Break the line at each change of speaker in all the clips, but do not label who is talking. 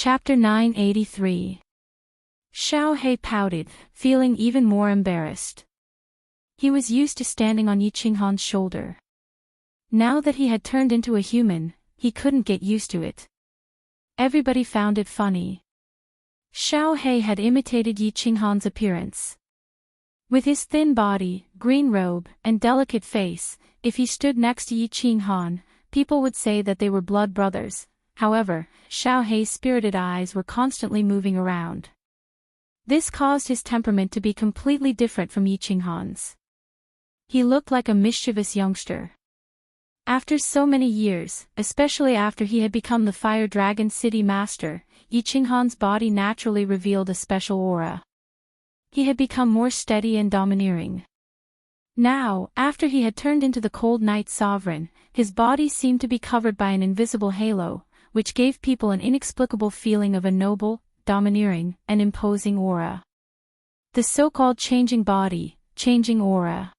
Chapter 983. Xiao He pouted, feeling even more embarrassed. He was used to standing on Yi Qinghan's shoulder. Now that he had turned into a human, he couldn't get used to it. Everybody found it funny. Xiao He had imitated Yi Qinghan's appearance. With his thin body, green robe, and delicate face, if he stood next to Yi Qinghan, people would say that they were blood brothers. However, Xiao He's spirited eyes were constantly moving around. This caused his temperament to be completely different from Yi Qinghan's. He looked like a mischievous youngster. After so many years, especially after he had become the Fire Dragon City Master, Yi Qinghan's body naturally revealed a special aura. He had become more steady and domineering. Now, after he had turned into the Cold Night Sovereign, his body seemed to be covered by an invisible halo, which gave people an inexplicable feeling of a noble, domineering, and imposing aura. The so-called changing body, changing aura.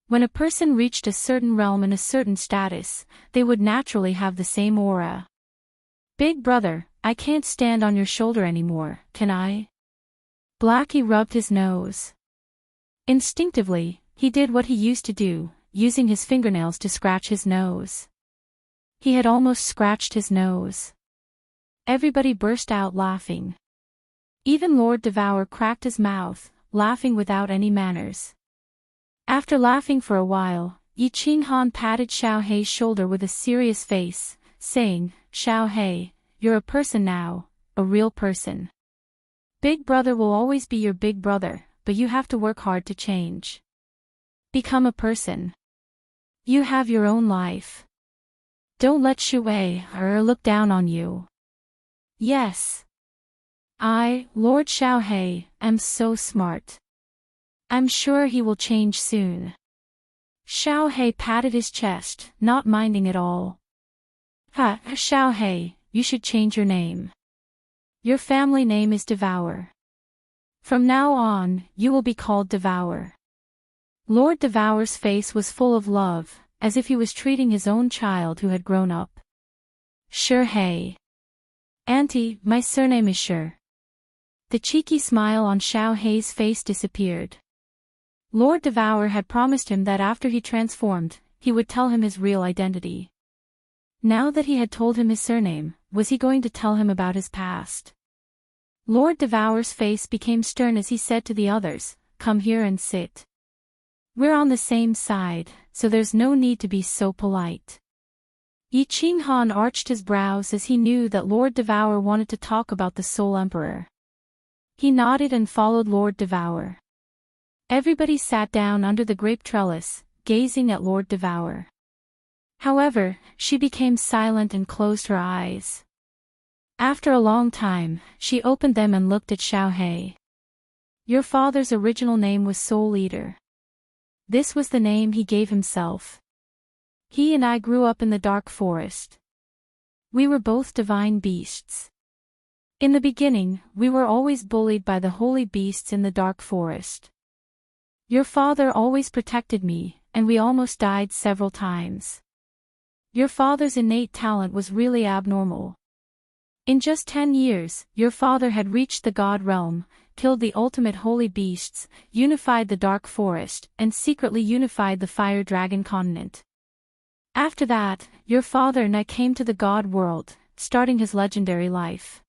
When a person reached a certain realm and a certain status, they would naturally have the same aura. "Big brother, I can't stand on your shoulder anymore, can I?" Blackie rubbed his nose. Instinctively, he did what he used to do, using his fingernails to scratch his nose. He had almost scratched his nose. Everybody burst out laughing. Even Lord Devour cracked his mouth, laughing without any manners. After laughing for a while, Yi Qinghan patted Xiao He's shoulder with a serious face, saying, "Xiao He, you're a person now, a real person. Big brother will always be your big brother, but you have to work hard to change. Become a person. You have your own life. Don't let Shu Wei look down on you." "Yes. I, Lord Xiao He, am so smart. I'm sure he will change soon." Xiao He patted his chest, not minding at all. Xiao He, you should change your name. Your family name is Devour. From now on, you will be called Devour." Lord Devour's face was full of love, as if he was treating his own child who had grown up. "Sure He. Auntie, my surname is Sure." The cheeky smile on Xiao He's face disappeared. Lord Devour had promised him that after he transformed, he would tell him his real identity. Now that he had told him his surname, was he going to tell him about his past? Lord Devour's face became stern as he said to the others, "Come here and sit. We're on the same side, so there's no need to be so polite." Yi Qinghan arched his brows as he knew that Lord Devour wanted to talk about the Soul Emperor. He nodded and followed Lord Devour. Everybody sat down under the grape trellis, gazing at Lord Devour. However, she became silent and closed her eyes. After a long time, she opened them and looked at Xiao He. "Your father's original name was Soul Eater. This was the name he gave himself. He and I grew up in the dark forest. We were both divine beasts. In the beginning, we were always bullied by the holy beasts in the dark forest. Your father always protected me, and we almost died several times. Your father's innate talent was really abnormal. In just 10 years, your father had reached the God realm, killed the ultimate holy beasts, unified the dark forest, and secretly unified the Fire Dragon continent. After that, your father and I came to the God world, starting his legendary life.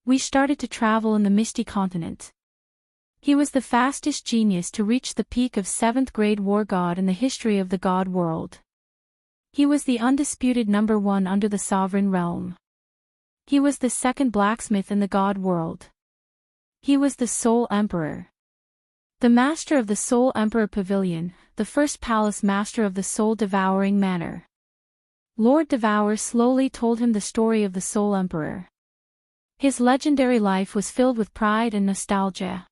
We started to travel in the Misty Continent. He was the fastest genius to reach the peak of 7th grade war god in the history of the God world. He was the undisputed #1 under the Sovereign Realm. He was the second blacksmith in the God world. He was the Soul Emperor. The master of the Soul Emperor Pavilion, the first palace master of the soul-devouring manor. Lord Devour slowly told him the story of the Soul Emperor. His legendary life was filled with pride and nostalgia.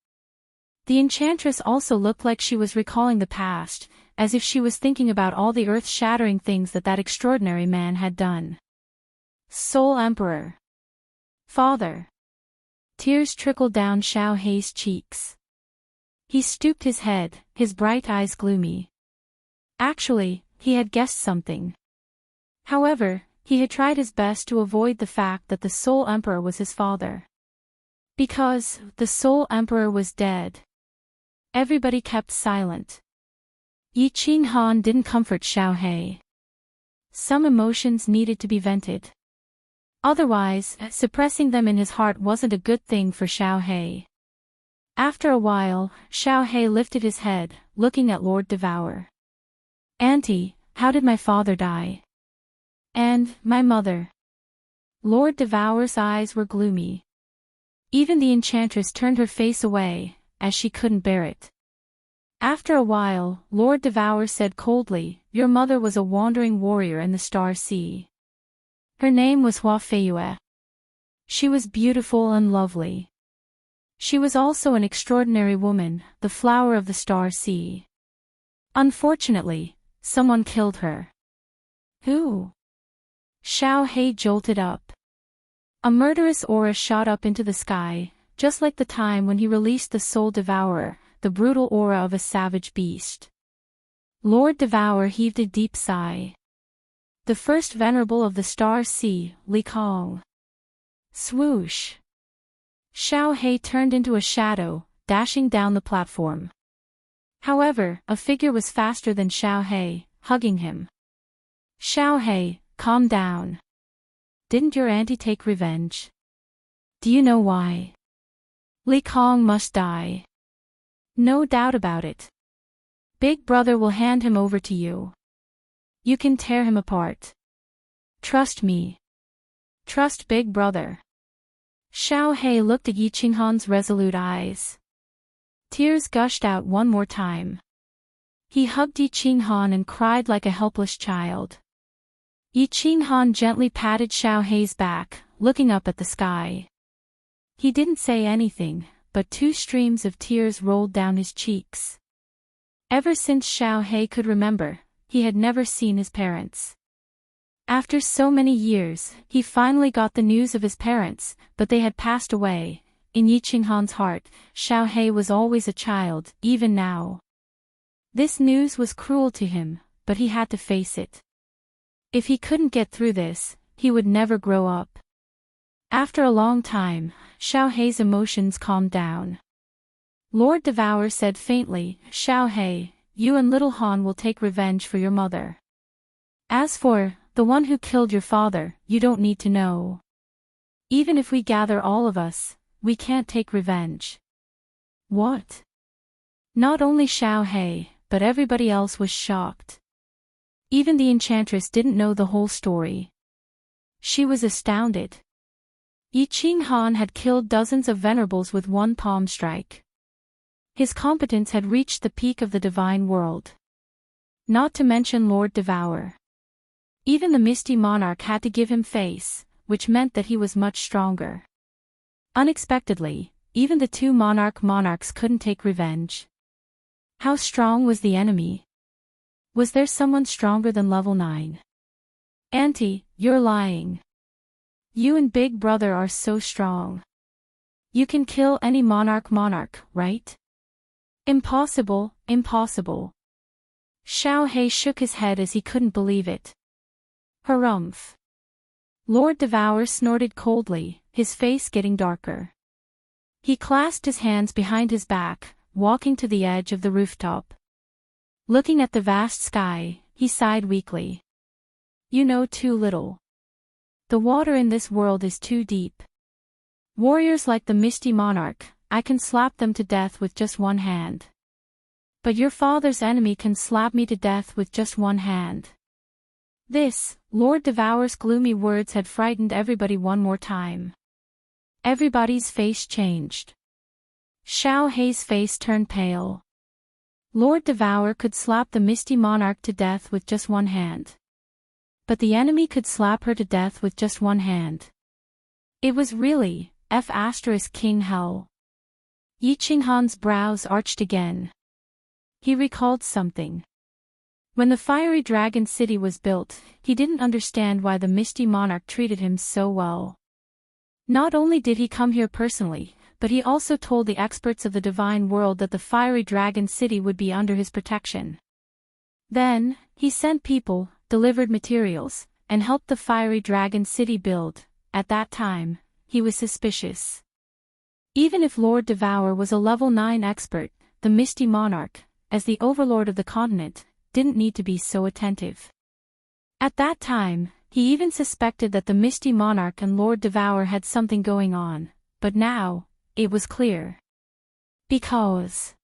The enchantress also looked like she was recalling the past, as if she was thinking about all the earth-shattering things that extraordinary man had done. Soul Emperor. Father. Tears trickled down Xiao He's cheeks. He stooped his head, his bright eyes gloomy. Actually, he had guessed something. However, He had tried his best to avoid the fact that the Soul Emperor was his father. Because the Soul Emperor was dead, everybody kept silent. Yi Qinghan didn't comfort Xiaohei. Some emotions needed to be vented. Otherwise, suppressing them in his heart wasn't a good thing for Xiaohei. After a while, Xiaohei lifted his head, looking at Lord Devour. "Auntie, how did my father die? And my mother?" Lord Devour's eyes were gloomy. Even the enchantress turned her face away, as she couldn't bear it. After a while, Lord Devour said coldly, "Your mother was a wandering warrior in the Star Sea. Her name was Hua Feiyue. She was beautiful and lovely. She was also an extraordinary woman, the flower of the Star Sea. Unfortunately, someone killed her." "Who?" Xiaohei jolted up. A murderous aura shot up into the sky, just like the time when he released the Soul Devourer, the brutal aura of a savage beast. Lord Devour heaved a deep sigh. "The first venerable of the Star Sea, Li Kong." Swoosh! Xiaohei turned into a shadow, dashing down the platform. However, a figure was faster than Xiaohei, hugging him. "Xiaohei, calm down. Didn't your auntie take revenge? Do you know why? Li Kong must die. No doubt about it. Big Brother will hand him over to you. You can tear him apart. Trust me. Trust Big Brother." Xiaohei looked at Yi Qinghan's resolute eyes. Tears gushed out one more time. He hugged Yi Qinghan and cried like a helpless child. Yi Qinghan gently patted Xiaohei's back, looking up at the sky. He didn't say anything, but 2 streams of tears rolled down his cheeks. Ever since Xiaohei could remember, he had never seen his parents. After so many years, he finally got the news of his parents, but they had passed away. In Yi Qinghan's heart, Xiaohei was always a child, even now. This news was cruel to him, but he had to face it. If he couldn't get through this, he would never grow up. After a long time, Xiaohei's emotions calmed down. Lord Devour said faintly, "Xiaohei, you and little Han will take revenge for your mother. As for the one who killed your father, you don't need to know. Even if we gather all of us, we can't take revenge." "What?" Not only Xiaohei, but everybody else was shocked. Even the enchantress didn't know the whole story. She was astounded. Yi Qinghan had killed dozens of venerables with one palm strike. His competence had reached the peak of the divine world. Not to mention Lord Devour. Even the Misty Monarch had to give him face, which meant that he was much stronger. Unexpectedly, even the 2 monarchs couldn't take revenge. How strong was the enemy? Was there someone stronger than level 9? "Auntie, you're lying. You and Big Brother are so strong. You can kill any monarch, right?" "Impossible, impossible." Xiaohei shook his head as he couldn't believe it. "Harumph." Lord Devour snorted coldly, his face getting darker. He clasped his hands behind his back, walking to the edge of the rooftop. Looking at the vast sky, he sighed weakly. "You know too little. The water in this world is too deep. Warriors like the Misty Monarch, I can slap them to death with just one hand. But your father's enemy can slap me to death with just one hand." This, Lord Devour's gloomy words had frightened everybody one more time. Everybody's face changed. Xiaohei's face turned pale. Lord Devour could slap the Misty Monarch to death with just one hand. But the enemy could slap her to death with just one hand. It was really King Hell. Yi Qinghan's brows arched again. He recalled something. When the fiery dragon city was built, he didn't understand why the Misty Monarch treated him so well. Not only did he come here personally, but he also told the experts of the divine world that the fiery dragon city would be under his protection. Then, he sent people, delivered materials, and helped the fiery dragon city build. At that time, he was suspicious. Even if Lord Devour was a level 9 expert, the Misty Monarch, as the overlord of the continent, didn't need to be so attentive. At that time, he even suspected that the Misty Monarch and Lord Devour had something going on, but now, it was clear. Because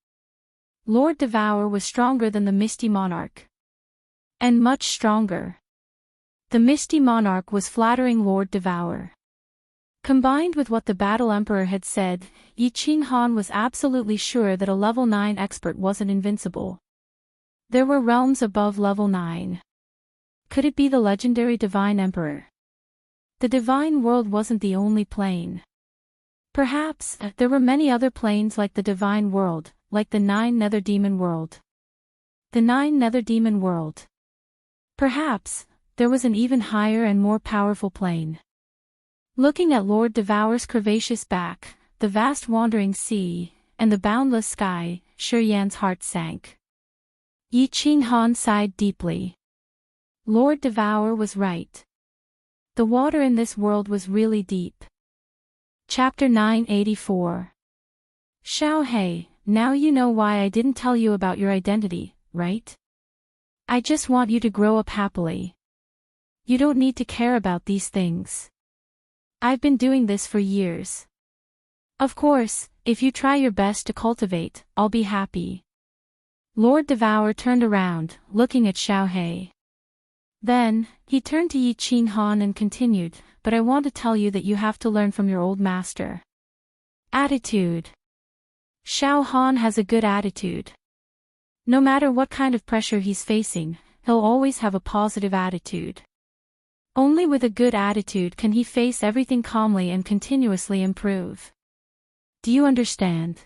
Lord Devour was stronger than the Misty Monarch. And much stronger. The Misty Monarch was flattering Lord Devour. Combined with what the Battle Emperor had said, Yi Qinghan was absolutely sure that a level 9 expert wasn't invincible. There were realms above level 9. Could it be the legendary Divine Emperor? The Divine World wasn't the only plane. Perhaps, there were many other planes like the Divine World, like the 9 Nether Demon World. The 9 Nether Demon World. Perhaps, there was an even higher and more powerful plane. Looking at Lord Devour's curvaceous back, the vast wandering sea, and the boundless sky, Shi Yan's heart sank. Yi Qinghan sighed deeply. Lord Devour was right. The water in this world was really deep. Chapter 984. Xiao He, now you know why I didn't tell you about your identity, right? I just want you to grow up happily. You don't need to care about these things. I've been doing this for years. Of course, if you try your best to cultivate, I'll be happy. Lord Devour turned around, looking at Xiao He. Then, he turned to Yi Qinghan and continued, but I want to tell you that you have to learn from your old master. Attitude. Xiao Han has a good attitude. No matter what kind of pressure he's facing, he'll always have a positive attitude. Only with a good attitude can he face everything calmly and continuously improve. Do you understand?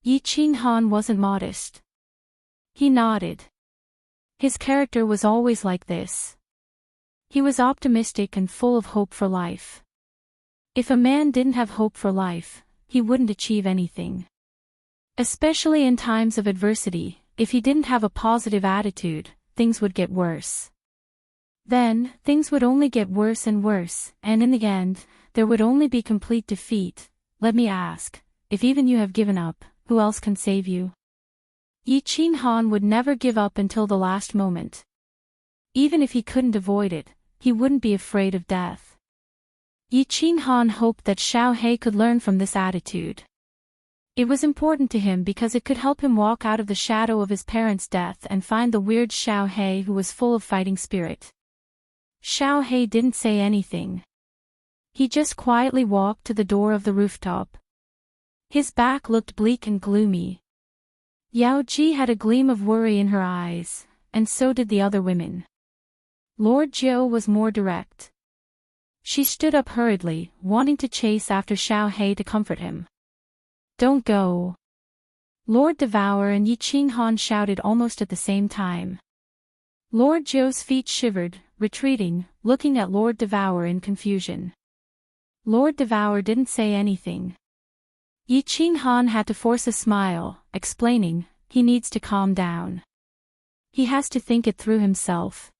Yi Qinghan wasn't modest. He nodded. His character was always like this. He was optimistic and full of hope for life. If a man didn't have hope for life, he wouldn't achieve anything. Especially in times of adversity, if he didn't have a positive attitude, things would get worse. Then, things would only get worse and worse, and in the end, there would only be complete defeat. Let me ask, if even you have given up, who else can save you? Yi Qinghan would never give up until the last moment. Even if he couldn't avoid it, he wouldn't be afraid of death. Yi Qinghan hoped that Xiao He could learn from this attitude. It was important to him because it could help him walk out of the shadow of his parents' death and find the weird Xiao He who was full of fighting spirit. Xiao He didn't say anything. He just quietly walked to the door of the rooftop. His back looked bleak and gloomy. Yao Ji had a gleam of worry in her eyes, and so did the other women. Lord Jiu was more direct. She stood up hurriedly, wanting to chase after Xiao He to comfort him. Don't go. Lord Devour and Yi Qinghan shouted almost at the same time. Lord Jiu's feet shivered, retreating, looking at Lord Devour in confusion. Lord Devour didn't say anything. Yi Qinghan had to force a smile, explaining, he needs to calm down. He has to think it through himself.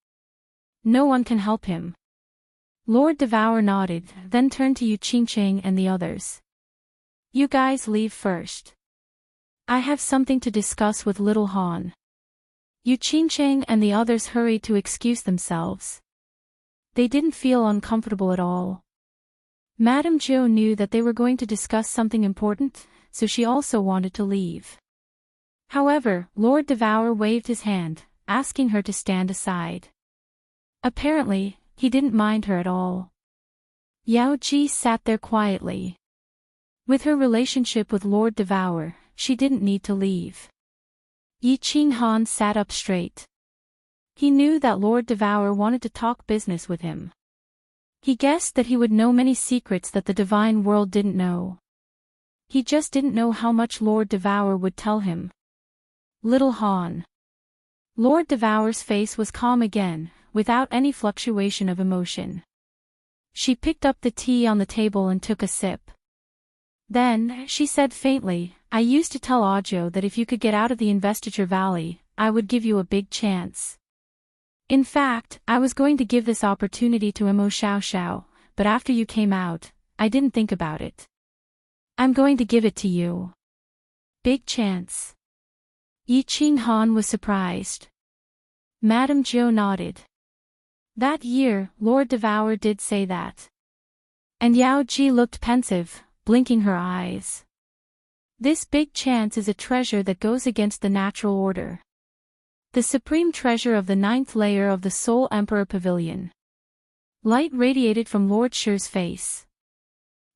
No one can help him. Lord Devour nodded, then turned to Yu Qingcheng and the others. You guys leave first. I have something to discuss with Little Han. Yu Qingcheng and the others hurried to excuse themselves. They didn't feel uncomfortable at all. Madame Zhou knew that they were going to discuss something important, so she also wanted to leave. However, Lord Devour waved his hand, asking her to stand aside. Apparently, he didn't mind her at all. Yao Ji sat there quietly. With her relationship with Lord Devour, she didn't need to leave. Yi Qinghan sat up straight. He knew that Lord Devour wanted to talk business with him. He guessed that he would know many secrets that the divine world didn't know. He just didn't know how much Lord Devour would tell him. Little Han. Lord Devour's face was calm again, without any fluctuation of emotion. She picked up the tea on the table and took a sip. Then, she said faintly, I used to tell Ajo that if you could get out of the Investiture Valley, I would give you a big chance. In fact, I was going to give this opportunity to Xiao, but after you came out, I didn't think about it. I'm going to give it to you. Big chance. Yi Qinghan was surprised. Madame Zhou nodded. That year, Lord Devour did say that. And Yao Ji looked pensive, blinking her eyes. This big chance is a treasure that goes against the natural order. The supreme treasure of the 9th layer of the Soul Emperor Pavilion. Light radiated from Lord Shi's face.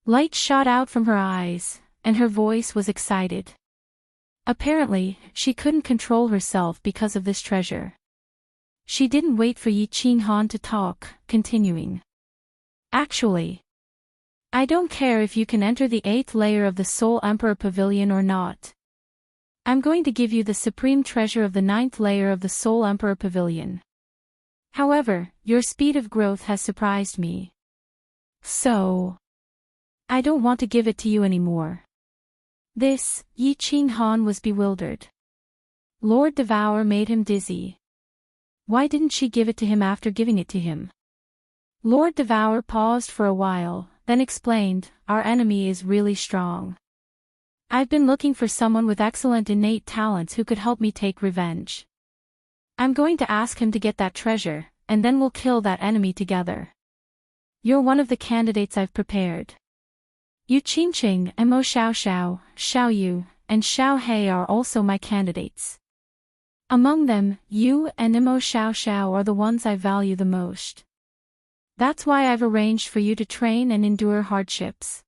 Light shot out from her eyes, and her voice was excited. Apparently, she couldn't control herself because of this treasure. She didn't wait for Yi Qinghan to talk, continuing. Actually, I don't care if you can enter the 8th layer of the Soul Emperor Pavilion or not. I'm going to give you the supreme treasure of the 9th layer of the Soul Emperor Pavilion. However, your speed of growth has surprised me. So, I don't want to give it to you anymore. This, Yi Qinghan was bewildered. Lord Devour made him dizzy. Why didn't she give it to him after giving it to him? Lord Devour paused for a while, then explained, our enemy is really strong. I've been looking for someone with excellent innate talents who could help me take revenge. I'm going to ask him to get that treasure, and then we'll kill that enemy together. You're one of the candidates I've prepared. Yu Qingqing, Mo Xiao, Xiao Yu, and Xiao He are also my candidates. Among them, you and Mo Xiao are the ones I value the most. That's why I've arranged for you to train and endure hardships.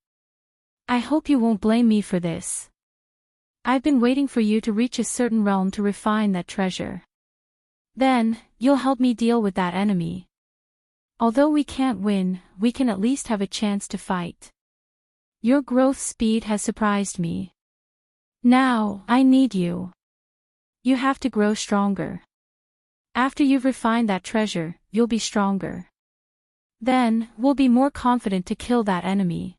I hope you won't blame me for this. I've been waiting for you to reach a certain realm to refine that treasure. Then, you'll help me deal with that enemy. Although we can't win, we can at least have a chance to fight. Your growth speed has surprised me. Now, I need you. You have to grow stronger. After you've refined that treasure, you'll be stronger. Then, we'll be more confident to kill that enemy.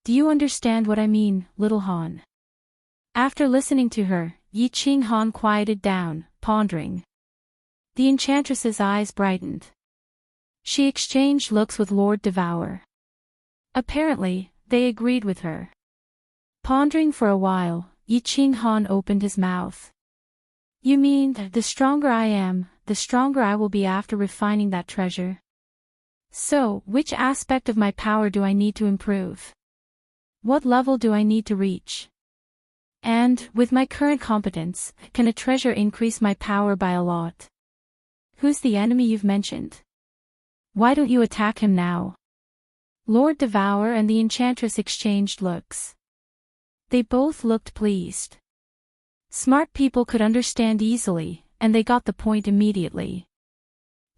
Do you understand what I mean, little Han? After listening to her, Yi Qinghan quieted down, pondering. The enchantress's eyes brightened. She exchanged looks with Lord Devour. Apparently, they agreed with her. Pondering for a while, Yi Qinghan opened his mouth. You mean, the stronger I am, the stronger I will be after refining that treasure? So, which aspect of my power do I need to improve? What level do I need to reach? And, with my current competence, can a treasure increase my power by a lot? Who's the enemy you've mentioned? Why don't you attack him now? Lord Devour and the enchantress exchanged looks. They both looked pleased. Smart people could understand easily, and they got the point immediately.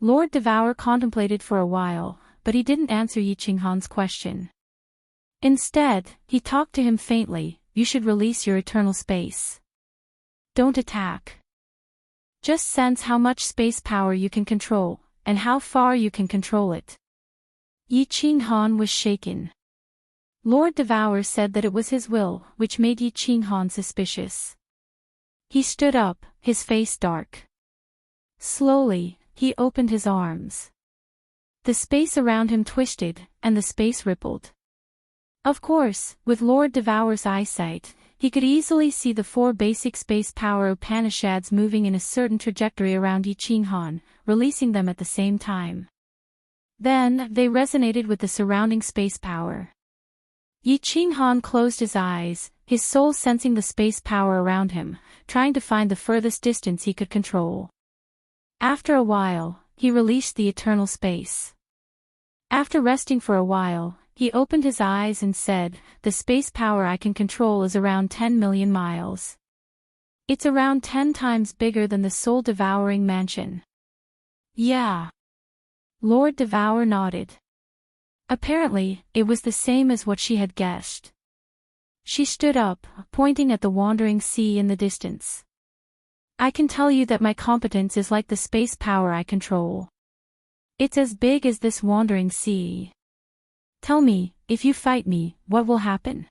Lord Devour contemplated for a while, but he didn't answer Yi Qinghan's question. Instead, he talked to him faintly, you should release your eternal space. Don't attack. Just sense how much space power you can control, and how far you can control it. Yi Qinghan was shaken. Lord Devour said that it was his will, which made Yi Qinghan suspicious. He stood up, his face dark. Slowly, he opened his arms. The space around him twisted, and the space rippled. Of course, with Lord Devour's eyesight, he could easily see the 4 basic space power Upanishads moving in a certain trajectory around Yi Qinghan, releasing them at the same time. Then, they resonated with the surrounding space power. Yi Qinghan closed his eyes, his soul sensing the space power around him, trying to find the furthest distance he could control. After a while, he released the eternal space. After resting for a while, he opened his eyes and said, the space power I can control is around 10 million miles. It's around 10 times bigger than the soul-devouring mansion. Yeah. Lord Devour nodded. Apparently, it was the same as what she had guessed. She stood up, pointing at the wandering sea in the distance. I can tell you that my competence is like the space power I control. It's as big as this wandering sea. Tell me, if you fight me, what will happen?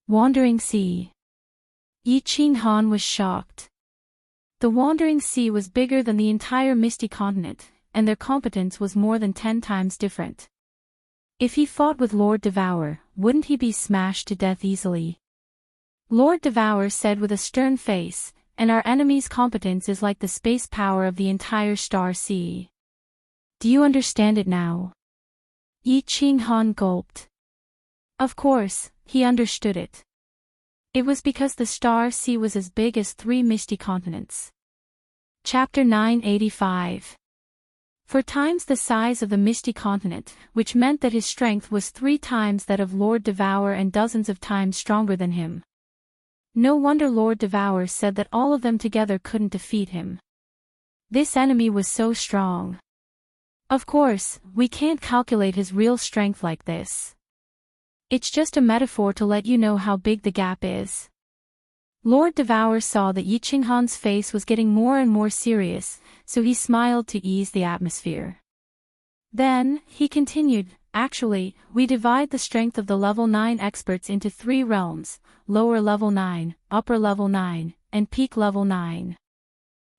Wandering sea. Yi Qinghan was shocked. The wandering sea was bigger than the entire misty continent, and their competence was more than 10 times different. If he fought with Lord Devour, wouldn't he be smashed to death easily? Lord Devour said with a stern face, and our enemy's competence is like the space power of the entire star sea. Do you understand it now? Yi Qinghan gulped. Of course, he understood it. It was because the star sea was as big as 3 misty continents. Chapter 985. For times the size of the misty continent, which meant that his strength was 3 times that of Lord Devour and dozens of times stronger than him. No wonder Lord Devour said that all of them together couldn't defeat him. This enemy was so strong. Of course, we can't calculate his real strength like this. It's just a metaphor to let you know how big the gap is. Lord Devour saw that Yi Qinghan's face was getting more and more serious, so he smiled to ease the atmosphere. Then, he continued, actually, we divide the strength of the level 9 experts into 3 realms, lower level 9, upper level 9, and peak level 9.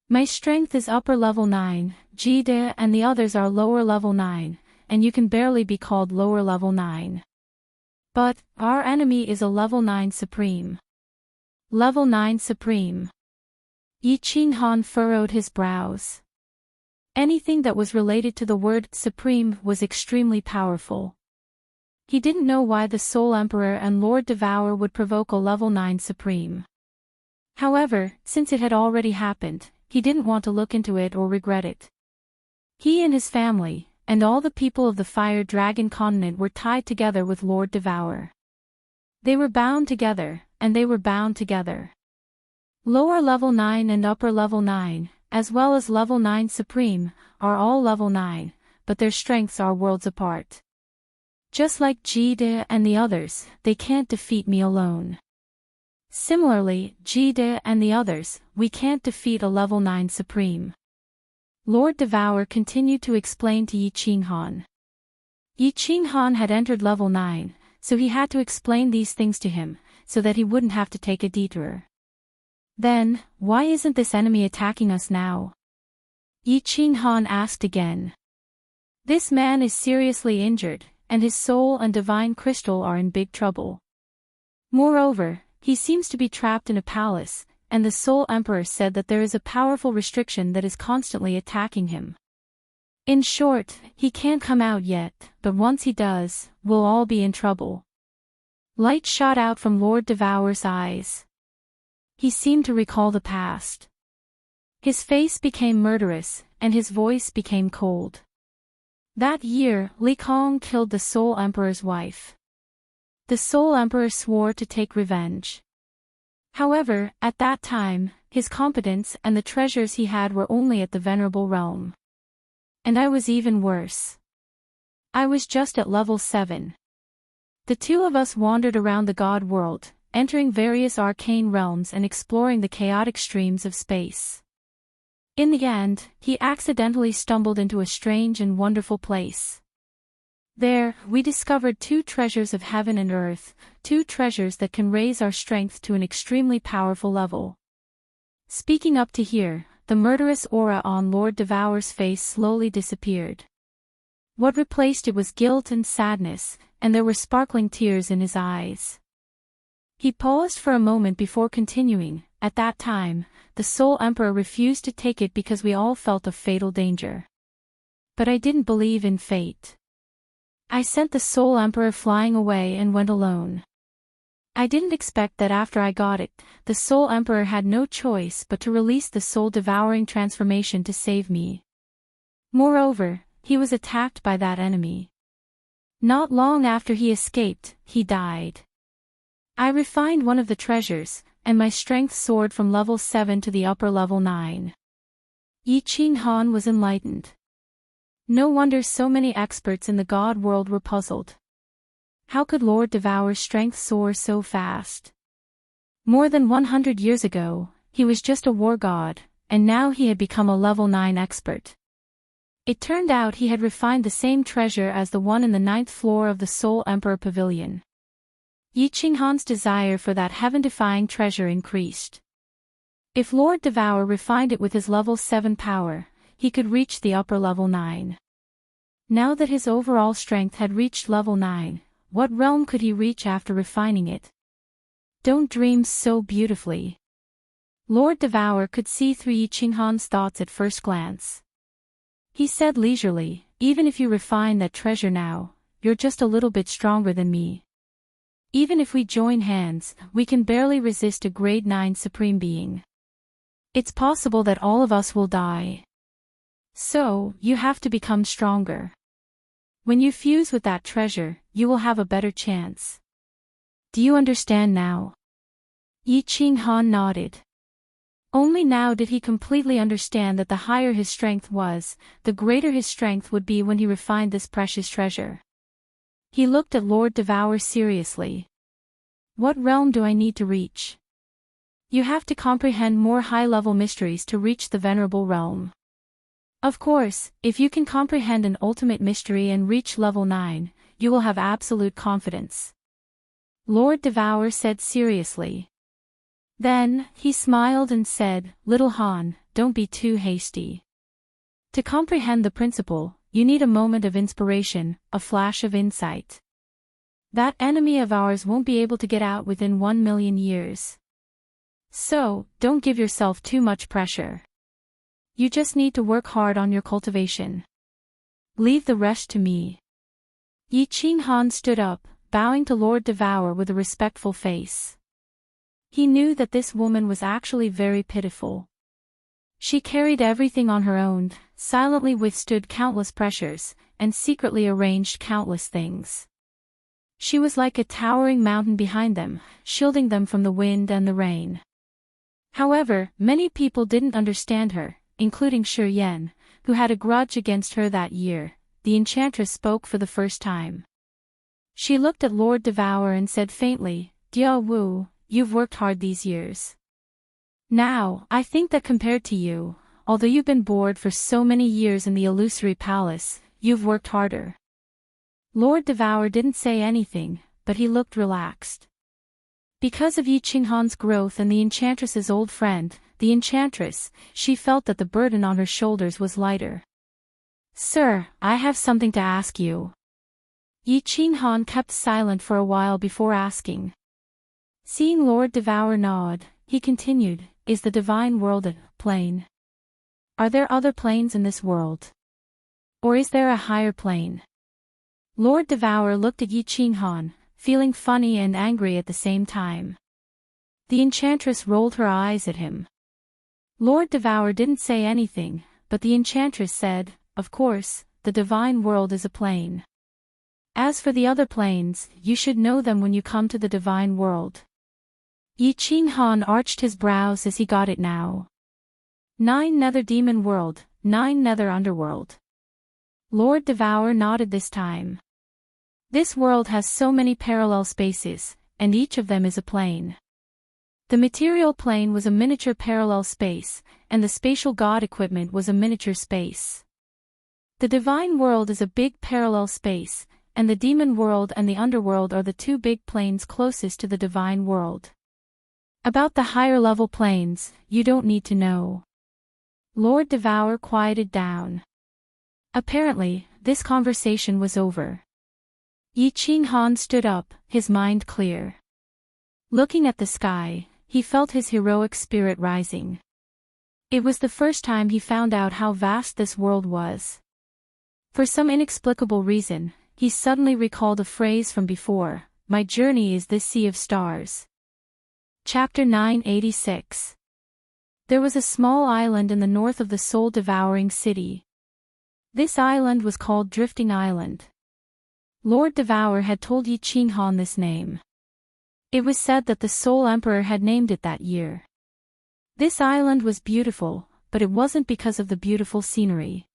My strength is upper level 9, Jide and the others are lower level 9, and you can barely be called lower level 9. But, our enemy is a level 9 supreme. Level 9 supreme. Yi Qinghan furrowed his brows. Anything that was related to the word supreme was extremely powerful. He didn't know why the Soul Emperor and Lord Devour would provoke a level 9 supreme. However, since it had already happened, he didn't want to look into it or regret it. He and his family, and all the people of the Fire Dragon continent were tied together with Lord Devour. They were bound together, and they were bound together. Lower level 9 and upper level 9, as well as level 9 supreme, are all level 9, but their strengths are worlds apart. Just like Jide and the others, they can't defeat me alone. Similarly, Jide and the others, we can't defeat a level 9 supreme. Lord Devour continued to explain to Yi Qinghan. Yi Qinghan had entered level 9, so he had to explain these things to him, so that he wouldn't have to take a detour. Then, why isn't this enemy attacking us now? Yi Qinghan asked again. This man is seriously injured, and his soul and divine crystal are in big trouble. Moreover, he seems to be trapped in a palace, and the Soul Emperor said that there is a powerful restriction that is constantly attacking him. In short, he can't come out yet, but once he does, we'll all be in trouble. Light shot out from Lord Devour's eyes. He seemed to recall the past. His face became murderous, and his voice became cold. That year, Li Kong killed the Soul Emperor's wife. The Soul Emperor swore to take revenge. However, at that time, his competence and the treasures he had were only at the Venerable Realm. And I was even worse. I was just at level 7. The two of us wandered around the God world, entering various arcane realms and exploring the chaotic streams of space. In the end, he accidentally stumbled into a strange and wonderful place. There, we discovered 2 treasures of heaven and earth, 2 treasures that can raise our strength to an extremely powerful level. Speaking up to here, the murderous aura on Lord Devour's face slowly disappeared. What replaced it was guilt and sadness, and there were sparkling tears in his eyes. He paused for a moment before continuing. At that time, the Soul Emperor refused to take it because we all felt a fatal danger. But I didn't believe in fate. I sent the Soul Emperor flying away and went alone. I didn't expect that after I got it, the Soul Emperor had no choice but to release the soul-devouring transformation to save me. Moreover, he was attacked by that enemy. Not long after he escaped, he died. I refined one of the treasures, and my strength soared from level 7 to the upper level 9. Yi Qinghan was enlightened. No wonder so many experts in the God world were puzzled. How could Lord Devour's strength soar so fast? More than 100 years ago, he was just a war god, and now he had become a level 9 expert. It turned out he had refined the same treasure as the one in the 9th floor of the Soul Emperor Pavilion. Yi Qinghan's desire for that heaven-defying treasure increased. If Lord Devour refined it with his level 7 power, he could reach the upper level 9. Now that his overall strength had reached level 9, what realm could he reach after refining it? Don't dream so beautifully. Lord Devour could see through Yi Qinghan's thoughts at first glance. He said leisurely, even if you refine that treasure now, you're just a little bit stronger than me. Even if we join hands, we can barely resist a grade 9 supreme being. It's possible that all of us will die. So, you have to become stronger. When you fuse with that treasure, you will have a better chance. Do you understand now? Yi Qinghan nodded. Only now did he completely understand that the higher his strength was, the greater his strength would be when he refined this precious treasure. He looked at Lord Devour seriously. What realm do I need to reach? You have to comprehend more high-level mysteries to reach the venerable realm. Of course, if you can comprehend an ultimate mystery and reach level 9, you will have absolute confidence. Lord Devour said seriously. Then, he smiled and said, Little Han, don't be too hasty. To comprehend the principle, you need a moment of inspiration, a flash of insight. That enemy of ours won't be able to get out within 1,000,000 years. So, don't give yourself too much pressure. You just need to work hard on your cultivation. Leave the rest to me. Yi Qinghan stood up, bowing to Lord Devour with a respectful face. He knew that this woman was actually very pitiful. She carried everything on her own, silently withstood countless pressures, and secretly arranged countless things. She was like a towering mountain behind them, shielding them from the wind and the rain. However, many people didn't understand her, including Shi Yan, who had a grudge against her that year. The enchantress spoke for the first time. She looked at Lord Devour and said faintly, Dia Wu, you've worked hard these years. Now, I think that compared to you, although you've been bored for so many years in the illusory palace, you've worked harder. Lord Devour didn't say anything, but he looked relaxed. Because of Yi Qinghan's growth and the enchantress's old friend, the enchantress, she felt that the burden on her shoulders was lighter. Sir, I have something to ask you. Yi Qinghan kept silent for a while before asking. Seeing Lord Devour nod, he continued, Is the divine world a plane? Are there other planes in this world? Or is there a higher plane? Lord Devour looked at Yi Qinghan, feeling funny and angry at the same time. The enchantress rolled her eyes at him. Lord Devour didn't say anything, but the enchantress said, Of course, the divine world is a plane. As for the other planes, you should know them when you come to the divine world. Yi Qinghan arched his brows as he got it now. 9 Nether Demon World, 9 Nether Underworld. Lord Devour nodded this time. This world has so many parallel spaces, and each of them is a plane. The material plane was a miniature parallel space, and the spatial god equipment was a miniature space. The divine world is a big parallel space, and the demon world and the underworld are the 2 big planes closest to the divine world. About the higher level planes, you don't need to know. Lord Devour quieted down. Apparently, this conversation was over. Yi Qinghan stood up, his mind clear. Looking at the sky, he felt his heroic spirit rising. It was the first time he found out how vast this world was. For some inexplicable reason, he suddenly recalled a phrase from before, My journey is this sea of stars. Chapter 986. There was a small island in the north of the soul-devouring city. This island was called Drifting Island. Lord Devour had told Yi Qinghan this name. It was said that the Soul Emperor had named it that year. This island was beautiful, but it wasn't because of the beautiful scenery.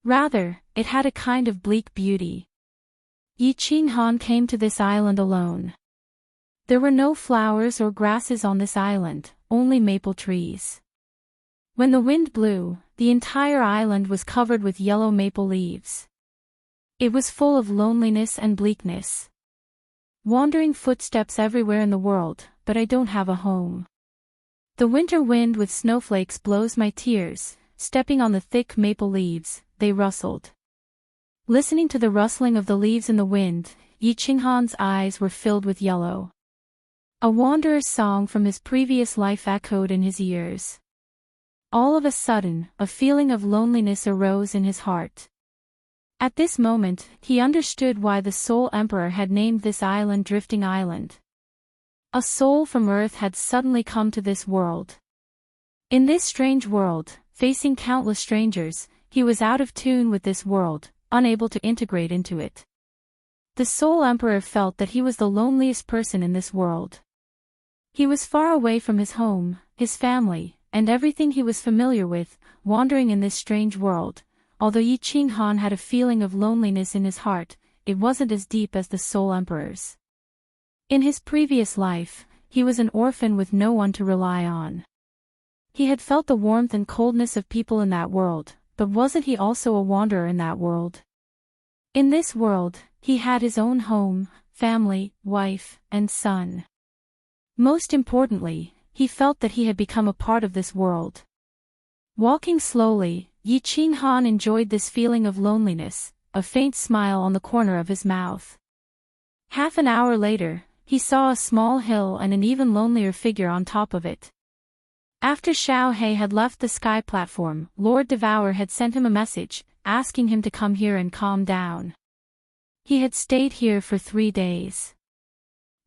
Rather, it had a kind of bleak beauty. Yi Qinghan came to this island alone. There were no flowers or grasses on this island, only maple trees. When the wind blew, the entire island was covered with yellow maple leaves. It was full of loneliness and bleakness. Wandering footsteps everywhere in the world, but I don't have a home. The winter wind with snowflakes blows my tears, stepping on the thick maple leaves, they rustled. Listening to the rustling of the leaves in the wind, Yi Qinghan's eyes were filled with yellow. A wanderer's song from his previous life echoed in his ears. All of a sudden, a feeling of loneliness arose in his heart. At this moment, he understood why the Soul Emperor had named this island Drifting Island. A soul from Earth had suddenly come to this world. In this strange world, facing countless strangers, he was out of tune with this world, unable to integrate into it. The Soul Emperor felt that he was the loneliest person in this world. He was far away from his home, his family, and everything he was familiar with, wandering in this strange world. Although Yi Qinghan had a feeling of loneliness in his heart, it wasn't as deep as the Soul Emperor's. In his previous life, he was an orphan with no one to rely on. He had felt the warmth and coldness of people in that world, but wasn't he also a wanderer in that world? In this world, he had his own home, family, wife, and son. Most importantly, he felt that he had become a part of this world. Walking slowly, Yi Qinghan enjoyed this feeling of loneliness, a faint smile on the corner of his mouth. Half an hour later, he saw a small hill and an even lonelier figure on top of it. After Xiao He had left the sky platform, Lord Devourer had sent him a message, asking him to come here and calm down. He had stayed here for 3 days.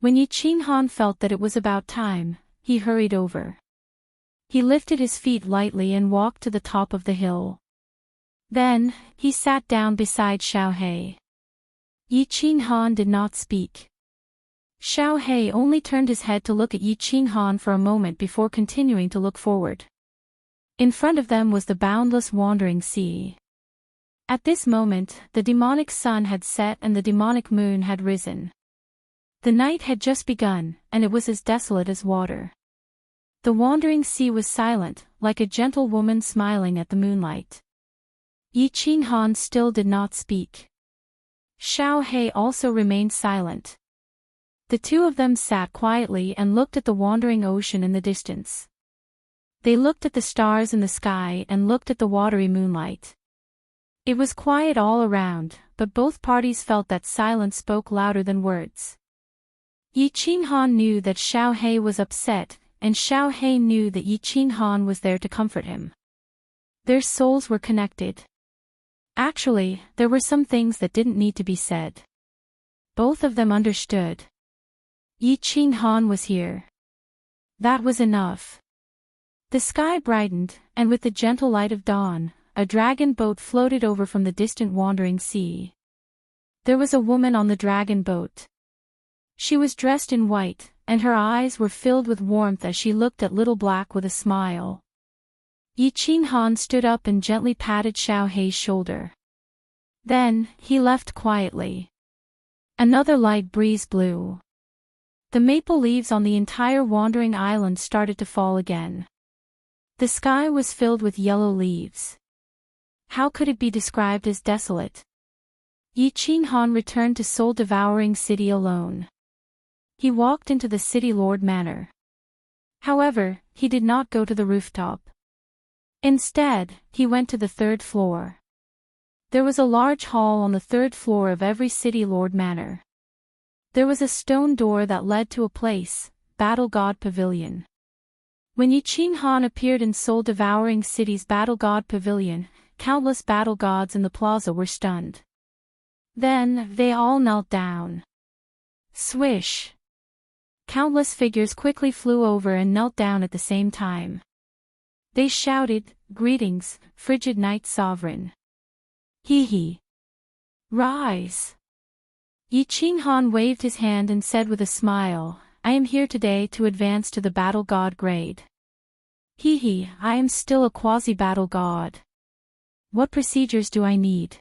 When Yi Qinghan felt that it was about time, he hurried over. He lifted his feet lightly and walked to the top of the hill. Then, he sat down beside Xiao He. Yi Qinghan did not speak. Xiao He only turned his head to look at Yi Qinghan for a moment before continuing to look forward. In front of them was the boundless wandering sea. At this moment, the demonic sun had set and the demonic moon had risen. The night had just begun, and it was as desolate as water. The wandering sea was silent, like a gentle woman smiling at the moonlight. Yi Qinghan still did not speak. Xiao He also remained silent. The two of them sat quietly and looked at the wandering ocean in the distance. They looked at the stars in the sky and looked at the watery moonlight. It was quiet all around, but both parties felt that silence spoke louder than words. Yi Qinghan knew that Xiao He was upset, and Xiao He knew that Yi Qinghan was there to comfort him. Their souls were connected. Actually, there were some things that didn't need to be said. Both of them understood. Yi Qinghan was here. That was enough. The sky brightened, and with the gentle light of dawn, a dragon boat floated over from the distant wandering sea. There was a woman on the dragon boat. She was dressed in white, and her eyes were filled with warmth as she looked at Little Black with a smile. Yi Qinghan stood up and gently patted Xiao He's shoulder. Then, he left quietly. Another light breeze blew. The maple leaves on the entire wandering island started to fall again. The sky was filled with yellow leaves. How could it be described as desolate? Yi Qinghan returned to soul-devouring city alone. He walked into the city lord manor. However, he did not go to the rooftop. Instead, he went to the 3rd floor. There was a large hall on the 3rd floor of every city lord manor. There was a stone door that led to a place, Battle God Pavilion. When Yi Qinghan appeared in soul-devouring city's Battle God Pavilion, countless battle gods in the plaza were stunned. Then, they all knelt down. Swish! Countless figures quickly flew over and knelt down at the same time. They shouted, "Greetings, frigid night sovereign. Hee. Rise." Yi Qinghan waved his hand and said with a smile, "I am here today to advance to the battle god grade. Hee, I am still a quasi-battle god. What procedures do I need?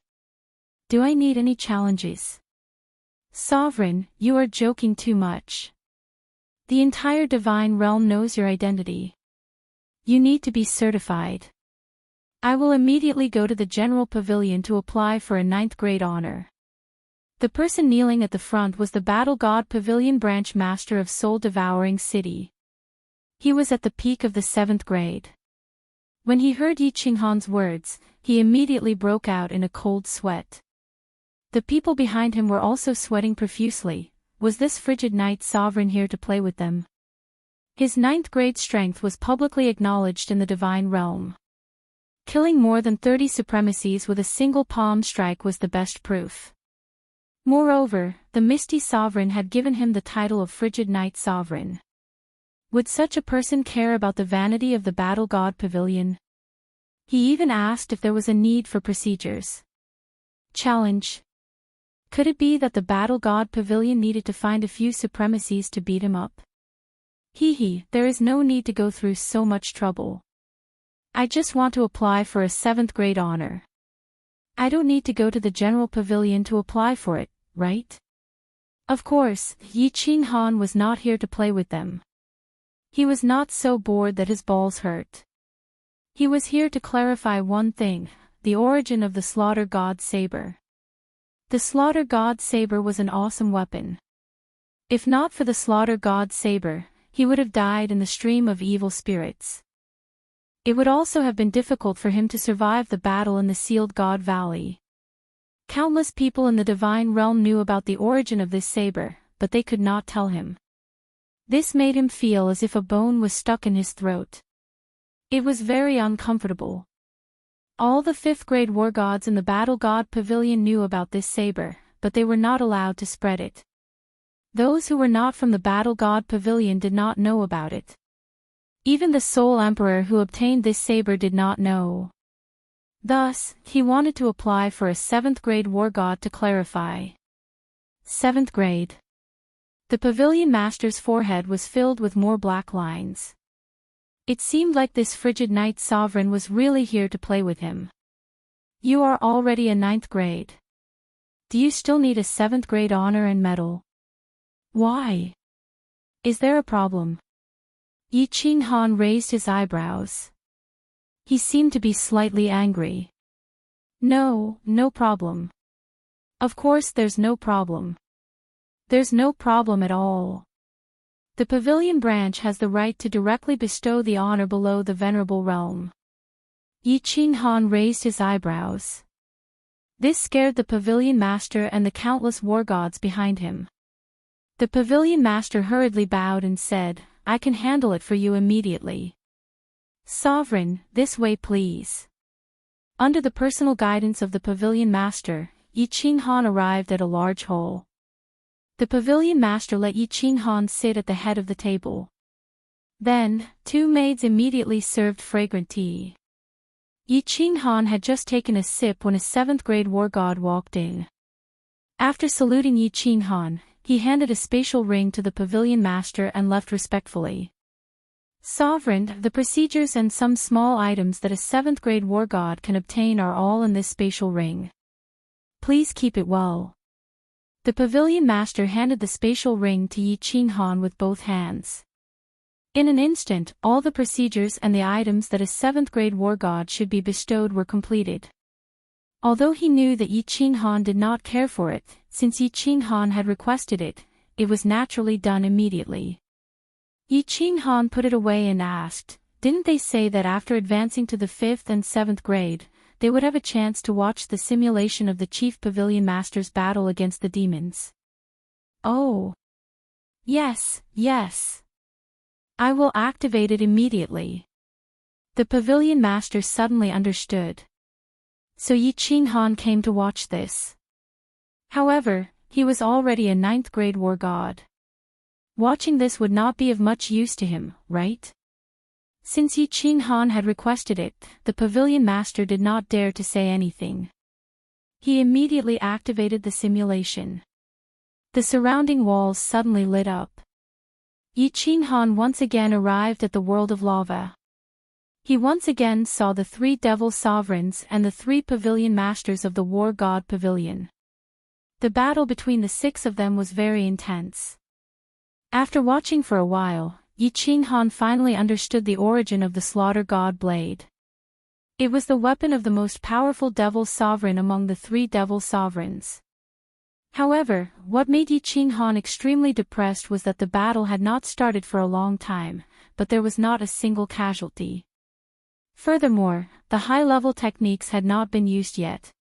Do I need any challenges?" "Sovereign, you are joking too much. The entire divine realm knows your identity. You need to be certified. I will immediately go to the general pavilion to apply for a 9th grade honor." The person kneeling at the front was the Battle God Pavilion branch master of Soul Devouring City. He was at the peak of the 7th grade. When he heard Yi Qinghan's words, he immediately broke out in a cold sweat. The people behind him were also sweating profusely. Was this frigid knight sovereign here to play with them? His 9th grade strength was publicly acknowledged in the divine realm. Killing more than 30 supremacies with a single palm strike was the best proof. Moreover, the misty sovereign had given him the title of frigid knight sovereign. Would such a person care about the vanity of the battle god pavilion? He even asked if there was a need for procedures. Challenge. Could it be that the battle god pavilion needed to find a few supremacies to beat him up? There is no need to go through so much trouble. I just want to apply for a 7th grade honor. I don't need to go to the general pavilion to apply for it, right? Of course, Yi Qinghan was not here to play with them. He was not so bored that his balls hurt. He was here to clarify one thing, the origin of the slaughter god saber. The slaughter god saber was an awesome weapon. If not for the slaughter god saber, he would have died in the stream of evil spirits. It would also have been difficult for him to survive the battle in the sealed god valley. Countless people in the divine realm knew about the origin of this saber, but they could not tell him. This made him feel as if a bone was stuck in his throat. It was very uncomfortable. All the 5th grade war gods in the battle god pavilion knew about this saber, but they were not allowed to spread it. Those who were not from the battle god pavilion did not know about it. Even the sole emperor who obtained this saber did not know. Thus, he wanted to apply for a 7th grade war god to clarify. 7th grade. The pavilion master's forehead was filled with more black lines. It seemed like this frigid knight sovereign was really here to play with him. You are already a 9th grade. Do you still need a 7th grade honor and medal? Why? Is there a problem? Yi Qinghan raised his eyebrows. He seemed to be slightly angry. No problem. Of course there's no problem. There's no problem at all. The pavilion branch has the right to directly bestow the honor below the venerable realm. Yi Qinghan raised his eyebrows. This scared the pavilion master and the countless war gods behind him. The pavilion master hurriedly bowed and said, I can handle it for you immediately. Sovereign, this way please. Under the personal guidance of the pavilion master, Yi Qinghan arrived at a large hall. The pavilion master let Yi Qinghan sit at the head of the table. Then, 2 maids immediately served fragrant tea. Yi Qinghan had just taken a sip when a 7th grade war god walked in. After saluting Yi Qinghan, he handed a spatial ring to the pavilion master and left respectfully. Sovereign, the procedures and some small items that a 7th grade war god can obtain are all in this spatial ring. Please keep it well. The pavilion master handed the spatial ring to Yi Qinghan with both hands. In an instant, all the procedures and the items that a 7th grade war god should be bestowed were completed. Although he knew that Yi Qinghan did not care for it, since Yi Qinghan had requested it, it was naturally done immediately. Yi Qinghan put it away and asked, didn't they say that after advancing to the 5th and 7th grade, they would have a chance to watch the simulation of the chief pavilion master's battle against the demons? Oh. Yes. I will activate it immediately. The pavilion master suddenly understood. So Yi Qinghan came to watch this. However, he was already a 9th grade war god. Watching this would not be of much use to him, right? Since Yi Qinghan had requested it, the pavilion master did not dare to say anything. He immediately activated the simulation. The surrounding walls suddenly lit up. Yi Qinghan once again arrived at the world of lava. He once again saw the 3 devil sovereigns and the 3 pavilion masters of the war god pavilion. The battle between the 6 of them was very intense. After watching for a while, Yi Qinghan finally understood the origin of the slaughter god blade. It was the weapon of the most powerful devil sovereign among the 3 devil sovereigns. However, what made Yi Qinghan extremely depressed was that the battle had not started for a long time, but there was not a single casualty. Furthermore, the high-level techniques had not been used yet.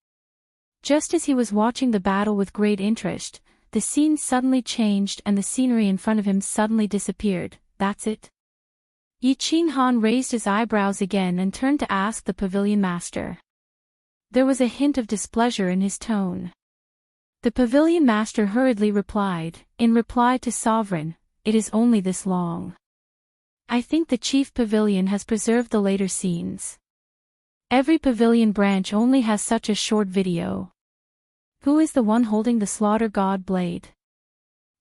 Just as he was watching the battle with great interest, the scene suddenly changed and the scenery in front of him suddenly disappeared. That's it? Yi Qinghan raised his eyebrows again and turned to ask the pavilion master. There was a hint of displeasure in his tone. The pavilion master hurriedly replied, in reply to Sovereign, "It is only this long. I think the chief pavilion has preserved the later scenes. Every pavilion branch only has such a short video." Who is the one holding the slaughter god blade?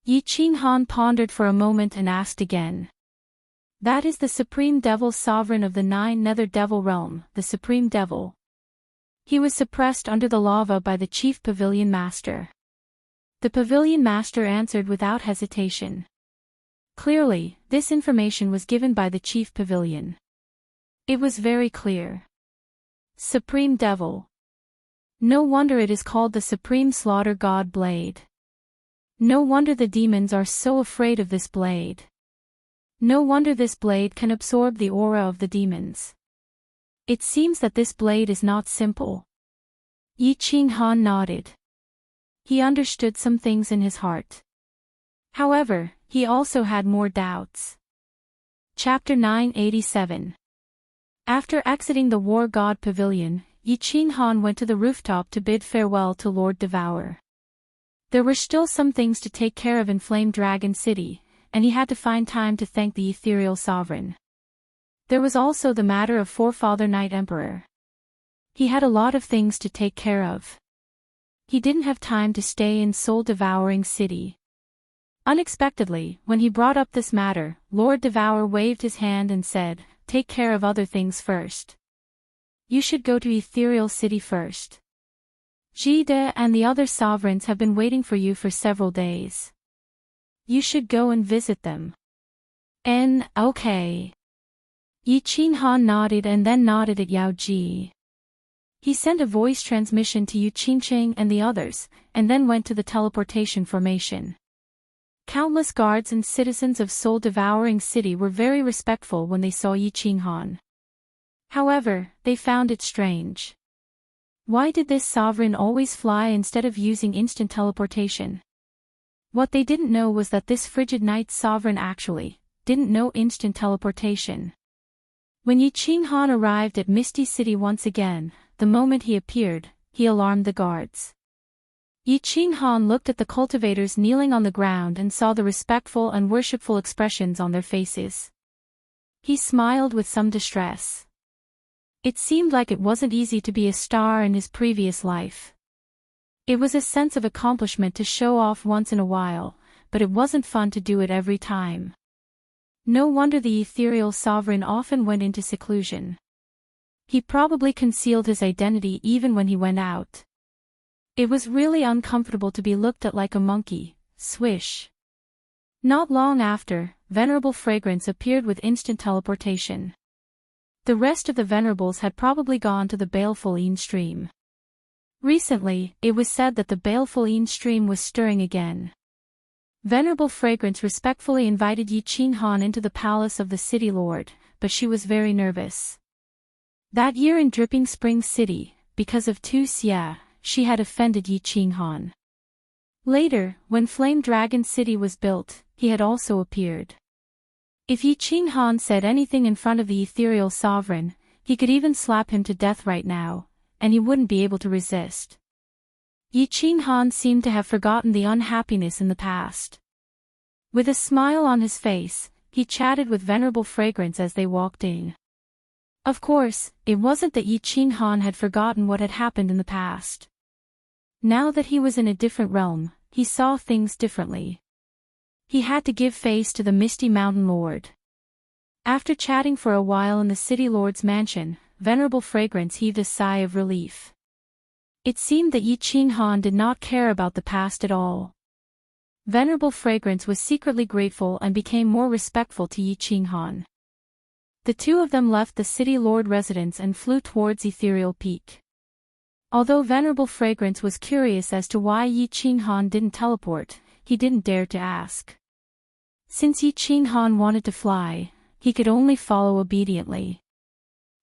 Yi Qinghan pondered for a moment and asked again. That is the Supreme Devil, sovereign of the 9 Nether Devil realm, the Supreme Devil. He was suppressed under the lava by the chief pavilion master. The pavilion master answered without hesitation. Clearly, this information was given by the chief pavilion. It was very clear. Supreme Devil. No wonder it is called the Supreme Slaughter God Blade. No wonder the demons are so afraid of this blade. No wonder this blade can absorb the aura of the demons. It seems that this blade is not simple. Yi Qinghan nodded. He understood some things in his heart. However, he also had more doubts. Chapter 987. After exiting the War God Pavilion, Yi Qinghan went to the rooftop to bid farewell to Lord Devourer. There were still some things to take care of in Flame Dragon City, and he had to find time to thank the ethereal sovereign. There was also the matter of Forefather Night Emperor. He had a lot of things to take care of. He didn't have time to stay in Soul Devouring City. Unexpectedly, when he brought up this matter, Lord Devourer waved his hand and said, "Take care of other things first. You should go to Ethereal City first. Jide and the other sovereigns have been waiting for you for several days. You should go and visit them." Okay. Yi Qinghan nodded and then nodded at Yao Ji. He sent a voice transmission to Yu Qingqing and the others, and then went to the teleportation formation. Countless guards and citizens of Soul Devouring City were very respectful when they saw Yi Qinghan. However, they found it strange. Why did this sovereign always fly instead of using instant teleportation? What they didn't know was that this frigid night sovereign actually didn't know instant teleportation. When Yi Qinghan arrived at Misty City once again, the moment he appeared, he alarmed the guards. Yi Qinghan looked at the cultivators kneeling on the ground and saw the respectful and worshipful expressions on their faces. He smiled with some distress. It seemed like it wasn't easy to be a star in his previous life. It was a sense of accomplishment to show off once in a while, but it wasn't fun to do it every time. No wonder the ethereal sovereign often went into seclusion. He probably concealed his identity even when he went out. It was really uncomfortable to be looked at like a monkey. Swish. Not long after, Venerable Fragrance appeared with instant teleportation. The rest of the Venerables had probably gone to the Baleful Een stream. Recently, it was said that the Baleful Een stream was stirring again. Venerable Fragrance respectfully invited Yi Qinghan into the palace of the city lord, but she was very nervous. That year in Dripping Spring City, because of Tu Xia, she had offended Yi Qinghan. Later, when Flame Dragon City was built, he had also appeared. If Yi Qinghan said anything in front of the ethereal sovereign, he could even slap him to death right now, and he wouldn't be able to resist. Yi Qinghan seemed to have forgotten the unhappiness in the past. With a smile on his face, he chatted with Venerable Fragrance as they walked in. Of course, it wasn't that Yi Qinghan had forgotten what had happened in the past. Now that he was in a different realm, he saw things differently. He had to give face to the Misty Mountain Lord. After chatting for a while in the City Lord's mansion, Venerable Fragrance heaved a sigh of relief. It seemed that Yi Qinghan did not care about the past at all. Venerable Fragrance was secretly grateful and became more respectful to Yi Qinghan. The two of them left the City Lord residence and flew towards Ethereal Peak. Although Venerable Fragrance was curious as to why Yi Qinghan didn't teleport, he didn't dare to ask. Since Yi Qinghan wanted to fly, he could only follow obediently.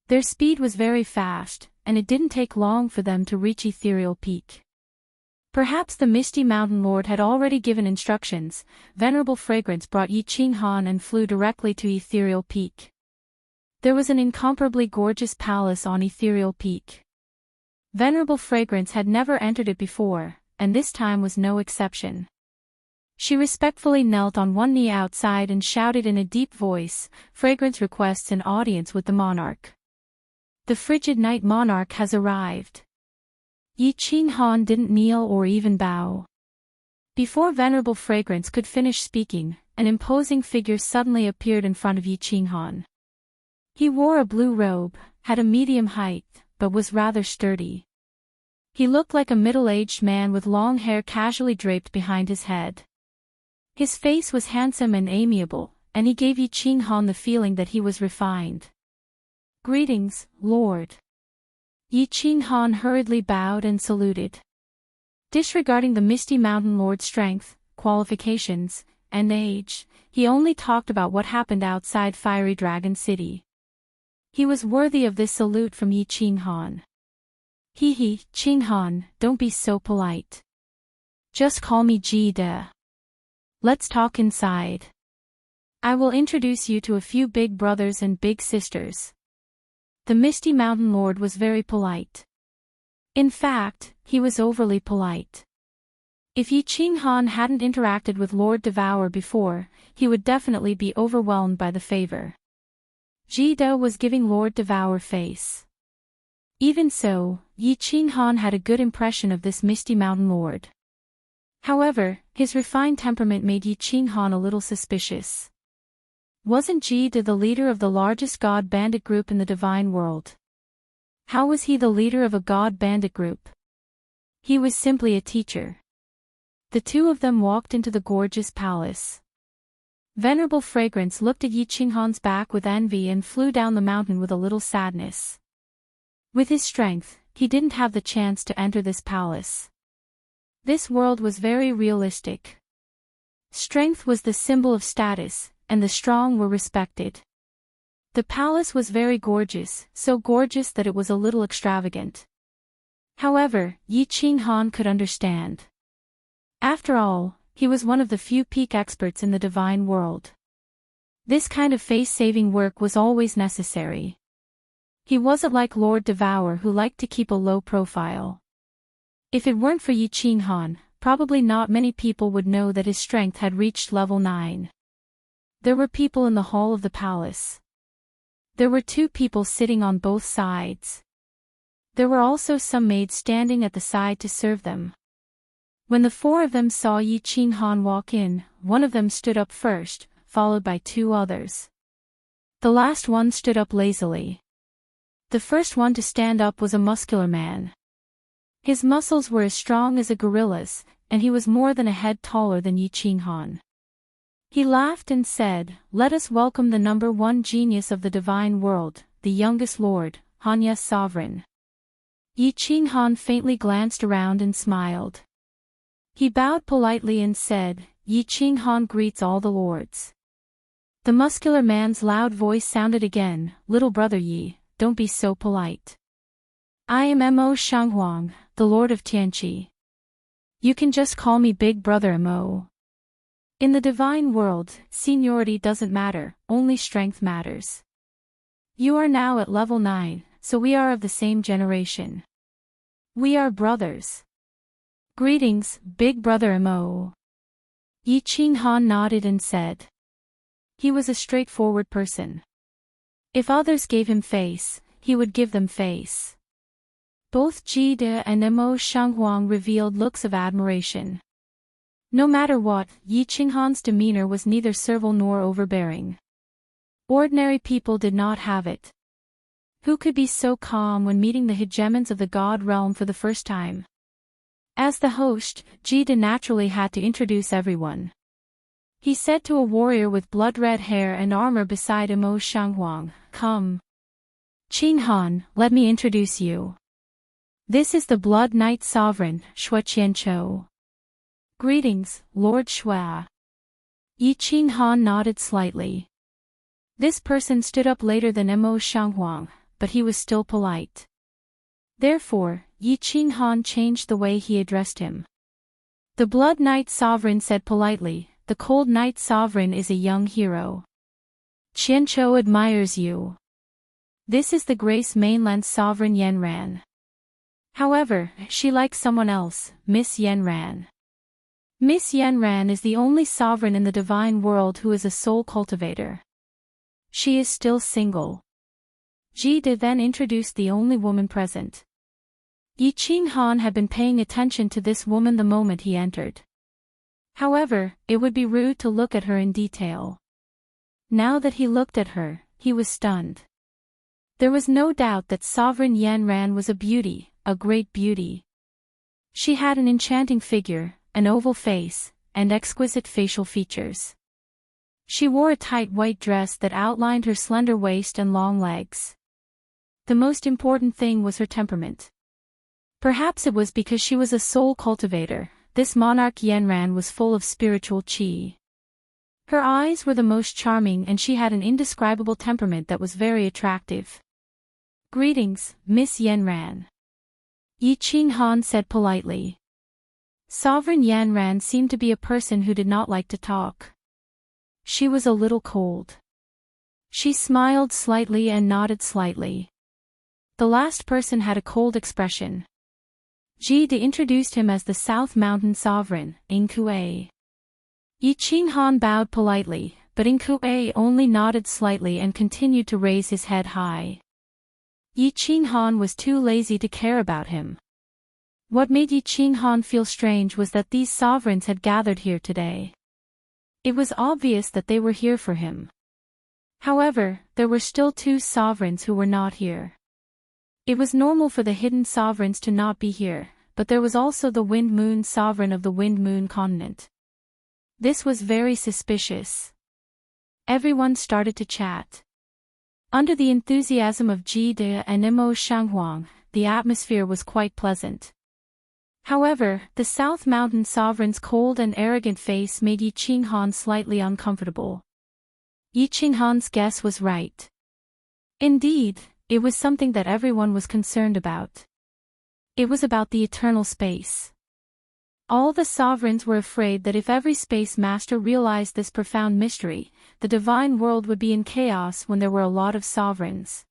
Their speed was very fast, and it didn't take long for them to reach Ethereal Peak. Perhaps the Misty Mountain Lord had already given instructions. Venerable Fragrance brought Yi Qinghan and flew directly to Ethereal Peak. There was an incomparably gorgeous palace on Ethereal Peak. Venerable Fragrance had never entered it before, and this time was no exception. She respectfully knelt on one knee outside and shouted in a deep voice, "Fragrance requests an audience with the monarch. The frigid night monarch has arrived." Yi Qinghan didn't kneel or even bow. Before Venerable Fragrance could finish speaking, an imposing figure suddenly appeared in front of Yi Qinghan. He wore a blue robe, had a medium height, but was rather sturdy. He looked like a middle-aged man with long hair casually draped behind his head. His face was handsome and amiable, and he gave Yi Qinghan the feeling that he was refined. "Greetings, Lord." Yi Qinghan hurriedly bowed and saluted. Disregarding the Misty Mountain Lord's strength, qualifications, and age, he only talked about what happened outside Fiery Dragon City. He was worthy of this salute from Yi Qinghan. "Hee, Qinghan, don't be so polite. Just call me Ji De. Let's talk inside. I will introduce you to a few big brothers and big sisters." The Misty Mountain Lord was very polite. In fact, he was overly polite. If Yi Qinghan hadn't interacted with Lord Devour before, he would definitely be overwhelmed by the favor. Ji De was giving Lord Devour face. Even so, Yi Qinghan had a good impression of this Misty Mountain Lord. However, his refined temperament made Yi Qinghan a little suspicious. Wasn't Ji De the leader of the largest god bandit group in the divine world? How was he the leader of a god bandit group? He was simply a teacher. The two of them walked into the gorgeous palace. Venerable Fragrance looked at Yi Qinghan's back with envy and flew down the mountain with a little sadness. With his strength, he didn't have the chance to enter this palace. This world was very realistic. Strength was the symbol of status, and the strong were respected. The palace was very gorgeous, so gorgeous that it was a little extravagant. However, Yi Qinghan could understand. After all, he was one of the few peak experts in the divine world. This kind of face-saving work was always necessary. He wasn't like Lord Devour who liked to keep a low profile. If it weren't for Yi Qinghan, probably not many people would know that his strength had reached level 9. There were people in the hall of the palace. There were 2 people sitting on both sides. There were also some maids standing at the side to serve them. When the 4 of them saw Yi Qinghan walk in, one of them stood up first, followed by 2 others. The last one stood up lazily. The first one to stand up was a muscular man. His muscles were as strong as a gorilla's, and he was more than a head taller than Yi Qinghan. He laughed and said, "Let us welcome the number 1 genius of the divine world, the youngest lord, Hanya Sovereign." Yi Qinghan faintly glanced around and smiled. He bowed politely and said, "Yi Qinghan greets all the lords." The muscular man's loud voice sounded again, "Little brother Yi, don't be so polite. I am Mo Shanghuang, the Lord of Tianqi. You can just call me Big Brother Mo. In the divine world, seniority doesn't matter, only strength matters. You are now at level 9, so we are of the same generation. We are brothers. Greetings, Big Brother Mo." Yi Qinghan nodded and said. He was a straightforward person. If others gave him face, he would give them face. Both Ji De and Mo Shanghuang revealed looks of admiration. No matter what, Yi Qinghan's demeanor was neither servile nor overbearing. Ordinary people did not have it. Who could be so calm when meeting the hegemons of the god realm for the first time? As the host, Ji De naturally had to introduce everyone. He said to a warrior with blood-red hair and armor beside Mo Shanghuang, "Come. Qinghan, let me introduce you. This is the Blood Knight Sovereign, Shui Qianqiu." "Greetings, Lord Shui." Yi Qinghan nodded slightly. This person stood up later than Mo Shanghuang, but he was still polite. Therefore, Yi Qinghan changed the way he addressed him. The Blood Knight Sovereign said politely, "The Cold Knight Sovereign is a young hero. Qianzhou admires you. This is the Grace Mainland Sovereign Yanran. However, she likes someone else, Miss Yanran. Miss Yanran is the only sovereign in the divine world who is a soul cultivator. She is still single." Ji De then introduced the only woman present. Yi Qinghan had been paying attention to this woman the moment he entered. However, it would be rude to look at her in detail. Now that he looked at her, he was stunned. There was no doubt that Sovereign Yanran was a beauty, a great beauty. She had an enchanting figure, an oval face, and exquisite facial features. She wore a tight white dress that outlined her slender waist and long legs. The most important thing was her temperament. Perhaps it was because she was a soul cultivator, this monarch Yanran was full of spiritual qi. Her eyes were the most charming and she had an indescribable temperament that was very attractive. "Greetings, Miss Yanran," Yi Qinghan said politely. Sovereign Yanran seemed to be a person who did not like to talk. She was a little cold. She smiled slightly and nodded slightly. The last person had a cold expression. Ji De introduced him as the South Mountain Sovereign, Inkue. Yi Qinghan bowed politely, but Inkue only nodded slightly and continued to raise his head high. Yi Qinghan was too lazy to care about him. What made Yi Qinghan feel strange was that these sovereigns had gathered here today. It was obvious that they were here for him. However, there were still two sovereigns who were not here. It was normal for the hidden sovereigns to not be here, but there was also the Wind Moon Sovereign of the Wind Moon continent. This was very suspicious. Everyone started to chat. Under the enthusiasm of Ji De and Mo Shanghuang, the atmosphere was quite pleasant. However, the South Mountain Sovereign's cold and arrogant face made Yi Qinghan slightly uncomfortable. Yi Qinghan's guess was right. Indeed, it was something that everyone was concerned about. It was about the eternal space. All the sovereigns were afraid that if every space master realized this profound mystery, the divine world would be in chaos when there were a lot of sovereigns.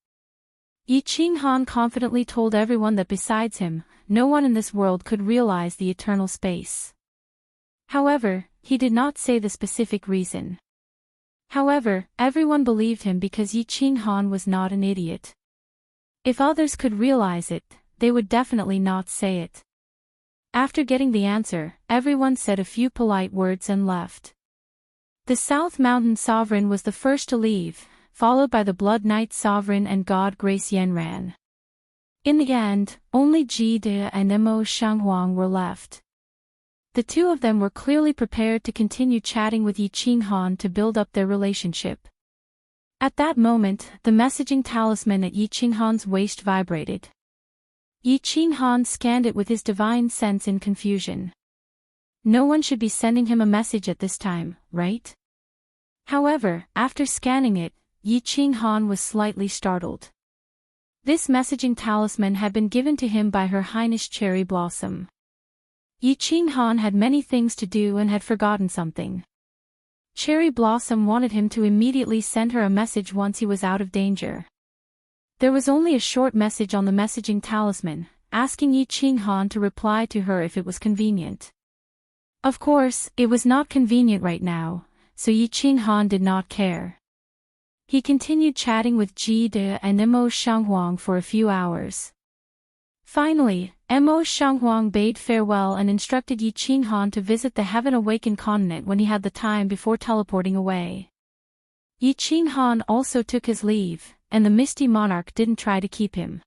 Yi Qinghan confidently told everyone that besides him, no one in this world could realize the eternal space. However, he did not say the specific reason. However, everyone believed him because Yi Qinghan was not an idiot. If others could realize it, they would definitely not say it. After getting the answer, everyone said a few polite words and left. The South Mountain Sovereign was the first to leave, followed by the Blood Knight Sovereign and God Grace Yanran. In the end, only Ji De and Mo Shanghuang were left. The two of them were clearly prepared to continue chatting with Yi Qinghan to build up their relationship. At that moment, the messaging talisman at Yi Qinghan's waist vibrated. Yi Qinghan scanned it with his divine sense in confusion. No one should be sending him a message at this time, right? However, after scanning it, Yi Qinghan was slightly startled. This messaging talisman had been given to him by Her Highness Cherry Blossom. Yi Qinghan had many things to do and had forgotten something. Cherry Blossom wanted him to immediately send her a message once he was out of danger. There was only a short message on the messaging talisman, asking Yi Qinghan to reply to her if it was convenient. Of course, it was not convenient right now, so Yi Qinghan did not care. He continued chatting with Ji De and Mo Shanghuang for a few hours. Finally, Mo Shanghuang bade farewell and instructed Yi Qinghan to visit the Heaven-Awakened continent when he had the time before teleporting away. Yi Qinghan also took his leave, and the Misty Monarch didn't try to keep him.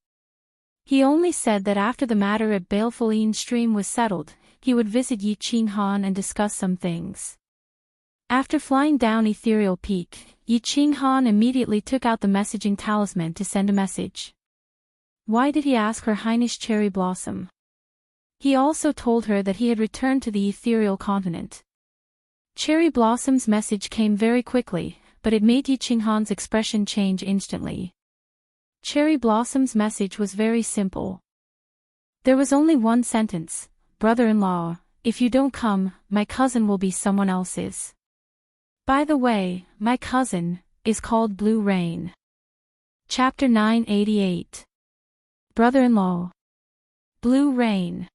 He only said that after the matter at Baleful Stream was settled, he would visit Yi Qinghan and discuss some things. After flying down Ethereal Peak, Yi Qinghan immediately took out the messaging talisman to send a message. Why did he ask Her Highness Cherry Blossom? He also told her that he had returned to the ethereal continent. Cherry Blossom's message came very quickly, but it made Yi Qinghan's expression change instantly. Cherry Blossom's message was very simple. There was only one sentence: brother-in-law, if you don't come, my cousin will be someone else's. By the way, my cousin is called Blue Rain. Chapter 988. Brother-in-law. Blue Rain.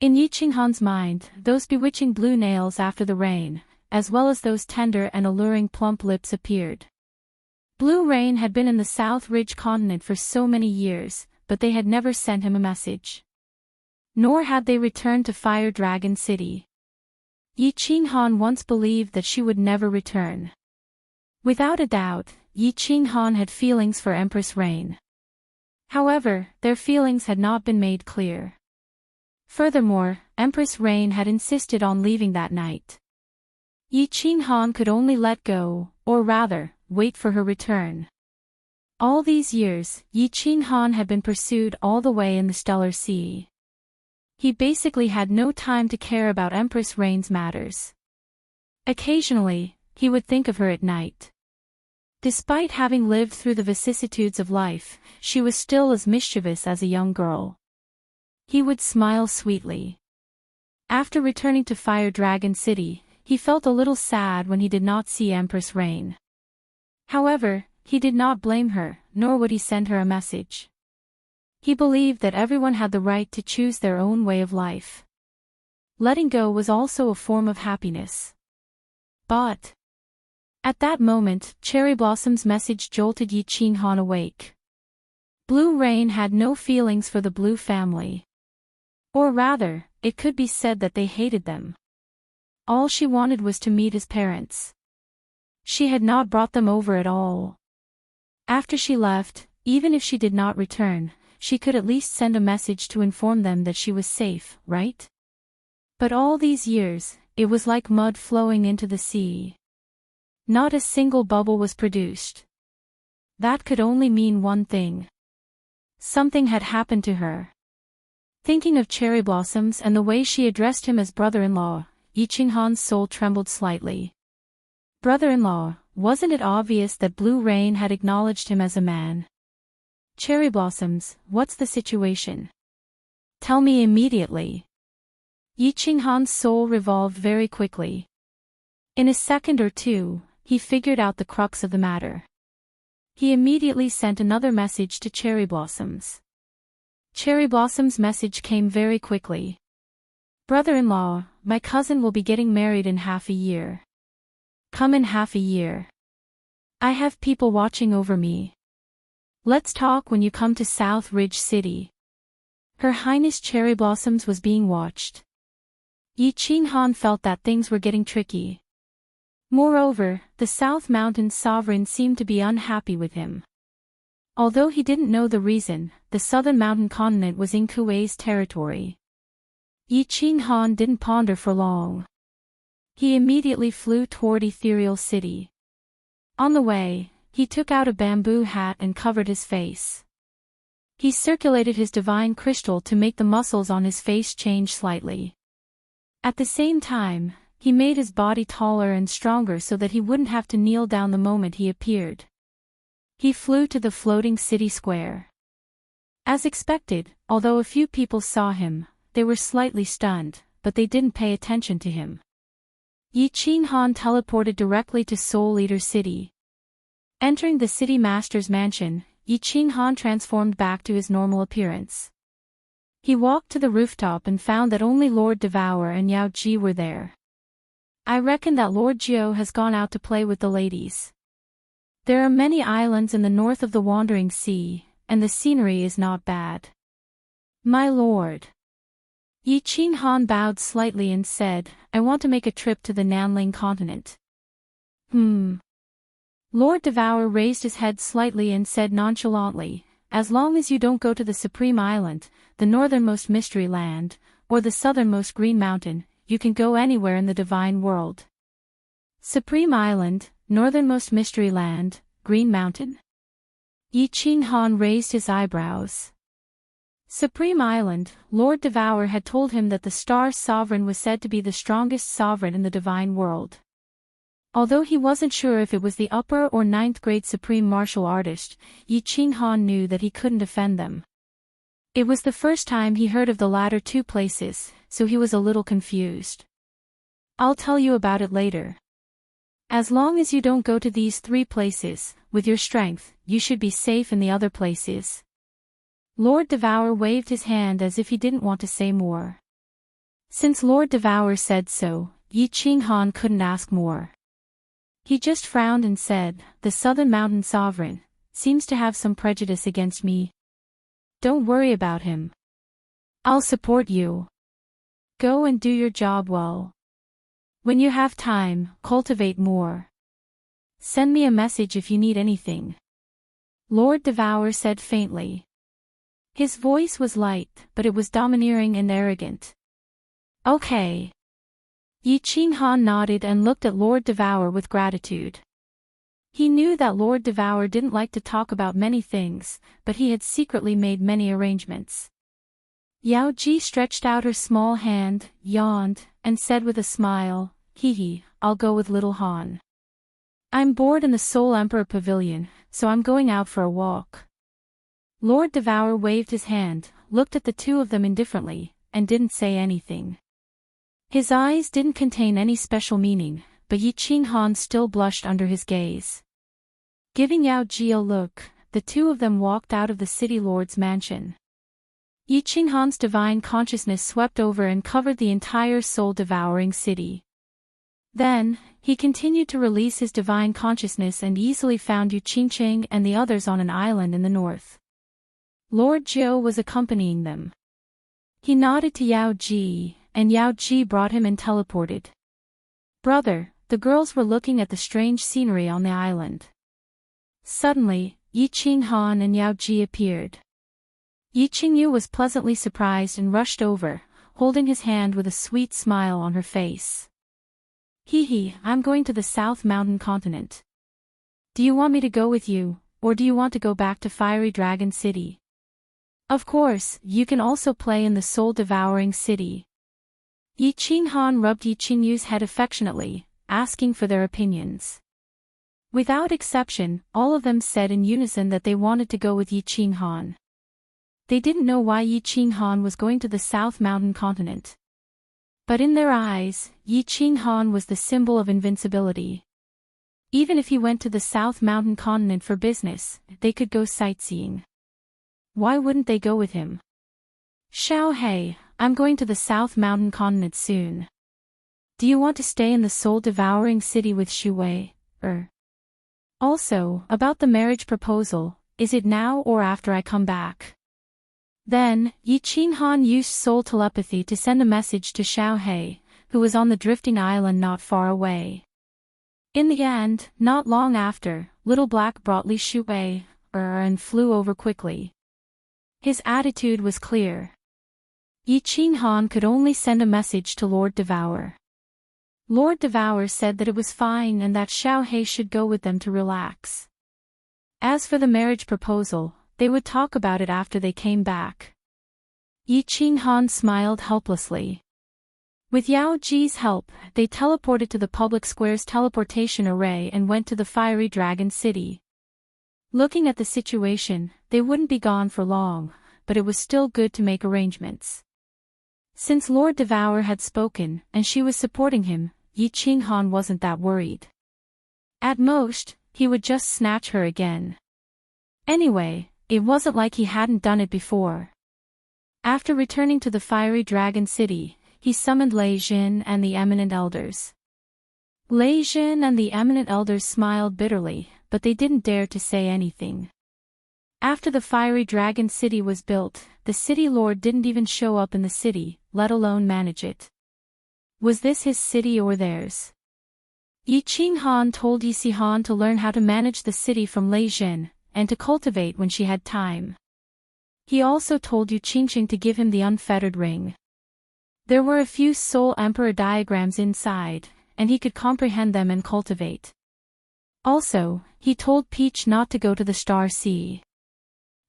In Yi Qinghan's mind, those bewitching blue nails after the rain, as well as those tender and alluring plump lips appeared. Blue Rain had been in the South Ridge continent for so many years, but they had never sent him a message. Nor had they returned to Fire Dragon City. Yi Qinghan once believed that she would never return. Without a doubt, Yi Qinghan had feelings for Empress Rain. However, their feelings had not been made clear. Furthermore, Empress Rain had insisted on leaving that night. Yi Qinghan could only let go, or rather, wait for her return. All these years, Yi Qinghan had been pursued all the way in the Stellar Sea. He basically had no time to care about Empress Rain's matters. Occasionally, he would think of her at night. Despite having lived through the vicissitudes of life, she was still as mischievous as a young girl. He would smile sweetly. After returning to Fire Dragon City, he felt a little sad when he did not see Empress Rain. However, he did not blame her, nor would he send her a message. He believed that everyone had the right to choose their own way of life. Letting go was also a form of happiness. But at that moment, Cherry Blossom's message jolted Yi Qinghan awake. Blue Rain had no feelings for the Blue family. Or rather, it could be said that they hated them. All she wanted was to meet his parents. She had not brought them over at all. After she left, even if she did not return, she could at least send a message to inform them that she was safe, right? But all these years, it was like mud flowing into the sea. Not a single bubble was produced. That could only mean one thing. Something had happened to her. Thinking of Cherry Blossoms and the way she addressed him as brother-in-law, Yi Qinghan's soul trembled slightly. Brother-in-law, wasn't it obvious that Blue Rain had acknowledged him as a man? Cherry Blossoms, what's the situation? Tell me immediately. Yi Qinghan's soul revolved very quickly. In a second or two, he figured out the crux of the matter. He immediately sent another message to Cherry Blossoms. Cherry Blossom's message came very quickly. Brother-in-law, my cousin will be getting married in half a year. Come in half a year. I have people watching over me. Let's talk when you come to South Ridge City. Her Highness Cherry Blossoms was being watched. Yi Qinghan felt that things were getting tricky. Moreover, the South Mountain Sovereign seemed to be unhappy with him. Although he didn't know the reason, the Southern Mountain Continent was in Kuei's territory. Yi Qinghan didn't ponder for long. He immediately flew toward Ethereal City. On the way, he took out a bamboo hat and covered his face. He circulated his divine crystal to make the muscles on his face change slightly. At the same time, he made his body taller and stronger so that he wouldn't have to kneel down the moment he appeared. He flew to the floating city square. As expected, although a few people saw him, they were slightly stunned, but they didn't pay attention to him. Yi Qinghan teleported directly to Soul Eater City. Entering the city master's mansion, Yi Qinghan transformed back to his normal appearance. He walked to the rooftop and found that only Lord Devourer and Yao Ji were there. I reckon that Lord Jiao has gone out to play with the ladies. There are many islands in the north of the Wandering Sea, and the scenery is not bad. My lord. Yi Qinghan bowed slightly and said, I want to make a trip to the Nanling continent. Lord Devourer raised his head slightly and said nonchalantly, as long as you don't go to the Supreme Island, the northernmost Mystery Land, or the southernmost Green Mountain, you can go anywhere in the Divine World. Supreme Island, northernmost Mystery Land, Green Mountain? Yi Qinghan raised his eyebrows. Supreme Island, Lord Devourer had told him that the Star Sovereign was said to be the strongest sovereign in the Divine World. Although he wasn't sure if it was the upper or ninth grade supreme martial artist, Yi Qinghan knew that he couldn't offend them. It was the first time he heard of the latter two places, so he was a little confused. I'll tell you about it later. As long as you don't go to these three places, with your strength, you should be safe in the other places. Lord Devour waved his hand as if he didn't want to say more. Since Lord Devour said so, Yi Qinghan couldn't ask more. He just frowned and said, "The Southern Mountain Sovereign seems to have some prejudice against me. Don't worry about him. I'll support you. Go and do your job well. When you have time, cultivate more. Send me a message if you need anything." Lord Devour said faintly. His voice was light, but it was domineering and arrogant. Okay. Yi Qinghan nodded and looked at Lord Devour with gratitude. He knew that Lord Devour didn't like to talk about many things, but he had secretly made many arrangements. Yao Ji stretched out her small hand, yawned, and said with a smile, "Hee, I'll go with little Han. I'm bored in the Soul Emperor Pavilion, so I'm going out for a walk." Lord Devour waved his hand, looked at the two of them indifferently, and didn't say anything. His eyes didn't contain any special meaning, but Yi Qinghan still blushed under his gaze. Giving Yao Ji a look, the two of them walked out of the city lord's mansion. Yi Qinghan's divine consciousness swept over and covered the entire soul-devouring city. Then, he continued to release his divine consciousness and easily found Yu Qingqing and the others on an island in the north. Lord Zhou was accompanying them. He nodded to Yao Ji, and Yao Ji brought him and teleported. "Brother," the girls were looking at the strange scenery on the island. Suddenly, Yi Qinghan and Yao Ji appeared. Yi Qingyu was pleasantly surprised and rushed over, holding his hand with a sweet smile on her face. "Hee, I'm going to the South Mountain Continent. Do you want me to go with you, or do you want to go back to Fiery Dragon City? Of course, you can also play in the soul-devouring city." Yi Qinghan rubbed Yi Qingyu's head affectionately, asking for their opinions. Without exception, all of them said in unison that they wanted to go with Yi Qinghan. They didn't know why Yi Qinghan was going to the South Mountain Continent. But in their eyes, Yi Qinghan was the symbol of invincibility. Even if he went to the South Mountain Continent for business, they could go sightseeing. Why wouldn't they go with him? "Xiao Hei, I'm going to the South Mountain Continent soon. Do you want to stay in the soul-devouring city with Xu Wei, or? Also, about the marriage proposal, is it now or after I come back?" Then, Yi Qinghan used soul telepathy to send a message to Xiao Hei, who was on the drifting island not far away. In the end, not long after, Little Black brought Li Xu Wei, and flew over quickly. His attitude was clear. Yi Qinghan could only send a message to Lord Devour. Lord Devour said that it was fine and that Xiao Hei should go with them to relax. As for the marriage proposal, they would talk about it after they came back. Yi Qinghan smiled helplessly. With Yao Ji's help, they teleported to the public square's teleportation array and went to the Fiery Dragon City. Looking at the situation, they wouldn't be gone for long, but it was still good to make arrangements. Since Lord Devour had spoken, and she was supporting him, Yi Qinghan wasn't that worried. At most, he would just snatch her again. Anyway, it wasn't like he hadn't done it before. After returning to the Fiery Dragon City, he summoned Lei Jin and the Eminent Elders. Lei Jin and the Eminent Elders smiled bitterly, but they didn't dare to say anything. After the Fiery Dragon City was built, the city lord didn't even show up in the city, let alone manage it. Was this his city or theirs? Yi Qinghan told Yi Sihan to learn how to manage the city from Lei Jin, and to cultivate when she had time. He also told Yu Qingqing to give him the unfettered ring. There were a few Soul Emperor diagrams inside, and he could comprehend them and cultivate. Also, he told Peach not to go to the Star Sea.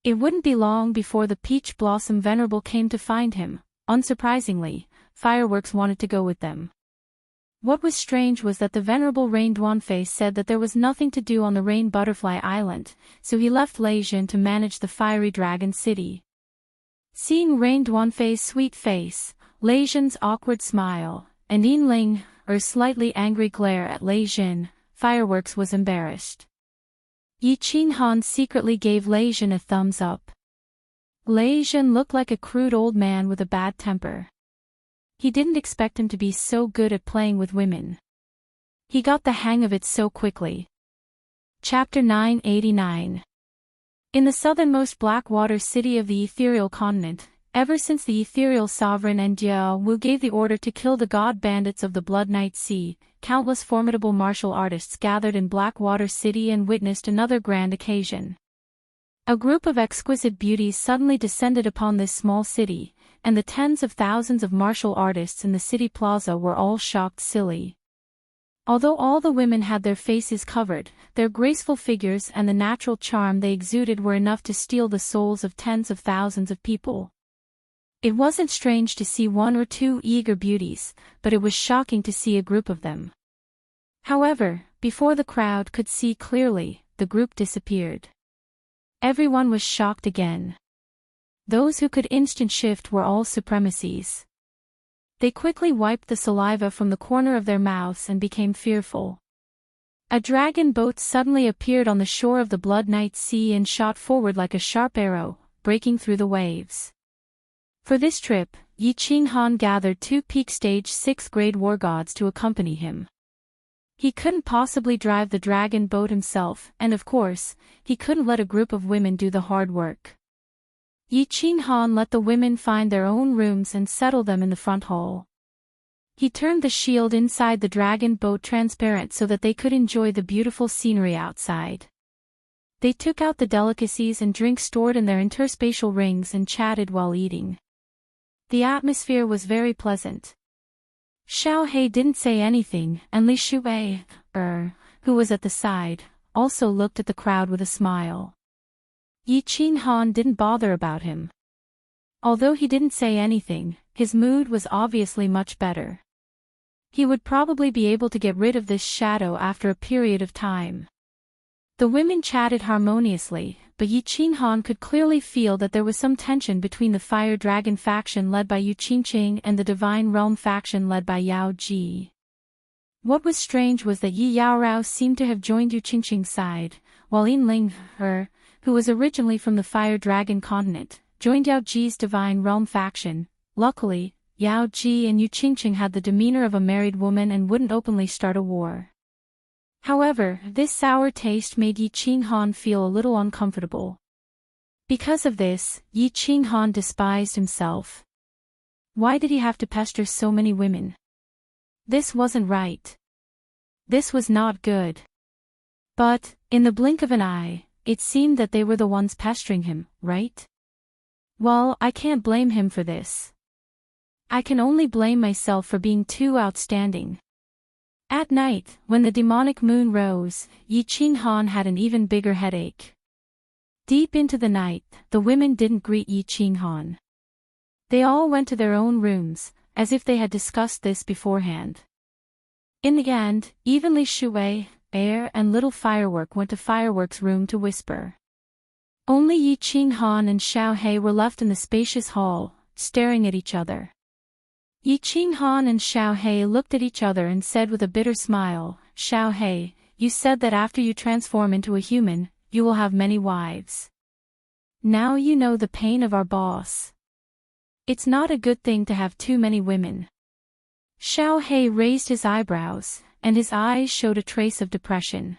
It wouldn't be long before the Peach Blossom Venerable came to find him. Unsurprisingly, Fireworks wanted to go with them. What was strange was that the venerable Rain Duanfei said that there was nothing to do on the Rain Butterfly Island, so he left Lei Jin to manage the fiery dragon city. Seeing Rain Duanfei's sweet face, Lei Jin's awkward smile, and Yinling, her slightly angry glare at Lei Jin, Fireworks was embarrassed. Yi Qinghan secretly gave Lei Jin a thumbs up. Lei Jin looked like a crude old man with a bad temper. He didn't expect him to be so good at playing with women. He got the hang of it so quickly. Chapter 989. In the southernmost Blackwater city of the ethereal continent, ever since the ethereal sovereign Endiao Wu gave the order to kill the god bandits of the Blood Night Sea, countless formidable martial artists gathered in Blackwater City and witnessed another grand occasion. A group of exquisite beauties suddenly descended upon this small city, and the tens of thousands of martial artists in the city plaza were all shocked silly. Although all the women had their faces covered, their graceful figures and the natural charm they exuded were enough to steal the souls of tens of thousands of people. It wasn't strange to see one or two eager beauties, but it was shocking to see a group of them. However, before the crowd could see clearly, the group disappeared. Everyone was shocked again. Those who could instant shift were all supremacies. They quickly wiped the saliva from the corner of their mouths and became fearful. A dragon boat suddenly appeared on the shore of the Blood Night Sea and shot forward like a sharp arrow, breaking through the waves. For this trip, Yi Qinghan gathered 2 peak stage 6th grade war gods to accompany him. He couldn't possibly drive the dragon boat himself, and of course, he couldn't let a group of women do the hard work. Yi Qinghan let the women find their own rooms and settle them in the front hall. He turned the shield inside the dragon boat transparent so that they could enjoy the beautiful scenery outside. They took out the delicacies and drinks stored in their interspatial rings and chatted while eating. The atmosphere was very pleasant. Xiao He didn't say anything, and Li Shuwei, who was at the side, also looked at the crowd with a smile. Yi Qinghan didn't bother about him. Although he didn't say anything, his mood was obviously much better. He would probably be able to get rid of this shadow after a period of time. The women chatted harmoniously, but Yi Qinghan could clearly feel that there was some tension between the Fire Dragon faction led by Yu Qingqing and the Divine Realm faction led by Yao Ji. What was strange was that Yi Yaorao seemed to have joined Yu Qingqing's side, while Yinling, who was originally from the Fire Dragon continent, joined Yao Ji's Divine Realm faction. Luckily, Yao Ji and Yu Qingqing had the demeanor of a married woman and wouldn't openly start a war. However, this sour taste made Yi Qinghan feel a little uncomfortable. Because of this, Yi Qinghan despised himself. Why did he have to pester so many women? This wasn't right. This was not good. But, in the blink of an eye, it seemed that they were the ones pestering him, right? Well, I can't blame him for this. I can only blame myself for being too outstanding. At night, when the demonic moon rose, Yi Qinghan had an even bigger headache. Deep into the night, the women didn't greet Yi Qinghan. They all went to their own rooms, as if they had discussed this beforehand. In the end, even Li Shuwei, and Little Firework went to Firework's room to whisper. Only Yi Qinghan and Xiao He were left in the spacious hall, staring at each other. Yi Qinghan and Xiao He looked at each other and said with a bitter smile, "Xiao He, you said that after you transform into a human, you will have many wives. Now you know the pain of our boss. It's not a good thing to have too many women." Xiao He raised his eyebrows, and his eyes showed a trace of depression.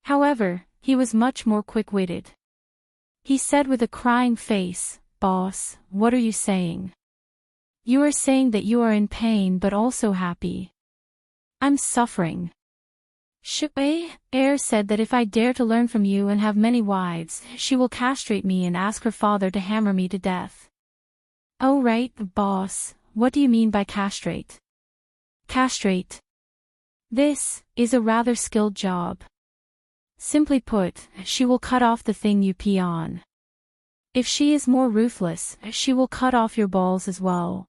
However, he was much more quick-witted. He said with a crying face, "Boss, what are you saying? You are saying that you are in pain but also happy. I'm suffering." Shui said that if I dare to learn from you and have many wives, she will castrate me and ask her father to hammer me to death. Oh right, boss, what do you mean by castrate? Castrate. This is a rather skilled job. Simply put, she will cut off the thing you pee on. If she is more ruthless, she will cut off your balls as well.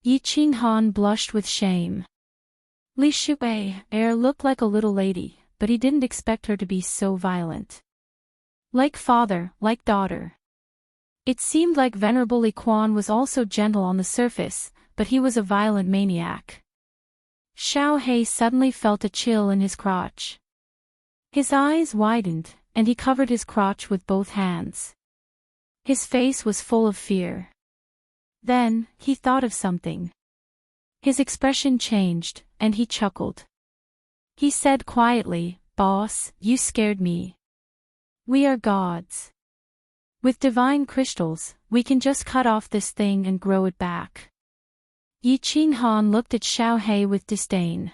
Yi Qinghan blushed with shame. Li Shui looked like a little lady, but he didn't expect her to be so violent. Like father, like daughter. It seemed like Venerable Li Quan was also gentle on the surface, but he was a violent maniac. Xiao He suddenly felt a chill in his crotch. His eyes widened, and he covered his crotch with both hands. His face was full of fear. Then, he thought of something. His expression changed, and he chuckled. He said quietly, "Boss, you scared me. We are gods. With divine crystals, we can just cut off this thing and grow it back." Yi Qinghan looked at Xiao He with disdain.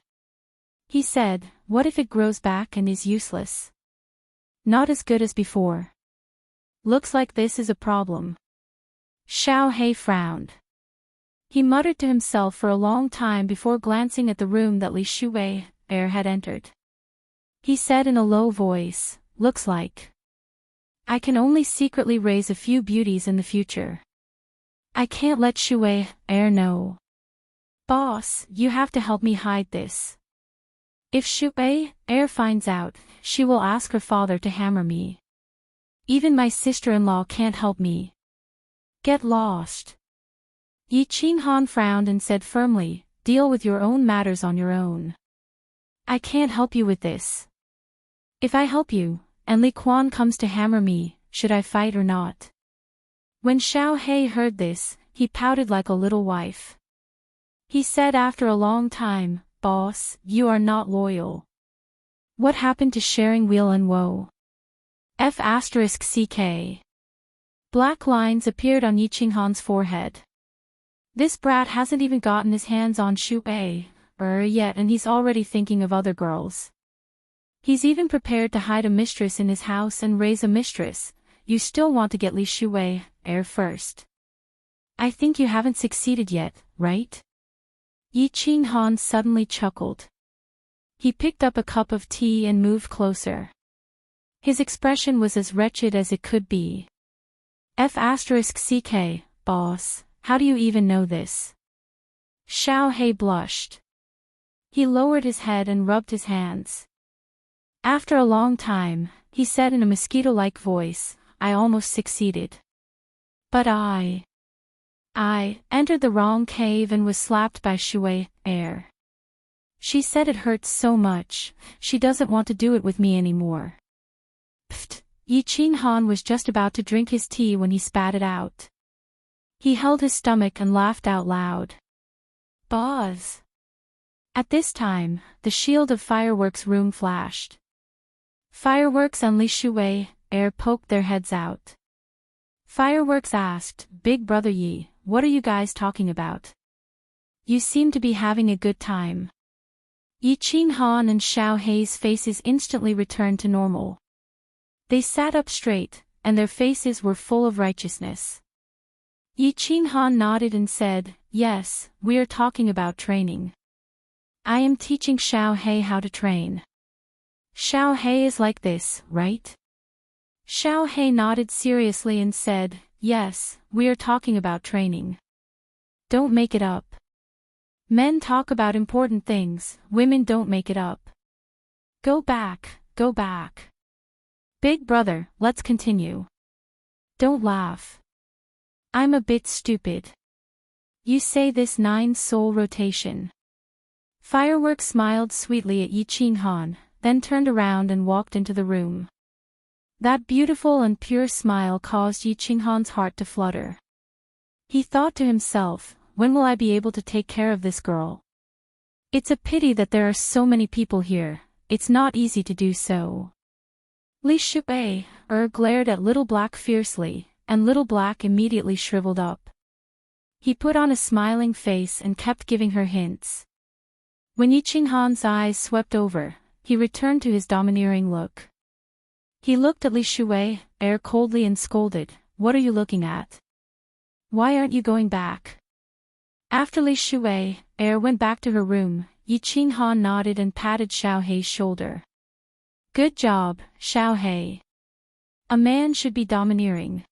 He said, "What if it grows back and is useless? Not as good as before. Looks like this is a problem." Xiao He frowned. He muttered to himself for a long time before glancing at the room that Li Shui had entered. He said in a low voice, "Looks like I can only secretly raise a few beauties in the future. I can't let Shui know. Boss, you have to help me hide this. If Shui finds out, she will ask her father to hammer me. Even my sister-in-law can't help me. Get lost." Yi Qinghan frowned and said firmly, "Deal with your own matters on your own. I can't help you with this. If I help you, and Li Quan comes to hammer me, should I fight or not?" When Xiao He heard this, he pouted like a little wife. He said after a long time, "Boss, you are not loyal. What happened to sharing weal and woe?" F***ck. Black lines appeared on Yi Qinghan's forehead. This brat hasn't even gotten his hands on Shui yet, and he's already thinking of other girls. He's even prepared to hide a mistress in his house and raise a mistress. You still want to get Li Shui first. I think you haven't succeeded yet, right? Yi Qinghan suddenly chuckled. He picked up a cup of tea and moved closer. His expression was as wretched as it could be. F***ck, boss, how do you even know this? Xiao He blushed. He lowered his head and rubbed his hands. After a long time, he said in a mosquito-like voice, "I almost succeeded. But I entered the wrong cave and was slapped by Shui. She said it hurts so much, she doesn't want to do it with me anymore." Pfft! Yi Qinghan was just about to drink his tea when he spat it out. He held his stomach and laughed out loud. Buzz! At this time, the shield of fireworks room flashed. Fireworks and Li Shui poked their heads out. Fireworks asked, "Big brother Yi, what are you guys talking about? You seem to be having a good time." Yi Qinghan and Xiao He's faces instantly returned to normal. They sat up straight, and their faces were full of righteousness. Yi Qinghan nodded and said, "Yes, we are talking about training. I am teaching Xiao He how to train. Xiao He is like this, right?" Xiao He nodded seriously and said, "Yes, we are talking about training. Don't make it up. Men talk about important things, women don't make it up. Go back, go back. Big brother, let's continue. Don't laugh. I'm a bit stupid. You say this 9-soul rotation." Fireworks smiled sweetly at Yi Qinghan, then turned around and walked into the room. That beautiful and pure smile caused Yi Qinghan's heart to flutter. He thought to himself, when will I be able to take care of this girl? It's a pity that there are so many people here, it's not easy to do so. Li Shui glared at Little Black fiercely, and Little Black immediately shriveled up. He put on a smiling face and kept giving her hints. When Yi Qinghan's eyes swept over, he returned to his domineering look. He looked at Li Shui coldly and scolded, "What are you looking at? Why aren't you going back?" After Li Shui went back to her room, Yi Qinghan nodded and patted Xiao He's shoulder. "Good job, Xiao He. A man should be domineering.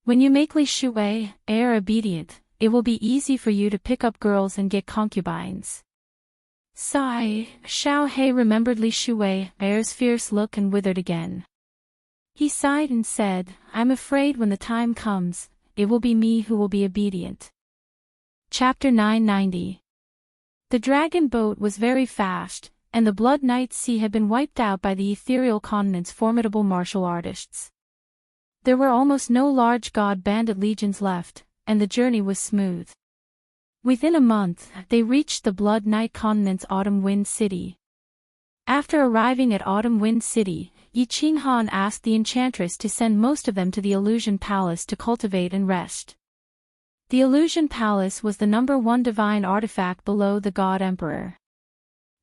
When you make Li Shui obedient, it will be easy for you to pick up girls and get concubines." Sigh, Xiao He remembered Li Shui's fierce look and withered again. He sighed and said, I'm afraid when the time comes, it will be me who will be obedient. Chapter 990. The dragon boat was very fast, and the Blood Night Sea had been wiped out by the ethereal continent's formidable martial artists. There were almost no large god bandit legions left, and the journey was smooth. Within a month, they reached the Blood Night continent's Autumn Wind City. After arriving at Autumn Wind City, Yi Qinghan asked the enchantress to send most of them to the Illusion Palace to cultivate and rest. The Illusion Palace was the #1 divine artifact below the God Emperor.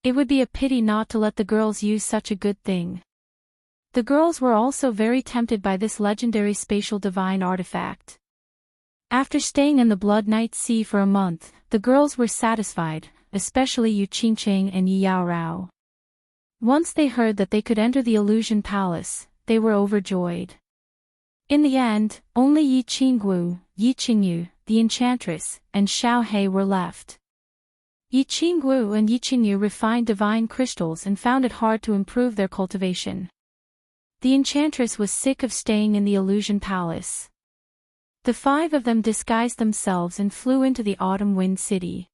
It would be a pity not to let the girls use such a good thing. The girls were also very tempted by this legendary spatial divine artifact. After staying in the Blood Night Sea for a month, the girls were satisfied, especially Yu Qingqing and Yi Yaorao. Once they heard that they could enter the Illusion Palace, they were overjoyed. In the end, only Yi Qingguo, Yi Qingyu, the enchantress, and Xiao He were left. Yi Qingguo and Yi Qingyu refined divine crystals and found it hard to improve their cultivation. The enchantress was sick of staying in the Illusion Palace. The 5 of them disguised themselves and flew into the Autumn Wind City.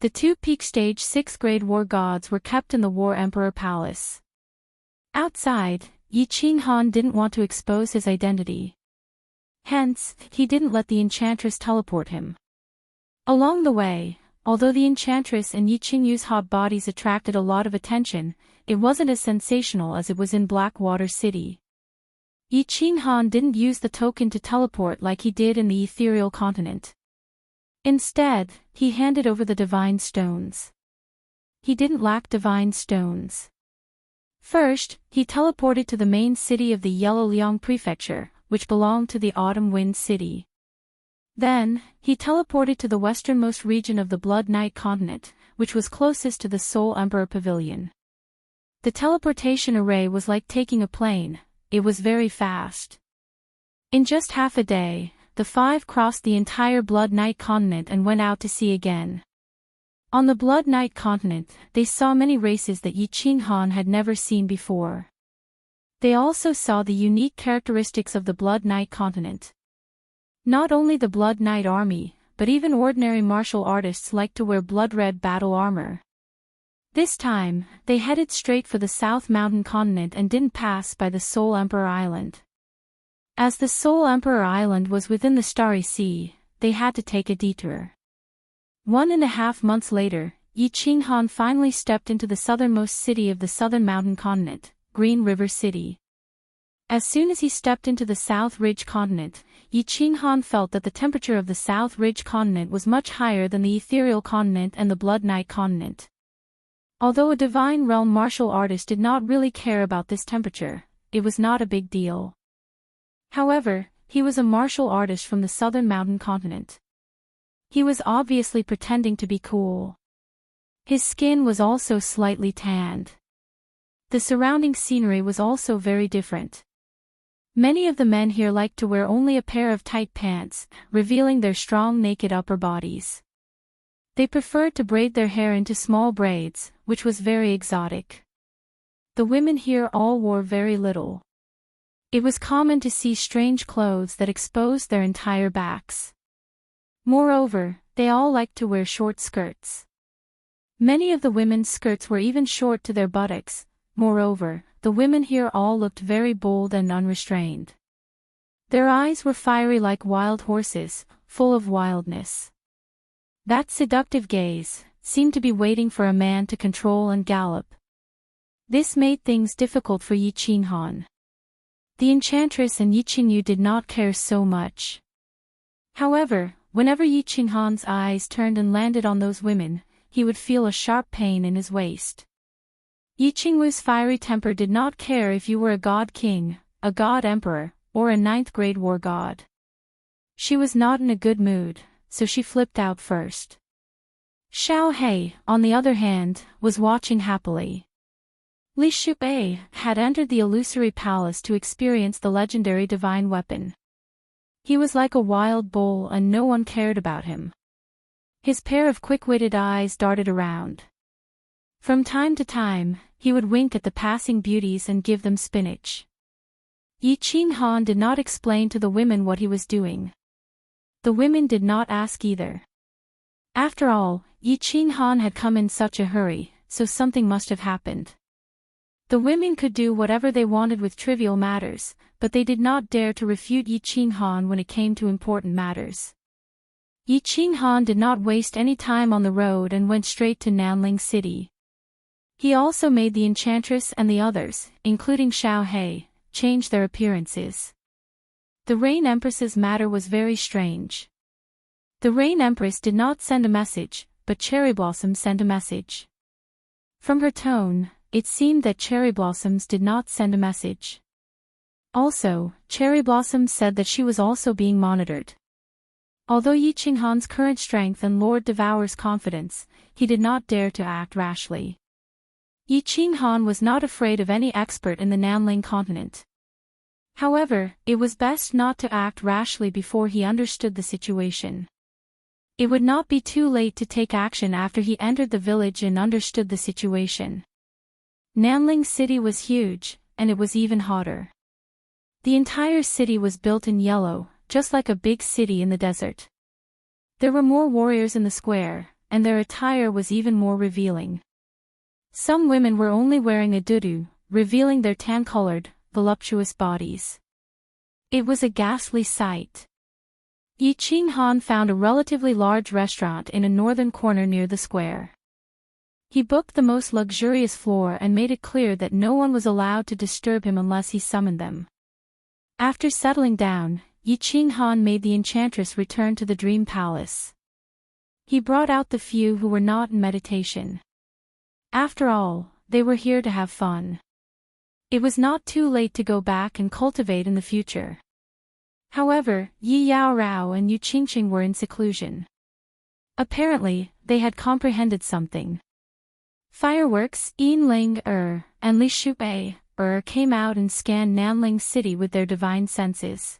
The 2 peak stage 6th grade war gods were kept in the War Emperor Palace. Outside, Yi Qinghan didn't want to expose his identity. Hence, he didn't let the enchantress teleport him. Along the way, although the enchantress and Yi Qingyu's hot bodies attracted a lot of attention, it wasn't as sensational as it was in Blackwater City. Yi Qinghan didn't use the token to teleport like he did in the ethereal continent. Instead, he handed over the divine stones. He didn't lack divine stones. First, he teleported to the main city of the Yellow Liang Prefecture, which belonged to the Autumn Wind City. Then, he teleported to the westernmost region of the Blood Night continent, which was closest to the Soul Emperor Pavilion. The teleportation array was like taking a plane. It was very fast. In just half a day, the 5 crossed the entire Blood Night continent and went out to sea again. On the Blood Night continent, they saw many races that Yi Qinghan had never seen before. They also saw the unique characteristics of the Blood Night continent. Not only the Blood Night army, but even ordinary martial artists liked to wear blood-red battle armor. This time, they headed straight for the South Mountain continent and didn't pass by the Soul Emperor Island. As the Soul Emperor Island was within the Starry Sea, they had to take a detour. 1.5 months later, Yi Qinghan finally stepped into the southernmost city of the Southern Mountain continent, Green River City. As soon as he stepped into the South Ridge continent, Yi Qinghan felt that the temperature of the South Ridge continent was much higher than the Ethereal continent and the Blood Night continent. Although a divine realm martial artist did not really care about this temperature, it was not a big deal. However, he was a martial artist from the Southern Mountain continent. He was obviously pretending to be cool. His skin was also slightly tanned. The surrounding scenery was also very different. Many of the men here liked to wear only a pair of tight pants, revealing their strong naked upper bodies. They preferred to braid their hair into small braids, which was very exotic. The women here all wore very little. It was common to see strange clothes that exposed their entire backs. Moreover, they all liked to wear short skirts. Many of the women's skirts were even short to their buttocks. Moreover, the women here all looked very bold and unrestrained. Their eyes were fiery like wild horses, full of wildness. That seductive gaze seemed to be waiting for a man to control and gallop. This made things difficult for Yi Qinghan. The enchantress and Yi Qingyu did not care so much. However, whenever Yi Qinghan's eyes turned and landed on those women, he would feel a sharp pain in his waist. Yi Qingyu's fiery temper did not care if you were a god king, a god emperor, or a 9th grade war god. She was not in a good mood, so she flipped out first. Xiao He, on the other hand, was watching happily. Li Shui had entered the illusory palace to experience the legendary divine weapon. He was like a wild bull and no one cared about him. His pair of quick-witted eyes darted around. From time to time, he would wink at the passing beauties and give them spinach. Yi Qinghan did not explain to the women what he was doing. The women did not ask either. After all, Yi Qinghan had come in such a hurry, so something must have happened. The women could do whatever they wanted with trivial matters, but they did not dare to refute Yi Qinghan when it came to important matters. Yi Qinghan did not waste any time on the road and went straight to Nanling City. He also made the enchantress and the others, including Xiao He, change their appearances. The Rain Empress's matter was very strange. The Rain Empress did not send a message, but Cherry Blossom sent a message. From her tone, it seemed that Cherry Blossoms did not send a message. Also, Cherry Blossom said that she was also being monitored. Although Yi Qinghan's current strength and Lord Devour's confidence, he did not dare to act rashly. Yi Qinghan was not afraid of any expert in the Nanling continent. However, it was best not to act rashly before he understood the situation. It would not be too late to take action after he entered the village and understood the situation. Nanling City was huge, and it was even hotter. The entire city was built in yellow, just like a big city in the desert. There were more warriors in the square, and their attire was even more revealing. Some women were only wearing a dudu, revealing their tan-colored, voluptuous bodies. It was a ghastly sight. Yi Qinghan found a relatively large restaurant in a northern corner near the square. He booked the most luxurious floor and made it clear that no one was allowed to disturb him unless he summoned them. After settling down, Yi Qinghan made the enchantress return to the dream palace. He brought out the few who were not in meditation. After all, they were here to have fun. It was not too late to go back and cultivate in the future. However, Yi Yaorao and Yu Qingqing were in seclusion. Apparently, they had comprehended something. Fireworks, Yin Ling and Li Shubai came out and scanned Nanling City with their divine senses.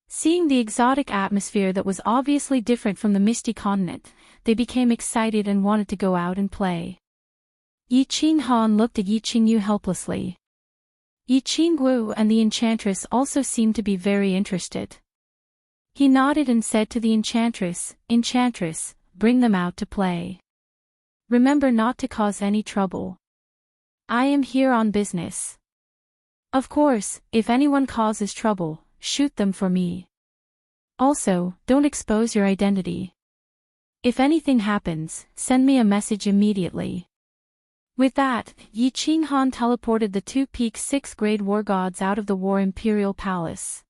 Seeing the exotic atmosphere that was obviously different from the misty continent, they became excited and wanted to go out and play. Yi Qinghan looked at Yi Qingyu helplessly. Yi Qingwu and the enchantress also seemed to be very interested. He nodded and said to the enchantress, "Enchantress, bring them out to play. Remember not to cause any trouble. I am here on business. Of course, if anyone causes trouble, shoot them for me. Also, don't expose your identity. If anything happens, send me a message immediately." With that, Yi Qinghan teleported the two peak 6th grade war gods out of the War Imperial Palace.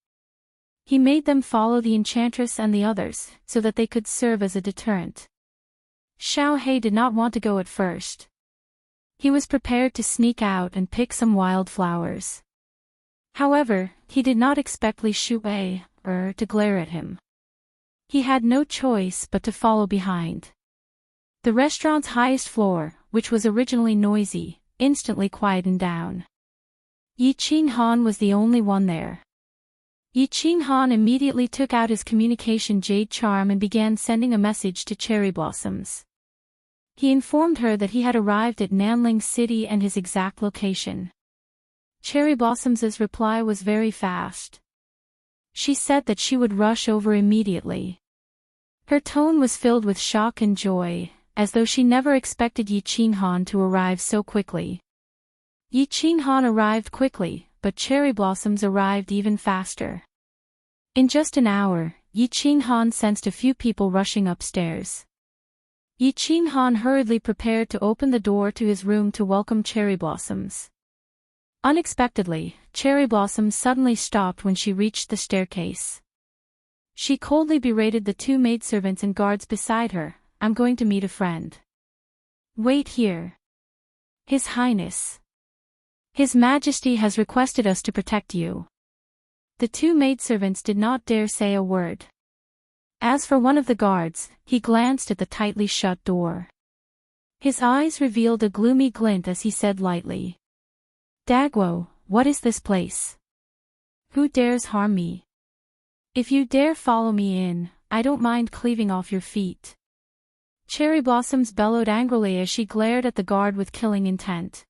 He made them follow the enchantress and the others, so that they could serve as a deterrent. Xiao He did not want to go at first. He was prepared to sneak out and pick some wild flowers. However, he did not expect Li Shubai to glare at him. He had no choice but to follow behind. The restaurant's highest floor, which was originally noisy, instantly quietened down. Yi Qinghan was the only one there. Yi Qinghan immediately took out his communication jade charm and began sending a message to Cherry Blossoms. He informed her that he had arrived at Nanling City and his exact location. Cherry Blossoms's reply was very fast. She said that she would rush over immediately. Her tone was filled with shock and joy, as though she never expected Yi Qinghan to arrive so quickly. Yi Qinghan arrived quickly, but Cherry Blossoms arrived even faster. In just an hour, Yi Qinghan sensed a few people rushing upstairs. Yi Qinghan hurriedly prepared to open the door to his room to welcome Cherry Blossoms. Unexpectedly, Cherry Blossoms suddenly stopped when she reached the staircase. She coldly berated the two maidservants and guards beside her. "I'm going to meet a friend. Wait here. His Highness. His Majesty has requested us to protect you." The two maidservants did not dare say a word. As for one of the guards, he glanced at the tightly shut door. His eyes revealed a gloomy glint as he said lightly, "Dagwo, what is this place? Who dares harm me? If you dare follow me in, I don't mind cleaving off your feet." Cherry Blossoms bellowed angrily as she glared at the guard with killing intent.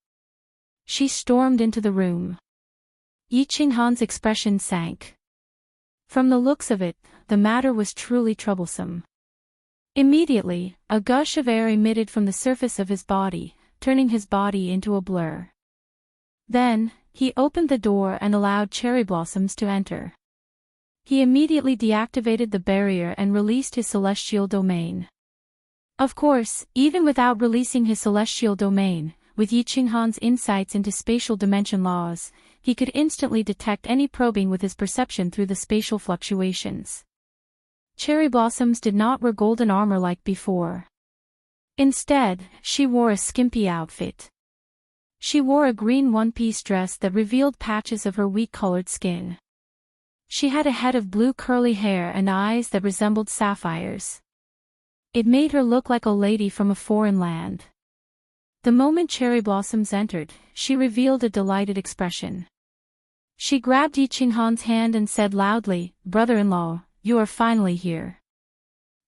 She stormed into the room. Yi Qinghan's expression sank. From the looks of it, the matter was truly troublesome. Immediately, a gush of air emitted from the surface of his body, turning his body into a blur. Then, he opened the door and allowed Cherry Blossoms to enter. He immediately deactivated the barrier and released his celestial domain. Of course, even without releasing his celestial domain, with Yi Qinghan's insights into spatial dimension laws, he could instantly detect any probing with his perception through the spatial fluctuations. Cherry Blossoms did not wear golden armor like before. Instead, she wore a skimpy outfit. She wore a green one-piece dress that revealed patches of her wheat-colored skin. She had a head of blue curly hair and eyes that resembled sapphires. It made her look like a lady from a foreign land. The moment Cherry Blossoms entered, she revealed a delighted expression. She grabbed Yi Qinghan's hand and said loudly, "Brother-in-law, you are finally here.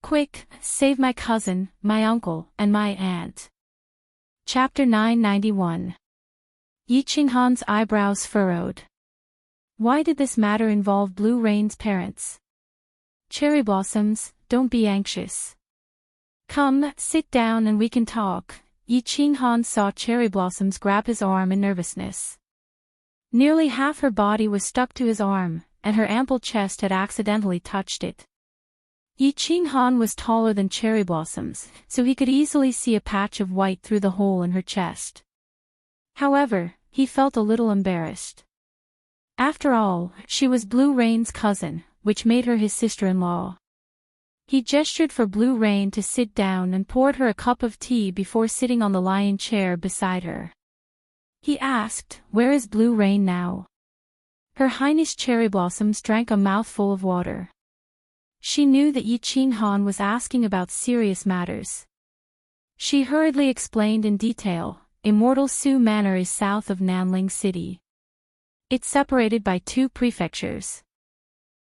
Quick, save my cousin, my uncle, and my aunt." Chapter 991. Yi Qinghan's eyebrows furrowed. Why did this matter involve Blue Rain's parents? Cherry Blossoms, don't be anxious. Come, sit down and we can talk. Yi Qinghan saw Cherry Blossoms grab his arm in nervousness. Nearly half her body was stuck to his arm, and her ample chest had accidentally touched it. Yi Qinghan was taller than Cherry Blossoms, so he could easily see a patch of white through the hole in her chest. However, he felt a little embarrassed. After all, she was Blue Rain's cousin, which made her his sister-in-law. He gestured for Blue Rain to sit down and poured her a cup of tea before sitting on the lion chair beside her. He asked, "Where is Blue Rain now?" Her Highness Cherry Blossoms drank a mouthful of water. She knew that Yi Qinghan was asking about serious matters. She hurriedly explained in detail, Immortal Su Manor is south of Nanling City. It's separated by 2 prefectures.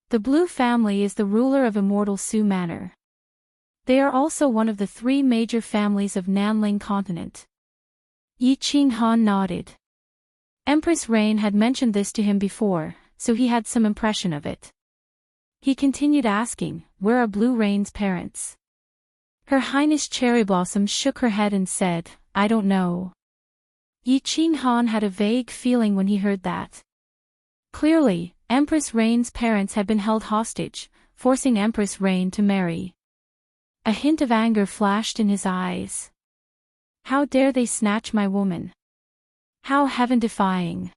The Blue family is the ruler of Immortal Su Manor. They are also one of the 3 major families of Nanling continent. Yi Qinghan nodded. Empress Rain had mentioned this to him before, so he had some impression of it. He continued asking, "Where are Blue Rain's parents?" Her Highness Cherry Blossoms shook her head and said, "I don't know." Yi Qinghan had a vague feeling when he heard that. Clearly, Empress Rain's parents had been held hostage, forcing Empress Rain to marry. A hint of anger flashed in his eyes. How dare they snatch my woman? How heaven-defying.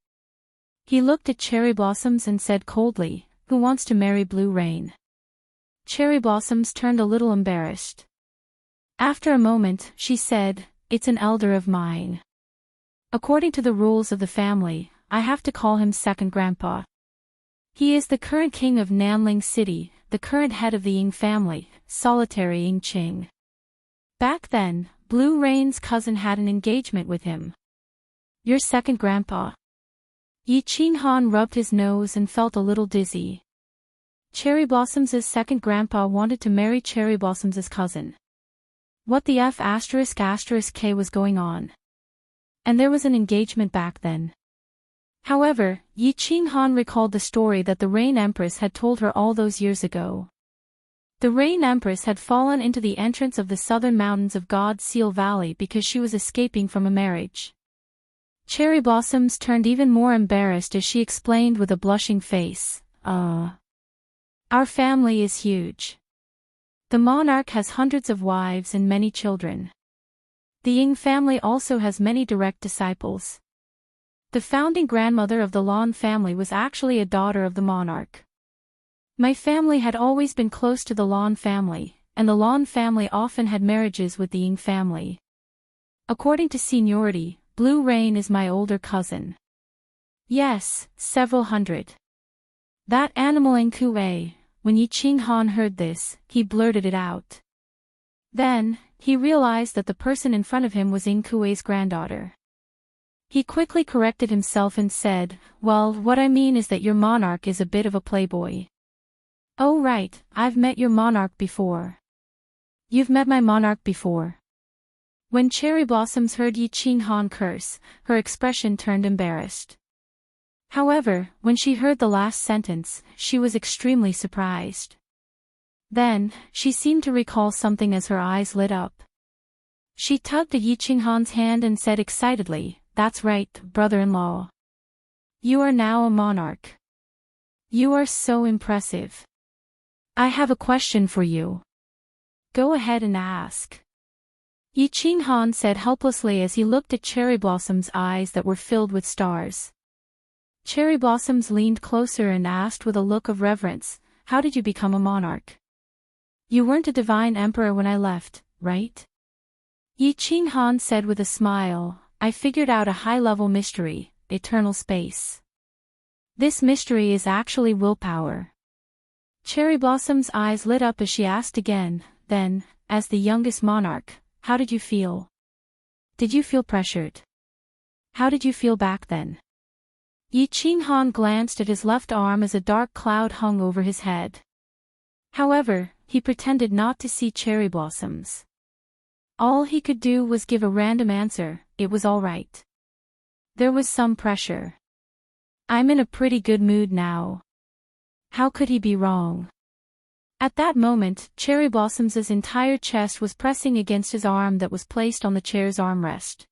He looked at Cherry Blossoms and said coldly, "Who wants to marry Blue Rain?" Cherry Blossoms turned a little embarrassed. After a moment, she said, "It's an elder of mine. According to the rules of the family, I have to call him second grandpa. He is the current king of Nanling City, the current head of the Ying family, solitary Ying Qing. Back then, Blue Rain's cousin had an engagement with him. Your second grandpa?" Yi Qinghan rubbed his nose and felt a little dizzy. Cherry Blossom's second grandpa wanted to marry Cherry Blossom's cousin. What the F***K was going on? And there was an engagement back then. However, Yi Qinghan recalled the story that the Rain Empress had told her all those years ago. The Rain Empress had fallen into the entrance of the southern mountains of God Seal Valley because she was escaping from a marriage. Cherry Blossoms turned even more embarrassed as she explained with a blushing face, Our family is huge. The monarch has hundreds of wives and many children. The Ying family also has many direct disciples. The founding grandmother of the Lan family was actually a daughter of the monarch. My family had always been close to the Lan family, and the Lan family often had marriages with the Ying family. According to seniority, Blue Rain is my older cousin. Yes, several hundred. That animal Nkue. When Yi Qinghan heard this, he blurted it out. Then, he realized that the person in front of him was Nkue's granddaughter. He quickly corrected himself and said, "Well, what I mean is that your monarch is a bit of a playboy." "Oh right, I've met your monarch before." You've met my monarch before. When Cherry Blossoms heard Yi Qinghan curse, her expression turned embarrassed. However, when she heard the last sentence, she was extremely surprised. Then, she seemed to recall something as her eyes lit up. She tugged at Yi Qinghan's hand and said excitedly, "That's right, brother-in-law. You are now a monarch. You are so impressive. I have a question for you. Go ahead and ask." Yi Qinghan said helplessly as he looked at Cherry Blossom's eyes that were filled with stars. Cherry Blossoms leaned closer and asked with a look of reverence, "How did you become a monarch? You weren't a divine emperor when I left, right?" Yi Qinghan said with a smile, "I figured out a high-level mystery, eternal space. This mystery is actually willpower." Cherry Blossom's eyes lit up as she asked again, "Then, as the youngest monarch, how did you feel? Did you feel pressured? How did you feel back then?" Yi Qinghan glanced at his left arm as a dark cloud hung over his head. However, he pretended not to see Cherry Blossoms. All he could do was give a random answer, "It was all right. There was some pressure. I'm in a pretty good mood now." How could he be wrong? At that moment, Cherry Blossom's entire chest was pressing against his arm that was placed on the chair's armrest.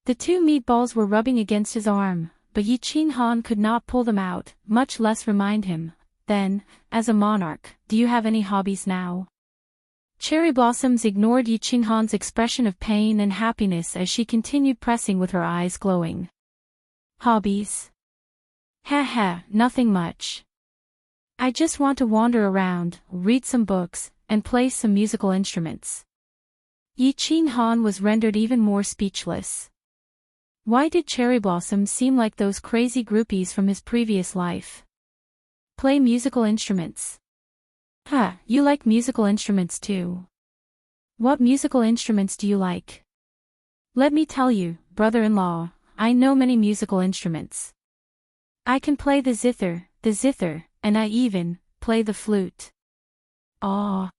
The two meatballs were rubbing against his arm, but Yi Qinghan could not pull them out, much less remind him. "Then, as a monarch, do you have any hobbies now?" Cherry Blossoms ignored Yi Qinghan's expression of pain and happiness as she continued pressing with her eyes glowing. "Hobbies? Heh, nothing much. I just want to wander around, read some books, and play some musical instruments." Yi Qinghan was rendered even more speechless. Why did Cherry Blossom seem like those crazy groupies from his previous life? Play musical instruments. You like musical instruments too. What musical instruments do you like? Let me tell you, brother-in-law, I know many musical instruments. I can play the zither, and I even play the flute. Aw.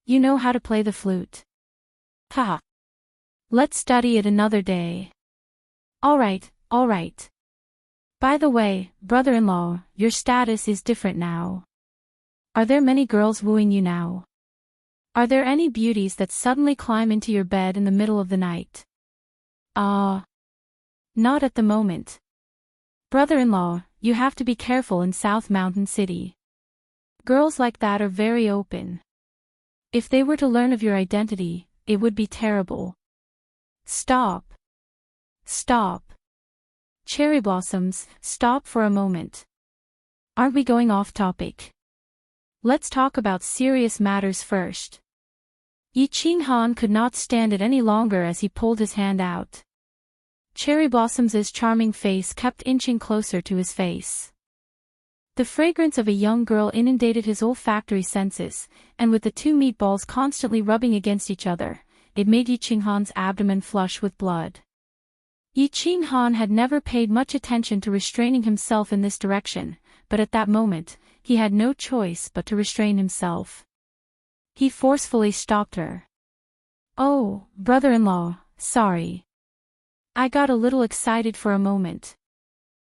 You know how to play the flute? Ha. Let's study it another day. All right. By the way, brother-in-law, your status is different now. Are there many girls wooing you now? Are there any beauties that suddenly climb into your bed in the middle of the night? Not at the moment. Brother-in-law, you have to be careful in South Mountain City. Girls like that are very open. If they were to learn of your identity, it would be terrible. Stop. Cherry Blossoms, stop for a moment. Aren't we going off topic? Let's talk about serious matters first. Yi Qinghan could not stand it any longer as he pulled his hand out. Cherry Blossom's charming face kept inching closer to his face. The fragrance of a young girl inundated his olfactory senses, and with the two meatballs constantly rubbing against each other, it made Yi Qinghan's abdomen flush with blood. Yi Qinghan had never paid much attention to restraining himself in this direction, but at that moment, he had no choice but to restrain himself. He forcefully stopped her. "Oh, brother-in-law, sorry. I got a little excited for a moment."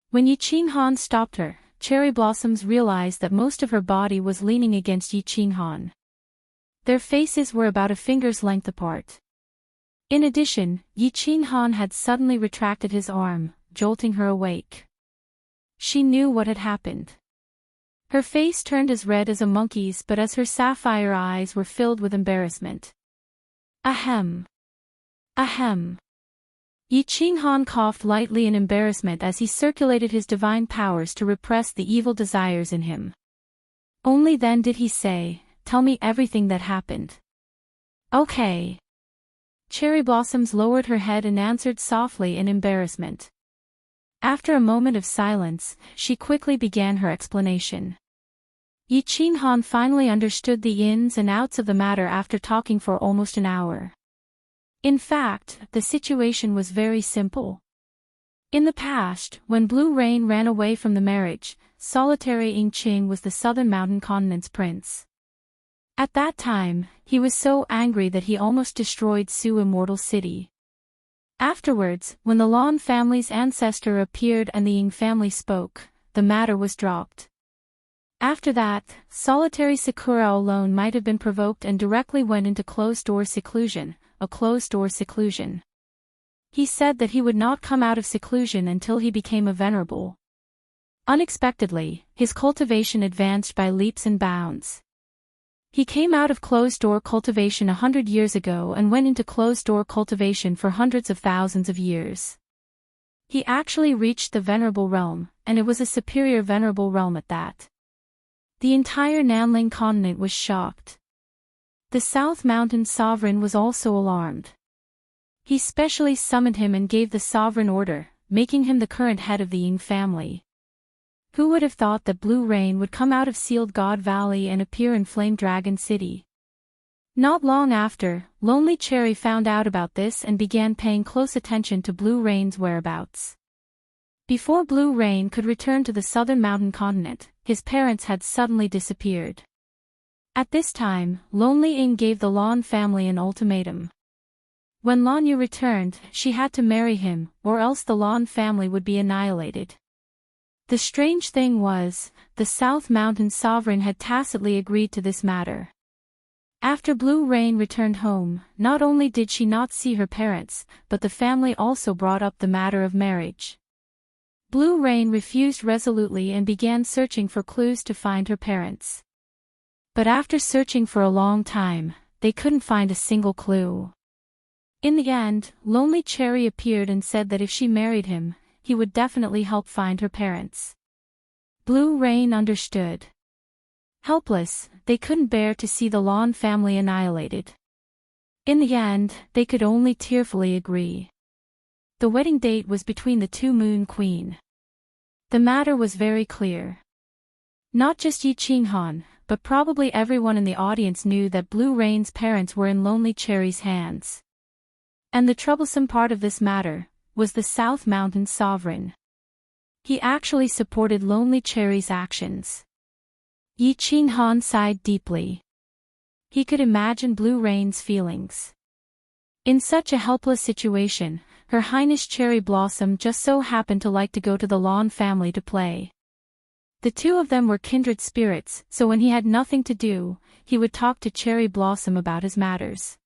When Yi Qinghan stopped her, Cherry Blossoms realized that most of her body was leaning against Yi Qinghan. Their faces were about a finger's length apart. In addition, Yi Qinghan had suddenly retracted his arm, jolting her awake. She knew what had happened. Her face turned as red as a monkey's, but as her sapphire eyes were filled with embarrassment. Ahem. Yi Qinghan coughed lightly in embarrassment as he circulated his divine powers to repress the evil desires in him. Only then did he say, "Tell me everything that happened." "Okay." Cherry Blossoms lowered her head and answered softly in embarrassment. After a moment of silence, she quickly began her explanation. Yi Qinghan finally understood the ins and outs of the matter after talking for almost an hour. In fact, the situation was very simple. In the past, when Blue Rain ran away from the marriage, solitary Ying Qing was the southern mountain continent's prince. At that time, he was so angry that he almost destroyed Su Immortal City. Afterwards, when the Lan family's ancestor appeared and the Ying family spoke, the matter was dropped. After that, solitary Sakura alone might have been provoked and directly went into closed-door seclusion, a closed-door seclusion. He said that he would not come out of seclusion until he became a venerable. Unexpectedly, his cultivation advanced by leaps and bounds. He came out of closed-door cultivation 100 years ago and went into closed-door cultivation for hundreds of thousands of years. He actually reached the venerable realm, and it was a superior venerable realm at that. The entire Nanling continent was shocked. The South Mountain sovereign was also alarmed. He specially summoned him and gave the sovereign order, making him the current head of the Ying family. Who would have thought that Blue Rain would come out of Sealed God Valley and appear in Flame Dragon City? Not long after, Lonely Cherry found out about this and began paying close attention to Blue Rain's whereabouts. Before Blue Rain could return to the southern mountain continent, his parents had suddenly disappeared. At this time, Lonely Ying gave the Lan family an ultimatum. When Lan Yu returned, she had to marry him, or else the Lan family would be annihilated. The strange thing was, the South Mountain sovereign had tacitly agreed to this matter. After Blue Rain returned home, not only did she not see her parents, but the family also brought up the matter of marriage. Blue Rain refused resolutely and began searching for clues to find her parents. But after searching for a long time, they couldn't find a single clue. In the end, Lonely Cherry appeared and said that if she married him, he would definitely help find her parents. Blue Rain understood. Helpless, they couldn't bear to see the Lan family annihilated. In the end, they could only tearfully agree. The wedding date was between the two Moon Queen. The matter was very clear. Not just Yi Qinghan, but probably everyone in the audience knew that Blue Rain's parents were in Lonely Cherry's hands. And the troublesome part of this matter was the South Mountain sovereign. He actually supported Lonely Cherry's actions. Yi Qinghan sighed deeply. He could imagine Blue Rain's feelings. In such a helpless situation, Her Highness Cherry Blossom just so happened to like to go to the Lan family to play. The two of them were kindred spirits, so when he had nothing to do, he would talk to Cherry Blossom about his matters.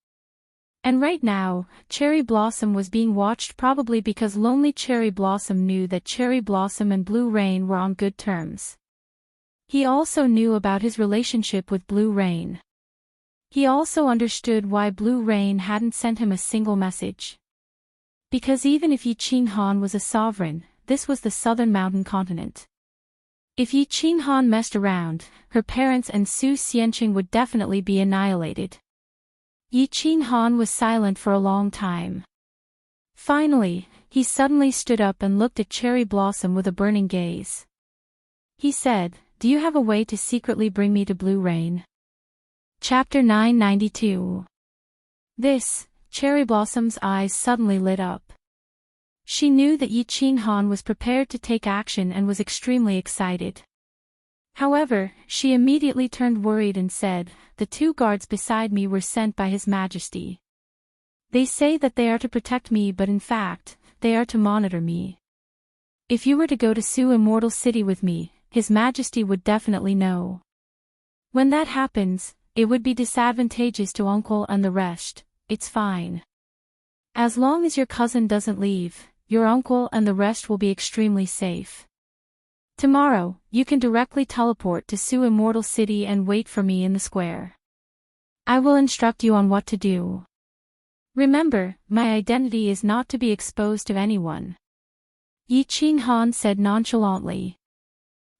And right now, Cherry Blossom was being watched probably because Lonely Cherry Blossom knew that Cherry Blossom and Blue Rain were on good terms. He also knew about his relationship with Blue Rain. He also understood why Blue Rain hadn't sent him a single message. Because even if Yi Qinghan was a sovereign, this was the southern mountain continent. If Yi Qinghan messed around, her parents and Su Xianqing would definitely be annihilated. Yi Qinghan was silent for a long time. Finally, he suddenly stood up and looked at Cherry Blossom with a burning gaze. He said, "Do you have a way to secretly bring me to Blue Rain?" Chapter 992. This, Cherry Blossom's eyes suddenly lit up. She knew that Yi Qinghan was prepared to take action and was extremely excited. However, she immediately turned worried and said, "The two guards beside me were sent by His Majesty. They say that they are to protect me, but in fact, they are to monitor me. If you were to go to Su Immortal City with me, His Majesty would definitely know. When that happens, it would be disadvantageous to Uncle and the rest. It's fine. As long as your cousin doesn't leave, your uncle and the rest will be extremely safe. Tomorrow, you can directly teleport to Su Immortal City and wait for me in the square. I will instruct you on what to do. Remember, my identity is not to be exposed to anyone." Yi Qinghan said nonchalantly.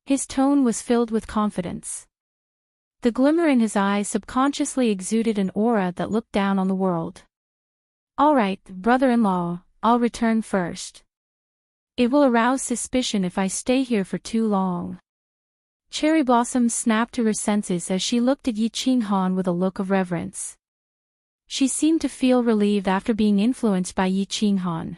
His tone was filled with confidence. The glimmer in his eyes subconsciously exuded an aura that looked down on the world. "All right, brother-in-law, I'll return first. It will arouse suspicion if I stay here for too long." Cherry Blossom snapped to her senses as she looked at Yi Qinghan with a look of reverence. She seemed to feel relieved after being influenced by Yi Qinghan.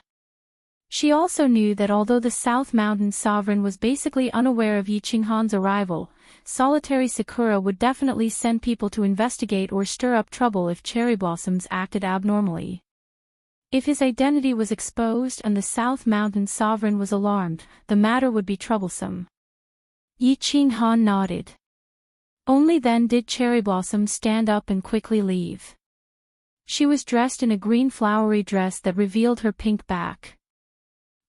She also knew that although the South Mountain Sovereign was basically unaware of Yi Qinghan's arrival, solitary Sakura would definitely send people to investigate or stir up trouble if Cherry Blossoms acted abnormally. If his identity was exposed and the South Mountain Sovereign was alarmed, the matter would be troublesome. Yi Qinghan nodded. Only then did Cherry Blossom stand up and quickly leave. She was dressed in a green flowery dress that revealed her pink back.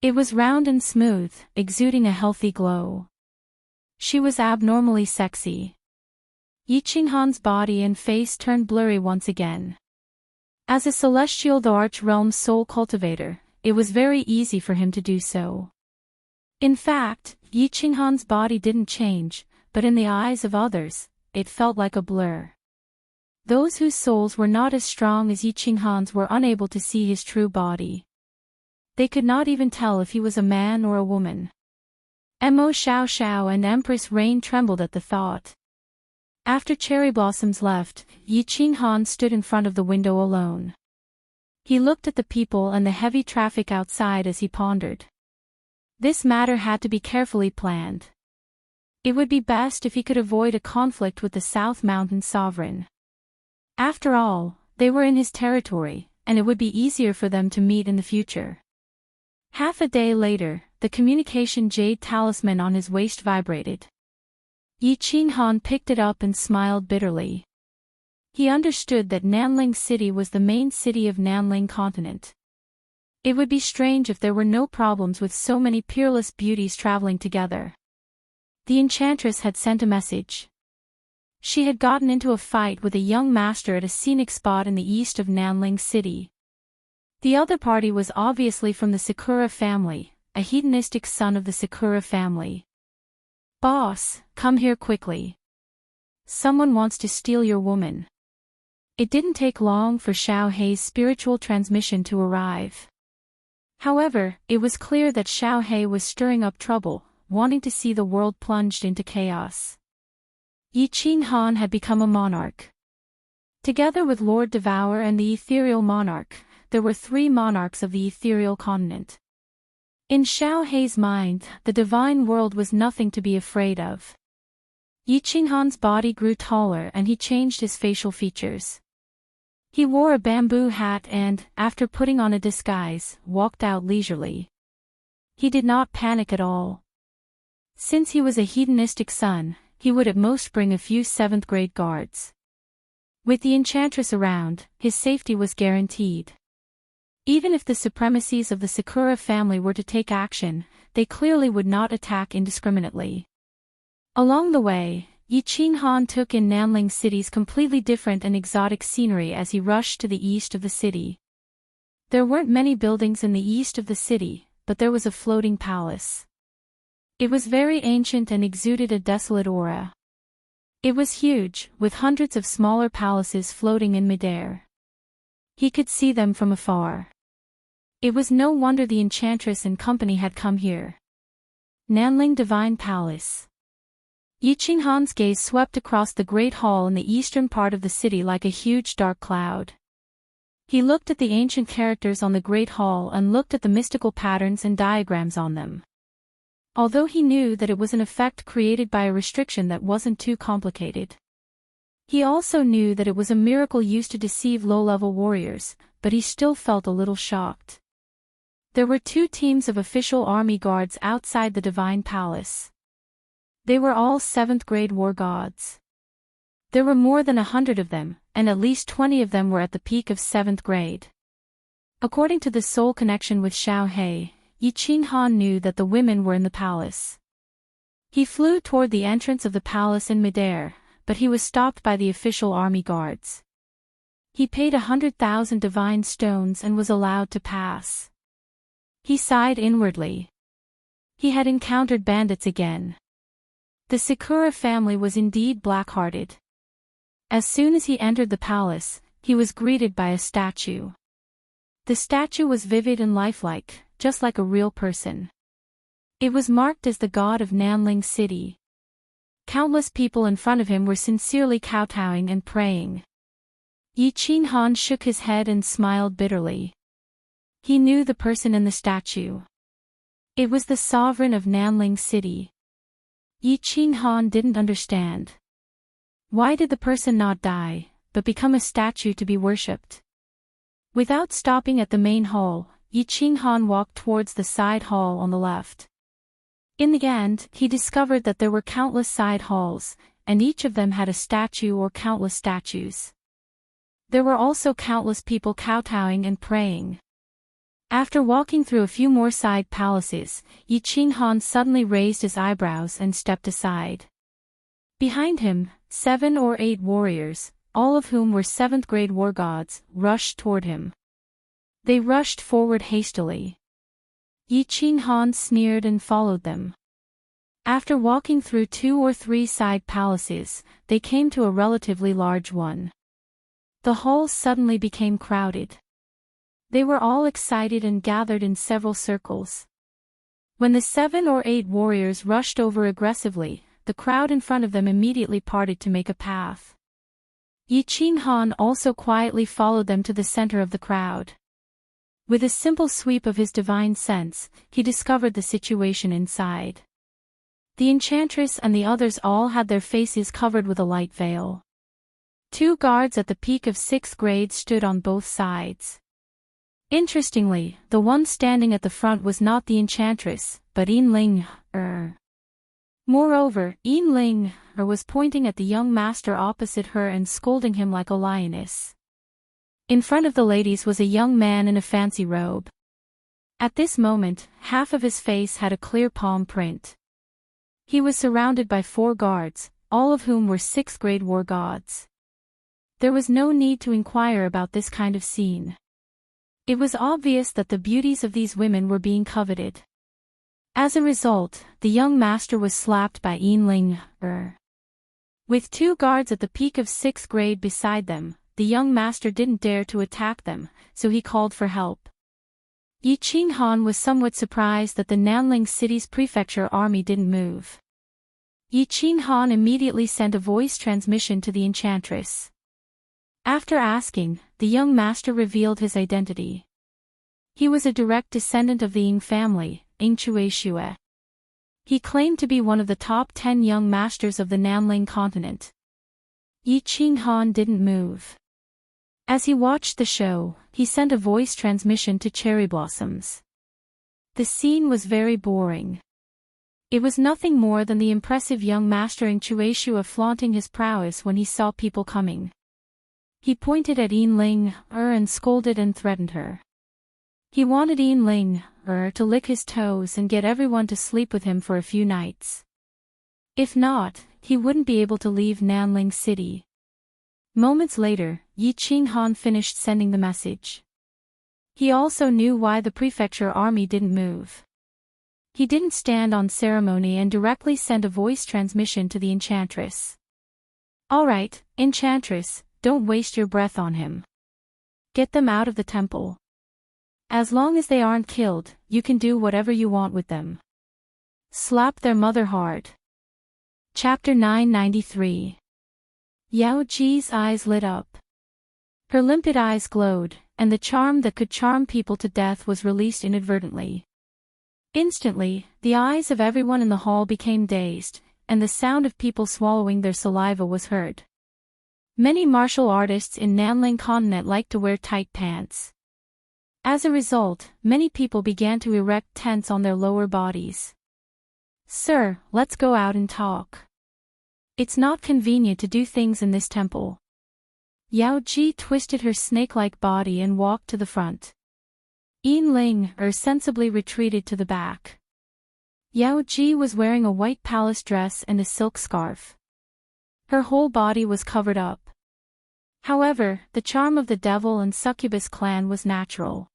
It was round and smooth, exuding a healthy glow. She was abnormally sexy. Yi Qinghan's body and face turned blurry once again. As a celestial the Arch-Realm's soul cultivator, it was very easy for him to do so. In fact, Yi Qinghan's body didn't change, but in the eyes of others, it felt like a blur. Those whose souls were not as strong as Yi Qinghan's were unable to see his true body. They could not even tell if he was a man or a woman. Mo Xiao Xiao and Empress Rain trembled at the thought. After Cherry Blossoms left, Yi Qinghan stood in front of the window alone. He looked at the people and the heavy traffic outside as he pondered. This matter had to be carefully planned. It would be best if he could avoid a conflict with the South Mountain Sovereign. After all, they were in his territory, and it would be easier for them to meet in the future. Half a day later, the communication jade talisman on his waist vibrated. Yi Qinghan picked it up and smiled bitterly. He understood that Nanling City was the main city of Nanling Continent. It would be strange if there were no problems with so many peerless beauties traveling together. The enchantress had sent a message. She had gotten into a fight with a young master at a scenic spot in the east of Nanling City. The other party was obviously from the Sakura family, a hedonistic son of the Sakura family. "Boss, come here quickly. Someone wants to steal your woman." It didn't take long for Xiao Hei's spiritual transmission to arrive. However, it was clear that Xiao Hei was stirring up trouble, wanting to see the world plunged into chaos. Yi Qinghan had become a monarch. Together with Lord Devour and the ethereal monarch, there were 3 monarchs of the ethereal continent. In Xiao Hei's mind, the divine world was nothing to be afraid of. Yi Qinghan's body grew taller and he changed his facial features. He wore a bamboo hat and, after putting on a disguise, walked out leisurely. He did not panic at all. Since he was a hedonistic son, he would at most bring a few 7th-grade guards. With the enchantress around, his safety was guaranteed. Even if the supremacies of the Sakura family were to take action, they clearly would not attack indiscriminately. Along the way, Yi Qinghan took in Nanling City's completely different and exotic scenery as he rushed to the east of the city. There weren't many buildings in the east of the city, but there was a floating palace. It was very ancient and exuded a desolate aura. It was huge, with hundreds of smaller palaces floating in midair. He could see them from afar. It was no wonder the enchantress and company had come here. Nanling Divine Palace. Yi Qinghan's gaze swept across the great hall in the eastern part of the city like a huge dark cloud. He looked at the ancient characters on the great hall and looked at the mystical patterns and diagrams on them. Although he knew that it was an effect created by a restriction that wasn't too complicated. He also knew that it was a miracle used to deceive low-level warriors, but he still felt a little shocked. There were 2 teams of official army guards outside the Divine Palace. They were all 7th-grade war gods. There were more than 100 of them, and at least 20 of them were at the peak of 7th grade. According to the soul connection with Xiao Hei, Yi Qinghan knew that the women were in the palace. He flew toward the entrance of the palace in midair, but he was stopped by the official army guards. He paid 100,000 divine stones and was allowed to pass. He sighed inwardly. He had encountered bandits again. The Sakura family was indeed black-hearted. As soon as he entered the palace, he was greeted by a statue. The statue was vivid and lifelike, just like a real person. It was marked as the god of Nanling City. Countless people in front of him were sincerely kowtowing and praying. Yi Qinghan shook his head and smiled bitterly. He knew the person in the statue. It was the sovereign of Nanling City. Yi Qinghan didn't understand. Why did the person not die, but become a statue to be worshipped? Without stopping at the main hall, Yi Qinghan walked towards the side hall on the left. In the end, he discovered that there were countless side halls, and each of them had a statue or countless statues. There were also countless people kowtowing and praying. After walking through a few more side palaces, Yi Qinghan suddenly raised his eyebrows and stepped aside. Behind him, 7 or 8 warriors, all of whom were 7th-grade war gods, rushed toward him. They rushed forward hastily. Yi Qinghan sneered and followed them. After walking through 2 or 3 side palaces, they came to a relatively large one. The hall suddenly became crowded. They were all excited and gathered in several circles. When the 7 or 8 warriors rushed over aggressively, the crowd in front of them immediately parted to make a path. Yi Qinghan also quietly followed them to the center of the crowd. With a simple sweep of his divine sense, he discovered the situation inside. The enchantress and the others all had their faces covered with a light veil. 2 guards at the peak of 6th grade stood on both sides. Interestingly, the one standing at the front was not the enchantress, but Enling. Moreover, Enling was pointing at the young master opposite her and scolding him like a lioness. In front of the ladies was a young man in a fancy robe. At this moment, half of his face had a clear palm print. He was surrounded by 4 guards, all of whom were 6th-grade war gods. There was no need to inquire about this kind of scene. It was obvious that the beauties of these women were being coveted. As a result, the young master was slapped by Enling. With 2 guards at the peak of 6th grade beside them, the young master didn't dare to attack them, so he called for help. Yi Qinghan was somewhat surprised that the Nanling city's prefecture army didn't move. Yi Qinghan immediately sent a voice transmission to the enchantress. After asking, the young master revealed his identity. He was a direct descendant of the Ying family, Ying Chueshue. He claimed to be one of the top 10 young masters of the Nanling continent. Yi Qinghan didn't move. As he watched the show, he sent a voice transmission to Cherry Blossoms. The scene was very boring. It was nothing more than the impressive young master Ying Chueshue flaunting his prowess when he saw people coming. He pointed at Enling and scolded and threatened her. He wanted Enling to lick his toes and get everyone to sleep with him for a few nights. If not, he wouldn't be able to leave Nanling City. Moments later, Yi Qinghan finished sending the message. He also knew why the prefecture army didn't move. He didn't stand on ceremony and directly sent a voice transmission to the enchantress. "All right, enchantress, don't waste your breath on him. Get them out of the temple. As long as they aren't killed, you can do whatever you want with them. Slap their mother hard." Chapter 993. Yao Ji's eyes lit up. Her limpid eyes glowed, and the charm that could charm people to death was released inadvertently. Instantly, the eyes of everyone in the hall became dazed, and the sound of people swallowing their saliva was heard. Many martial artists in Nanling continent like to wear tight pants. As a result, many people began to erect tents on their lower bodies. "Sir, let's go out and talk. It's not convenient to do things in this temple." Yao Ji twisted her snake-like body and walked to the front. Enling sensibly retreated to the back. Yao Ji was wearing a white palace dress and a silk scarf. Her whole body was covered up. However, the charm of the devil and succubus clan was natural.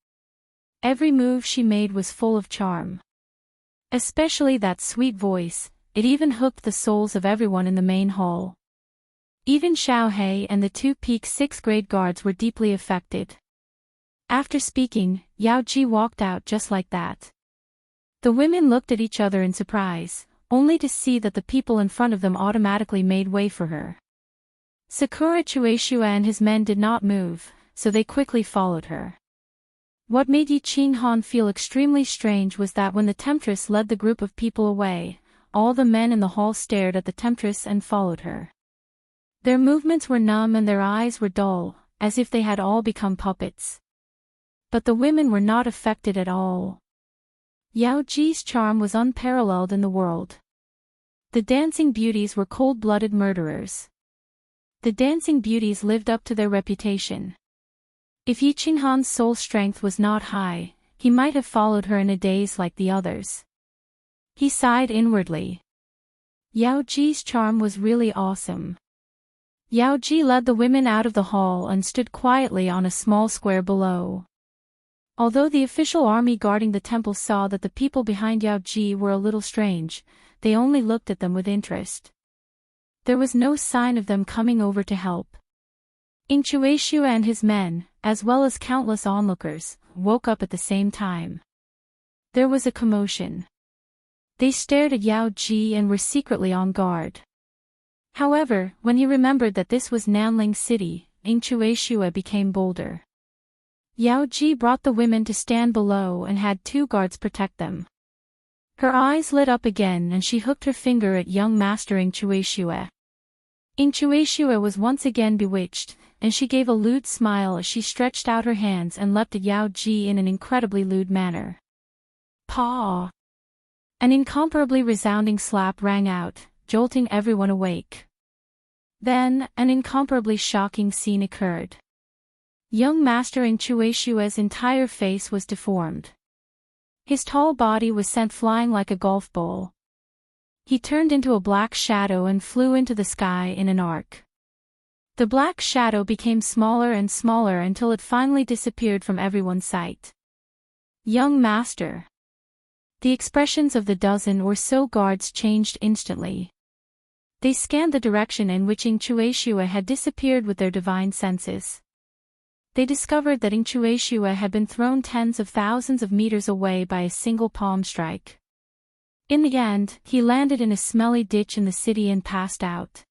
Every move she made was full of charm. Especially that sweet voice, it even hooked the souls of everyone in the main hall. Even Xiaohei and the 2 peak 6th grade guards were deeply affected. After speaking, Yao Ji walked out just like that. The women looked at each other in surprise, only to see that the people in front of them automatically made way for her. Sakura Chueshue and his men did not move, so they quickly followed her. What made Yi Qinghan feel extremely strange was that when the temptress led the group of people away, all the men in the hall stared at the temptress and followed her. Their movements were numb and their eyes were dull, as if they had all become puppets. But the women were not affected at all. Yao Ji's charm was unparalleled in the world. The dancing beauties were cold-blooded murderers. The dancing beauties lived up to their reputation. If Yi Qinghan's soul strength was not high, he might have followed her in a daze like the others. He sighed inwardly. Yao Ji's charm was really awesome. Yao Ji led the women out of the hall and stood quietly on a small square below. Although the official army guarding the temple saw that the people behind Yao Ji were a little strange, they only looked at them with interest. There was no sign of them coming over to help. Inchueshua and his men, as well as countless onlookers, woke up at the same time. There was a commotion. They stared at Yao Ji and were secretly on guard. However, when he remembered that this was Nanling City, Inchueshua became bolder. Yao Ji brought the women to stand below and had 2 guards protect them. Her eyes lit up again and she hooked her finger at young master Inchueshua. Inchueshua was once again bewitched, and she gave a lewd smile as she stretched out her hands and leapt at Yao Ji in an incredibly lewd manner. Paw! An incomparably resounding slap rang out, jolting everyone awake. Then, an incomparably shocking scene occurred. Young Master Inchueshua's entire face was deformed. His tall body was sent flying like a golf ball. He turned into a black shadow and flew into the sky in an arc. The black shadow became smaller and smaller until it finally disappeared from everyone's sight. Young Master. The expressions of the dozen or so guards changed instantly. They scanned the direction in which Inchueshua had disappeared with their divine senses. They discovered that Inchueshua had been thrown tens of thousands of meters away by a single palm strike. In the end, he landed in a smelly ditch in the city and passed out.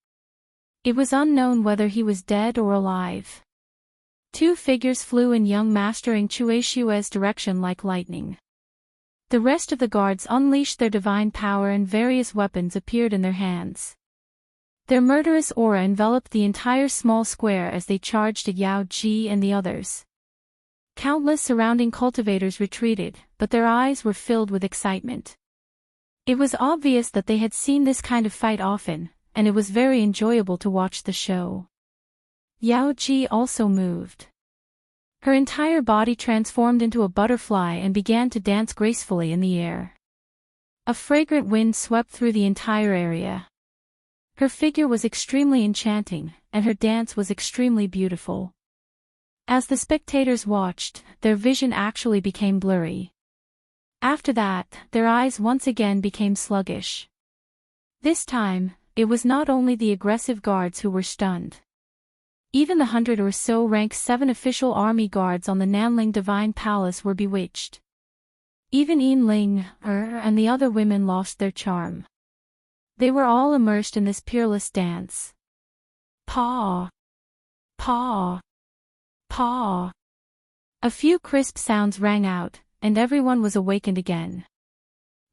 It was unknown whether he was dead or alive. 2 figures flew in young Master Inchueshua's direction like lightning. The rest of the guards unleashed their divine power and various weapons appeared in their hands. Their murderous aura enveloped the entire small square as they charged at Yao Ji and the others. Countless surrounding cultivators retreated, but their eyes were filled with excitement. It was obvious that they had seen this kind of fight often, and it was very enjoyable to watch the show. Yao Ji also moved. Her entire body transformed into a butterfly and began to dance gracefully in the air. A fragrant wind swept through the entire area. Her figure was extremely enchanting, and her dance was extremely beautiful. As the spectators watched, their vision actually became blurry. After that, their eyes once again became sluggish. This time, it was not only the aggressive guards who were stunned. Even the 100 or so rank 7 official army guards on the Nanling Divine Palace were bewitched. Even Yinling, and the other women lost their charm. They were all immersed in this peerless dance. Paw! Paw! Paw! A few crisp sounds rang out, and everyone was awakened again.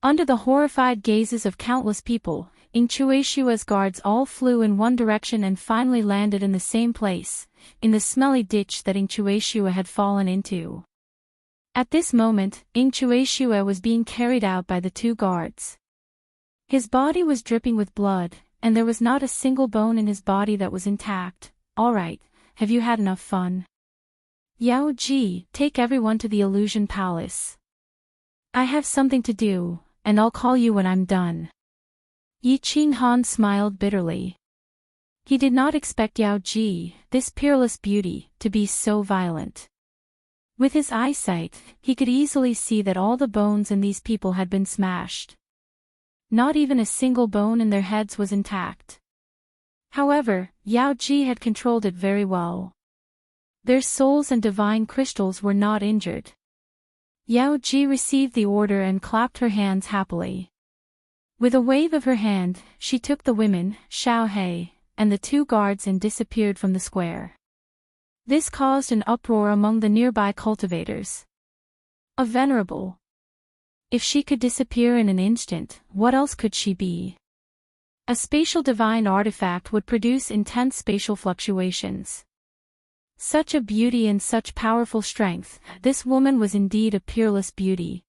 Under the horrified gazes of countless people, Inchueshua's guards all flew in one direction and finally landed in the same place, in the smelly ditch that Inchueshua had fallen into. At this moment, Inchueshua was being carried out by the 2 guards. His body was dripping with blood, and there was not a single bone in his body that was intact. All right, have you had enough fun? Yao Ji, take everyone to the Illusion Palace. I have something to do, and I'll call you when I'm done. Yi Qinghan smiled bitterly. He did not expect Yao Ji, this peerless beauty, to be so violent. With his eyesight, he could easily see that all the bones in these people had been smashed. Not even a single bone in their heads was intact. However, Yao Ji had controlled it very well. Their souls and divine crystals were not injured. Yao Ji received the order and clapped her hands happily. With a wave of her hand, she took the women, Xiao He, and the 2 guards and disappeared from the square. This caused an uproar among the nearby cultivators. A venerable. If she could disappear in an instant, what else could she be? A spatial divine artifact would produce intense spatial fluctuations. Such a beauty and such powerful strength, this woman was indeed a peerless beauty.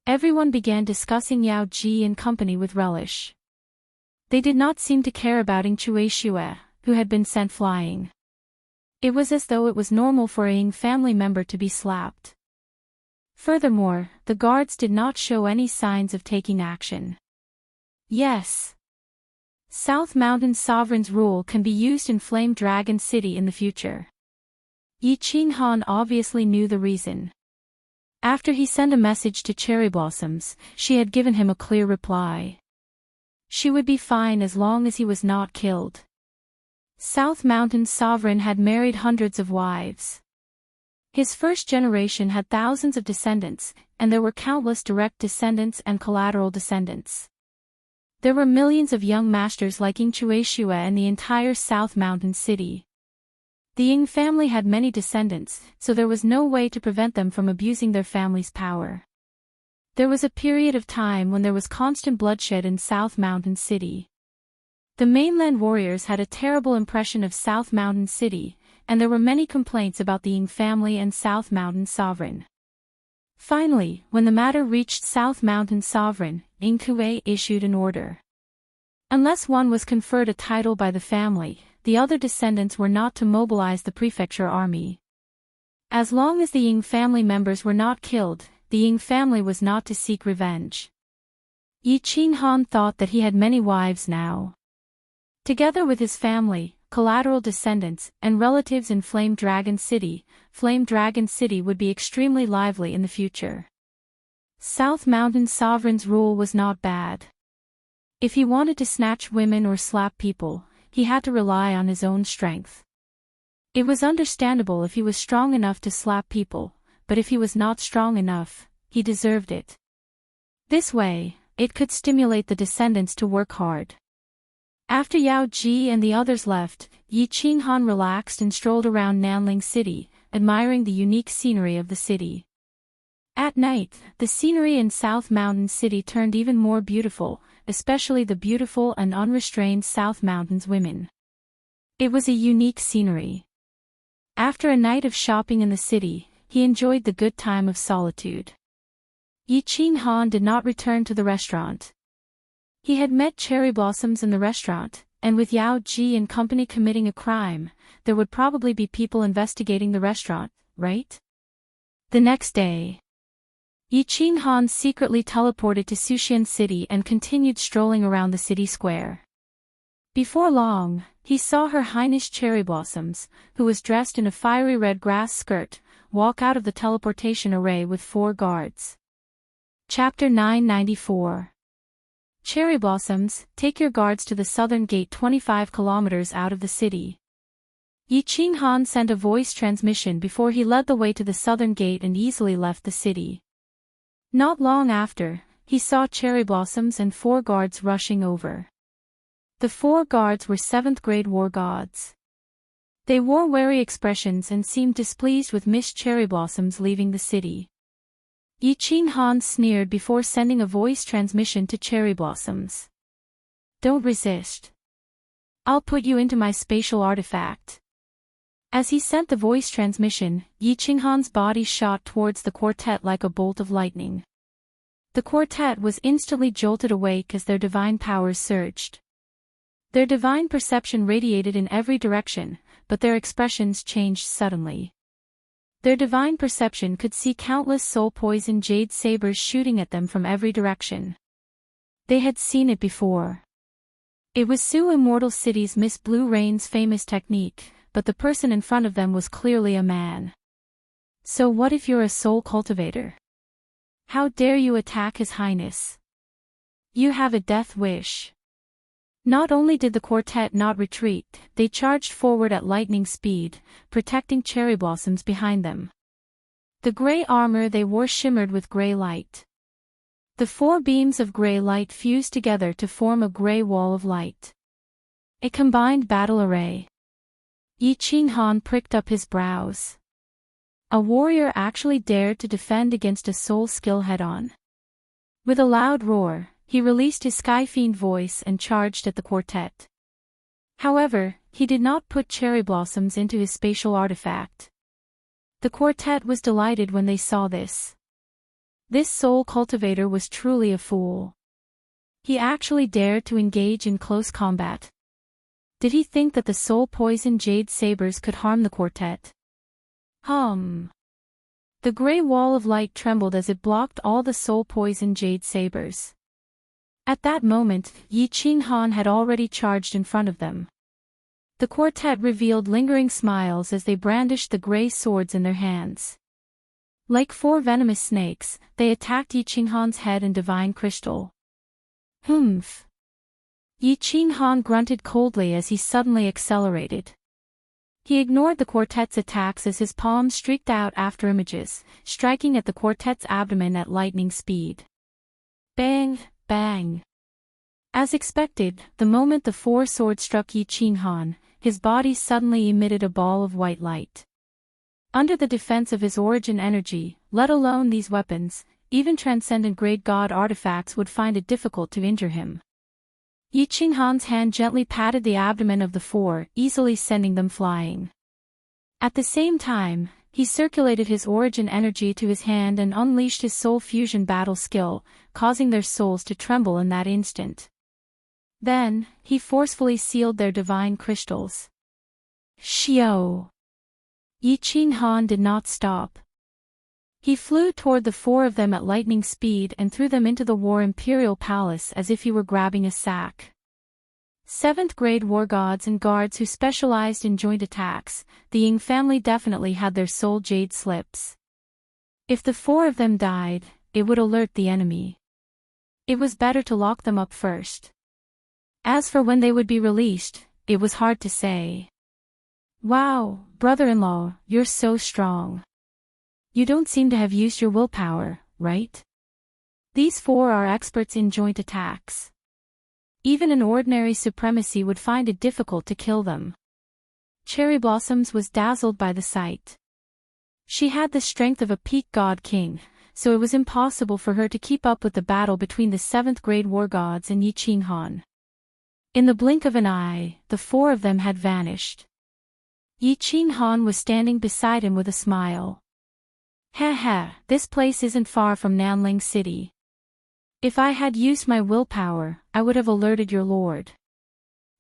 Everyone began discussing Yao Ji and company with relish. They did not seem to care about Ying Chueshue, who had been sent flying. It was as though it was normal for a Ying family member to be slapped. Furthermore, the guards did not show any signs of taking action. Yes. South Mountain Sovereign's rule can be used in Flame Dragon City in the future. Yi Qinghan obviously knew the reason. After he sent a message to Cherry Blossoms, she had given him a clear reply. She would be fine as long as he was not killed. South Mountain Sovereign had married hundreds of wives. His first generation had thousands of descendants, and there were countless direct descendants and collateral descendants. There were millions of young masters like Ying Chueshue in the entire South Mountain City. The Ying family had many descendants, so there was no way to prevent them from abusing their family's power. There was a period of time when there was constant bloodshed in South Mountain City. The mainland warriors had a terrible impression of South Mountain City, and there were many complaints about the Ying family and South Mountain Sovereign. Finally, when the matter reached South Mountain Sovereign, Ying Kuei issued an order. Unless one was conferred a title by the family, the other descendants were not to mobilize the prefecture army. As long as the Ying family members were not killed, the Ying family was not to seek revenge. Yi Qinghan thought that he had many wives now. Together with his family, collateral descendants, and relatives in Flame Dragon City would be extremely lively in the future. South Mountain Sovereign's rule was not bad. If he wanted to snatch women or slap people, he had to rely on his own strength. It was understandable if he was strong enough to slap people, but if he was not strong enough, he deserved it. This way, it could stimulate the descendants to work hard. After Yao Ji and the others left, Yi Qinghan relaxed and strolled around Nanling City, admiring the unique scenery of the city. At night, the scenery in South Mountain City turned even more beautiful, especially the beautiful and unrestrained South Mountains women. It was a unique scenery. After a night of shopping in the city, he enjoyed the good time of solitude. Yi Qinghan did not return to the restaurant. He had met Cherry Blossoms in the restaurant, and with Yao Ji and company committing a crime, there would probably be people investigating the restaurant, right? The next day, Yi Qinghan secretly teleported to Suxian City and continued strolling around the city square. Before long, he saw Her Highness Cherry Blossoms, who was dressed in a fiery red grass skirt, walk out of the teleportation array with 4 guards. Chapter 994. Cherry Blossoms, take your guards to the southern gate 25 kilometers out of the city. Yi Qinghan sent a voice transmission before he led the way to the southern gate and easily left the city. Not long after, he saw Cherry Blossoms and 4 guards rushing over. The 4 guards were 7th grade war gods. They wore wary expressions and seemed displeased with Miss Cherry Blossoms leaving the city. Yi Qinghan sneered before sending a voice transmission to Cherry Blossoms. Don't resist. I'll put you into my spatial artifact. As he sent the voice transmission, Yi Qinghan's body shot towards the quartet like a bolt of lightning. The quartet was instantly jolted awake as their divine powers surged. Their divine perception radiated in every direction, but their expressions changed suddenly. Their divine perception could see countless soul-poisoned jade sabers shooting at them from every direction. They had seen it before. It was Su Immortal City's Miss Blue Rain's famous technique, but the person in front of them was clearly a man. So what if you're a soul cultivator? How dare you attack His Highness? You have a death wish. Not only did the quartet not retreat, they charged forward at lightning speed, protecting Cherry Blossoms behind them. The gray armor they wore shimmered with gray light. The 4 beams of gray light fused together to form a gray wall of light. A combined battle array. Yi Qinghan pricked up his brows. A warrior actually dared to defend against a soul skill head-on. With a loud roar, he released his sky-fiend voice and charged at the quartet. However, he did not put cherry blossoms into his spatial artifact. The quartet was delighted when they saw this. This soul cultivator was truly a fool. He actually dared to engage in close combat. Did he think that the soul-poisoned jade sabers could harm the quartet? The gray wall of light trembled as it blocked all the soul-poisoned jade sabers. At that moment, Yi Qinghan had already charged in front of them. The quartet revealed lingering smiles as they brandished the gray swords in their hands. Like four venomous snakes, they attacked Yi Qinghan's head and divine crystal. Humph! Yi Qinghan grunted coldly as he suddenly accelerated. He ignored the quartet's attacks as his palm streaked out after images, striking at the quartet's abdomen at lightning speed. Bang! Bang! As expected, the moment the four swords struck Yi Qinghan, his body suddenly emitted a ball of white light. Under the defense of his origin energy, let alone these weapons, even transcendent great god artifacts would find it difficult to injure him. Yi Qinghan's hand gently patted the abdomen of the four, easily sending them flying. At the same time, he circulated his origin energy to his hand and unleashed his soul fusion battle skill, causing their souls to tremble in that instant. Then, he forcefully sealed their divine crystals. Xiao! Yi Qinghan did not stop. He flew toward the four of them at lightning speed and threw them into the War Imperial Palace as if he were grabbing a sack. 7th grade war gods and guards who specialized in joint attacks, the Ying family definitely had their soul jade slips. If the four of them died, it would alert the enemy. It was better to lock them up first. As for when they would be released, it was hard to say. Wow, brother-in-law, you're so strong. You don't seem to have used your willpower, right? These four are experts in joint attacks. Even an ordinary supremacy would find it difficult to kill them. Cherry Blossoms was dazzled by the sight. She had the strength of a peak god king, so it was impossible for her to keep up with the battle between the 7th grade war gods and Yi Qinghan. In the blink of an eye, the four of them had vanished. Yi Qinghan was standing beside him with a smile. This place isn't far from Nanling City. If I had used my willpower, I would have alerted your lord.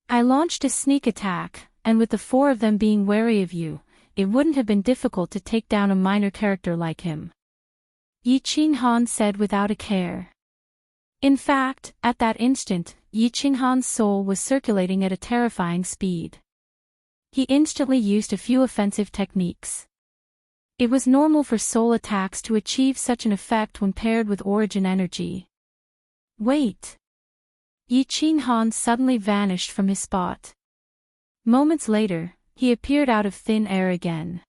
I launched a sneak attack, and with the four of them being wary of you, it wouldn't have been difficult to take down a minor character like him. Yi Qinghan said without a care. In fact, at that instant, Yi Qinghan's soul was circulating at a terrifying speed. He instantly used a few offensive techniques. It was normal for soul attacks to achieve such an effect when paired with origin energy. Wait! Yi Qinghan suddenly vanished from his spot. Moments later, he appeared out of thin air again.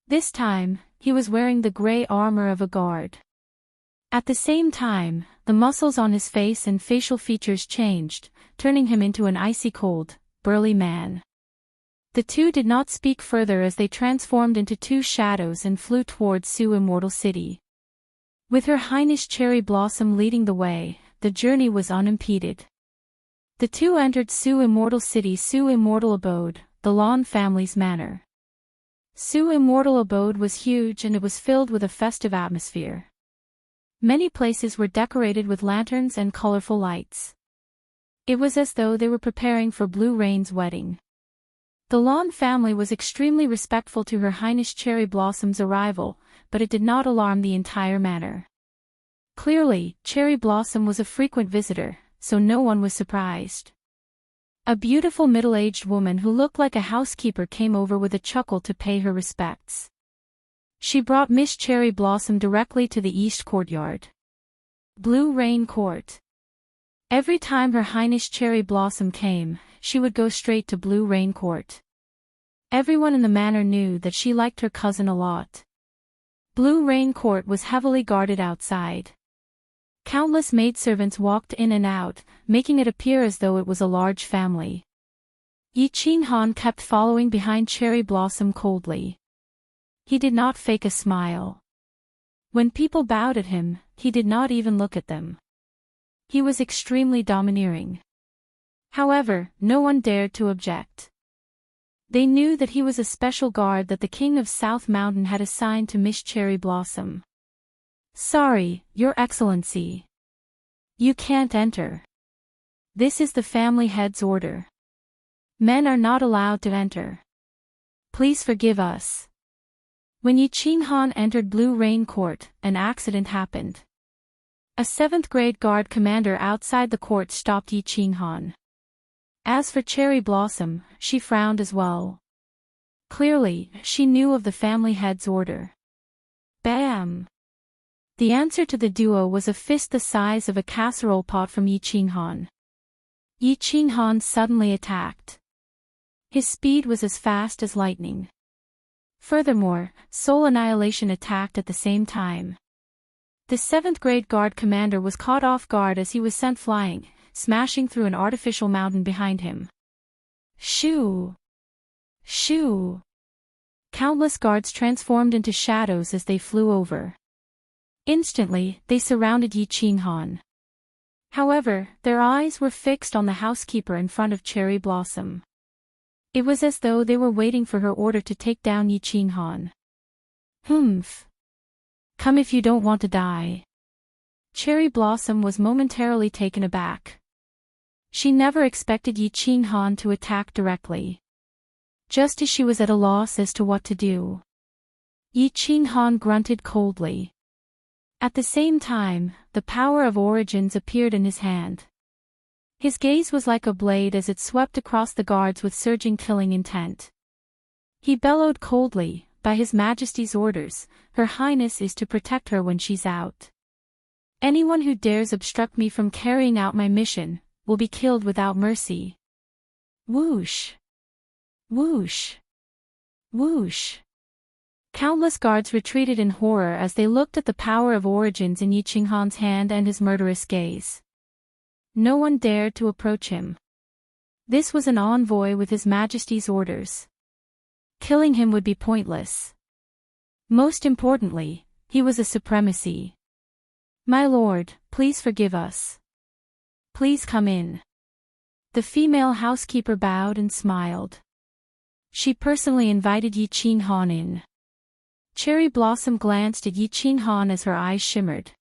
This time, he was wearing the gray armor of a guard. At the same time, the muscles on his face and facial features changed, turning him into an icy cold, burly man. The two did not speak further as they transformed into two shadows and flew towards Su Immortal City. With Her Highness Cherry Blossom leading the way, the journey was unimpeded. The two entered Su Immortal City, Su Immortal Abode, the Lan family's manor. Su Immortal Abode was huge and it was filled with a festive atmosphere. Many places were decorated with lanterns and colorful lights. It was as though they were preparing for Blue Rain's wedding. The Lan family was extremely respectful to Her Highness Cherry Blossom's arrival, but it did not alarm the entire manor. Clearly, Cherry Blossom was a frequent visitor, so no one was surprised. A beautiful middle-aged woman who looked like a housekeeper came over with a chuckle to pay her respects. She brought Miss Cherry Blossom directly to the East Courtyard. Blue Rain Court. Every time Her Highness Cherry Blossom came, she would go straight to Blue Rain Court. Everyone in the manor knew that she liked her cousin a lot. Blue Rain Court was heavily guarded outside. Countless maidservants walked in and out, making it appear as though it was a large family. Yi Qinghan kept following behind Cherry Blossom coldly. He did not fake a smile. When people bowed at him, he did not even look at them. He was extremely domineering. However, no one dared to object. They knew that he was a special guard that the king of South Mountain had assigned to Miss Cherry Blossom. "Sorry, Your Excellency. You can't enter. This is the family head's order. Men are not allowed to enter. Please forgive us." When Yi Qinghan entered Blue Rain Court, an accident happened. A 7th grade guard commander outside the court stopped Yi Qinghan. As for Cherry Blossom, she frowned as well. Clearly, she knew of the family head's order. Bam! The answer to the duo was a fist the size of a casserole pot from Yi Qinghan. Yi Qinghan suddenly attacked. His speed was as fast as lightning. Furthermore, Soul Annihilation attacked at the same time. The 7th grade guard commander was caught off guard as he was sent flying, smashing through an artificial mountain behind him. Shoo! Shoo! Countless guards transformed into shadows as they flew over. Instantly, they surrounded Yi Qinghan. However, their eyes were fixed on the housekeeper in front of Cherry Blossom. It was as though they were waiting for her order to take down Yi Qinghan. Humph! Come if you don't want to die. Cherry Blossom was momentarily taken aback. She never expected Yi Qinghan to attack directly. Just as she was at a loss as to what to do, Yi Qinghan grunted coldly. At the same time, the power of origins appeared in his hand. His gaze was like a blade as it swept across the guards with surging killing intent. He bellowed coldly, "By His Majesty's orders, Her Highness is to protect her when she's out. Anyone who dares obstruct me from carrying out my mission will be killed without mercy." Whoosh! Whoosh! Whoosh! Countless guards retreated in horror as they looked at the power of origins in Yi Qinghan's hand and his murderous gaze. No one dared to approach him. This was an envoy with His Majesty's orders. Killing him would be pointless. Most importantly, he was a supremacy. "My lord, please forgive us. Please come in." The female housekeeper bowed and smiled. She personally invited Yi Qinghan in. Cherry Blossom glanced at Yi Qinghan as her eyes shimmered.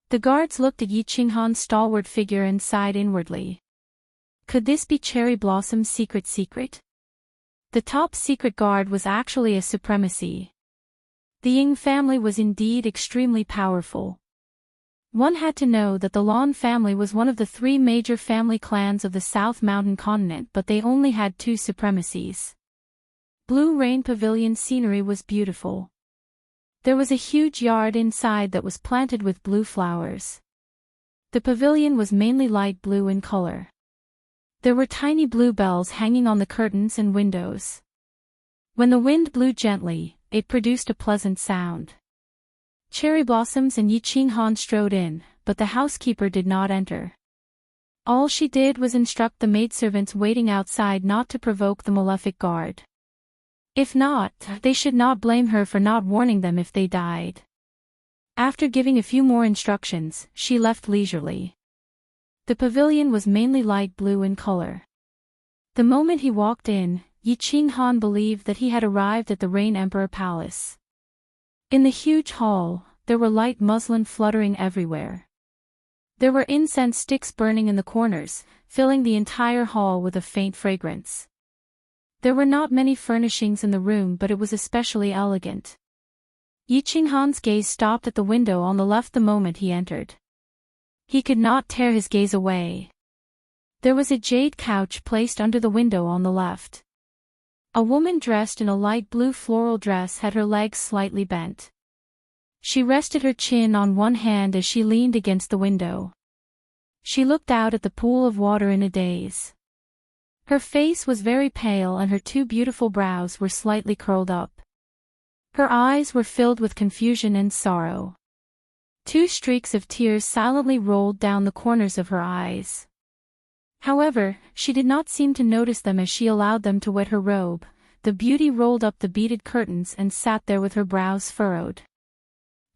The guards looked at Yi Qinghan's stalwart figure and sighed inwardly. Could this be Cherry Blossom's secret? The top secret guard was actually a supremacy. The Ying family was indeed extremely powerful. One had to know that the Lan family was one of the 3 major family clans of the South Mountain continent, but they only had 2 supremacies. Blue Rain Pavilion scenery was beautiful. There was a huge yard inside that was planted with blue flowers. The pavilion was mainly light blue in color. There were tiny blue bells hanging on the curtains and windows. When the wind blew gently, it produced a pleasant sound. Cherry Blossoms and Yi Qinghan strode in, but the housekeeper did not enter. All she did was instruct the maidservants waiting outside not to provoke the malefic guard. If not, they should not blame her for not warning them if they died. After giving a few more instructions, she left leisurely. The pavilion was mainly light blue in color. The moment he walked in, Yi Qinghan believed that he had arrived at the Rain Emperor Palace. In the huge hall, there were light muslin fluttering everywhere. There were incense sticks burning in the corners, filling the entire hall with a faint fragrance. There were not many furnishings in the room, but it was especially elegant. Yi Qinghan's gaze stopped at the window on the left the moment he entered. He could not tear his gaze away. There was a jade couch placed under the window on the left. A woman dressed in a light blue floral dress had her legs slightly bent. She rested her chin on one hand as she leaned against the window. She looked out at the pool of water in a daze. Her face was very pale and her 2 beautiful brows were slightly curled up. Her eyes were filled with confusion and sorrow. 2 streaks of tears silently rolled down the corners of her eyes. However, she did not seem to notice them as she allowed them to wet her robe. the beauty rolled up the beaded curtains and sat there with her brows furrowed.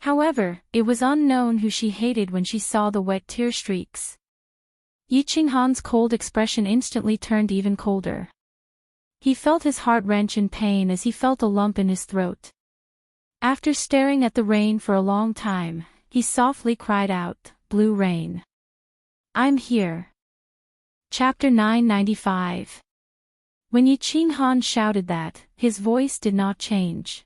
However, it was unknown who she hated when she saw the wet tear streaks. Yi Qinghan's cold expression instantly turned even colder. He felt his heart wrench in pain as he felt a lump in his throat. After staring at the rain for a long time, he softly cried out, "Blue rain. I'm here." Chapter 995. When Yi Qinghan shouted that, his voice did not change.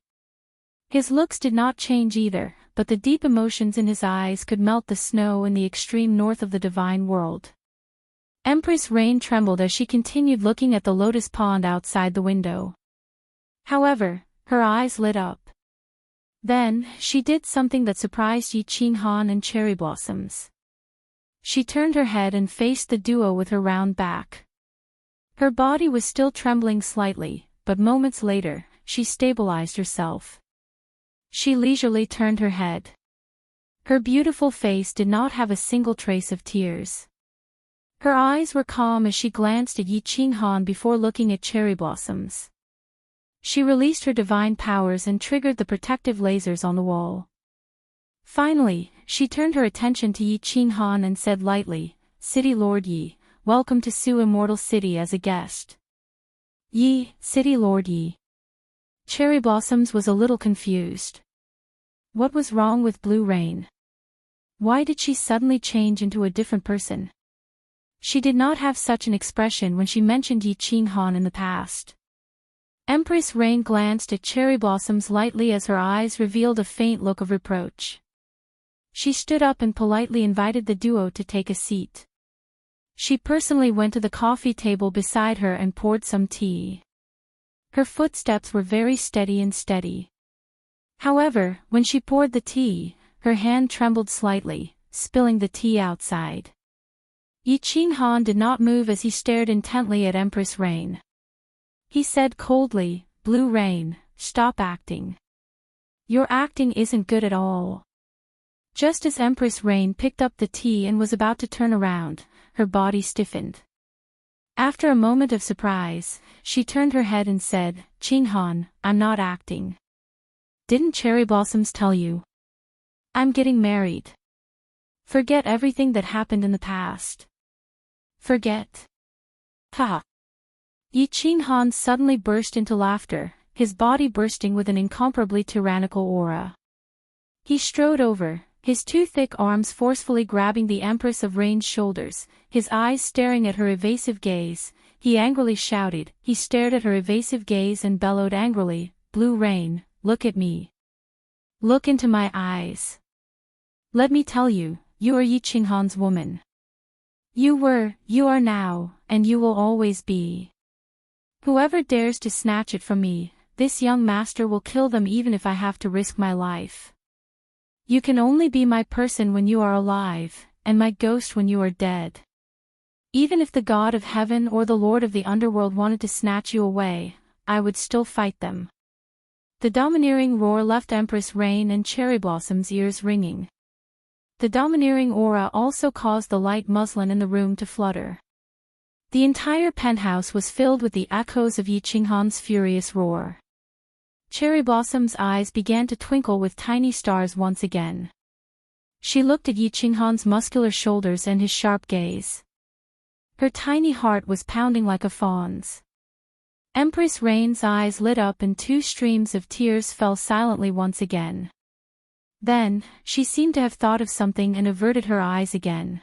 His looks did not change either, but the deep emotions in his eyes could melt the snow in the extreme north of the divine world. Empress Rain trembled as she continued looking at the lotus pond outside the window. However, her eyes lit up. Then, she did something that surprised Yi Qinghan and Cherry Blossoms. She turned her head and faced the duo with her round back. Her body was still trembling slightly, but moments later, she stabilized herself. She leisurely turned her head. Her beautiful face did not have a single trace of tears. Her eyes were calm as she glanced at Yi Qinghan before looking at Cherry Blossoms. She released her divine powers and triggered the protective lasers on the wall. Finally, she turned her attention to Yi Qinghan and said lightly, "City Lord Yi, welcome to Su Immortal City as a guest." "Yi, City Lord Yi." Cherry Blossoms was a little confused. What was wrong with Blue Rain? Why did she suddenly change into a different person? She did not have such an expression when she mentioned Yi Qinghan in the past. Empress Rain glanced at Cherry Blossoms lightly as her eyes revealed a faint look of reproach. She stood up and politely invited the duo to take a seat. She personally went to the coffee table beside her and poured some tea. Her footsteps were very steady. However, when she poured the tea, her hand trembled slightly, spilling the tea outside. Yi Qinghan did not move as he stared intently at Empress Rain. He said coldly, "Blue Rain, stop acting. Your acting isn't good at all." Just as Empress Rain picked up the tea and was about to turn around, her body stiffened. After a moment of surprise, she turned her head and said, "Qinghan, I'm not acting. Didn't Cherry Blossoms tell you? I'm getting married. Forget everything that happened in the past. Forget." Ha! Yi Qinghan suddenly burst into laughter, his body bursting with an incomparably tyrannical aura. He strode over, his two thick arms forcefully grabbing the Empress of Rain's shoulders, his eyes staring at her evasive gaze. He angrily shouted. He stared at her evasive gaze and bellowed angrily, "Blue Rain, look at me. Look into my eyes. Let me tell you, you are Yi Qinghan's woman. You were, you are now, and you will always be. Whoever dares to snatch it from me, this young master will kill them even if I have to risk my life. You can only be my person when you are alive, and my ghost when you are dead. Even if the god of heaven or the lord of the underworld wanted to snatch you away, I would still fight them." The domineering roar left Empress Rain and Cherry Blossom's ears ringing. The domineering aura also caused the light muslin in the room to flutter. The entire penthouse was filled with the echoes of Yi Qinghan's furious roar. Cherry Blossom's eyes began to twinkle with tiny stars once again. She looked at Yi Qinghan's muscular shoulders and his sharp gaze. Her tiny heart was pounding like a fawn's. Empress Rain's eyes lit up and two streams of tears fell silently once again. Then, she seemed to have thought of something and averted her eyes again.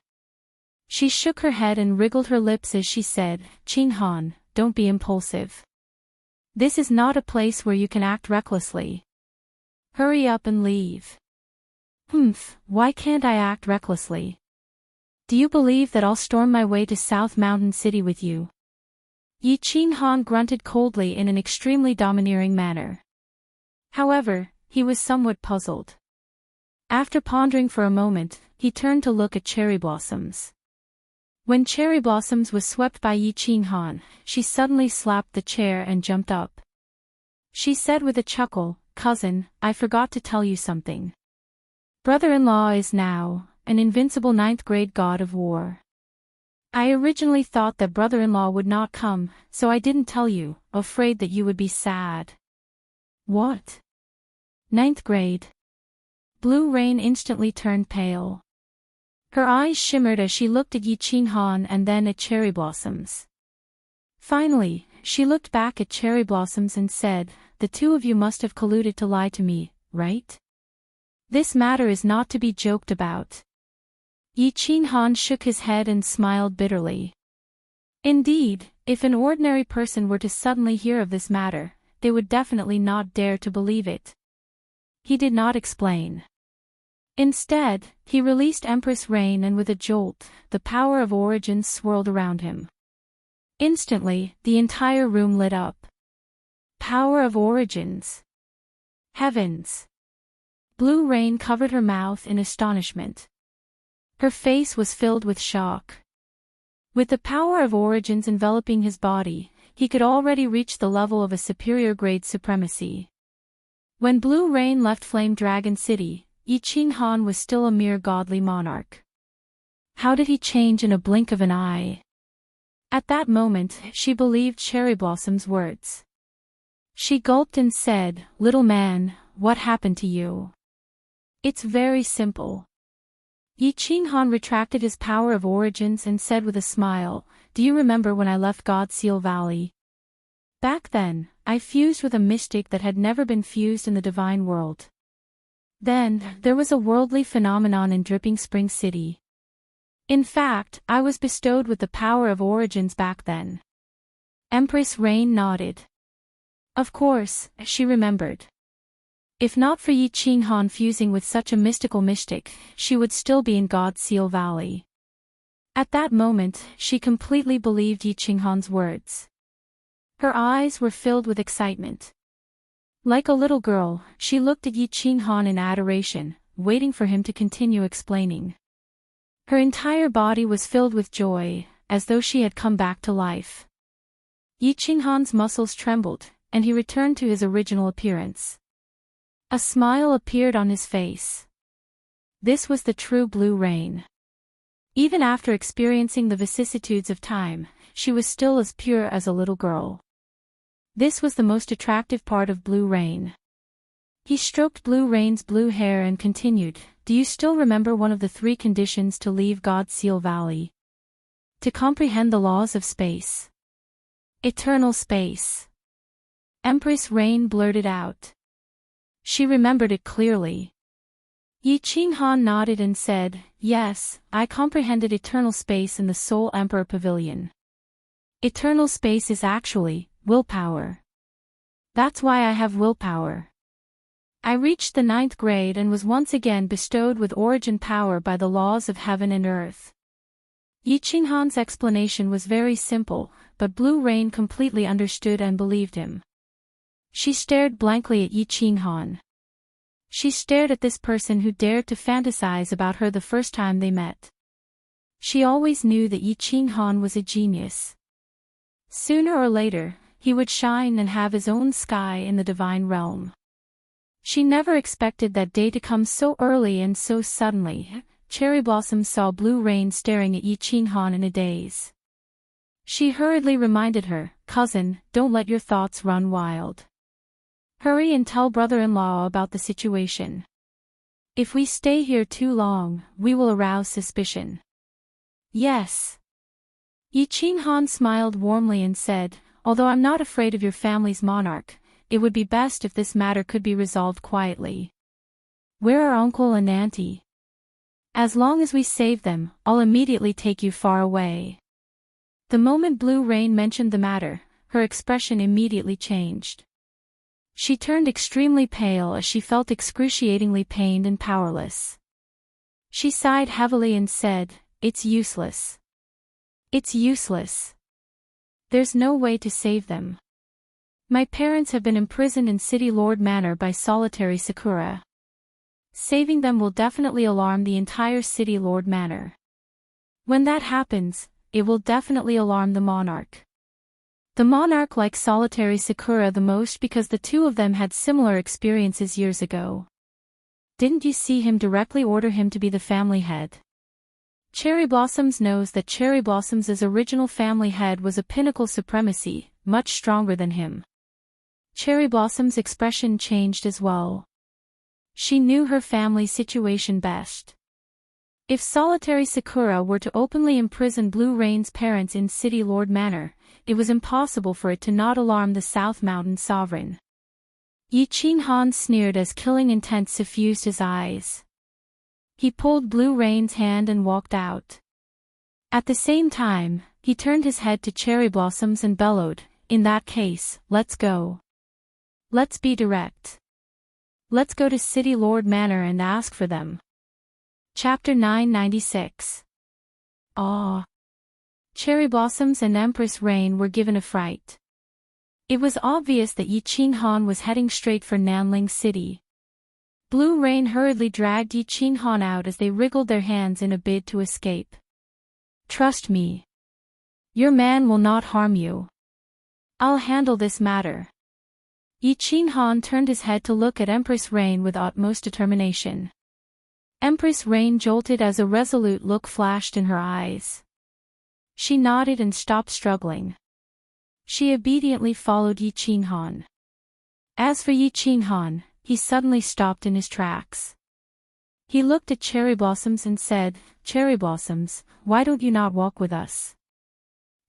She shook her head and wriggled her lips as she said, "Qinghan, don't be impulsive. This is not a place where you can act recklessly. Hurry up and leave." "Humph, why can't I act recklessly? Do you believe that I'll storm my way to South Mountain City with you?" Yi Qinghan grunted coldly in an extremely domineering manner. However, he was somewhat puzzled. After pondering for a moment, he turned to look at Cherry Blossoms. When Cherry Blossoms was swept by Yi Qinghan, she suddenly slapped the chair and jumped up. She said with a chuckle, "Cousin, I forgot to tell you something. Brother-in-law is now an invincible 9th grade god of war. I originally thought that brother-in-law would not come, so I didn't tell you, afraid that you would be sad. What? Ninth grade. Blue Rain instantly turned pale. Her eyes shimmered as she looked at Yi Qinghan and then at Cherry Blossoms. Finally, she looked back at Cherry Blossoms and said, "The two of you must have colluded to lie to me, right? This matter is not to be joked about." Yi Qinghan shook his head and smiled bitterly. Indeed, if an ordinary person were to suddenly hear of this matter, they would definitely not dare to believe it. He did not explain. Instead, he released Empress Rain and with a jolt, the power of origins swirled around him. Instantly, the entire room lit up. Power of origins. Heavens! Blue Rain covered her mouth in astonishment. Her face was filled with shock. With the power of origins enveloping his body, he could already reach the level of a superior grade supremacy. When Blue Rain left Flame Dragon City, Yi Qinghan was still a mere godly monarch. How did he change in a blink of an eye? At that moment, she believed Cherry Blossom's words. She gulped and said, "Little man, what happened to you?" "It's very simple." Yi Qinghan retracted his power of origins and said with a smile, "Do you remember when I left God Seal Valley? Back then, I fused with a mystic that had never been fused in the divine world. Then, there was a worldly phenomenon in Dripping Spring City. In fact, I was bestowed with the power of origins back then." Empress Rain nodded. Of course, she remembered. If not for Yi Qinghan fusing with such a mystical mystic, she would still be in God Seal Valley. At that moment, she completely believed Yi Qinghan's words. Her eyes were filled with excitement. Like a little girl, she looked at Yi Qinghan in adoration, waiting for him to continue explaining. Her entire body was filled with joy, as though she had come back to life. Yi Qinghan's muscles trembled, and he returned to his original appearance. A smile appeared on his face. This was the true Blue Rain. Even after experiencing the vicissitudes of time, she was still as pure as a little girl. This was the most attractive part of Blue Rain. He stroked Blue Rain's blue hair and continued, "Do you still remember one of the 3 conditions to leave God Seal Valley? To comprehend the laws of space. Eternal space." Empress Rain blurted out. She remembered it clearly. Yi Qinghan nodded and said, "Yes, I comprehended eternal space in the Soul Emperor Pavilion. Eternal space is actually willpower. That's why I have willpower. I reached the 9th grade and was once again bestowed with origin power by the laws of heaven and earth." Yi Qinghan's explanation was very simple, but Blue Rain completely understood and believed him. She stared blankly at Yi Qinghan. She stared at this person who dared to fantasize about her the first time they met. She always knew that Yi Qinghan was a genius. Sooner or later, he would shine and have his own sky in the divine realm. She never expected that day to come so early and so suddenly. Cherry Blossom saw Blue Rain staring at Yi Qinghan in a daze. She hurriedly reminded her, "Cousin, don't let your thoughts run wild. Hurry and tell brother-in-law about the situation. If we stay here too long, we will arouse suspicion." "Yes." Yi Qinghan smiled warmly and said, "Although I'm not afraid of your family's monarch, it would be best if this matter could be resolved quietly. Where are uncle and auntie? As long as we save them, I'll immediately take you far away." The moment Blue Rain mentioned the matter, her expression immediately changed. She turned extremely pale as she felt excruciatingly pained and powerless. She sighed heavily and said, "It's useless. It's useless. There's no way to save them. My parents have been imprisoned in City Lord Manor by solitary Sakura. Saving them will definitely alarm the entire City Lord Manor. When that happens, it will definitely alarm the monarch. The monarch likes solitary Sakura the most because the two of them had similar experiences years ago. Didn't you see him directly order him to be the family head? Cherry Blossoms knows that Cherry Blossom's original family head was a pinnacle supremacy, much stronger than him. Cherry Blossom's expression changed as well. She knew her family's situation best. If solitary Sakura were to openly imprison Blue Rain's parents in City Lord Manor, it was impossible for it to not alarm the South Mountain sovereign. Yi Qinghan sneered as killing intent suffused his eyes. He pulled Blue Rain's hand and walked out. At the same time, he turned his head to Cherry Blossoms and bellowed, "In that case, let's go. Let's be direct. Let's go to City Lord Manor and ask for them." Chapter 996. Awe. Cherry Blossoms and Empress Rain were given a fright. It was obvious that Yi Qinghan was heading straight for Nanling City. Blue Rain hurriedly dragged Yi Qinghan out as they wriggled their hands in a bid to escape. "Trust me. Your man will not harm you. I'll handle this matter." Yi Qinghan turned his head to look at Empress Rain with utmost determination. Empress Rain jolted as a resolute look flashed in her eyes. She nodded and stopped struggling. She obediently followed Yi Qinghan. As for Yi Qinghan, he suddenly stopped in his tracks. He looked at Cherry Blossoms and said, "Cherry Blossoms, why don't you not walk with us?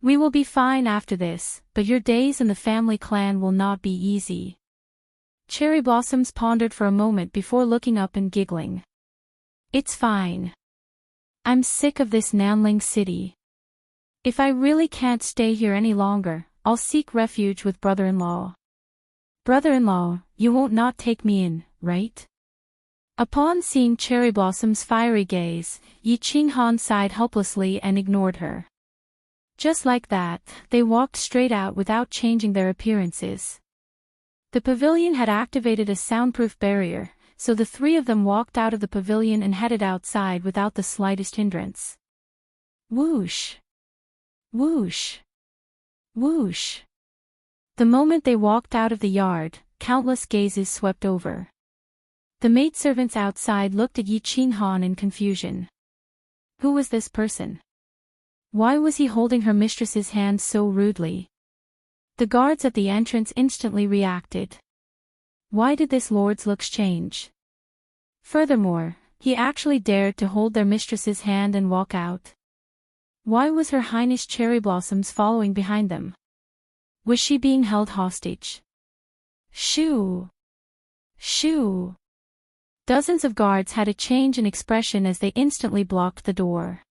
We will be fine after this, but your days in the family clan will not be easy." Cherry Blossoms pondered for a moment before looking up and giggling. "It's fine. I'm sick of this Nanling City. If I really can't stay here any longer, I'll seek refuge with brother-in-law." "Brother-in-law, you won't not take me in, right?" Upon seeing Cherry Blossom's fiery gaze, Yi Qinghan sighed helplessly and ignored her. Just like that, they walked straight out without changing their appearances. The pavilion had activated a soundproof barrier, so the three of them walked out of the pavilion and headed outside without the slightest hindrance. Whoosh! Whoosh! Whoosh! The moment they walked out of the yard, countless gazes swept over. The maidservants outside looked at Yi Qinghan in confusion. Who was this person? Why was he holding her mistress's hand so rudely? The guards at the entrance instantly reacted. Why did this lord's looks change? Furthermore, he actually dared to hold their mistress's hand and walk out. Why was Her Highness Cherry Blossoms following behind them? Was she being held hostage? Shoo! Shoo! Dozens of guards had a change in expression as they instantly blocked the door.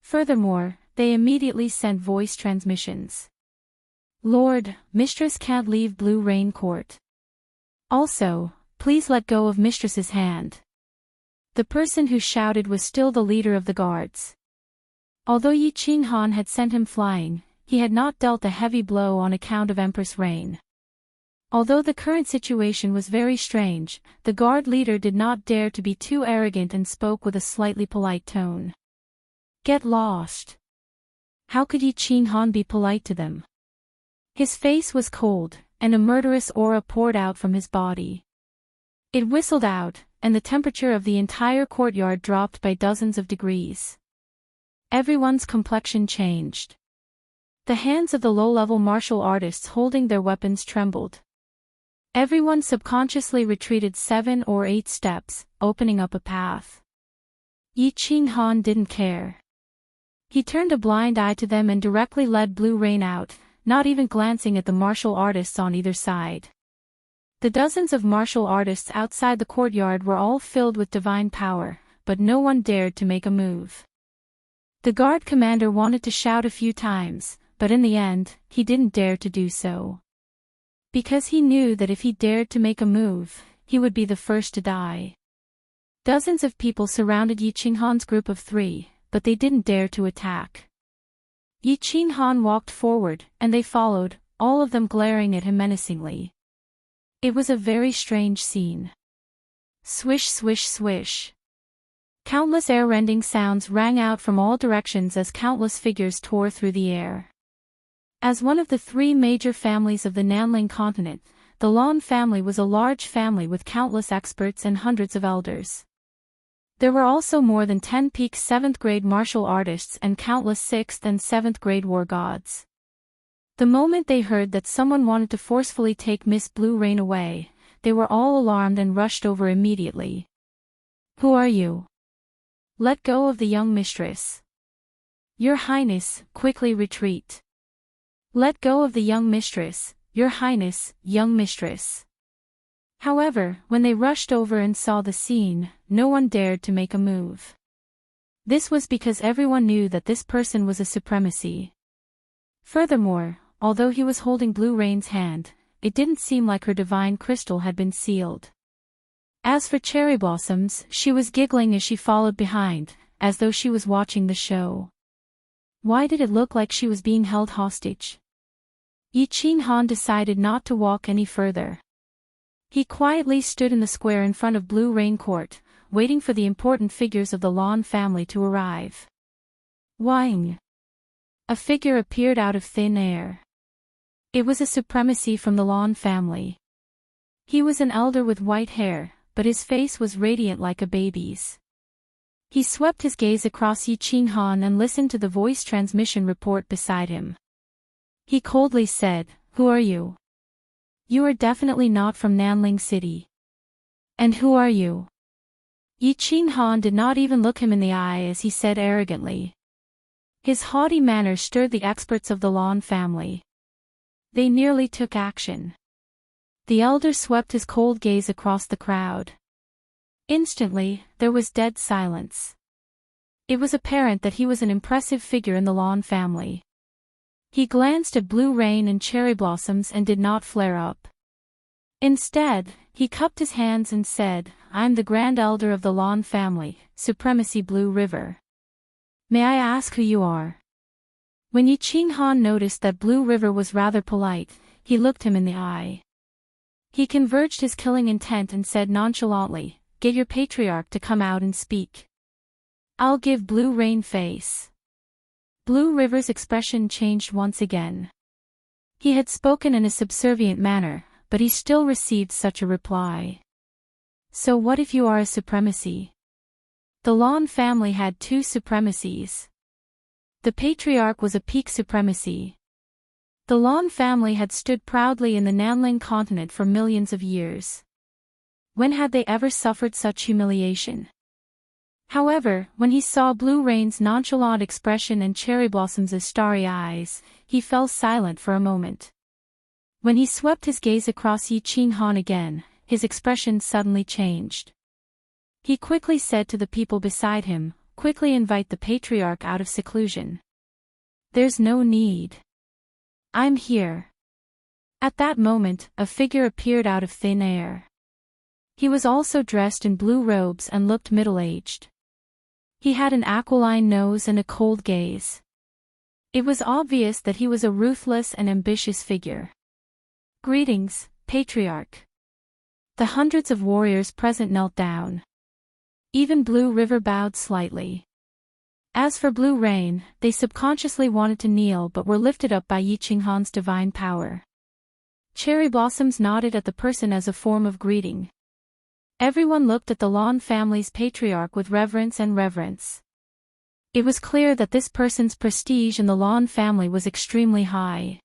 Furthermore, they immediately sent voice transmissions. "Lord, Mistress can't leave Blue Rain Court. Also, please let go of Mistress's hand." The person who shouted was still the leader of the guards. Although Yi Qinghan had sent him flying, he had not dealt a heavy blow on account of Empress Rain. Although the current situation was very strange, the guard leader did not dare to be too arrogant and spoke with a slightly polite tone. "Get lost." How could Yi Qinghan be polite to them? His face was cold, and a murderous aura poured out from his body. It whistled out, and the temperature of the entire courtyard dropped by dozens of degrees. Everyone's complexion changed. The hands of the low-level martial artists holding their weapons trembled. Everyone subconsciously retreated 7 or 8 steps, opening up a path. Yi Qinghan didn't care. He turned a blind eye to them and directly led Blue Rain out, not even glancing at the martial artists on either side. The dozens of martial artists outside the courtyard were all filled with divine power, but no one dared to make a move. The guard commander wanted to shout a few times, but in the end, he didn't dare to do so. Because he knew that if he dared to make a move, he would be the first to die. Dozens of people surrounded Yi Qinghan's group of 3, but they didn't dare to attack. Yi Qinghan walked forward, and they followed, all of them glaring at him menacingly. It was a very strange scene. Swish, swish, swish. Countless air-rending sounds rang out from all directions as countless figures tore through the air. As one of the 3 major families of the Nanling continent, the Lan family was a large family with countless experts and hundreds of elders. There were also more than 10 peak 7th grade martial artists and countless 6th and 7th grade war gods. The moment they heard that someone wanted to forcefully take Miss Blue Rain away, they were all alarmed and rushed over immediately. "Who are you? Let go of the young mistress. Your Highness, quickly retreat. Let go of the young mistress, Your Highness, young mistress." However, when they rushed over and saw the scene, no one dared to make a move. This was because everyone knew that this person was a supremacy. Furthermore, although he was holding Blue Rain's hand, it didn't seem like her divine crystal had been sealed. As for Cherry Blossoms, she was giggling as she followed behind, as though she was watching the show. Why did it look like she was being held hostage? Yi Qinghan decided not to walk any further. He quietly stood in the square in front of Blue Rain Court, waiting for the important figures of the Lan family to arrive. Wang! A figure appeared out of thin air. It was a supremacy from the Lan family. He was an elder with white hair, but his face was radiant like a baby's. He swept his gaze across Yi Qinghan and listened to the voice transmission report beside him. He coldly said, "Who are you? You are definitely not from Nanling City. And who are you?" Yi Qinghan did not even look him in the eye as he said arrogantly. His haughty manner stirred the experts of the Lan family. They nearly took action. The elder swept his cold gaze across the crowd. Instantly, there was dead silence. It was apparent that he was an impressive figure in the Lan family. He glanced at Blue Rain and Cherry Blossoms and did not flare up. Instead, he cupped his hands and said, "I'm the Grand Elder of the Lan family, Supremacy Blue River. May I ask who you are?" When Yi Qinghan noticed that Blue River was rather polite, he looked him in the eye. He converged his killing intent and said nonchalantly, "Get your patriarch to come out and speak. I'll give Blue Rain face." Blue River's expression changed once again. He had spoken in a subservient manner, but he still received such a reply. "So what if you are a supremacy?" The Lan family had two supremacies. The patriarch was a peak supremacy. The Lan family had stood proudly in the Nanling continent for millions of years. When had they ever suffered such humiliation? However, when he saw Blue Rain's nonchalant expression and Cherry Blossom's starry eyes, he fell silent for a moment. When he swept his gaze across Yi Qinghan again, his expression suddenly changed. He quickly said to the people beside him, "Quickly invite the patriarch out of seclusion." "There's no need. I'm here." At that moment, a figure appeared out of thin air. He was also dressed in blue robes and looked middle-aged. He had an aquiline nose and a cold gaze. It was obvious that he was a ruthless and ambitious figure. "Greetings, Patriarch." The hundreds of warriors present knelt down. Even Blue River bowed slightly. As for Blue Rain, they subconsciously wanted to kneel but were lifted up by Yi Qinghan's divine power. Cherry Blossoms nodded at the person as a form of greeting. Everyone looked at the Lan family's patriarch with reverence and reverence. It was clear that this person's prestige in the Lan family was extremely high.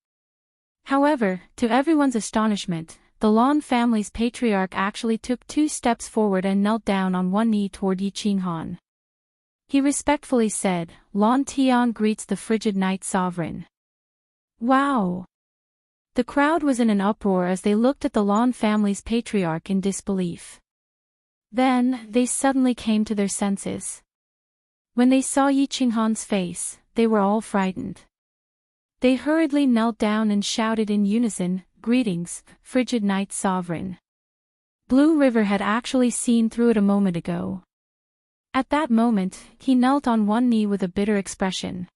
However, to everyone's astonishment, the Lan family's patriarch actually took 2 steps forward and knelt down on one knee toward Yi Qinghan. He respectfully said, "Lan Tian greets the frigid night sovereign." Wow! The crowd was in an uproar as they looked at the Lan family's patriarch in disbelief. Then, they suddenly came to their senses. When they saw Yi Qinghan's face, they were all frightened. They hurriedly knelt down and shouted in unison, "Greetings, frigid night sovereign." Blue River had actually seen through it a moment ago. At that moment, he knelt on one knee with a bitter expression.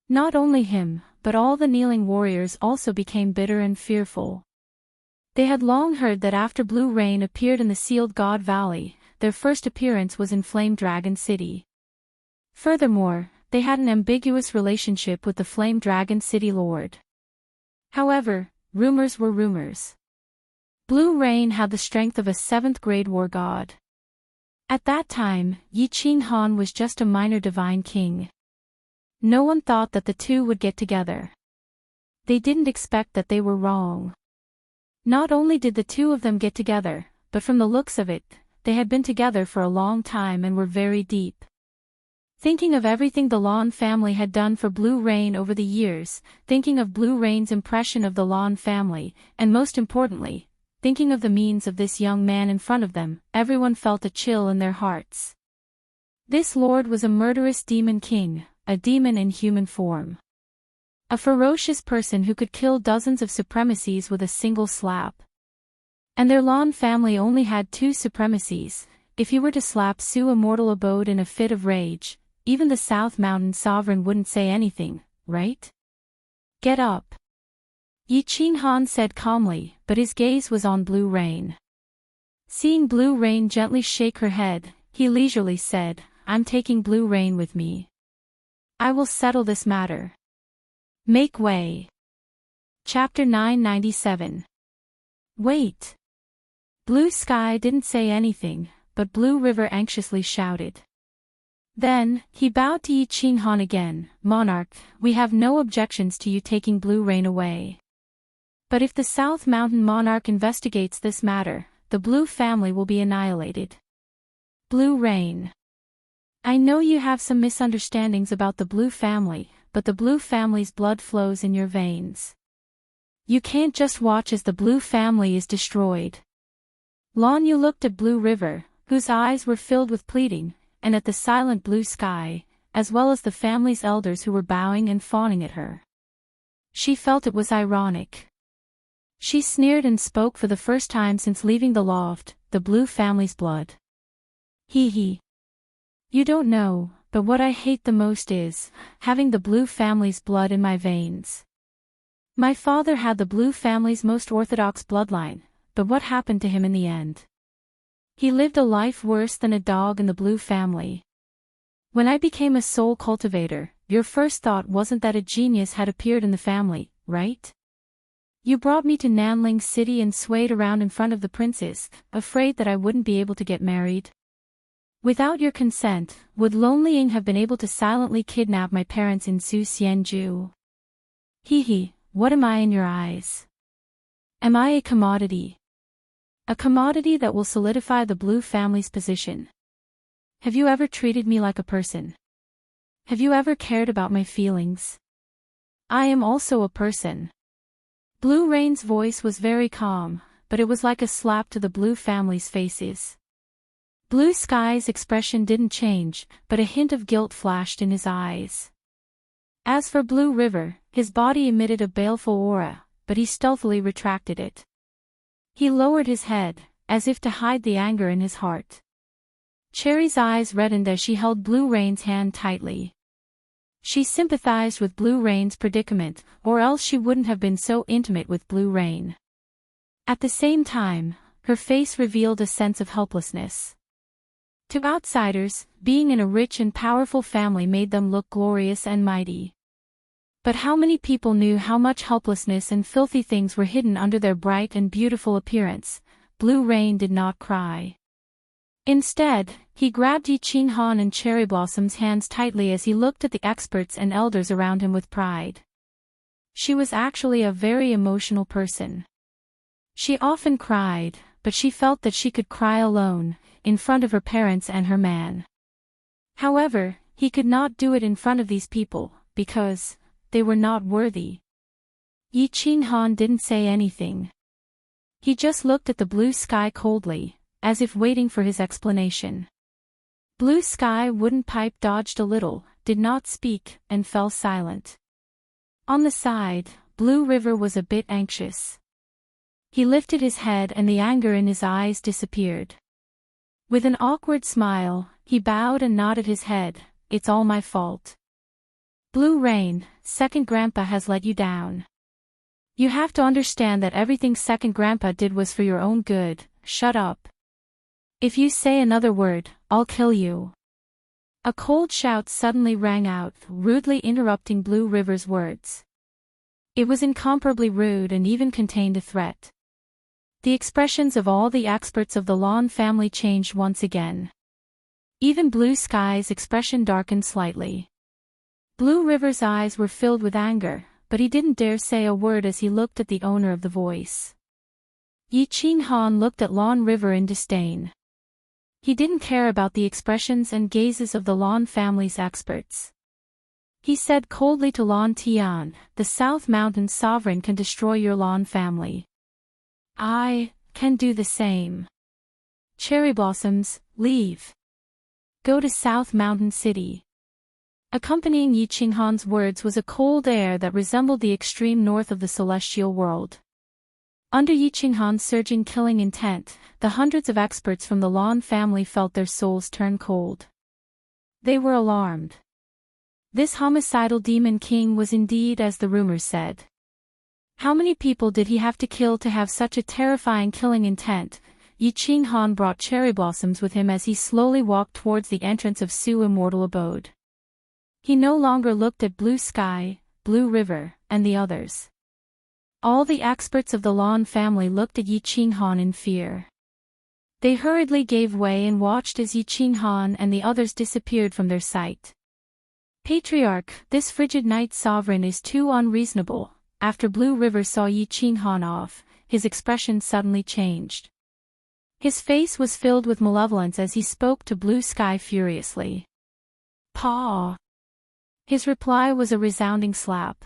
Not only him, but all the kneeling warriors also became bitter and fearful. They had long heard that after Blue Rain appeared in the Sealed God Valley, their first appearance was in Flame Dragon City. Furthermore, they had an ambiguous relationship with the Flame Dragon City Lord. However, rumors were rumors. Blue Rain had the strength of a 7th grade war god. At that time, Yi Qinghan was just a minor divine king. No one thought that the two would get together. They didn't expect that they were wrong. Not only did the two of them get together, but from the looks of it, they had been together for a long time and were very deep. Thinking of everything the Lan family had done for Blue Rain over the years, thinking of Blue Rain's impression of the Lan family, and most importantly, thinking of the means of this young man in front of them, everyone felt a chill in their hearts. This lord was a murderous demon king, a demon in human form. A ferocious person who could kill dozens of supremacies with a single slap. And their Lan family only had 2 supremacies. If he were to slap Su Immortal abode in a fit of rage, even the South Mountain sovereign wouldn't say anything, right? Get up. Yi Qinghan said calmly, but his gaze was on Blue Rain. Seeing Blue Rain gently shake her head, he leisurely said, I'm taking Blue Rain with me. I will settle this matter. Make way. Chapter 997. Wait. Blue Sky didn't say anything, but Blue River anxiously shouted. Then, he bowed to Yi Qinghan again, Monarch, we have no objections to you taking Blue Rain away. But if the South Mountain Monarch investigates this matter, the Blue family will be annihilated. Blue Rain. I know you have some misunderstandings about the Blue family, but the Blue family's blood flows in your veins. You can't just watch as the Blue family is destroyed. Lan Yu looked at Blue River, whose eyes were filled with pleading, and at the silent Blue Sky, as well as the family's elders who were bowing and fawning at her. She felt it was ironic. She sneered and spoke for the first time since leaving the loft, the Blue family's blood. Hee. You don't know, but what I hate the most is having the Blue family's blood in my veins. My father had the Blue family's most orthodox bloodline, but what happened to him in the end? He lived a life worse than a dog in the Blue family. When I became a soul cultivator, your first thought wasn't that a genius had appeared in the family, right? You brought me to Nanling City and swayed around in front of the princes, afraid that I wouldn't be able to get married. Without your consent, would Lon Liang have been able to silently kidnap my parents in Su Xianju? Hee, what am I in your eyes? Am I a commodity? A commodity that will solidify the Blue family's position. Have you ever treated me like a person? Have you ever cared about my feelings? I am also a person. Blue Rain's voice was very calm, but it was like a slap to the Blue family's faces. Blue Sky's expression didn't change, but a hint of guilt flashed in his eyes. As for Blue River, his body emitted a baleful aura, but he stealthily retracted it. He lowered his head, as if to hide the anger in his heart. Cherry's eyes reddened as she held Blue Rain's hand tightly. She sympathized with Blue Rain's predicament, or else she wouldn't have been so intimate with Blue Rain. At the same time, her face revealed a sense of helplessness. To outsiders, being in a rich and powerful family made them look glorious and mighty. But how many people knew how much helplessness and filthy things were hidden under their bright and beautiful appearance? Blue Rain did not cry. Instead, he grabbed Yi Qinghan and Cherry Blossom's hands tightly as he looked at the experts and elders around him with pride. She was actually a very emotional person. She often cried, but she felt that she could cry alone, in front of her parents and her man. However, he could not do it in front of these people, because they were not worthy. Yi Qinghan didn't say anything. He just looked at the Blue Sky coldly, as if waiting for his explanation. Blue Sky wooden pipe dodged a little, did not speak, and fell silent. On the side, Blue River was a bit anxious. He lifted his head and the anger in his eyes disappeared. With an awkward smile, he bowed and nodded his head, it's all my fault. Blue Rain, Second Grandpa has let you down. You have to understand that everything Second Grandpa did was for your own good, shut up. If you say another word, I'll kill you. A cold shout suddenly rang out, rudely interrupting Blue River's words. It was incomparably rude and even contained a threat. The expressions of all the experts of the Lan family changed once again. Even Blue Sky's expression darkened slightly. Blue River's eyes were filled with anger, but he didn't dare say a word as he looked at the owner of the voice. Yi Qinghan looked at Lan River in disdain. He didn't care about the expressions and gazes of the Lan family's experts. He said coldly to Lan Tian, "The South Mountain Sovereign can destroy your Lan family. I can do the same. Cherry Blossoms, leave. Go to South Mountain City." Accompanying Yi Qinghan's words was a cold air that resembled the extreme north of the celestial world. Under Yi Qinghan's surging killing intent, the hundreds of experts from the Lan family felt their souls turn cold. They were alarmed. This homicidal demon king was indeed as the rumors said. How many people did he have to kill to have such a terrifying killing intent? Yi Qinghan brought cherry blossoms with him as he slowly walked towards the entrance of Su's immortal abode. He no longer looked at Blue Sky, Blue River, and the others. All the experts of the Lan family looked at Yi Qinghan in fear. They hurriedly gave way and watched as Yi Qinghan and the others disappeared from their sight. "Patriarch, this frigid night sovereign is too unreasonable." After Blue River saw Yi Qinghan off, his expression suddenly changed. His face was filled with malevolence as he spoke to Blue Sky furiously. "Paw!" His reply was a resounding slap.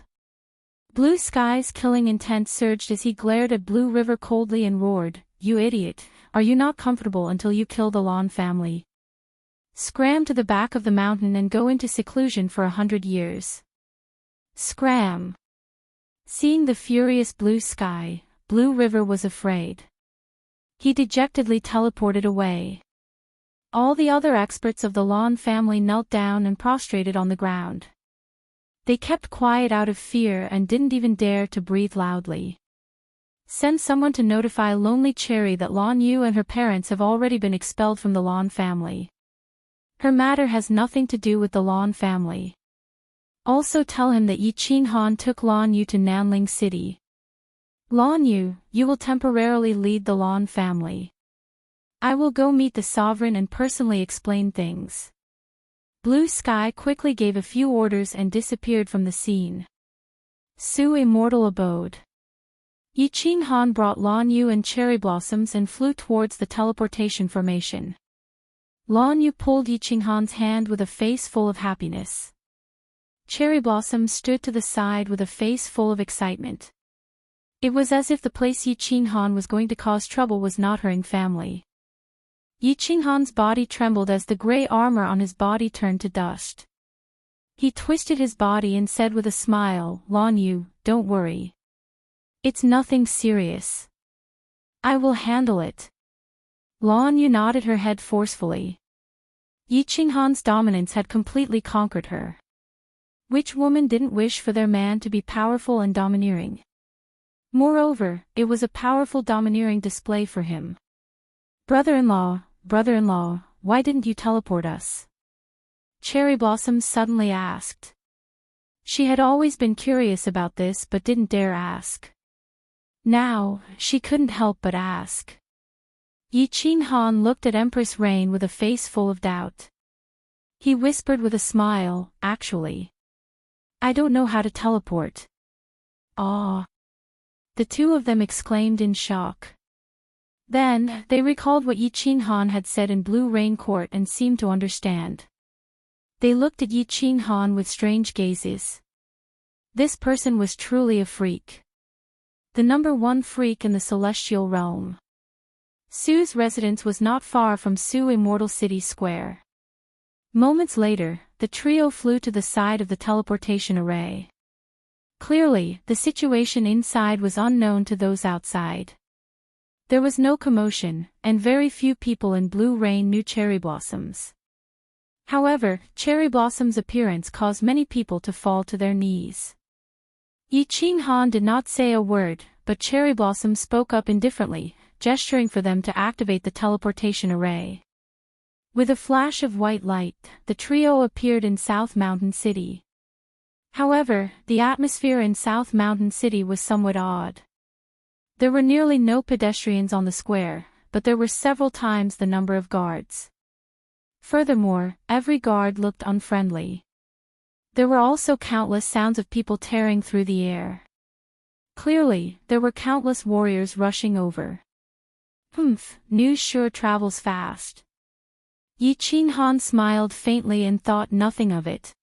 Blue Sky's killing intent surged as he glared at Blue River coldly and roared, "You idiot, are you not comfortable until you kill the Lan family? Scram to the back of the mountain and go into seclusion for 100 years. Scram!" Seeing the furious Blue Sky, Blue River was afraid. He dejectedly teleported away. All the other experts of the Lan family knelt down and prostrated on the ground. They kept quiet out of fear and didn't even dare to breathe loudly. "Send someone to notify Lonely Cherry that Lan Yu and her parents have already been expelled from the Lan family. Her matter has nothing to do with the Lan family. Also tell him that Yi Qinghan took Lan Yu to Nanling City. Lan Yu, you will temporarily lead the Lan family. I will go meet the sovereign and personally explain things." Blue Sky quickly gave a few orders and disappeared from the scene. Su's immortal abode. Yi Qinghan brought Lan Yu and cherry blossoms and flew towards the teleportation formation. Lan Yu pulled Yi Qinghan's hand with a face full of happiness. Cherry Blossom stood to the side with a face full of excitement. It was as if the place Yi Qinghan was going to cause trouble was not her own family. Yi Qinghan's body trembled as the gray armor on his body turned to dust. He twisted his body and said with a smile, "Lan Yu, don't worry. It's nothing serious. I will handle it." Lan Yu nodded her head forcefully. Yi Qinghan's dominance had completely conquered her. Which woman didn't wish for their man to be powerful and domineering? Moreover, it was a powerful domineering display for him. Brother-in-law, why didn't you teleport us?" Cherry Blossom suddenly asked. She had always been curious about this but didn't dare ask. Now, she couldn't help but ask. Yi Qinghan looked at Empress Rain with a face full of doubt. He whispered with a smile, "Actually, I don't know how to teleport." "Ah!" The two of them exclaimed in shock. Then, they recalled what Yi Qinghan had said in Blue Rain Court and seemed to understand. They looked at Yi Qinghan with strange gazes. This person was truly a freak. The #1 freak in the celestial realm. Su's residence was not far from Su's Immortal City Square. Moments later, the trio flew to the side of the teleportation array. Clearly, the situation inside was unknown to those outside. There was no commotion, and very few people in Blue Rain knew Cherry Blossoms. However, Cherry Blossom's appearance caused many people to fall to their knees. Yi Qinghan did not say a word, but Cherry Blossom spoke up indifferently, gesturing for them to activate the teleportation array. With a flash of white light, the trio appeared in South Mountain City. However, the atmosphere in South Mountain City was somewhat odd. There were nearly no pedestrians on the square, but there were several times the number of guards. Furthermore, every guard looked unfriendly. There were also countless sounds of people tearing through the air. Clearly, there were countless warriors rushing over. News sure travels fast. Yi Qinghan smiled faintly and thought nothing of it.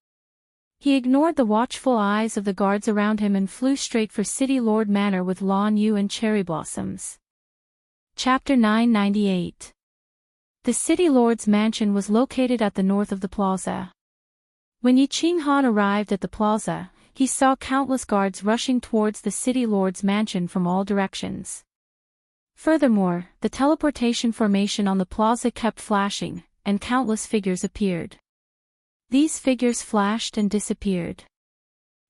He ignored the watchful eyes of the guards around him and flew straight for City Lord Manor with Lan Yu and cherry blossoms. Chapter 998. The City Lord's mansion was located at the north of the plaza. When Yi Qinghan arrived at the plaza, he saw countless guards rushing towards the City Lord's mansion from all directions. Furthermore, the teleportation formation on the plaza kept flashing, and countless figures appeared. These figures flashed and disappeared.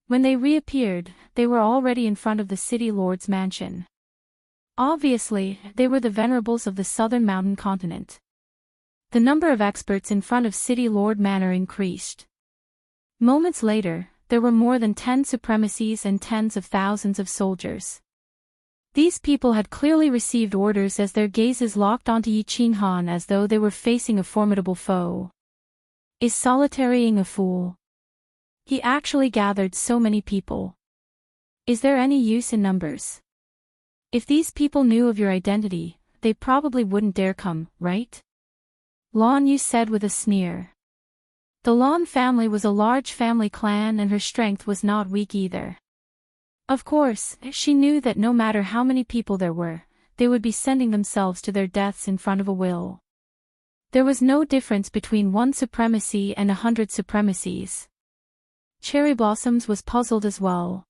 When they reappeared, they were already in front of the City Lord's mansion. Obviously, they were the venerables of the southern mountain continent. The number of experts in front of City Lord Manor increased. Moments later, there were more than 10 supremacies and tens of thousands of soldiers. These people had clearly received orders as their gazes locked onto Yi Qinghan as though they were facing a formidable foe. Is solitarying a fool? He actually gathered so many people. Is there any use in numbers? If these people knew of your identity, they probably wouldn't dare come, right? Lan Yu said with a sneer. The Lan family was a large family clan and her strength was not weak either. Of course, she knew that no matter how many people there were, they would be sending themselves to their deaths in front of a will. There was no difference between 1 supremacy and 100 supremacies. Cherry Blossoms was puzzled as well.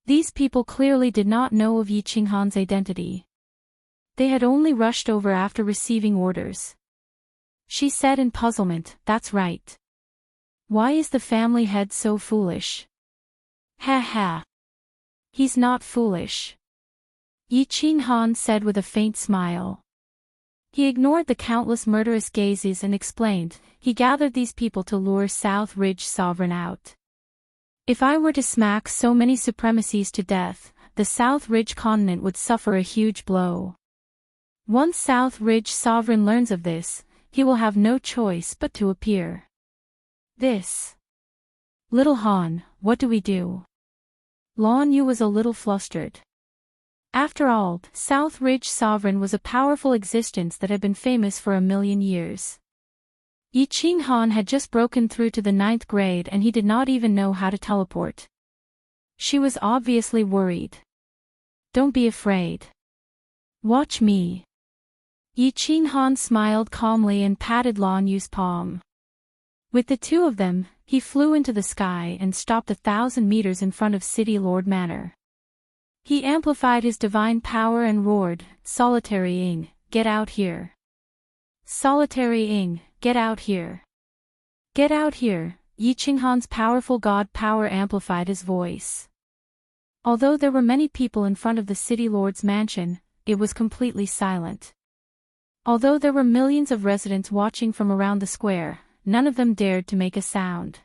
These people clearly did not know of Yi Qinghan's identity. They had only rushed over after receiving orders. She said in puzzlement, "That's right. Why is the family head so foolish?" Ha ha. He's not foolish. Yi Qinghan said with a faint smile. He ignored the countless murderous gazes and explained, he gathered these people to lure South Ridge Sovereign out. If I were to smack so many supremacies to death, the South Ridge continent would suffer a huge blow. Once South Ridge Sovereign learns of this, he will have no choice but to appear. This. Little Han, what do we do? Lan Yu was a little flustered. After all, South Ridge Sovereign was a powerful existence that had been famous for 1,000,000 years. Yi Qinghan had just broken through to the 9th grade and he did not even know how to teleport. She was obviously worried. Don't be afraid. Watch me. Yi Qinghan smiled calmly and patted Lan Yu's palm. With the two of them, he flew into the sky and stopped 1,000 meters in front of City Lord Manor. He amplified his divine power and roared, "Solitary Ing, get out here. Solitary Ing, get out here. Get out here." Yi Qinghan's powerful god power amplified his voice. Although there were many people in front of the City Lord's mansion, it was completely silent. Although there were millions of residents watching from around the square, none of them dared to make a sound.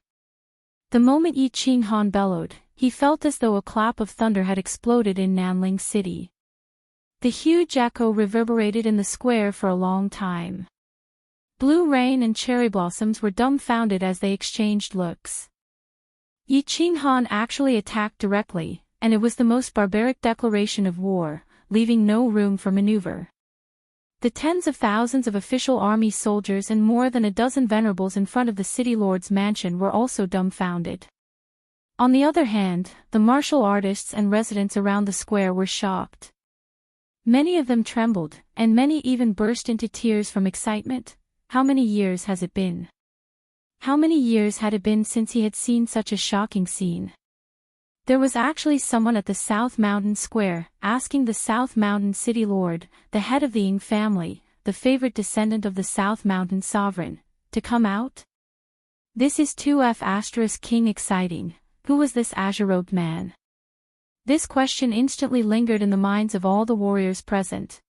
The moment Yi Qinghan bellowed, he felt as though a clap of thunder had exploded in Nanling City. The huge echo reverberated in the square for a long time. Blue Rain and Cherry Blossoms were dumbfounded as they exchanged looks. Yi Qinghan actually attacked directly, and it was the most barbaric declaration of war, leaving no room for maneuver. The tens of thousands of official army soldiers and more than a dozen venerables in front of the City Lord's mansion were also dumbfounded. On the other hand, the martial artists and residents around the square were shocked. Many of them trembled, and many even burst into tears from excitement. How many years has it been? How many years had it been since he had seen such a shocking scene? There was actually someone at the South Mountain Square, asking the South Mountain City Lord, the head of the Ing family, the favorite descendant of the South Mountain Sovereign, to come out? This is 2F** King exciting. Who was this azure-robed man? This question instantly lingered in the minds of all the warriors present.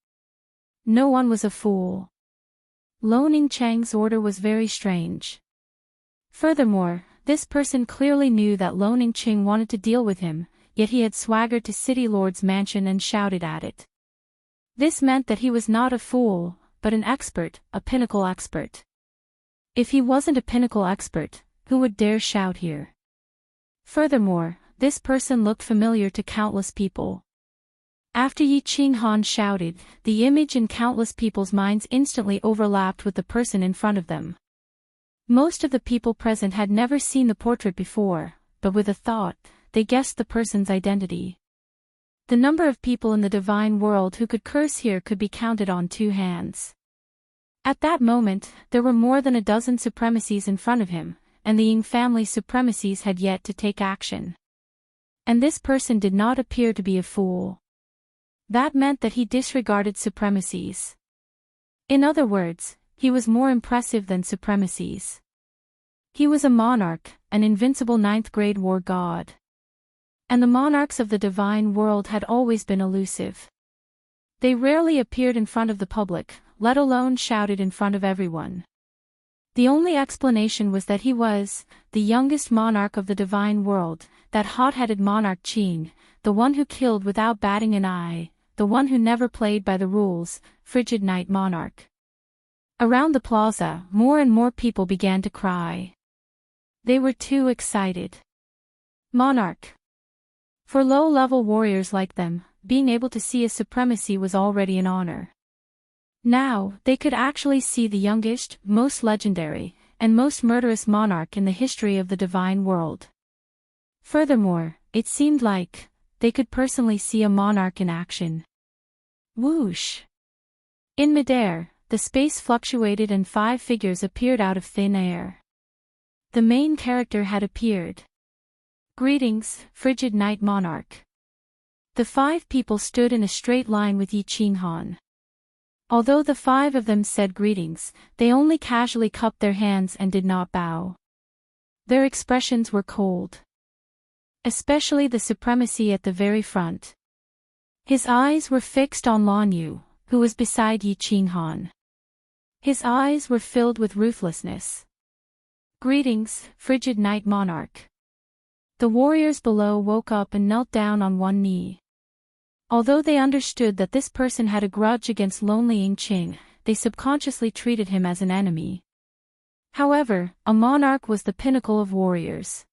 No one was a fool. Lo Ning Chang's order was very strange. Furthermore, this person clearly knew that Lo Ning Ching wanted to deal with him, yet he had swaggered to City Lord's mansion and shouted at it. This meant that he was not a fool, but an expert, a pinnacle expert. If he wasn't a pinnacle expert, who would dare shout here? Furthermore, this person looked familiar to countless people. After Yi Qinghan shouted, the image in countless people's minds instantly overlapped with the person in front of them. Most of the people present had never seen the portrait before, but with a thought, they guessed the person's identity. The number of people in the divine world who could curse here could be counted on two hands. At that moment, there were more than a dozen supremacies in front of him, and the Ying family supremacies had yet to take action. And this person did not appear to be a fool. That meant that he disregarded supremacies. In other words, he was more impressive than supremacies. He was a monarch, an invincible ninth-grade war god. And the monarchs of the divine world had always been elusive. They rarely appeared in front of the public, let alone shouted in front of everyone. The only explanation was that he was the youngest monarch of the divine world, that hot-headed monarch Qing, the one who killed without batting an eye, the one who never played by the rules, frigid night monarch. Around the plaza, more and more people began to cry. They were too excited. Monarch. For low-level warriors like them, being able to see a supremacy was already an honor. Now, they could actually see the youngest, most legendary, and most murderous monarch in the history of the divine world. Furthermore, it seemed like they could personally see a monarch in action. Whoosh! In midair, the space fluctuated and 5 figures appeared out of thin air. The main character had appeared. Greetings, frigid night monarch. The 5 people stood in a straight line with Yi Qinghan. Although the 5 of them said greetings, they only casually cupped their hands and did not bow. Their expressions were cold. Especially the supremacy at the very front. His eyes were fixed on Lan Yu, who was beside Yi Qinghan. His eyes were filled with ruthlessness. Greetings, frigid night monarch. The warriors below woke up and knelt down on one knee. Although they understood that this person had a grudge against lonely Ying Qing, they subconsciously treated him as an enemy. However, a monarch was the pinnacle of warriors.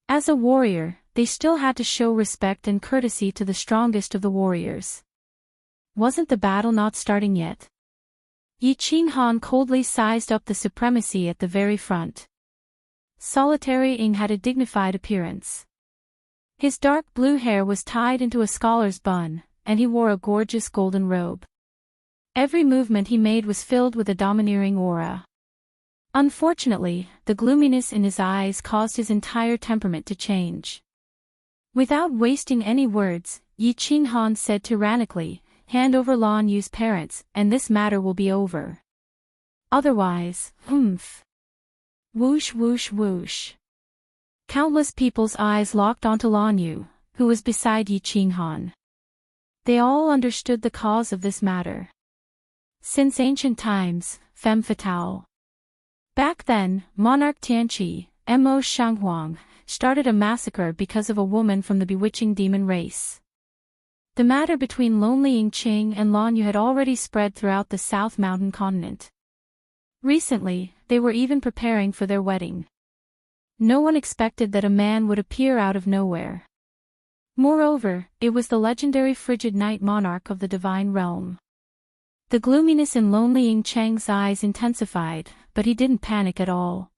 As a warrior, they still had to show respect and courtesy to the strongest of the warriors. Wasn't the battle not starting yet? Yi Qinghan coldly sized up the supremacy at the very front. Solitary Ying had a dignified appearance. His dark blue hair was tied into a scholar's bun, and he wore a gorgeous golden robe. Every movement he made was filled with a domineering aura. Unfortunately, the gloominess in his eyes caused his entire temperament to change. Without wasting any words, Yi Qinghan said tyrannically, "Hand over Lan Yu's parents, and this matter will be over. Otherwise, humph." Whoosh whoosh whoosh. Countless people's eyes locked onto Lan Yu, who was beside Yi Qinghan. They all understood the cause of this matter. Since ancient times, femme fatale. Back then, Monarch Tianqi, Mo Shanghuang, started a massacre because of a woman from the bewitching demon race. The matter between lonely Ying Qing and Lan Yu had already spread throughout the South Mountain continent. Recently, they were even preparing for their wedding. No one expected that a man would appear out of nowhere. Moreover, it was the legendary frigid night monarch of the divine realm. The gloominess in lonely Ying Cheng's eyes intensified, but he didn't panic at all.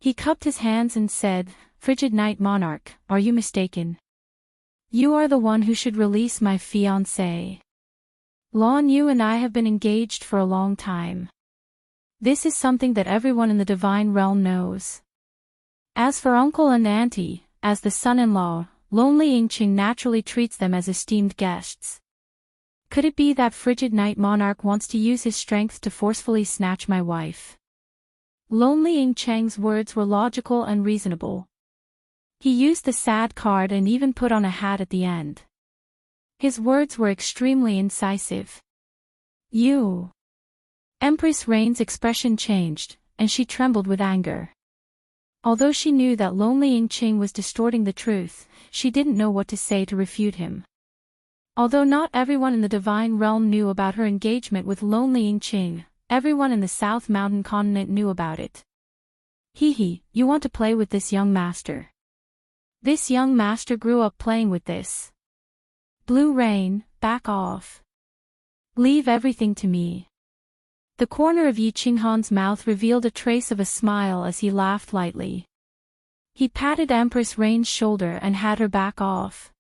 He cupped his hands and said, "Frigid night monarch, are you mistaken? You are the one who should release my fiancé. Lan Yu and I have been engaged for a long time. This is something that everyone in the divine realm knows. As for uncle and auntie, as the son-in-law, lonely Ying Qing naturally treats them as esteemed guests. Could it be that frigid night monarch wants to use his strength to forcefully snatch my wife?" Lonely Ying Cheng's words were logical and reasonable. He used the sad card and even put on a hat at the end. His words were extremely incisive. "You." Empress Rain's expression changed, and she trembled with anger. Although she knew that lonely Ying Qing was distorting the truth, she didn't know what to say to refute him. Although not everyone in the divine realm knew about her engagement with lonely Ying Qing, everyone in the South Mountain continent knew about it. Hee, you want to play with this young master. This young master grew up playing with this. Blue Rain, back off. Leave everything to me. The corner of Yi Qinghan's mouth revealed a trace of a smile as he laughed lightly. He patted Empress Rain's shoulder and had her back off.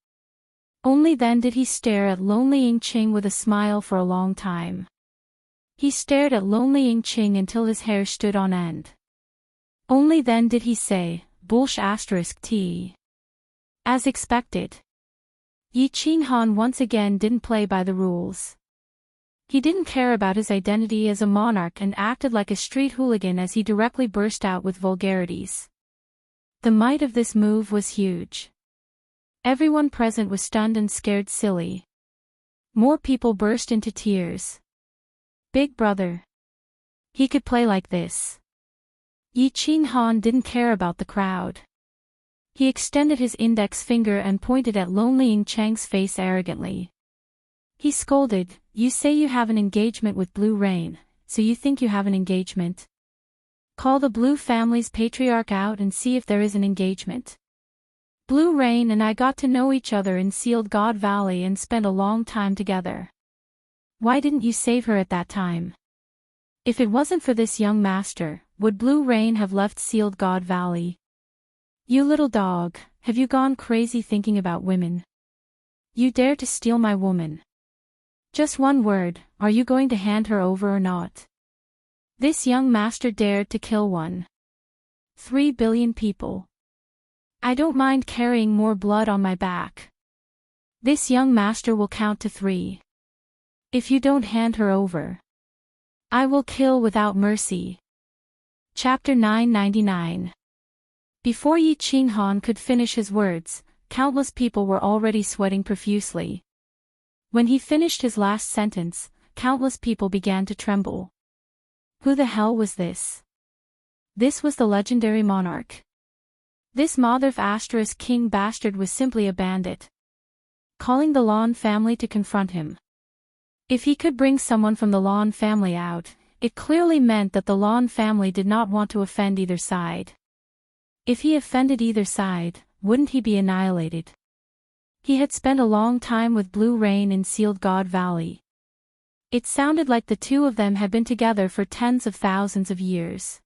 Only then did he stare at lonely Yingqing with a smile for a long time. He stared at lonely Yingqing until his hair stood on end. Only then did he say, T. As expected. Yi Qinghan once again didn't play by the rules. He didn't care about his identity as a monarch and acted like a street hooligan as he directly burst out with vulgarities. The might of this move was huge. Everyone present was stunned and scared silly. More people burst into tears. Big brother. He could play like this. Yi Qinghan didn't care about the crowd. He extended his index finger and pointed at lonely Yingqiang's face arrogantly. He scolded, "You say you have an engagement with Blue Rain, so you think you have an engagement? Call the Blue family's patriarch out and see if there is an engagement. Blue Rain and I got to know each other in Sealed God Valley and spent a long time together. Why didn't you save her at that time? If it wasn't for this young master, would Blue Rain have left Sealed God Valley? You little dog, have you gone crazy thinking about women? You dare to steal my woman. Just one word, are you going to hand her over or not? This young master dared to kill 3 billion people. I don't mind carrying more blood on my back. This young master will count to 3. If you don't hand her over, I will kill without mercy. Chapter 999. Before Yi Qinghan could finish his words, countless people were already sweating profusely. When he finished his last sentence, countless people began to tremble. Who the hell was this? This was the legendary monarch. This mother-of king bastard was simply a bandit. Calling the Lan family to confront him. If he could bring someone from the Lan family out, it clearly meant that the Lan family did not want to offend either side. If he offended either side, wouldn't he be annihilated? He had spent a long time with Blue Rain in Sealed God Valley. It sounded like the two of them had been together for tens of thousands of years.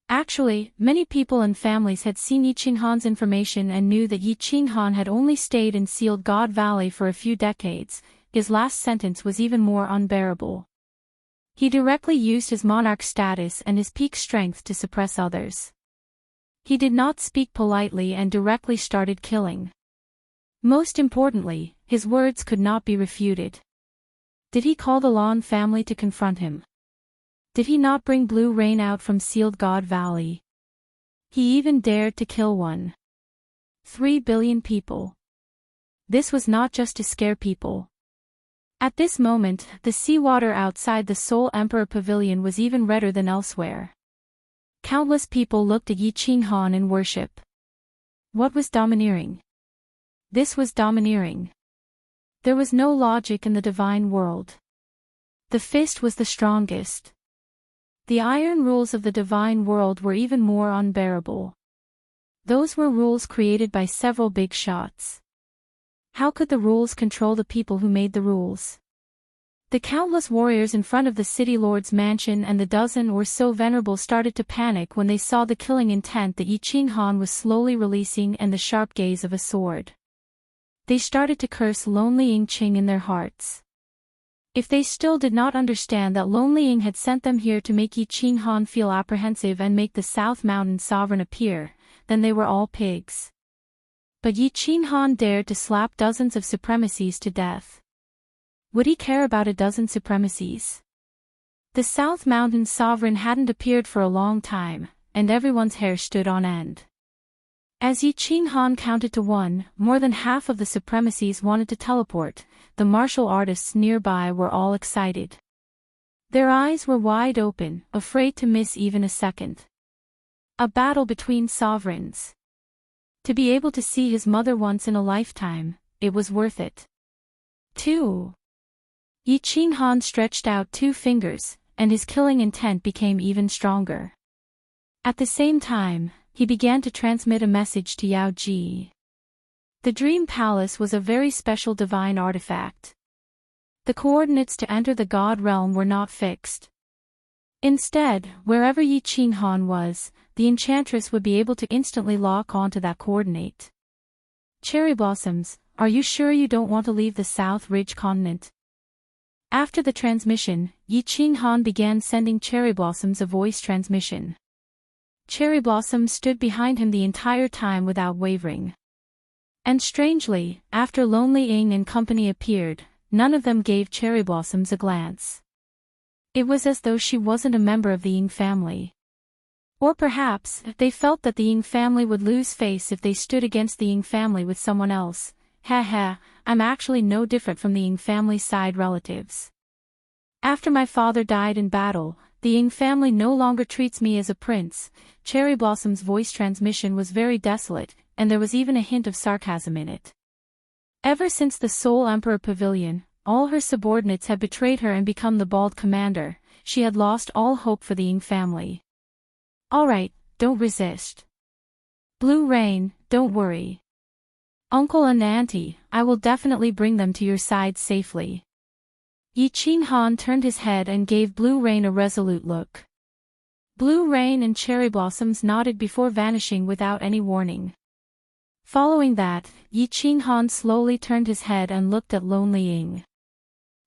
Actually, many people and families had seen Yi Qinghan's information and knew that Yi Qinghan had only stayed in Sealed God Valley for a few decades. His last sentence was even more unbearable. He directly used his monarch status and his peak strength to suppress others. He did not speak politely and directly started killing. Most importantly, his words could not be refuted. Did he call the Lan family to confront him? Did he not bring Blue Rain out from Sealed God Valley? He even dared to kill 3 billion people. This was not just to scare people. At this moment, the seawater outside the Soul Emperor Pavilion was even redder than elsewhere. Countless people looked at Yi Qinghan in worship. What was domineering? This was domineering. There was no logic in the divine world. The fist was the strongest. The iron rules of the divine world were even more unbearable. Those were rules created by several big shots. How could the rules control the people who made the rules? The countless warriors in front of the city lord's mansion and the dozen or so venerables started to panic when they saw the killing intent that Yi Qinghan was slowly releasing and the sharp gaze of a sword. They started to curse lonely Yingqing in their hearts. If they still did not understand that Lonely Ying had sent them here to make Yi Qinghan feel apprehensive and make the South Mountain sovereign appear, then they were all pigs. But Yi Qinghan dared to slap dozens of supremacies to death. Would he care about a dozen supremacies? The South Mountain sovereign hadn't appeared for a long time, and everyone's hair stood on end. As Yi Qinghan counted to 1, more than half of the supremacies wanted to teleport. The martial artists nearby were all excited. Their eyes were wide open, afraid to miss even a second. A battle between sovereigns. To be able to see his mother once in a lifetime, it was worth it. 2. Yi Qinghan stretched out 2 fingers, and his killing intent became even stronger. At the same time, he began to transmit a message to Yao Ji. The Dream Palace was a very special divine artifact. The coordinates to enter the God realm were not fixed. Instead, wherever Yi Qinghan was, the enchantress would be able to instantly lock onto that coordinate. Cherry Blossoms, are you sure you don't want to leave the South Ridge continent? After the transmission, Yi Qinghan began sending Cherry Blossoms a voice transmission. Cherry Blossom stood behind him the entire time without wavering. And strangely, after Lonely Ying and company appeared, none of them gave Cherry Blossoms a glance. It was as though she wasn't a member of the Ying family. Or perhaps, they felt that the Ying family would lose face if they stood against the Ying family with someone else. I'm actually no different from the Ying family side relatives. After my father died in battle, the Ying family no longer treats me as a prince. Cherry Blossom's voice transmission was very desolate, and there was even a hint of sarcasm in it. Ever since the Soul Emperor Pavilion, all her subordinates had betrayed her and become the bald commander. She had lost all hope for the Ying family. Alright, don't resist. Blue Rain, don't worry. Uncle and Auntie, I will definitely bring them to your side safely. Yi Qinghan turned his head and gave Blue Rain a resolute look. Blue Rain and Cherry Blossoms nodded before vanishing without any warning. Following that, Yi Qinghan slowly turned his head and looked at Lonely Ying.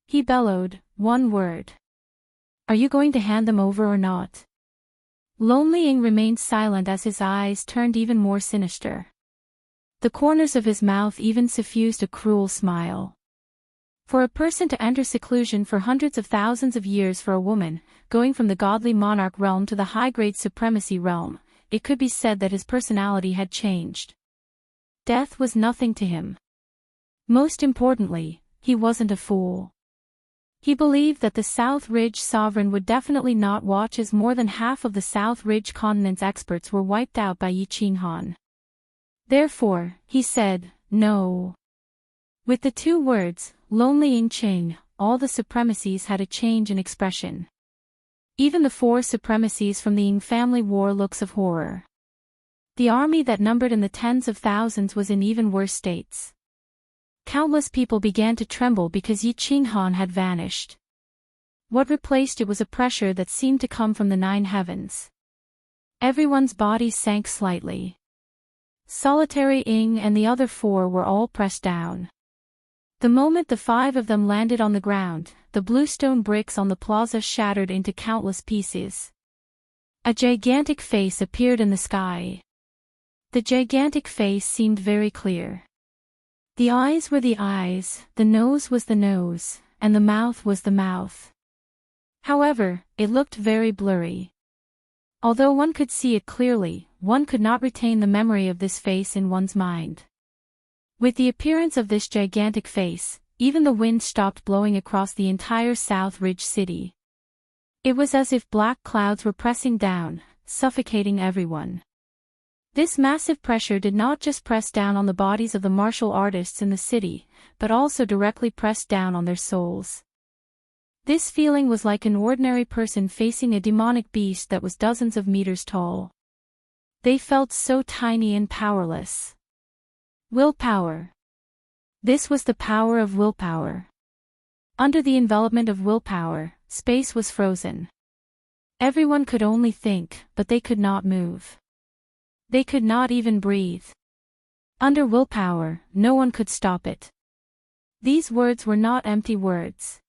He bellowed, one word. Are you going to hand them over or not? Lonely Ying remained silent as his eyes turned even more sinister. The corners of his mouth even suffused a cruel smile. For a person to enter seclusion for hundreds of thousands of years for a woman, going from the godly monarch realm to the high-grade supremacy realm, it could be said that his personality had changed. Death was nothing to him. Most importantly, he wasn't a fool. He believed that the South Ridge sovereign would definitely not watch as more than half of the South Ridge continent's experts were wiped out by Yi Qinghan. Therefore, he said, no. With the two words, Lonely Ying Qing, all the supremacies had a change in expression. Even the four supremacies from the Ying family wore looks of horror. The army that numbered in the tens of thousands was in even worse states. Countless people began to tremble because Yi Qinghan had vanished. What replaced it was a pressure that seemed to come from the nine heavens. Everyone's body sank slightly. Solitary Ying and the other four were all pressed down. The moment the five of them landed on the ground, the bluestone bricks on the plaza shattered into countless pieces. A gigantic face appeared in the sky. The gigantic face seemed very clear. The eyes were the eyes, the nose was the nose, and the mouth was the mouth. However, it looked very blurry. Although one could see it clearly, one could not retain the memory of this face in one's mind. With the appearance of this gigantic face, even the wind stopped blowing across the entire South Ridge city. It was as if black clouds were pressing down, suffocating everyone. This massive pressure did not just press down on the bodies of the martial artists in the city, but also directly pressed down on their souls. This feeling was like an ordinary person facing a demonic beast that was dozens of meters tall. They felt so tiny and powerless. Willpower. This was the power of willpower. Under the envelopment of willpower, space was frozen. Everyone could only think, but they could not move. They could not even breathe. Under willpower, no one could stop it. These words were not empty words.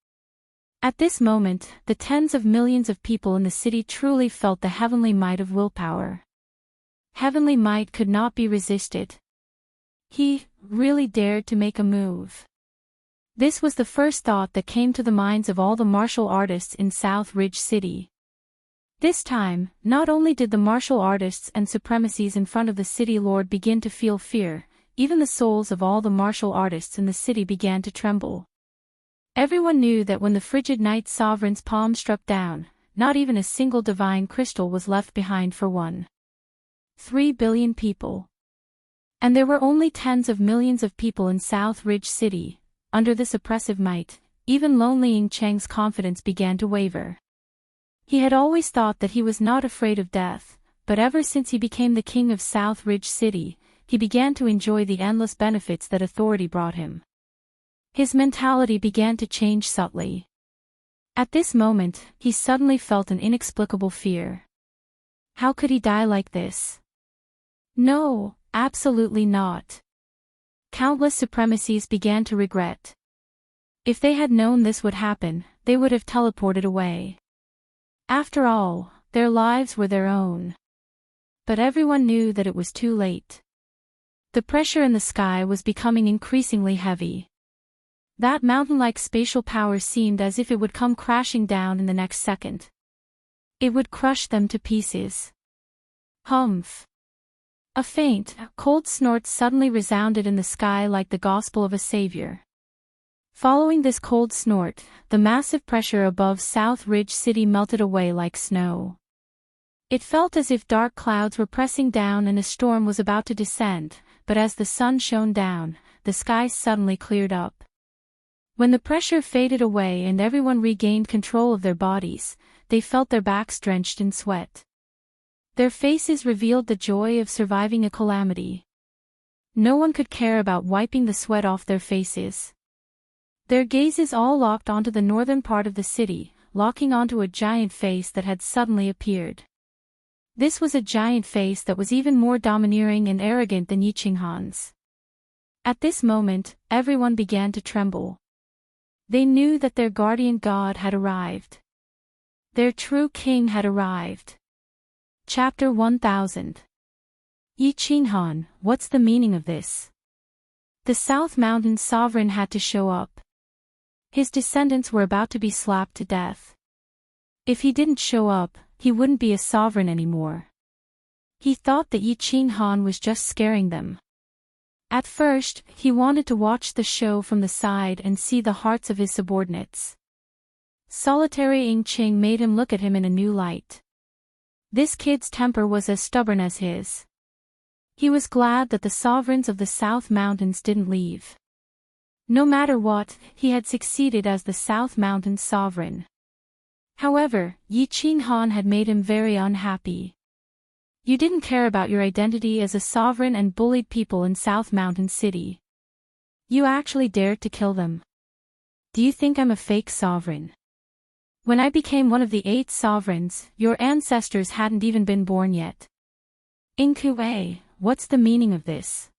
At this moment, the tens of millions of people in the city truly felt the heavenly might of willpower. Heavenly might could not be resisted. He really dared to make a move. This was the first thought that came to the minds of all the martial artists in South Ridge City. This time, not only did the martial artists and supremacies in front of the city lord begin to feel fear, even the souls of all the martial artists in the city began to tremble. Everyone knew that when the frigid night sovereign's palm struck down, not even a single divine crystal was left behind for 3 billion people. And there were only tens of millions of people in South Ridge City. Under this oppressive might, even Lonely Ying Cheng's confidence began to waver. He had always thought that he was not afraid of death, but ever since he became the king of South Ridge City, he began to enjoy the endless benefits that authority brought him. His mentality began to change subtly. At this moment, he suddenly felt an inexplicable fear. How could he die like this? No, absolutely not. Countless supremacies began to regret. If they had known this would happen, they would have teleported away. After all, their lives were their own. But everyone knew that it was too late. The pressure in the sky was becoming increasingly heavy. That mountain-like spatial power seemed as if it would come crashing down in the next second. It would crush them to pieces. Humph. A faint, cold snort suddenly resounded in the sky like the gospel of a savior. Following this cold snort, the massive pressure above South Ridge City melted away like snow. It felt as if dark clouds were pressing down and a storm was about to descend, but as the sun shone down, the sky suddenly cleared up. When the pressure faded away and everyone regained control of their bodies, they felt their backs drenched in sweat. Their faces revealed the joy of surviving a calamity. No one could care about wiping the sweat off their faces. Their gazes all locked onto the northern part of the city, locking onto a giant face that had suddenly appeared. This was a giant face that was even more domineering and arrogant than Yichinghan's. At this moment, everyone began to tremble. They knew that their guardian god had arrived. Their true king had arrived. Chapter 1000. Yichinghan, what's the meaning of this? The South Mountain sovereign had to show up. His descendants were about to be slapped to death. If he didn't show up, he wouldn't be a sovereign anymore. He thought that Yichinghan was just scaring them. At first, he wanted to watch the show from the side and see the hearts of his subordinates. Solitary Ing Ching made him look at him in a new light. This kid's temper was as stubborn as his. He was glad that the sovereigns of the South Mountains didn't leave. No matter what, he had succeeded as the South Mountains sovereign. However, Yichinghan had made him very unhappy. You didn't care about your identity as a sovereign and bullied people in South Mountain City. You actually dared to kill them. Do you think I'm a fake sovereign? When I became one of the 8 sovereigns, your ancestors hadn't even been born yet. Inkue, what's the meaning of this?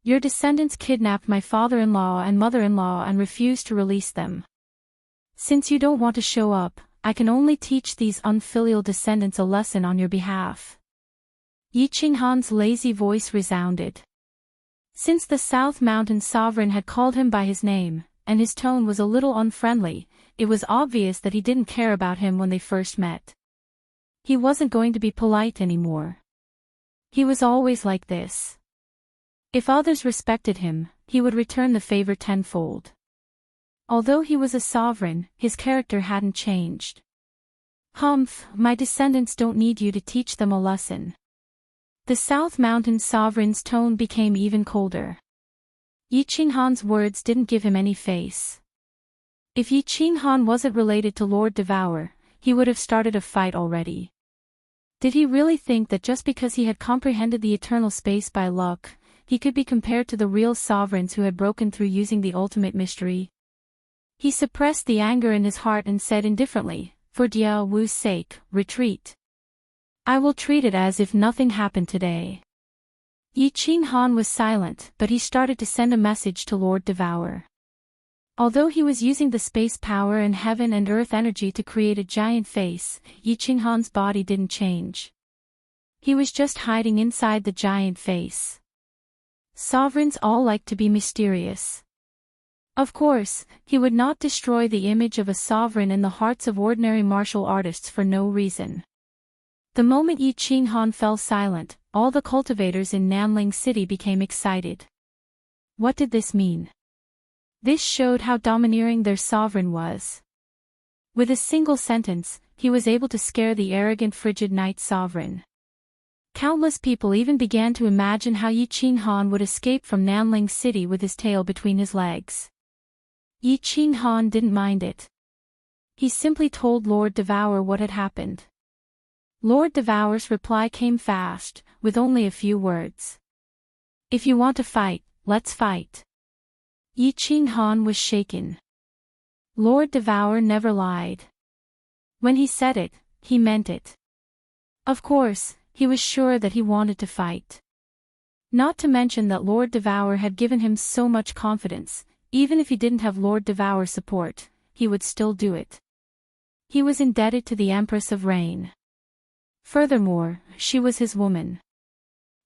Your descendants kidnapped my father-in-law and mother-in-law and refused to release them. Since you don't want to show up, I can only teach these unfilial descendants a lesson on your behalf. Yichinghan's lazy voice resounded. Since the South Mountain sovereign had called him by his name, and his tone was a little unfriendly, it was obvious that he didn't care about him when they first met. He wasn't going to be polite anymore. He was always like this. If others respected him, he would return the favor tenfold. Although he was a sovereign, his character hadn't changed. Humph, my descendants don't need you to teach them a lesson. The South Mountain sovereign's tone became even colder. Yichinghan's words didn't give him any face. If Yichinghan wasn't related to Lord Devour, he would have started a fight already. Did he really think that just because he had comprehended the eternal space by luck, he could be compared to the real sovereigns who had broken through using the ultimate mystery? He suppressed the anger in his heart and said indifferently, "For Dia Wu's sake, retreat. I will treat it as if nothing happened today." Yichinghan was silent, but he started to send a message to Lord Devour. Although he was using the space power and heaven and earth energy to create a giant face, Yichinghan's body didn't change. He was just hiding inside the giant face. Sovereigns all like to be mysterious. Of course, he would not destroy the image of a sovereign in the hearts of ordinary martial artists for no reason. The moment Yichinghan fell silent, all the cultivators in Nanling City became excited. What did this mean? This showed how domineering their sovereign was. With a single sentence, he was able to scare the arrogant frigid night sovereign. Countless people even began to imagine how Yichinghan would escape from Nanling City with his tail between his legs. Yichinghan didn't mind it. He simply told Lord Devour what had happened. Lord Devour's reply came fast, with only a few words. If you want to fight, let's fight. Yi Qinghan was shaken. Lord Devour never lied. When he said it, he meant it. Of course, he was sure that he wanted to fight. Not to mention that Lord Devour had given him so much confidence, even if he didn't have Lord Devour's support, he would still do it. He was indebted to the Empress of Rain. Furthermore, she was his woman.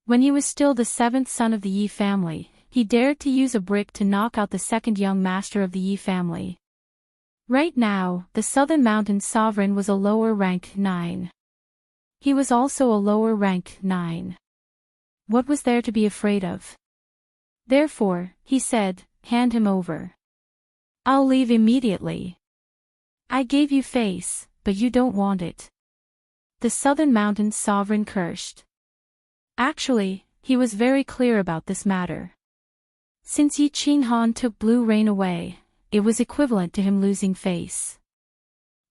When he was still the seventh son of the Yi family, he dared to use a brick to knock out the second young master of the Yi family. Right now, the Southern Mountain Sovereign was a lower rank 9. He was also a lower rank 9. What was there to be afraid of? Therefore, he said, hand him over. I'll leave immediately. I gave you face, but you don't want it. The Southern Mountain Sovereign cursed. Actually, he was very clear about this matter. Since Yi Qinghan took Blue Rain away, it was equivalent to him losing face.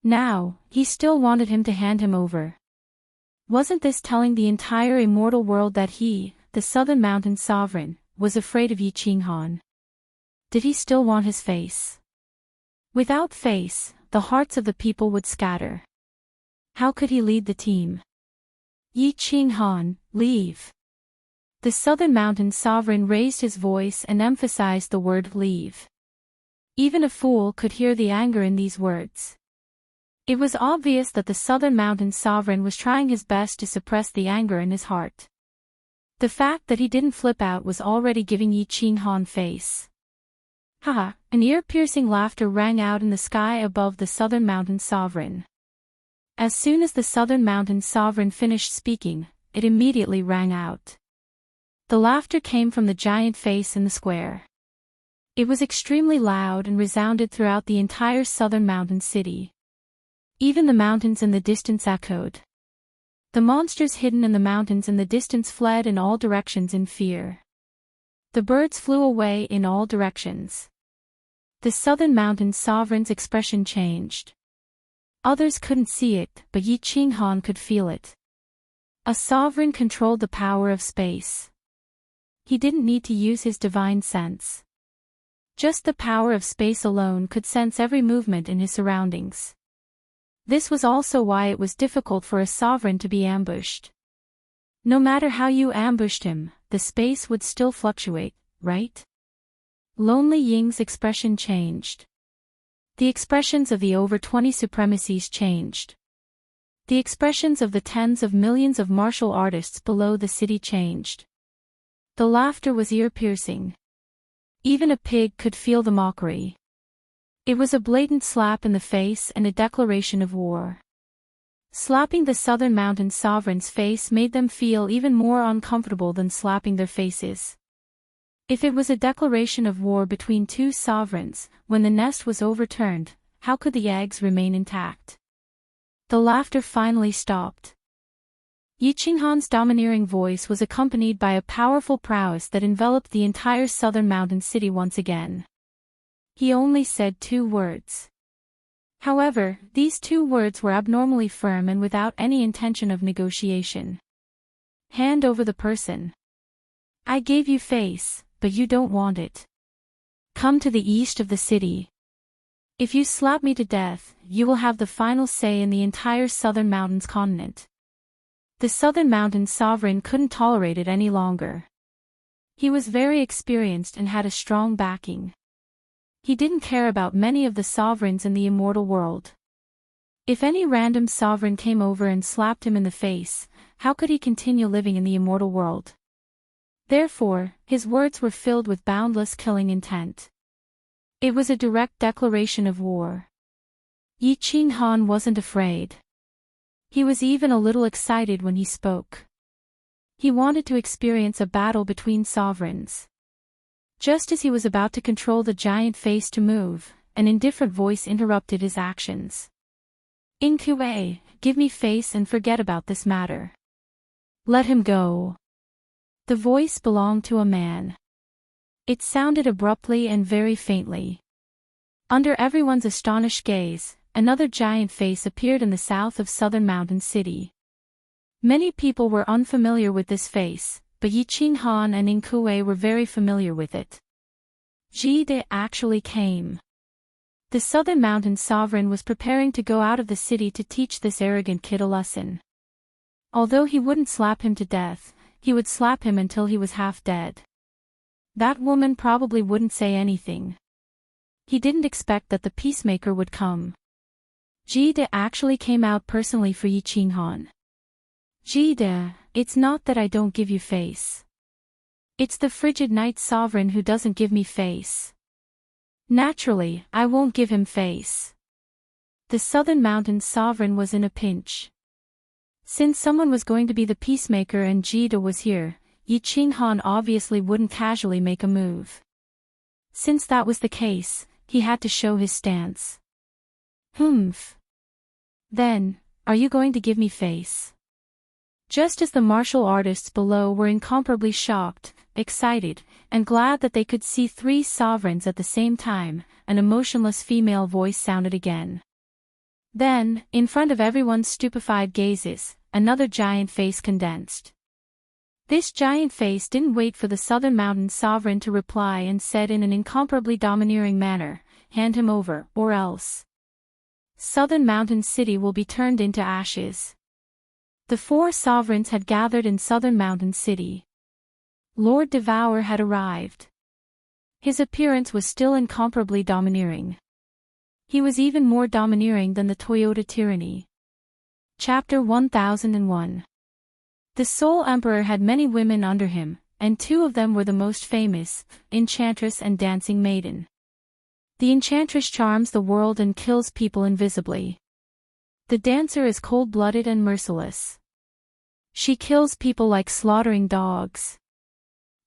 Now, he still wanted him to hand him over. Wasn't this telling the entire immortal world that he, the Southern Mountain Sovereign, was afraid of Yi Qinghan? Did he still want his face? Without face, the hearts of the people would scatter. How could he lead the team? Yi Qinghan, leave. The Southern Mountain Sovereign raised his voice and emphasized the word leave. Even a fool could hear the anger in these words. It was obvious that the Southern Mountain Sovereign was trying his best to suppress the anger in his heart. The fact that he didn't flip out was already giving Yi Qinghan face. Haha, an ear-piercing laughter rang out in the sky above the Southern Mountain Sovereign. As soon as the Southern Mountain Sovereign finished speaking, it immediately rang out. The laughter came from the giant face in the square. It was extremely loud and resounded throughout the entire Southern Mountain City. Even the mountains in the distance echoed. The monsters hidden in the mountains in the distance fled in all directions in fear. The birds flew away in all directions. The Southern Mountain Sovereign's expression changed. Others couldn't see it, but Yi Qinghan could feel it. A sovereign controlled the power of space. He didn't need to use his divine sense. Just the power of space alone could sense every movement in his surroundings. This was also why it was difficult for a sovereign to be ambushed. No matter how you ambushed him, the space would still fluctuate, right? Lonely Ying's expression changed. The expressions of the over 20 supremacies changed. The expressions of the tens of millions of martial artists below the city changed. The laughter was ear-piercing. Even a pig could feel the mockery. It was a blatant slap in the face and a declaration of war. Slapping the Southern Mountain Sovereign's face made them feel even more uncomfortable than slapping their faces. If it was a declaration of war between two sovereigns, when the nest was overturned, how could the eggs remain intact? The laughter finally stopped. Yi Qinghan's domineering voice was accompanied by a powerful prowess that enveloped the entire Southern Mountain City once again. He only said 2 words. However, these 2 words were abnormally firm and without any intention of negotiation. Hand over the person. I gave you face, but you don't want it. Come to the east of the city. If you slap me to death, you will have the final say in the entire Southern Mountains continent. The Southern Mountain Sovereign couldn't tolerate it any longer. He was very experienced and had a strong backing. He didn't care about many of the sovereigns in the immortal world. If any random sovereign came over and slapped him in the face, how could he continue living in the immortal world? Therefore, his words were filled with boundless killing intent. It was a direct declaration of war. Yi Qinghan wasn't afraid. He was even a little excited when he spoke. He wanted to experience a battle between sovereigns. Just as he was about to control the giant face to move, an indifferent voice interrupted his actions. Inque, give me face and forget about this matter. Let him go. The voice belonged to a man. It sounded abruptly and very faintly. Under everyone's astonished gaze, another giant face appeared in the south of southern mountain city. Many people were unfamiliar with this face, but Yi Qinghan and Ing Kuei were very familiar with it. Ji De actually came. The southern mountain sovereign was preparing to go out of the city to teach this arrogant kid a lesson. Although he wouldn't slap him to death, he would slap him until he was half dead. That woman probably wouldn't say anything. He didn't expect that the peacemaker would come. Ji De actually came out personally for Yi Qinghan. Ji De, it's not that I don't give you face. It's the frigid night sovereign who doesn't give me face. Naturally, I won't give him face. The southern mountain sovereign was in a pinch. Since someone was going to be the peacemaker and Ji De was here, Yi Qinghan obviously wouldn't casually make a move. Since that was the case, he had to show his stance. Humph. Then, are you going to give me face? Just as the martial artists below were incomparably shocked, excited, and glad that they could see three sovereigns at the same time, an emotionless female voice sounded again. Then, in front of everyone's stupefied gazes, another giant face condensed. This giant face didn't wait for the southern mountain sovereign to reply and said in an incomparably domineering manner, "Hand him over, or else. Southern mountain city will be turned into ashes." The four sovereigns had gathered in southern mountain city. Lord Devour had arrived. His appearance was still incomparably domineering. He was even more domineering than the Toyota tyranny. Chapter 1001. The Soul Emperor had many women under him, and two of them were the most famous, Enchantress and Dancing Maiden. The Enchantress charms the world and kills people invisibly. The dancer is cold-blooded and merciless. She kills people like slaughtering dogs.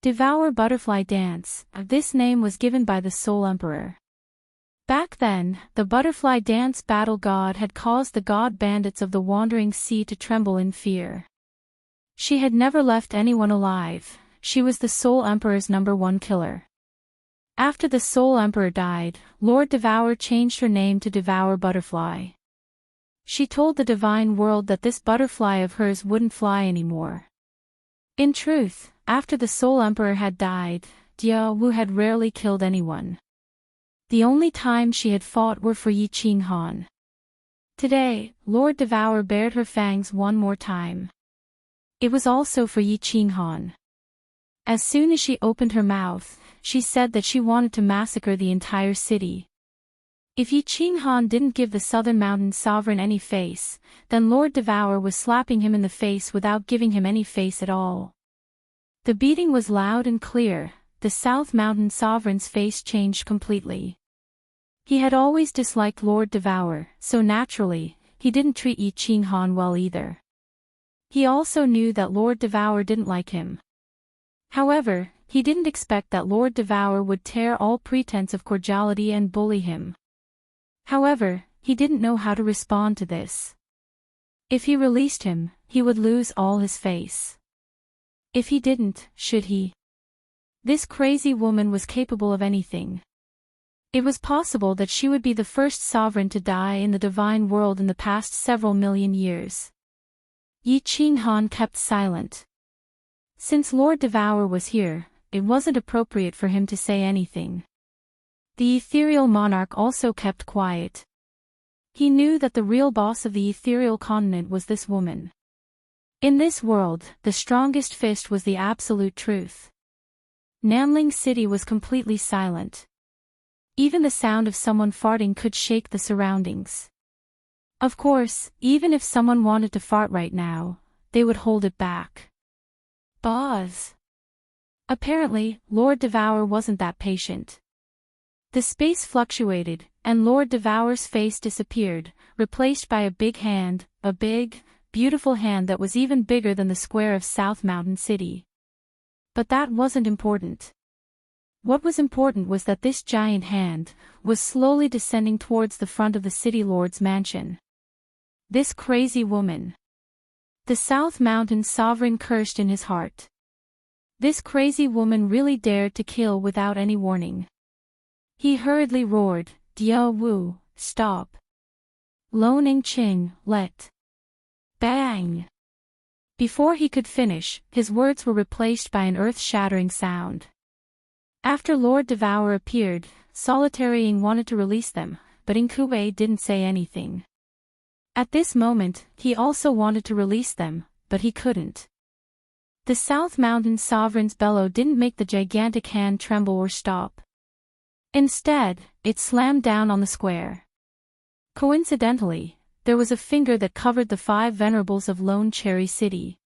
Devour Butterfly Dance, this name was given by the Soul Emperor. Back then, the Butterfly Dance battle god had caused the god bandits of the Wandering Sea to tremble in fear. She had never left anyone alive. She was the Soul Emperor's #1 killer. After the Soul Emperor died, Lord Devour changed her name to Devour Butterfly. She told the divine world that this butterfly of hers wouldn't fly anymore. In truth, after the Soul Emperor had died, Jia Wu had rarely killed anyone. The only time she had fought were for Yi Qinghan. Today, Lord Devour bared her fangs one more time. It was also for Yi Qinghan. As soon as she opened her mouth, she said that she wanted to massacre the entire city. If Yi Qinghan didn't give the southern mountain sovereign any face, then Lord Devour was slapping him in the face without giving him any face at all. The beating was loud and clear. The south mountain sovereign's face changed completely. He had always disliked Lord Devour, so naturally, he didn't treat Yi Qinghan well either. He also knew that Lord Devour didn't like him. However, he didn't expect that Lord Devour would tear all pretense of cordiality and bully him. However, he didn't know how to respond to this. If he released him, he would lose all his face. If he didn't, should he? This crazy woman was capable of anything. It was possible that she would be the first sovereign to die in the divine world in the past several million years. Yi Qinghan kept silent. Since Lord Devour was here, it wasn't appropriate for him to say anything. The ethereal monarch also kept quiet. He knew that the real boss of the ethereal continent was this woman. In this world, the strongest fist was the absolute truth. Nanling City was completely silent. Even the sound of someone farting could shake the surroundings. Of course, even if someone wanted to fart right now, they would hold it back. Buzz. Apparently, Lord Devour wasn't that patient. The space fluctuated, and Lord Devour's face disappeared, replaced by a big hand, a big, beautiful hand that was even bigger than the square of South Mountain City. But that wasn't important. What was important was that this giant hand was slowly descending towards the front of the city lord's mansion. This crazy woman. The South Mountain sovereign cursed in his heart. This crazy woman really dared to kill without any warning. He hurriedly roared, "Dia Wu, stop. Loaning Qing, let. Bang! Before he could finish, his words were replaced by an earth-shattering sound. After Lord Devourer appeared, Solitary Ying wanted to release them, but Inkue didn't say anything. At this moment, he also wanted to release them, but he couldn't. The South Mountain Sovereign's bellow didn't make the gigantic hand tremble or stop. Instead, it slammed down on the square. Coincidentally, there was a finger that covered the 5 venerables of Lone Cherry City.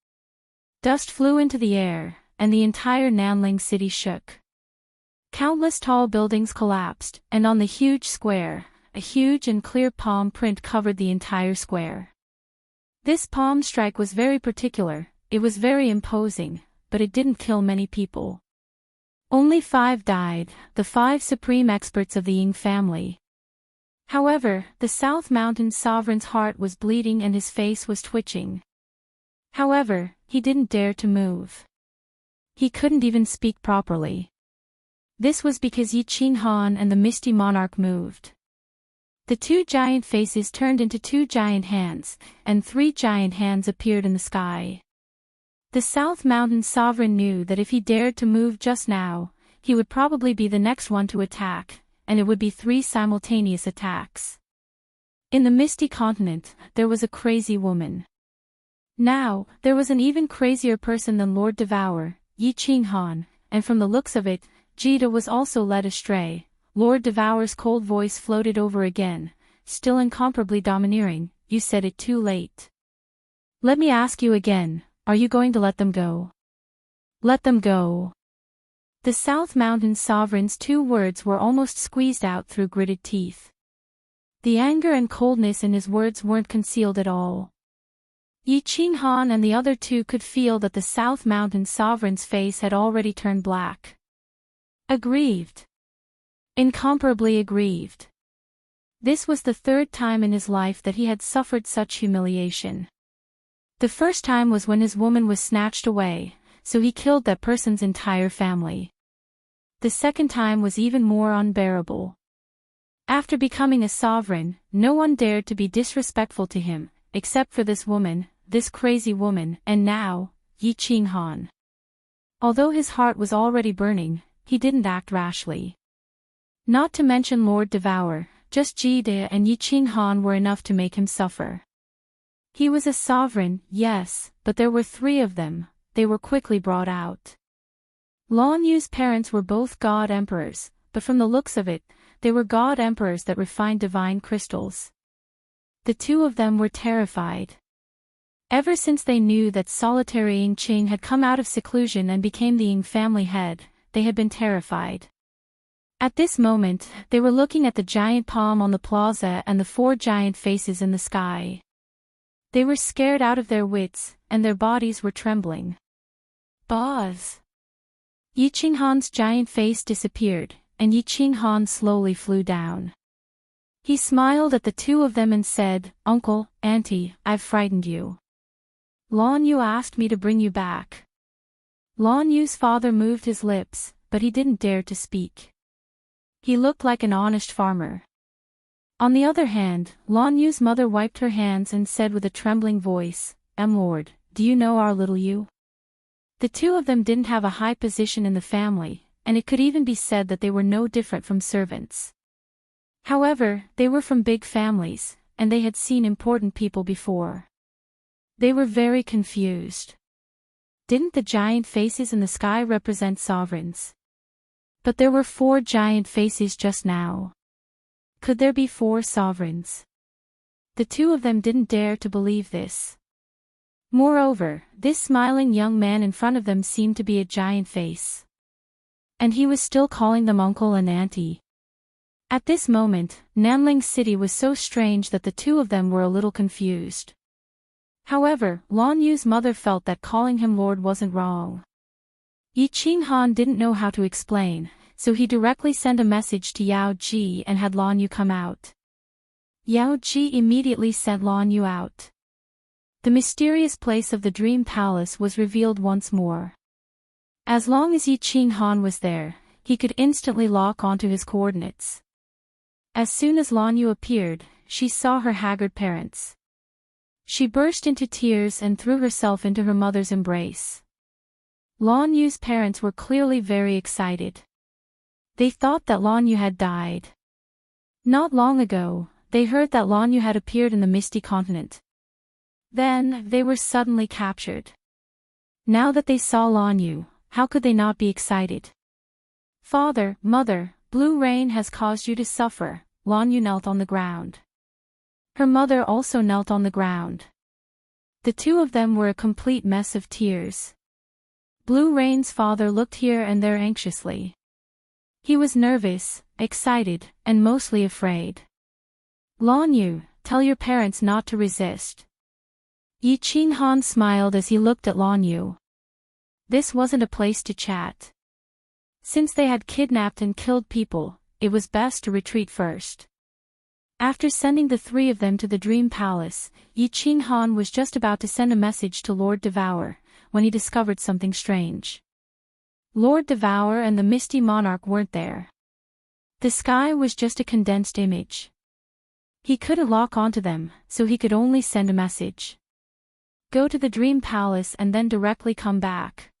Dust flew into the air, and the entire Nanling city shook. Countless tall buildings collapsed, and on the huge square, a huge and clear palm print covered the entire square. This palm strike was very particular, it was very imposing, but it didn't kill many people. Only 5 died, the 5 supreme experts of the Ying family. However, the South Mountain Sovereign's heart was bleeding and his face was twitching. However, he didn't dare to move. He couldn't even speak properly. This was because Yi Qinghan and the Misty Monarch moved. The 2 giant faces turned into 2 giant hands, and 3 giant hands appeared in the sky. The South Mountain Sovereign knew that if he dared to move just now, he would probably be the next one to attack, and it would be 3 simultaneous attacks. In the Misty Continent, there was a crazy woman. Now, there was an even crazier person than Lord Devourer, Yi Qinghan, and from the looks of it, Jida was also led astray. Lord Devourer's cold voice floated over again, still incomparably domineering, "You said it too late. Let me ask you again, are you going to let them go? Let them go." The South Mountain Sovereign's 2 words were almost squeezed out through gritted teeth. The anger and coldness in his words weren't concealed at all. Yi Qinghan and the other 2 could feel that the South Mountain Sovereign's face had already turned black. Aggrieved. Incomparably aggrieved. This was the 3rd time in his life that he had suffered such humiliation. The first time was when his woman was snatched away, so he killed that person's entire family. The second time was even more unbearable. After becoming a sovereign, no one dared to be disrespectful to him, except for this woman, this crazy woman, and now, Yi Qinghan. Although his heart was already burning, he didn't act rashly. Not to mention Lord Devourer, just Jida and Yi Qinghan were enough to make him suffer. He was a sovereign, yes, but there were 3 of them, they were quickly brought out. Lan Yu's parents were both god emperors, but from the looks of it, they were god emperors that refined divine crystals. The 2 of them were terrified. Ever since they knew that Solitary Ying Qing had come out of seclusion and became the Ying family head, they had been terrified. At this moment, they were looking at the giant palm on the plaza and the 4 giant faces in the sky. They were scared out of their wits, and their bodies were trembling. Buzz! Yi Qinghan's giant face disappeared, and Yi Qinghan slowly flew down. He smiled at the 2 of them and said, "Uncle, Auntie, I've frightened you. Lan Yu asked me to bring you back." Lan Yu's father moved his lips, but he didn't dare to speak. He looked like an honest farmer. On the other hand, Lan Yu's mother wiped her hands and said with a trembling voice, "Lord, do you know our little Yu?" The 2 of them didn't have a high position in the family, and it could even be said that they were no different from servants. However, they were from big families, and they had seen important people before. They were very confused. Didn't the giant faces in the sky represent sovereigns? But there were 4 giant faces just now. Could there be 4 sovereigns? The 2 of them didn't dare to believe this. Moreover, this smiling young man in front of them seemed to be a giant face. And he was still calling them uncle and auntie. At this moment, Nanling City was so strange that the 2 of them were a little confused. However, Lan Yu's mother felt that calling him Lord wasn't wrong. Yi Qinghan didn't know how to explain, so he directly sent a message to Yao Ji and had Lan Yu come out. Yao Ji immediately sent Lan Yu out. The mysterious place of the Dream Palace was revealed once more. As long as Yi Qinghan was there, he could instantly lock onto his coordinates. As soon as Lan Yu appeared, she saw her haggard parents. She burst into tears and threw herself into her mother's embrace. Lan Yu's parents were clearly very excited. They thought that Lan Yu had died. Not long ago, they heard that Lan Yu had appeared in the Misty Continent. Then, they were suddenly captured. Now that they saw Lan Yu, how could they not be excited? Father, mother, Blue Rain has caused you to suffer. Lan Yu knelt on the ground. Her mother also knelt on the ground. The two of them were a complete mess of tears. Blue Rain's father looked here and there anxiously. He was nervous, excited, and mostly afraid. Lan Yu, tell your parents not to resist. Yi Qinghan smiled as he looked at Lan Yu. This wasn't a place to chat. Since they had kidnapped and killed people, it was best to retreat first. After sending the three of them to the Dream Palace, Yi Qinghan was just about to send a message to Lord Devour, when he discovered something strange. Lord Devour and the Misty Monarch weren't there. The sky was just a condensed image. He couldn't lock onto them, so he could only send a message. Go to the Dream Palace and then directly come back.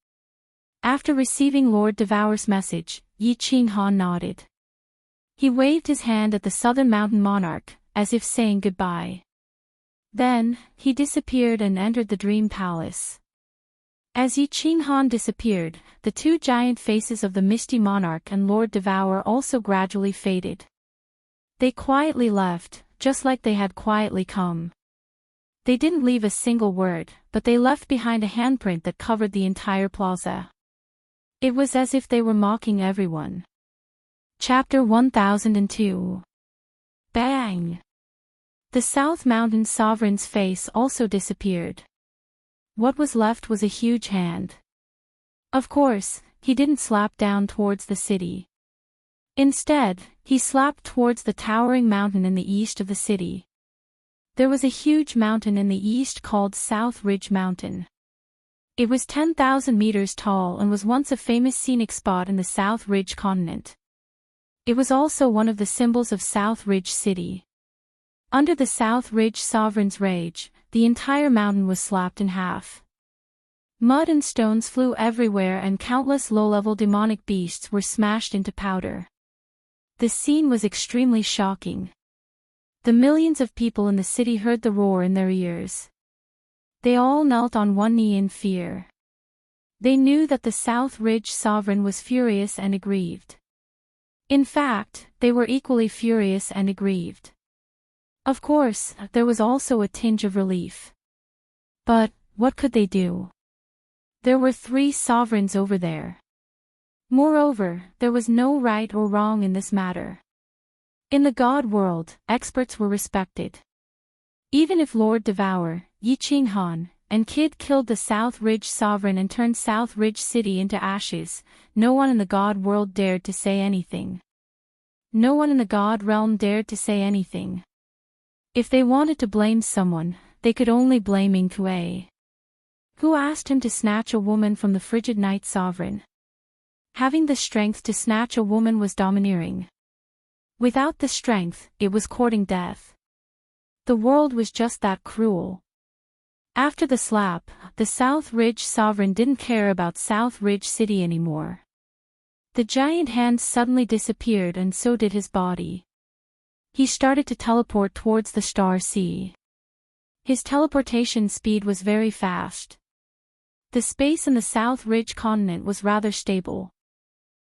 After receiving Lord Devour's message, Yi Qinghan nodded. He waved his hand at the Southern Mountain Monarch, as if saying goodbye. Then, he disappeared and entered the Dream Palace. As Yi Qinghan disappeared, the two giant faces of the Misty Monarch and Lord Devour also gradually faded. They quietly left, just like they had quietly come. They didn't leave a single word, but they left behind a handprint that covered the entire plaza. It was as if they were mocking everyone. Chapter 1002. Bang! The South Mountain Sovereign's face also disappeared. What was left was a huge hand. Of course, he didn't slap down towards the city. Instead, he slapped towards the towering mountain in the east of the city. There was a huge mountain in the east called South Ridge Mountain. It was 10,000 meters tall and was once a famous scenic spot in the South Ridge continent. It was also one of the symbols of South Ridge City. Under the South Ridge Sovereign's rage, the entire mountain was slapped in half. Mud and stones flew everywhere and countless low-level demonic beasts were smashed into powder. The scene was extremely shocking. The millions of people in the city heard the roar in their ears. They all knelt on one knee in fear. They knew that the South Ridge Sovereign was furious and aggrieved. In fact, they were equally furious and aggrieved. Of course, there was also a tinge of relief. But, what could they do? There were 3 sovereigns over there. Moreover, there was no right or wrong in this matter. In the God world, experts were respected. Even if Lord Devour, Yi Qinghan, and Kid killed the South Ridge Sovereign and turned South Ridge City into ashes, no one in the God world dared to say anything. No one in the God realm dared to say anything. If they wanted to blame someone, they could only blame Inkue. Who asked him to snatch a woman from the frigid night sovereign? Having the strength to snatch a woman was domineering. Without the strength, it was courting death. The world was just that cruel. After the slap, the South Ridge Sovereign didn't care about South Ridge City anymore. The giant hand suddenly disappeared and so did his body. He started to teleport towards the Star Sea. His teleportation speed was very fast. The space in the South Ridge continent was rather stable.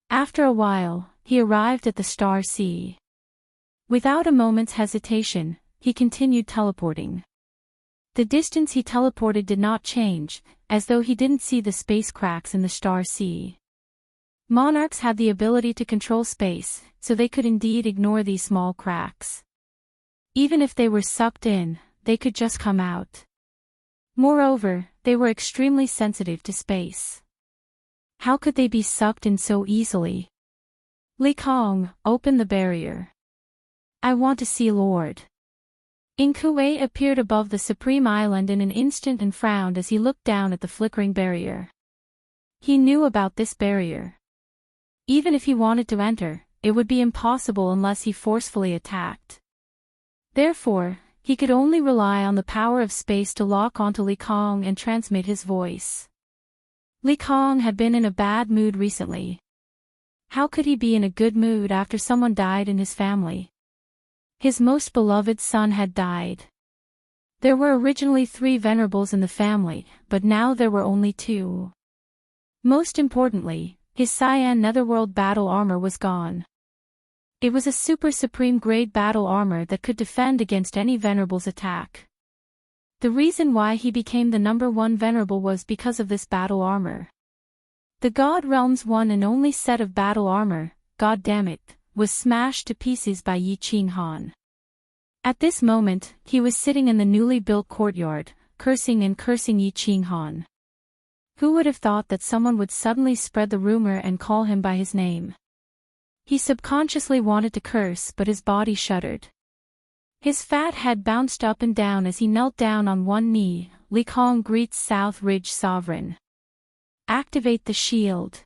After a while, he arrived at the Star Sea. Without a moment's hesitation, he continued teleporting. The distance he teleported did not change, as though he didn't see the space cracks in the Star Sea. Monarchs had the ability to control space, so they could indeed ignore these small cracks. Even if they were sucked in, they could just come out. Moreover, they were extremely sensitive to space. How could they be sucked in so easily? Li Kong, open the barrier. I want to see Lord. Inkue appeared above the Supreme Island in an instant and frowned as he looked down at the flickering barrier. He knew about this barrier. Even if he wanted to enter, it would be impossible unless he forcefully attacked. Therefore, he could only rely on the power of space to lock onto Li Kong and transmit his voice. Li Kong had been in a bad mood recently. How could he be in a good mood after someone died in his family? His most beloved son had died. There were originally 3 venerables in the family, but now there were only 2. Most importantly, his cyan netherworld battle armor was gone. It was a super supreme grade battle armor that could defend against any venerable's attack. The reason why he became the number 1 venerable was because of this battle armor. The God Realm's one and only set of battle armor, god damn it, was smashed to pieces by Yi Qinghan. At this moment, he was sitting in the newly built courtyard, cursing and cursing Yi Qinghan. Who would have thought that someone would suddenly spread the rumor and call him by his name? He subconsciously wanted to curse, but his body shuddered. His fat head bounced up and down as he knelt down on one knee. Li Kong greets South Ridge Sovereign. Activate the shield.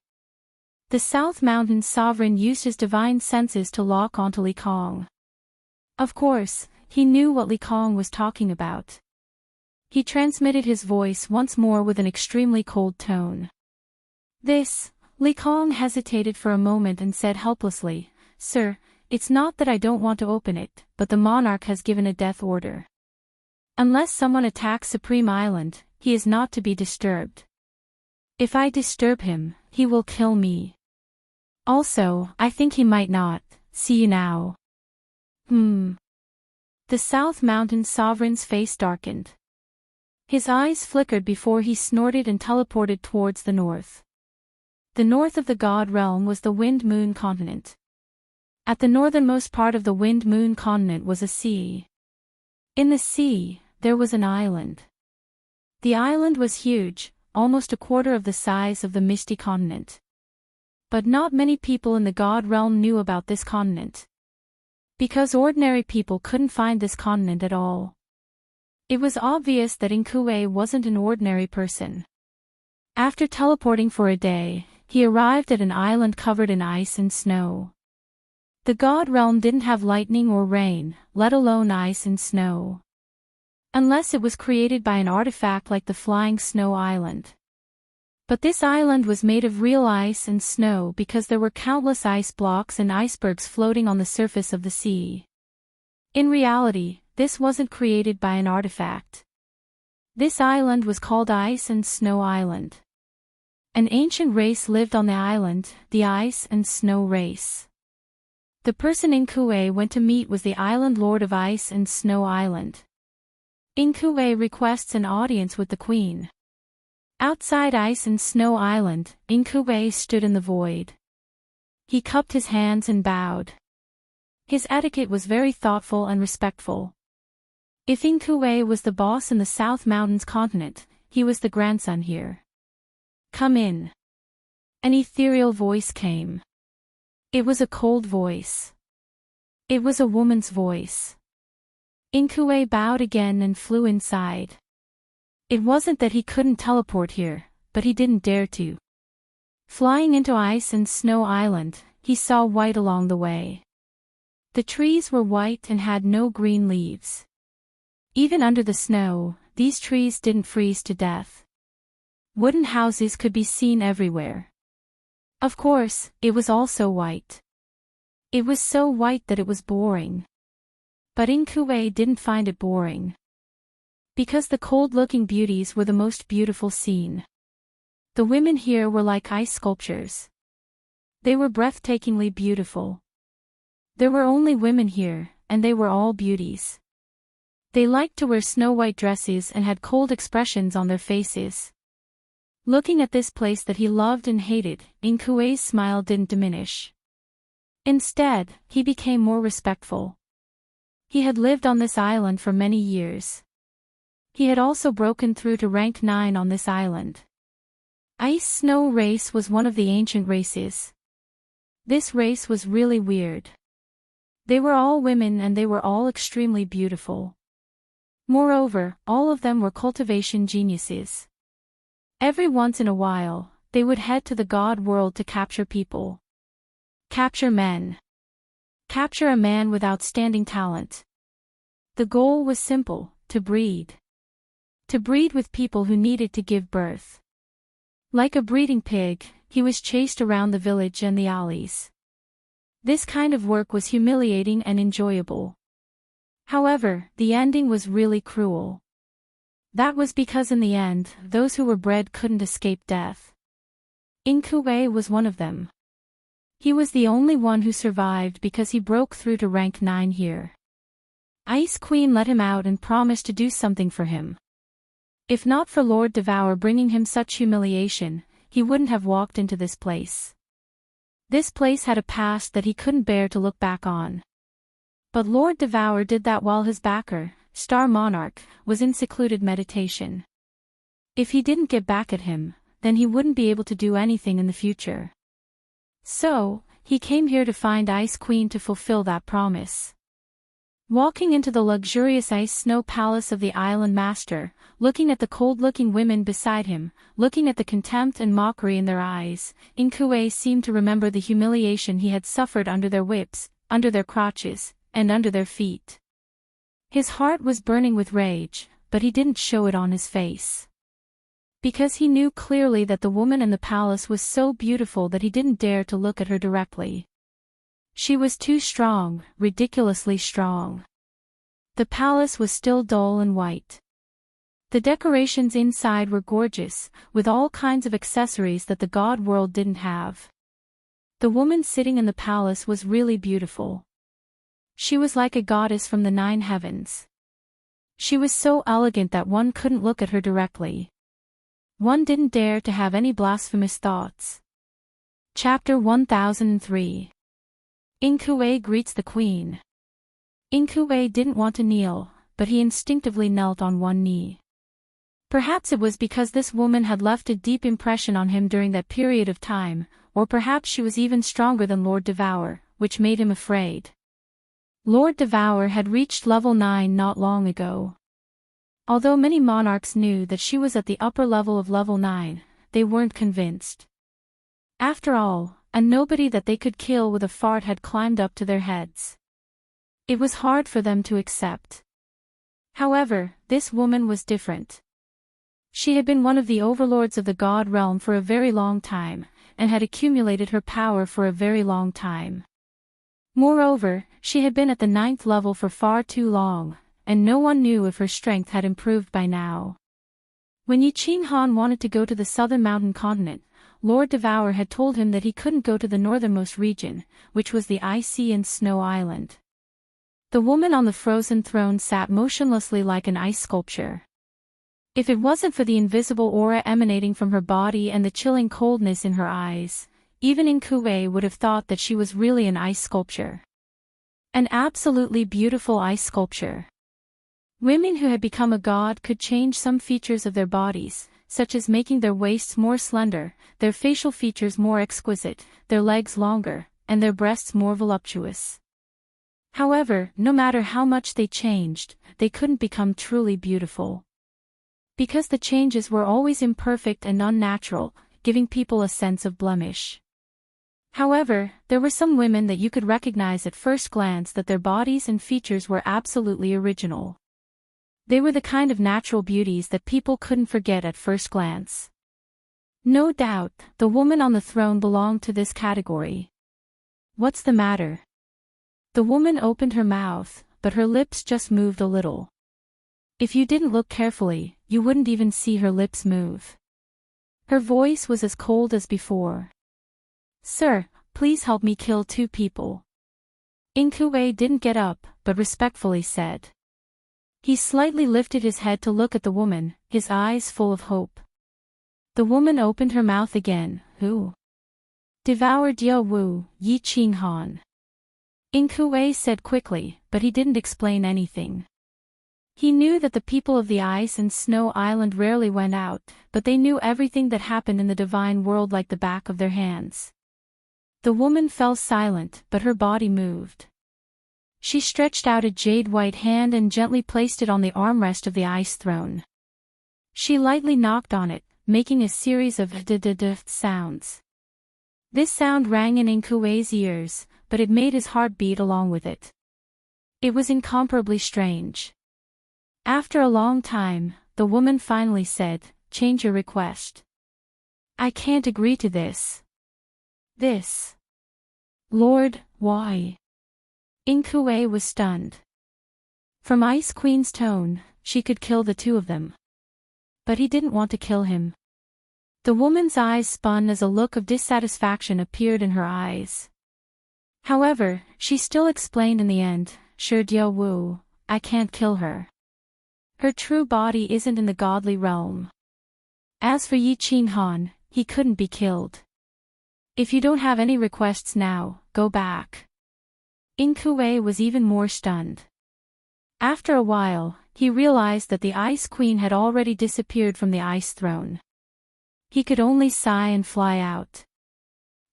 The South Mountain Sovereign used his divine senses to lock onto Li Kong. Of course, he knew what Li Kong was talking about. He transmitted his voice once more with an extremely cold tone. Li Kong hesitated for a moment and said helplessly, "Sir, it's not that I don't want to open it, but the monarch has given a death order. Unless someone attacks Supreme Island, he is not to be disturbed. If I disturb him, he will kill me. Also, I think he might not. See you now." The South Mountain Sovereign's face darkened. His eyes flickered before he snorted and teleported towards the north. The north of the God Realm was the Wind Moon continent. At the northernmost part of the Wind Moon continent was a sea. In the sea, there was an island. The island was huge, almost a quarter of the size of the Misty continent. But not many people in the God Realm knew about this continent. Because ordinary people couldn't find this continent at all. It was obvious that Inkue wasn't an ordinary person. After teleporting for a day, he arrived at an island covered in ice and snow. The God Realm didn't have lightning or rain, let alone ice and snow. Unless it was created by an artifact like the Flying Snow Island. But this island was made of real ice and snow because there were countless ice blocks and icebergs floating on the surface of the sea. In reality, this wasn't created by an artifact. This island was called Ice and Snow Island. An ancient race lived on the island, the Ice and Snow race. The person Inkue went to meet was the Island Lord of Ice and Snow Island. Inkue requests an audience with the Queen. Outside Ice and Snow Island, Inkue stood in the void. He cupped his hands and bowed. His etiquette was very thoughtful and respectful. If Inkue was the boss in the South Mountains continent, he was the grandson here. "Come in." An ethereal voice came. It was a cold voice. It was a woman's voice. Inkue bowed again and flew inside. It wasn't that he couldn't teleport here, but he didn't dare to. Flying into Ice and Snow Island, he saw white along the way. The trees were white and had no green leaves. Even under the snow, these trees didn't freeze to death. Wooden houses could be seen everywhere. Of course, it was also white. It was so white that it was boring. But Inkue didn't find it boring. Because the cold-looking beauties were the most beautiful seen. The women here were like ice sculptures. They were breathtakingly beautiful. There were only women here, and they were all beauties. They liked to wear snow-white dresses and had cold expressions on their faces. Looking at this place that he loved and hated, Inkue's smile didn't diminish. Instead, he became more respectful. He had lived on this island for many years. He had also broken through to rank 9 on this island. Ice-Snow race was one of the ancient races. This race was really weird. They were all women and they were all extremely beautiful. Moreover, all of them were cultivation geniuses. Every once in a while, they would head to the God world to capture people. Capture men. Capture a man with outstanding talent. The goal was simple, to breed. To breed with people who needed to give birth. Like a breeding pig, he was chased around the village and the alleys. This kind of work was humiliating and enjoyable. However, the ending was really cruel. That was because in the end, those who were bred couldn't escape death. Inkue was one of them. He was the only one who survived because he broke through to rank 9 here. Ice Queen let him out and promised to do something for him. If not for Lord Devour bringing him such humiliation, he wouldn't have walked into this place. This place had a past that he couldn't bear to look back on. But Lord Devour did that while his backer, Star Monarch, was in secluded meditation. If he didn't get back at him, then he wouldn't be able to do anything in the future. So, he came here to find Ice Queen to fulfill that promise. Walking into the luxurious ice snow palace of the island master, looking at the cold-looking women beside him, looking at the contempt and mockery in their eyes, Inkue seemed to remember the humiliation he had suffered under their whips, under their crotches, and under their feet. His heart was burning with rage, but he didn't show it on his face. Because he knew clearly that the woman in the palace was so beautiful that he didn't dare to look at her directly. She was too strong, ridiculously strong. The palace was still dull and white. The decorations inside were gorgeous, with all kinds of accessories that the god world didn't have. The woman sitting in the palace was really beautiful. She was like a goddess from the 9 heavens. She was so elegant that one couldn't look at her directly. One didn't dare to have any blasphemous thoughts. Chapter 1003. Inkue greets the queen. Inkue didn't want to kneel, but he instinctively knelt on one knee. Perhaps it was because this woman had left a deep impression on him during that period of time, or perhaps she was even stronger than Lord Devour, which made him afraid. Lord Devour had reached level 9 not long ago. Although many monarchs knew that she was at the upper level of level 9, they weren't convinced. After all, a nobody that they could kill with a fart had climbed up to their heads. It was hard for them to accept. However, this woman was different. She had been one of the overlords of the god realm for a very long time, and had accumulated her power for a very long time. Moreover, she had been at the 9th level for far too long, and no one knew if her strength had improved by now. When Yi Qinghan wanted to go to the southern mountain continent, Lord Devour had told him that he couldn't go to the northernmost region, which was the icy and snow island. The woman on the frozen throne sat motionlessly like an ice sculpture. If it wasn't for the invisible aura emanating from her body and the chilling coldness in her eyes, even Inkue would have thought that she was really an ice sculpture. An absolutely beautiful ice sculpture. Women who had become a god could change some features of their bodies, such as making their waists more slender, their facial features more exquisite, their legs longer, and their breasts more voluptuous. However, no matter how much they changed, they couldn't become truly beautiful. Because the changes were always imperfect and unnatural, giving people a sense of blemish. However, there were some women that you could recognize at first glance that their bodies and features were absolutely original. They were the kind of natural beauties that people couldn't forget at first glance. No doubt, the woman on the throne belonged to this category. What's the matter? The woman opened her mouth, but her lips just moved a little. If you didn't look carefully, you wouldn't even see her lips move. Her voice was as cold as before. Sir, please help me kill 2 people. Inkue didn't get up, but respectfully said. He slightly lifted his head to look at the woman, his eyes full of hope. The woman opened her mouth again. Who? Devour Diao Wu, Yi Qinghan. Inkue said quickly, but he didn't explain anything. He knew that the people of the ice and snow island rarely went out, but they knew everything that happened in the divine world like the back of their hands. The woman fell silent, but her body moved. She stretched out a jade-white hand and gently placed it on the armrest of the ice throne. She lightly knocked on it, making a series of d-d-d sounds. This sound rang in Inkue's ears, but it made his heart beat along with it. It was incomparably strange. After a long time, the woman finally said, "Change your request. I can't agree to this." "This? Lord, why?" Inkue was stunned. From Ice Queen's tone, she could kill the two of them. But he didn't want to kill him. The woman's eyes spun as a look of dissatisfaction appeared in her eyes. However, she still explained in the end, "Sure Diao Wu, I can't kill her. Her true body isn't in the godly realm. As for Yi Qinghan, he couldn't be killed. If you don't have any requests now, go back." Inkue was even more stunned. After a while, he realized that the Ice Queen had already disappeared from the Ice Throne. He could only sigh and fly out.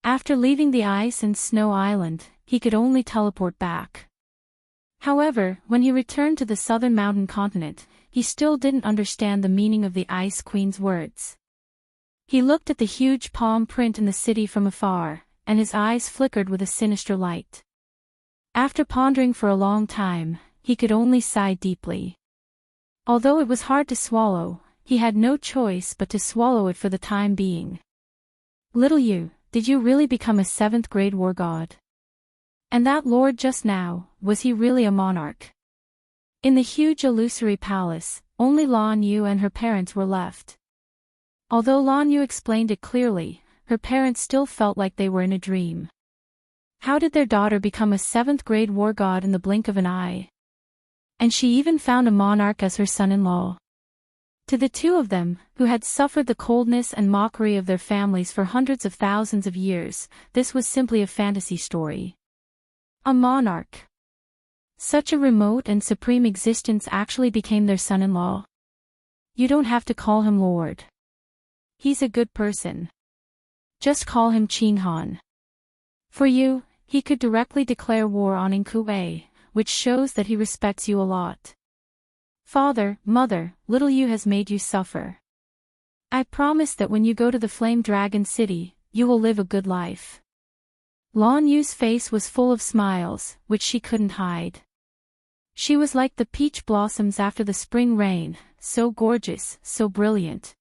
After leaving the Ice and Snow Island, he could only teleport back. However, when he returned to the southern mountain continent, he still didn't understand the meaning of the Ice Queen's words. He looked at the huge palm print in the city from afar, and his eyes flickered with a sinister light. After pondering for a long time, he could only sigh deeply. Although it was hard to swallow, he had no choice but to swallow it for the time being. "Little you, did you really become a 7th grade war god? And that lord just now, was he really a monarch?" In the huge illusory palace, only Lan Yu and her parents were left. Although Lan Yu explained it clearly, her parents still felt like they were in a dream. How did their daughter become a 7th grade war god in the blink of an eye? And she even found a monarch as her son-in-law. To the two of them, who had suffered the coldness and mockery of their families for hundreds of thousands of years, this was simply a fantasy story. A monarch. Such a remote and supreme existence actually became their son-in-law. You don't have to call him Lord. He's a good person. Just call him Qinghan. For you, he could directly declare war on Inkue, which shows that he respects you a lot. Father, mother, little you has made you suffer. I promise that when you go to the Flame Dragon City, you will live a good life. Lan Yu's face was full of smiles, which she couldn't hide. She was like the peach blossoms after the spring rain, so gorgeous, so brilliant.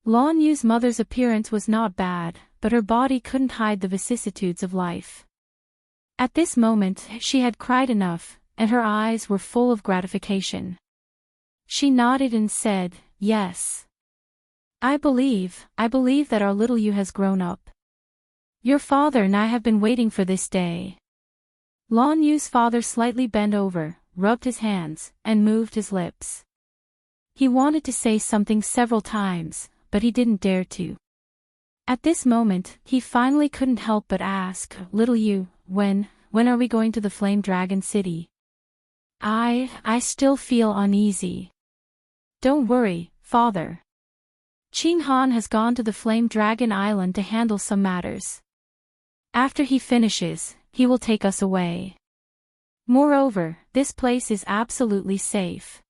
Lan Yu's mother's appearance was not bad, but her body couldn't hide the vicissitudes of life. At this moment, she had cried enough, and her eyes were full of gratification. She nodded and said, "Yes. I believe that our little you has grown up. Your father and I have been waiting for this day." Lan Yu's father slightly bent over, rubbed his hands, and moved his lips. He wanted to say something several times, but he didn't dare to. At this moment, he finally couldn't help but ask, "Little you, when are we going to the Flame Dragon City? I still feel uneasy." "Don't worry, father. Qinghan has gone to the Flame Dragon Island to handle some matters. After he finishes, he will take us away. Moreover, this place is absolutely safe."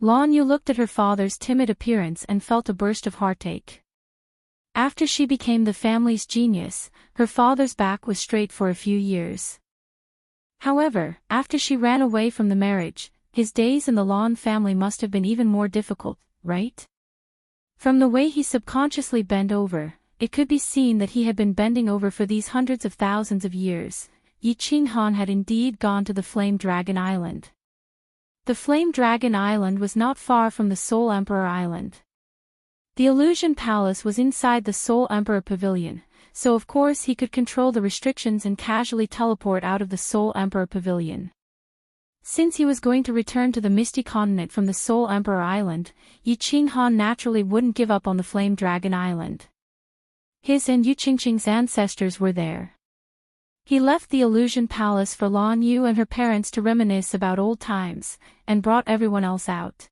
Lan Yu looked at her father's timid appearance and felt a burst of heartache. After she became the family's genius, her father's back was straight for a few years. However, after she ran away from the marriage, his days in the Lan family must have been even more difficult, right? From the way he subconsciously bent over, it could be seen that he had been bending over for these hundreds of thousands of years. Yi Qinghan had indeed gone to the Flame Dragon Island. The Flame Dragon Island was not far from the Soul Emperor Island. The Illusion Palace was inside the Soul Emperor Pavilion, so of course he could control the restrictions and casually teleport out of the Soul Emperor Pavilion. Since he was going to return to the Misty Continent from the Soul Emperor Island, Yi Qinghan naturally wouldn't give up on the Flame Dragon Island. His and Yu Qingqing's ancestors were there. He left the Illusion Palace for Lan Yu and her parents to reminisce about old times, and brought everyone else out.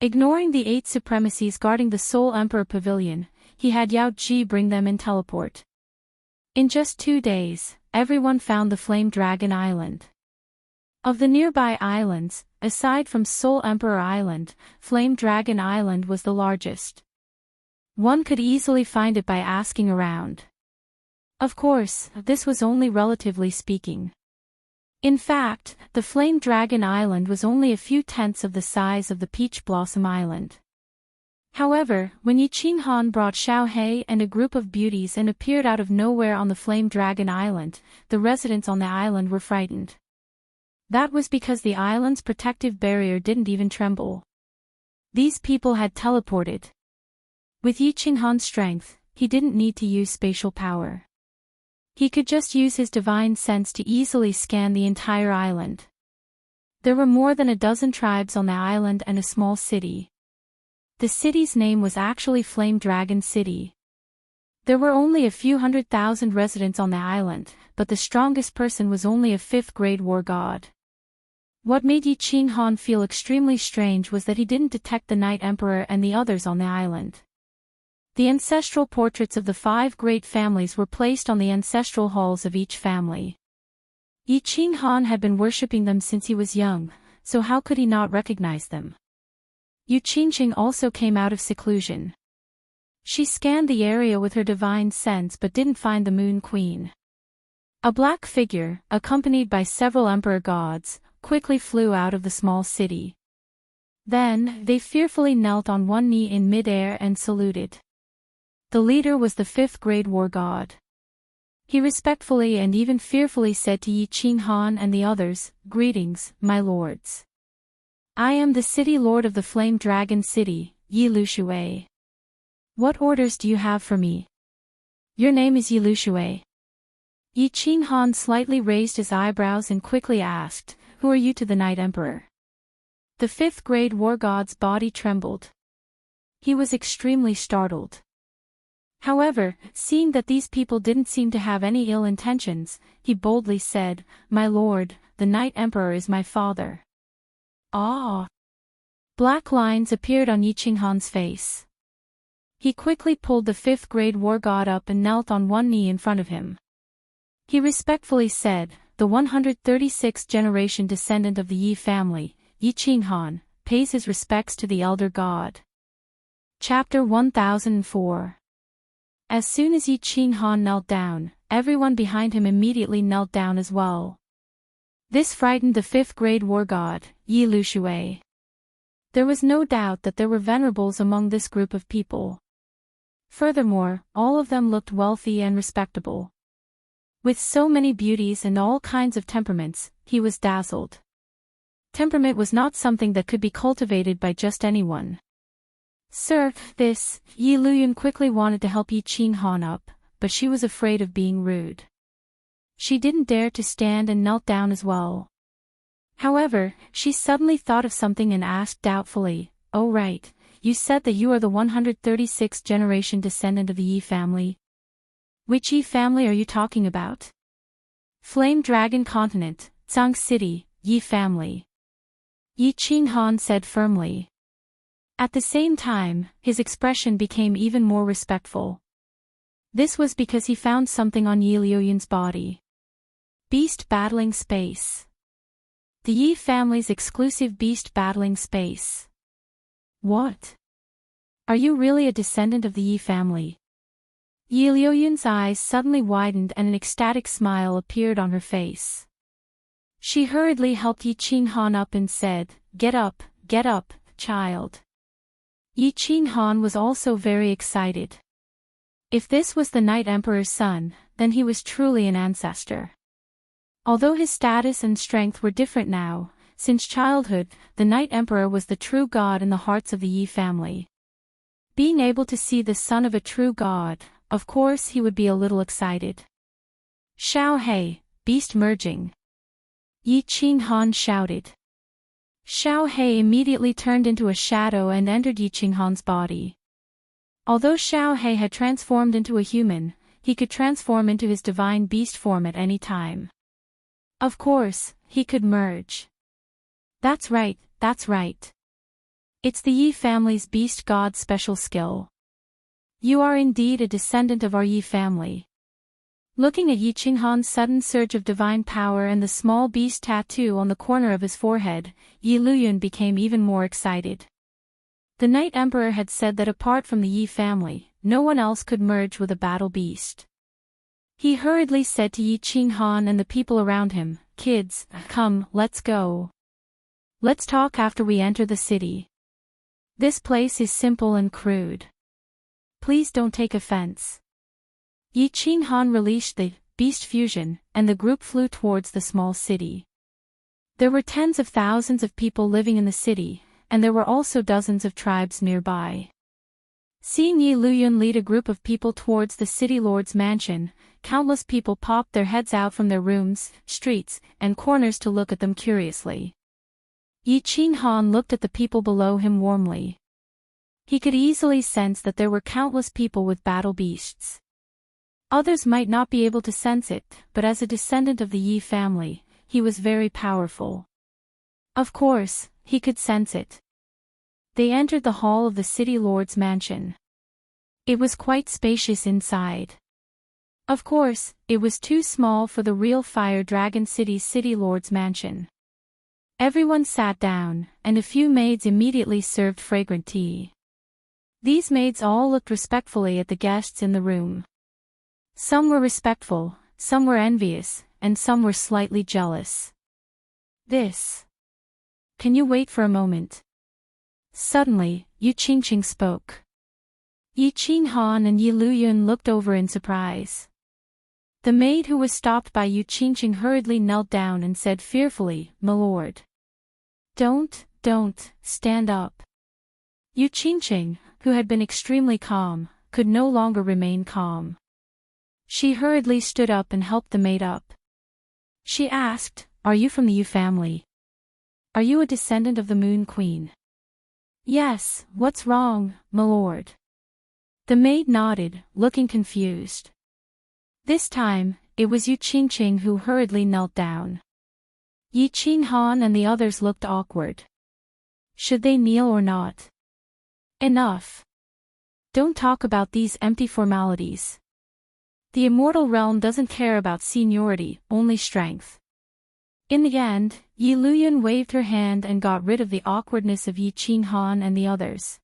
Ignoring the 8 supremacies guarding the Soul Emperor Pavilion, he had Yao Ji bring them in teleport. In just 2 days, everyone found the Flame Dragon Island. Of the nearby islands, aside from Soul Emperor Island, Flame Dragon Island was the largest. One could easily find it by asking around. Of course, this was only relatively speaking. In fact, the Flame Dragon Island was only a few tenths of the size of the Peach Blossom Island. However, when Yi Qinghan brought Xiao He and a group of beauties and appeared out of nowhere on the Flame Dragon Island, the residents on the island were frightened. That was because the island's protective barrier didn't even tremble. These people had teleported. With Yi Qinghan's strength, he didn't need to use spatial power. He could just use his divine sense to easily scan the entire island. There were more than a dozen tribes on the island and a small city. The city's name was actually Flame Dragon City. There were only a few 100,000 residents on the island, but the strongest person was only a 5th-grade war god. What made Yi Qinghan feel extremely strange was that he didn't detect the Night Emperor and the others on the island. The ancestral portraits of the 5 great families were placed on the ancestral halls of each family. Yi Qinghan had been worshipping them since he was young, so how could he not recognize them? Yu Qingqing also came out of seclusion. She scanned the area with her divine sense but didn't find the Moon Queen. A black figure, accompanied by several emperor gods, quickly flew out of the small city. Then, they fearfully knelt on one knee in mid-air and saluted. The leader was the 5th-grade war god. He respectfully and even fearfully said to Yi Qinghan and the others, "Greetings, my lords. I am the city lord of the Flame Dragon City, Yi Lushui. What orders do you have for me? Your name is Yi Lushui." Yi Qinghan slightly raised his eyebrows and quickly asked, "Who are you to the Night Emperor?" The 5th-grade war god's body trembled. He was extremely startled. However, seeing that these people didn't seem to have any ill intentions, he boldly said, "My lord, the Night Emperor is my father." Ah! Black lines appeared on Yi Qinghan's face. He quickly pulled the 5th-grade war god up and knelt on one knee in front of him. He respectfully said, "The 136th generation descendant of the Yi family, Yi Qinghan, pays his respects to the elder god." Chapter 1004. As soon as Yi Qinghan knelt down, everyone behind him immediately knelt down as well. This frightened the 5th-grade war god, Yi Lushui. There was no doubt that there were venerables among this group of people. Furthermore, all of them looked wealthy and respectable. With so many beauties and all kinds of temperaments, he was dazzled. Temperament was not something that could be cultivated by just anyone. "Sir, this," Yi Luyun quickly wanted to help Yi Qinghan up, but she was afraid of being rude. She didn't dare to stand and knelt down as well. However, she suddenly thought of something and asked doubtfully, "Oh right, you said that you are the 136th generation descendant of the Yi family. Which Yi family are you talking about?" "Flame Dragon Continent, Zhang City, Yi family," Yi Qinghan said firmly. At the same time, his expression became even more respectful. This was because he found something on Yi Liuyun's body. Beast battling space. The Yi family's exclusive beast battling space. What? Are you really a descendant of the Yi family? Yi Liuyun's eyes suddenly widened and an ecstatic smile appeared on her face. She hurriedly helped Yi Qinghan up and said, get up, child." Yi Qinghan was also very excited. If this was the Night Emperor's son, then he was truly an ancestor. Although his status and strength were different now, since childhood, the Night Emperor was the true god in the hearts of the Yi family. Being able to see the son of a true god, of course he would be a little excited. "Xiao He, beast merging!" Yi Qinghan shouted. Xiao He immediately turned into a shadow and entered Yi Qinghan's body. Although Xiao He had transformed into a human, he could transform into his divine beast form at any time. Of course, he could merge. That's right. It's the Yi family's beast god special skill. You are indeed a descendant of our Yi family. Looking at Yi Qinghan's sudden surge of divine power and the small beast tattoo on the corner of his forehead, Yi Luyun became even more excited. The Night Emperor had said that apart from the Yi family, no one else could merge with a battle beast. He hurriedly said to Yi Qinghan and the people around him, kids, come, let's go. Let's talk after we enter the city. This place is simple and crude. Please don't take offense. Yi Qinghan released the beast fusion, and the group flew towards the small city. There were tens of thousands of people living in the city, and there were also dozens of tribes nearby. Seeing Yi Luyun lead a group of people towards the city lord's mansion, countless people popped their heads out from their rooms, streets, and corners to look at them curiously. Yi Qinghan looked at the people below him warmly. He could easily sense that there were countless people with battle beasts. Others might not be able to sense it, but as a descendant of the Yi family, he was very powerful. Of course, he could sense it. They entered the hall of the city lord's mansion. It was quite spacious inside. Of course, it was too small for the real Fire Dragon City's city lord's mansion. Everyone sat down, and a few maids immediately served fragrant tea. These maids all looked respectfully at the guests in the room. Some were respectful, some were envious, and some were slightly jealous. Can you wait for a moment? Suddenly, Yu Qingqing spoke. Yi Qinghan and Yi Luyun looked over in surprise. The maid who was stopped by Yu Qingqing hurriedly knelt down and said fearfully, "My lord. Don't, stand up." Yu Qingqing, who had been extremely calm, could no longer remain calm. She hurriedly stood up and helped the maid up. She asked, "Are you from the Yu family? Are you a descendant of the Moon Queen?" "Yes, what's wrong, my lord?" The maid nodded, looking confused. This time, it was Yu Qingqing who hurriedly knelt down. Yi Qinghan and the others looked awkward. Should they kneel or not? Enough. Don't talk about these empty formalities. The immortal realm doesn't care about seniority, only strength. In the end, Yi Luyun waved her hand and got rid of the awkwardness of Yi Qinghan and the others.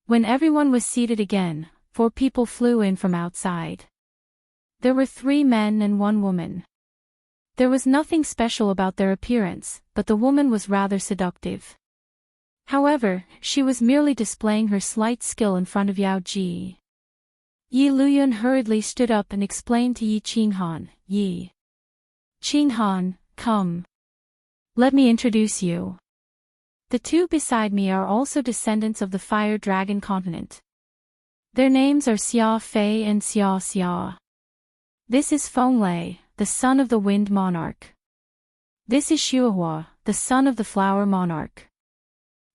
When everyone was seated again, 4 people flew in from outside. There were 3 men and 1 woman. There was nothing special about their appearance, but the woman was rather seductive. However, she was merely displaying her slight skill in front of Yao Ji. Yi Luyun hurriedly stood up and explained to Yi Qinghan, "Yi Qinghan, come. Let me introduce you. The 2 beside me are also descendants of the Fire Dragon continent. Their names are Xia Fei and Xia Xia. This is Fenglei, the son of the Wind Monarch. This is Xuehua, the son of the Flower Monarch.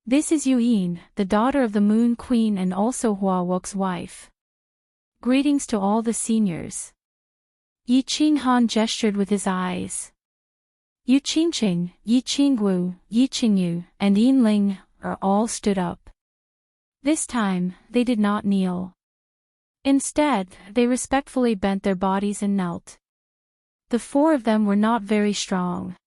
This is Yuyin, the daughter of the Moon Queen and also Hua Wux's wife. Greetings to all the seniors." Yi Qinghan gestured with his eyes. Yu Qingqing, Yi Qingwu, Yi Qingyu, and Yin Ling all stood up. This time, they did not kneel. Instead, they respectfully bent their bodies and knelt. The 4 of them were not very strong.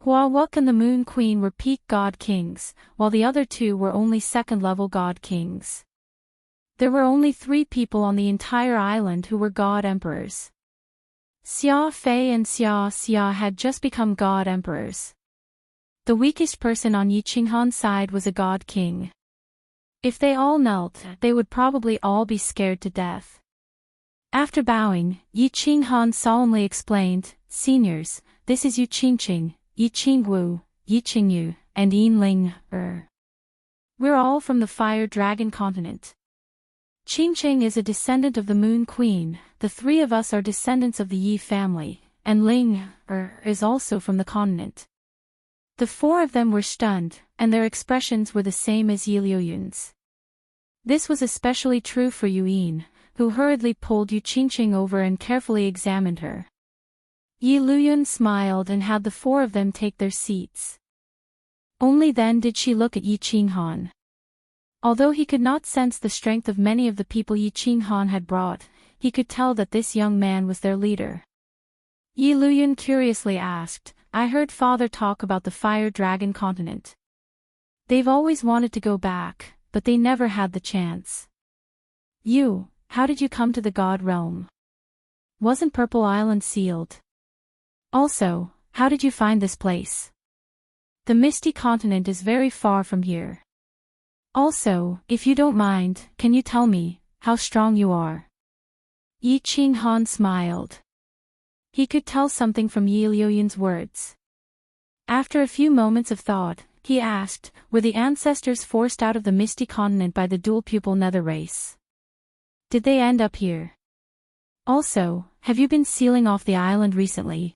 Hua Wuk and the Moon Queen were peak god kings, while the other 2 were only second-level god kings. There were only 3 people on the entire island who were god emperors. Xia Fei and Xia Xia had just become god emperors. The weakest person on Yi Qinghan's side was a god king. If they all knelt, they would probably all be scared to death. After bowing, Yi Qinghan solemnly explained, "Seniors, this is Yu Qingqing, Yi Qingwu, Yi Qingyu, and Yin Ling. We're all from the Fire Dragon continent. Qingqing is a descendant of the Moon Queen, the 3 of us are descendants of the Yi family, and Ling is also from the continent." The 4 of them were stunned, and their expressions were the same as Yi Luyun's. This was especially true for Yuyin, who hurriedly pulled Yu Qingqing over and carefully examined her. Yi Luyun smiled and had the 4 of them take their seats. Only then did she look at Yi Qinghan. Although he could not sense the strength of many of the people Yi Qinghan had brought, he could tell that this young man was their leader. Yi Luyun curiously asked, "I heard father talk about the Fire Dragon continent. They've always wanted to go back, but they never had the chance. How did you come to the God realm? Wasn't Purple Island sealed? Also, How did you find this place? The Misty Continent is very far from here. Also, if you don't mind, can you tell me how strong you are? Yi Qinghan smiled. He could tell something from Yi Liuyun's words. After a few moments of thought, he asked, were the ancestors forced out of the Misty Continent by the dual-pupil nether race? Did they end up here? Also, have you been sealing off the island recently?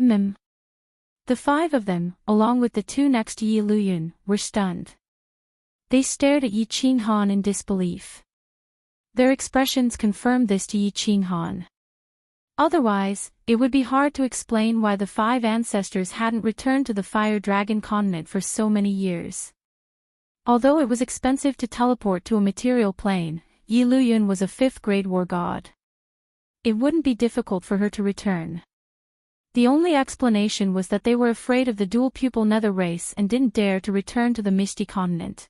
The 5 of them, along with the 2 next to Yi Luyun, were stunned. They stared at Yi Qinghan in disbelief. Their expressions confirmed this to Yi Qinghan. Otherwise, it would be hard to explain why the 5 ancestors hadn't returned to the Fire Dragon continent for so many years. Although it was expensive to teleport to a material plane, Yi Luyun was a 5th-grade war god. It wouldn't be difficult for her to return. The only explanation was that they were afraid of the dual-pupil nether race and didn't dare to return to the Misty Continent.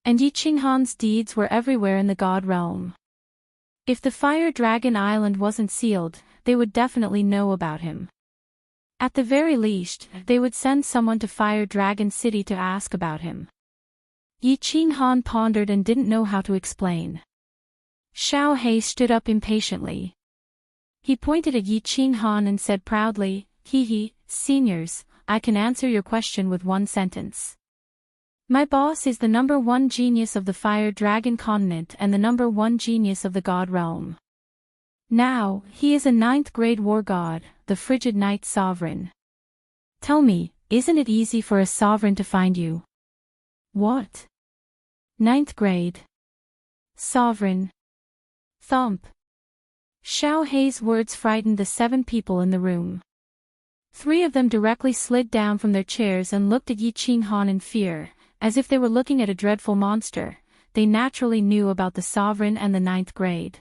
And Yi Qinghan's deeds were everywhere in the god realm. If the Fire Dragon Island wasn't sealed, they would definitely know about him. At the very least, they would send someone to Fire Dragon City to ask about him. Yi Qinghan pondered and didn't know how to explain. Xiao He stood up impatiently. He pointed at Yi Qinghan and said proudly, seniors, I can answer your question with one sentence. My boss is the #1 genius of the Fire Dragon continent and the #1 genius of the God realm. Now, he is a 9th-grade war god, the Frigid Knight Sovereign. Tell me, isn't it easy for a sovereign to find you? What? 9th grade. Sovereign. Thump. Xiao Hei's words frightened the 7 people in the room. 3 of them directly slid down from their chairs and looked at Yi Qinghan in fear, as if they were looking at a dreadful monster. They naturally knew about the sovereign and the 9th grade.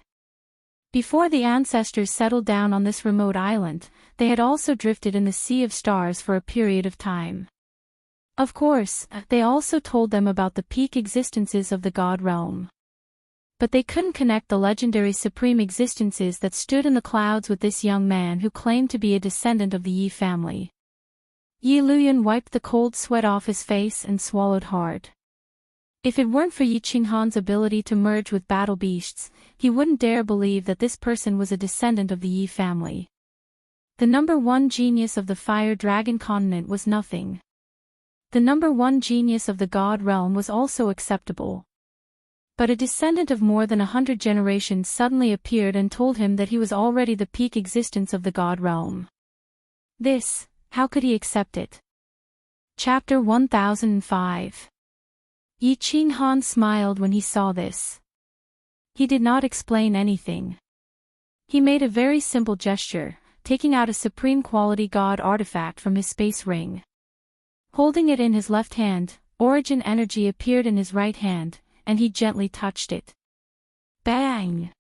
Before the ancestors settled down on this remote island, they had also drifted in the Sea of Stars for a period of time. Of course, they also told them about the peak existences of the God realm. But they couldn't connect the legendary supreme existences that stood in the clouds with this young man who claimed to be a descendant of the Yi family. Yi Luyun wiped the cold sweat off his face and swallowed hard. If it weren't for Yi Qinghan's ability to merge with battle beasts, he wouldn't dare believe that this person was a descendant of the Yi family. The #1 genius of the Fire Dragon continent was nothing. The #1 genius of the God realm was also acceptable. But a descendant of more than 100 generations suddenly appeared and told him that he was already the peak existence of the God realm. This, how could he accept it? Chapter 1005. Yi Qinghan smiled when he saw this. He did not explain anything. He made a very simple gesture, taking out a supreme quality god artifact from his space ring. Holding it in his left hand, origin energy appeared in his right hand, and he gently touched it. Bang!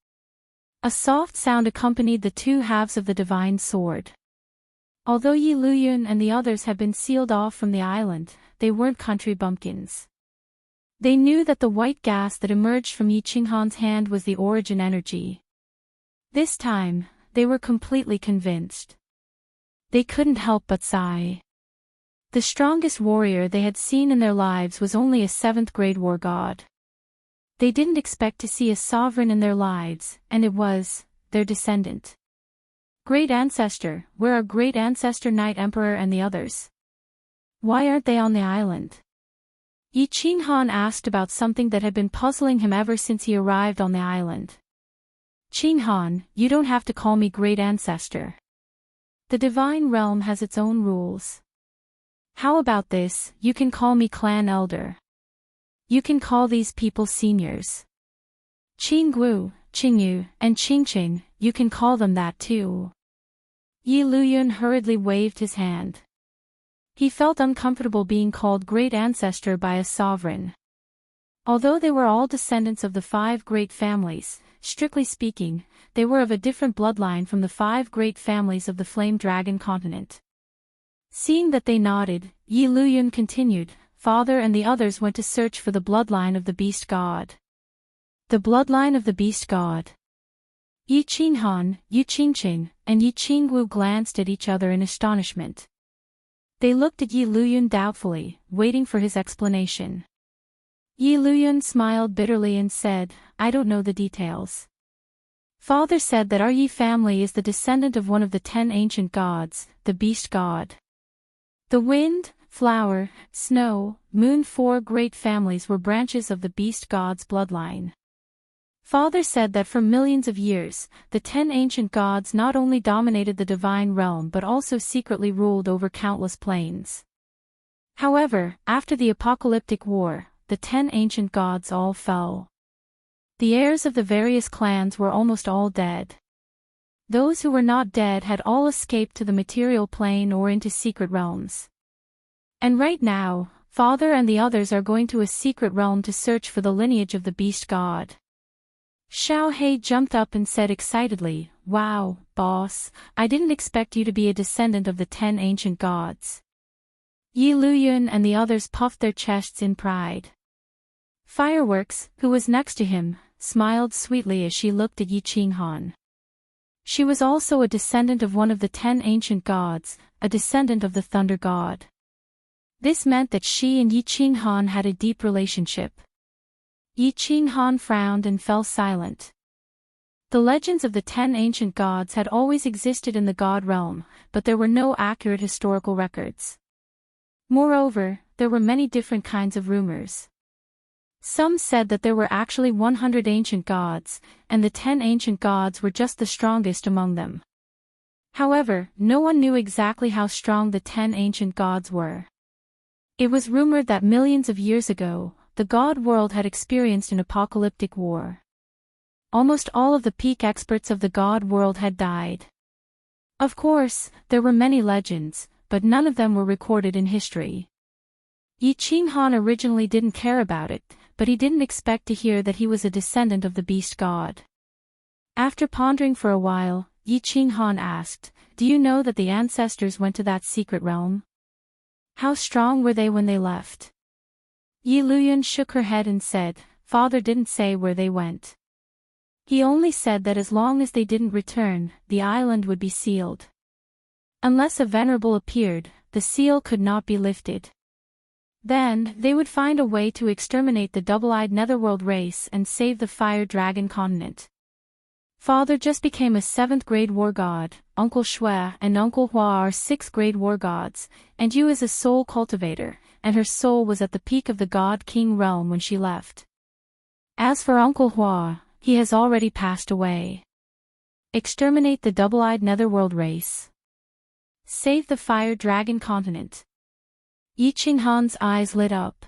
A soft sound accompanied the 2 halves of the divine sword. Although Yi Luyun and the others had been sealed off from the island, they weren't country bumpkins. They knew that the white gas that emerged from Yi Qinghan's hand was the origin energy. This time, they were completely convinced. They couldn't help but sigh. The strongest warrior they had seen in their lives was only a 7th-grade war god. They didn't expect to see a sovereign in their lives, and it was their descendant. Great Ancestor, where are Great Ancestor Knight Emperor and the others? Why aren't they on the island? Yi Qinghan asked about something that had been puzzling him ever since he arrived on the island. Qinghan, you don't have to call me Great Ancestor. The divine realm has its own rules. How about this, you can call me Clan Elder. You can call these people seniors. Qinggu, Qingyu, and Qingqing, you can call them that too. Yi Luyun hurriedly waved his hand. He felt uncomfortable being called Great Ancestor by a sovereign. Although they were all descendants of the 5 great families, strictly speaking, they were of a different bloodline from the 5 great families of the Flame Dragon continent. Seeing that they nodded, Yi Luyun continued, Father and the others went to search for the bloodline of the Beast God. The bloodline of the Beast God. Yi Qinghan, Yu Qingqing, and Yi Qingwu glanced at each other in astonishment. They looked at Yi Luyun doubtfully, waiting for his explanation. Yi Luyun smiled bitterly and said, I don't know the details. Father said that our Yi family is the descendant of one of the 10 ancient gods, the beast god. The wind, flower, snow, moon, 4 great families were branches of the beast god's bloodline. Father said that for millions of years, the 10 ancient gods not only dominated the divine realm but also secretly ruled over countless planes. However, after the apocalyptic war, the 10 ancient gods all fell. The heirs of the various clans were almost all dead. Those who were not dead had all escaped to the material plane or into secret realms. And right now, Father and the others are going to a secret realm to search for the lineage of the beast god. Xiao He jumped up and said excitedly, Wow, boss, I didn't expect you to be a descendant of the 10 ancient gods. Yi Luyun and the others puffed their chests in pride. Fireworks, who was next to him, smiled sweetly as she looked at Yi Qinghan. She was also a descendant of one of the 10 ancient gods, a descendant of the thunder god. This meant that she and Yi Qinghan had a deep relationship. Yi Qinghan frowned and fell silent. The legends of the 10 ancient gods had always existed in the god realm, but there were no accurate historical records. Moreover, there were many different kinds of rumors. Some said that there were actually 100 ancient gods, and the 10 ancient gods were just the strongest among them. However, no one knew exactly how strong the 10 ancient gods were. It was rumored that millions of years ago, the god world had experienced an apocalyptic war. Almost all of the peak experts of the god world had died. Of course, there were many legends, but none of them were recorded in history. Yi Qinghan originally didn't care about it, but he didn't expect to hear that he was a descendant of the beast god. After pondering for a while, Yi Qinghan asked, Do you know that the ancestors went to that secret realm? How strong were they when they left? Yi Luyun shook her head and said, Father didn't say where they went. He only said that as long as they didn't return, the island would be sealed. Unless a venerable appeared, the seal could not be lifted. Then, they would find a way to exterminate the double-eyed netherworld race and save the fire dragon continent. Father just became a 7th grade war god, Uncle Shui and Uncle Hua are 6th grade war gods, and you is a soul cultivator, and her soul was at the peak of the God King realm when she left. As for Uncle Hua, he has already passed away. Exterminate the double-eyed netherworld race. Save the fire dragon continent. Yi Qinghan's eyes lit up.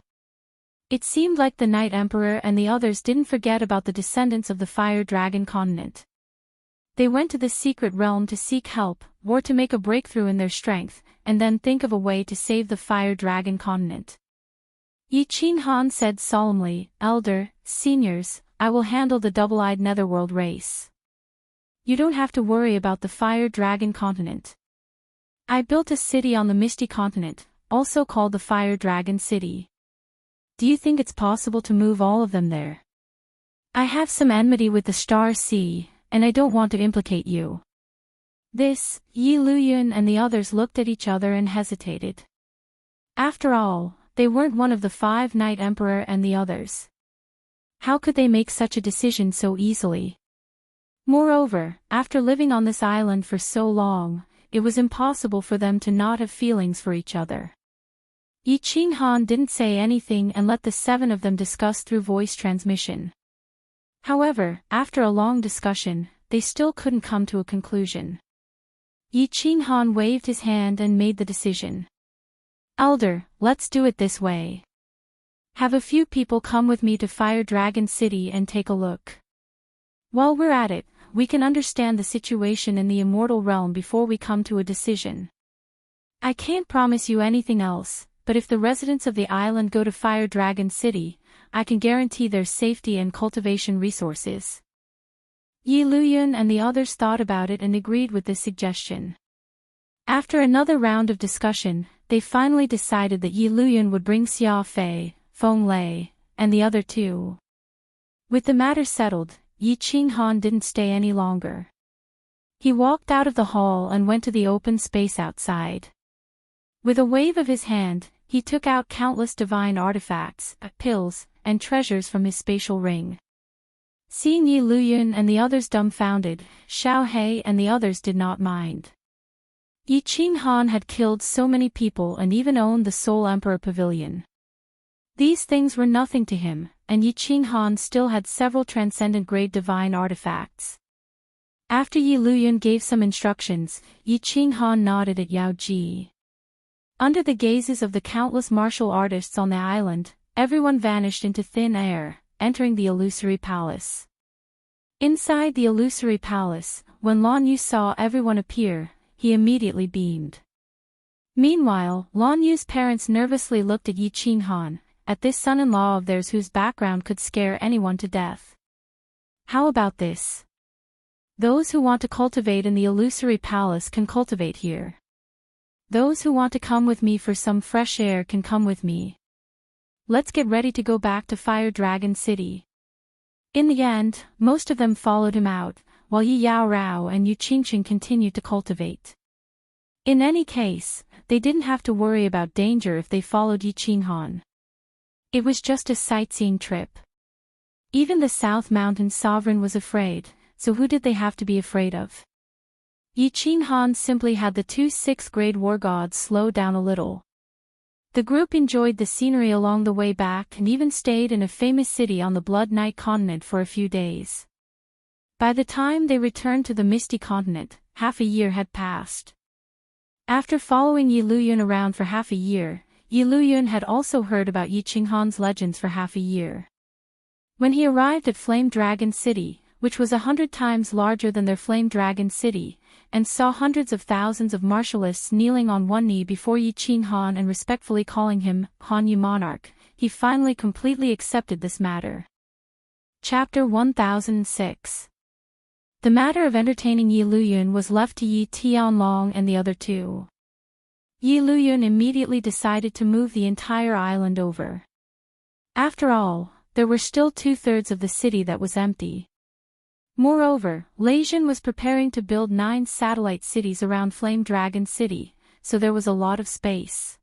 It seemed like the Night Emperor and the others didn't forget about the descendants of the fire dragon continent. They went to the secret realm to seek help, or to make a breakthrough in their strength, and then think of a way to save the fire dragon continent. Yi Qinghan said solemnly, Elder, seniors, I will handle the double-eyed netherworld race. You don't have to worry about the fire dragon continent. I built a city on the misty continent, also called the fire dragon city. Do you think it's possible to move all of them there? I have some enmity with the Star Sea, and I don't want to implicate you. This, Yi Luyun and the others looked at each other and hesitated. After all, they weren't one of the 5 Night Emperor and the others. How could they make such a decision so easily? Moreover, after living on this island for so long, it was impossible for them to not have feelings for each other. Yi Qinghan didn't say anything and let the 7 of them discuss through voice transmission. However, after a long discussion, they still couldn't come to a conclusion. Yi Qinghan waved his hand and made the decision. Elder, let's do it this way. Have a few people come with me to Fire Dragon City and take a look. While we're at it, we can understand the situation in the immortal realm before we come to a decision. I can't promise you anything else, but if the residents of the island go to Fire Dragon City, I can guarantee their safety and cultivation resources. Yi Luyun and the others thought about it and agreed with this suggestion. After another round of discussion, they finally decided that Yi Luyun would bring Xia Fei, Feng Lei, and the other 2. With the matter settled, Yi Qinghan didn't stay any longer. He walked out of the hall and went to the open space outside. With a wave of his hand, he took out countless divine artifacts, pills, and treasures from his spatial ring. Seeing Yi Luyun and the others dumbfounded, Xiao He and the others did not mind. Yi Qinghan had killed so many people and even owned the Soul Emperor Pavilion. These things were nothing to him, and Yi Qinghan still had several transcendent-grade divine artifacts. After Yi Luyun gave some instructions, Yi Qinghan nodded at Yao Ji. Under the gazes of the countless martial artists on the island, everyone vanished into thin air, entering the illusory palace. Inside the illusory palace, when Lan Yu saw everyone appear, he immediately beamed. Meanwhile, Lan Yu's parents nervously looked at Yi Qinghan, at this son-in-law of theirs whose background could scare anyone to death. How about this? Those who want to cultivate in the illusory palace can cultivate here. Those who want to come with me for some fresh air can come with me. Let's get ready to go back to Fire Dragon City. In the end, most of them followed him out, while Yi Yaorao and Yu Qingqing continued to cultivate. In any case, they didn't have to worry about danger if they followed Yi Qinghan. It was just a sightseeing trip. Even the South Mountain Sovereign was afraid, so who did they have to be afraid of? Yi Qinghan simply had the two 6th-grade war gods slow down a little. The group enjoyed the scenery along the way back and even stayed in a famous city on the Blood Knight continent for a few days. By the time they returned to the Misty Continent, half a year had passed. After following Yi Luyun around for half a year, Yi Luyun had also heard about Yi Qinghan's legends for half a year. When he arrived at Flame Dragon City, which was 100 times larger than their Flame Dragon City, and saw hundreds of thousands of martialists kneeling on one knee before Yi Qinghan and respectfully calling him Han Yu Monarch, he finally completely accepted this matter. Chapter 1006. The matter of entertaining Yi Luyun was left to Yi Tianlong and the other two. Yi Luyun immediately decided to move the entire island over. After all, there were still 2/3 of the city that was empty. Moreover, Leixin was preparing to build 9 satellite cities around Flame Dragon City, so there was a lot of space.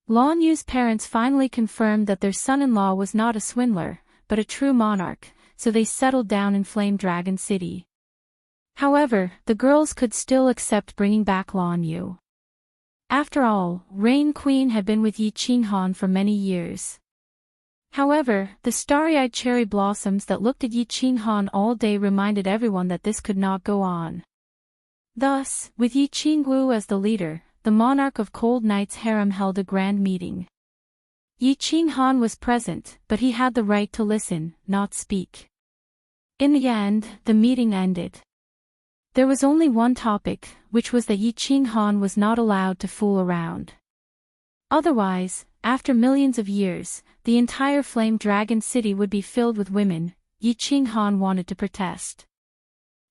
Lan Yu's parents finally confirmed that their son-in-law was not a swindler, but a true monarch, so they settled down in Flame Dragon City. However, the girls could still accept bringing back Lan Yu. After all, Rain Queen had been with Yi Qinghan for many years. However, the starry-eyed cherry blossoms that looked at Yi Qinghan all day reminded everyone that this could not go on. Thus, with Yi Qingwu as the leader, the monarch of Cold Knight's harem held a grand meeting. Yi Qinghan was present, but he had the right to listen, not speak. In the end, the meeting ended. There was only one topic, which was that Yi Qinghan was not allowed to fool around. Otherwise, after millions of years, the entire Flame Dragon City would be filled with women. Yi Qinghan wanted to protest.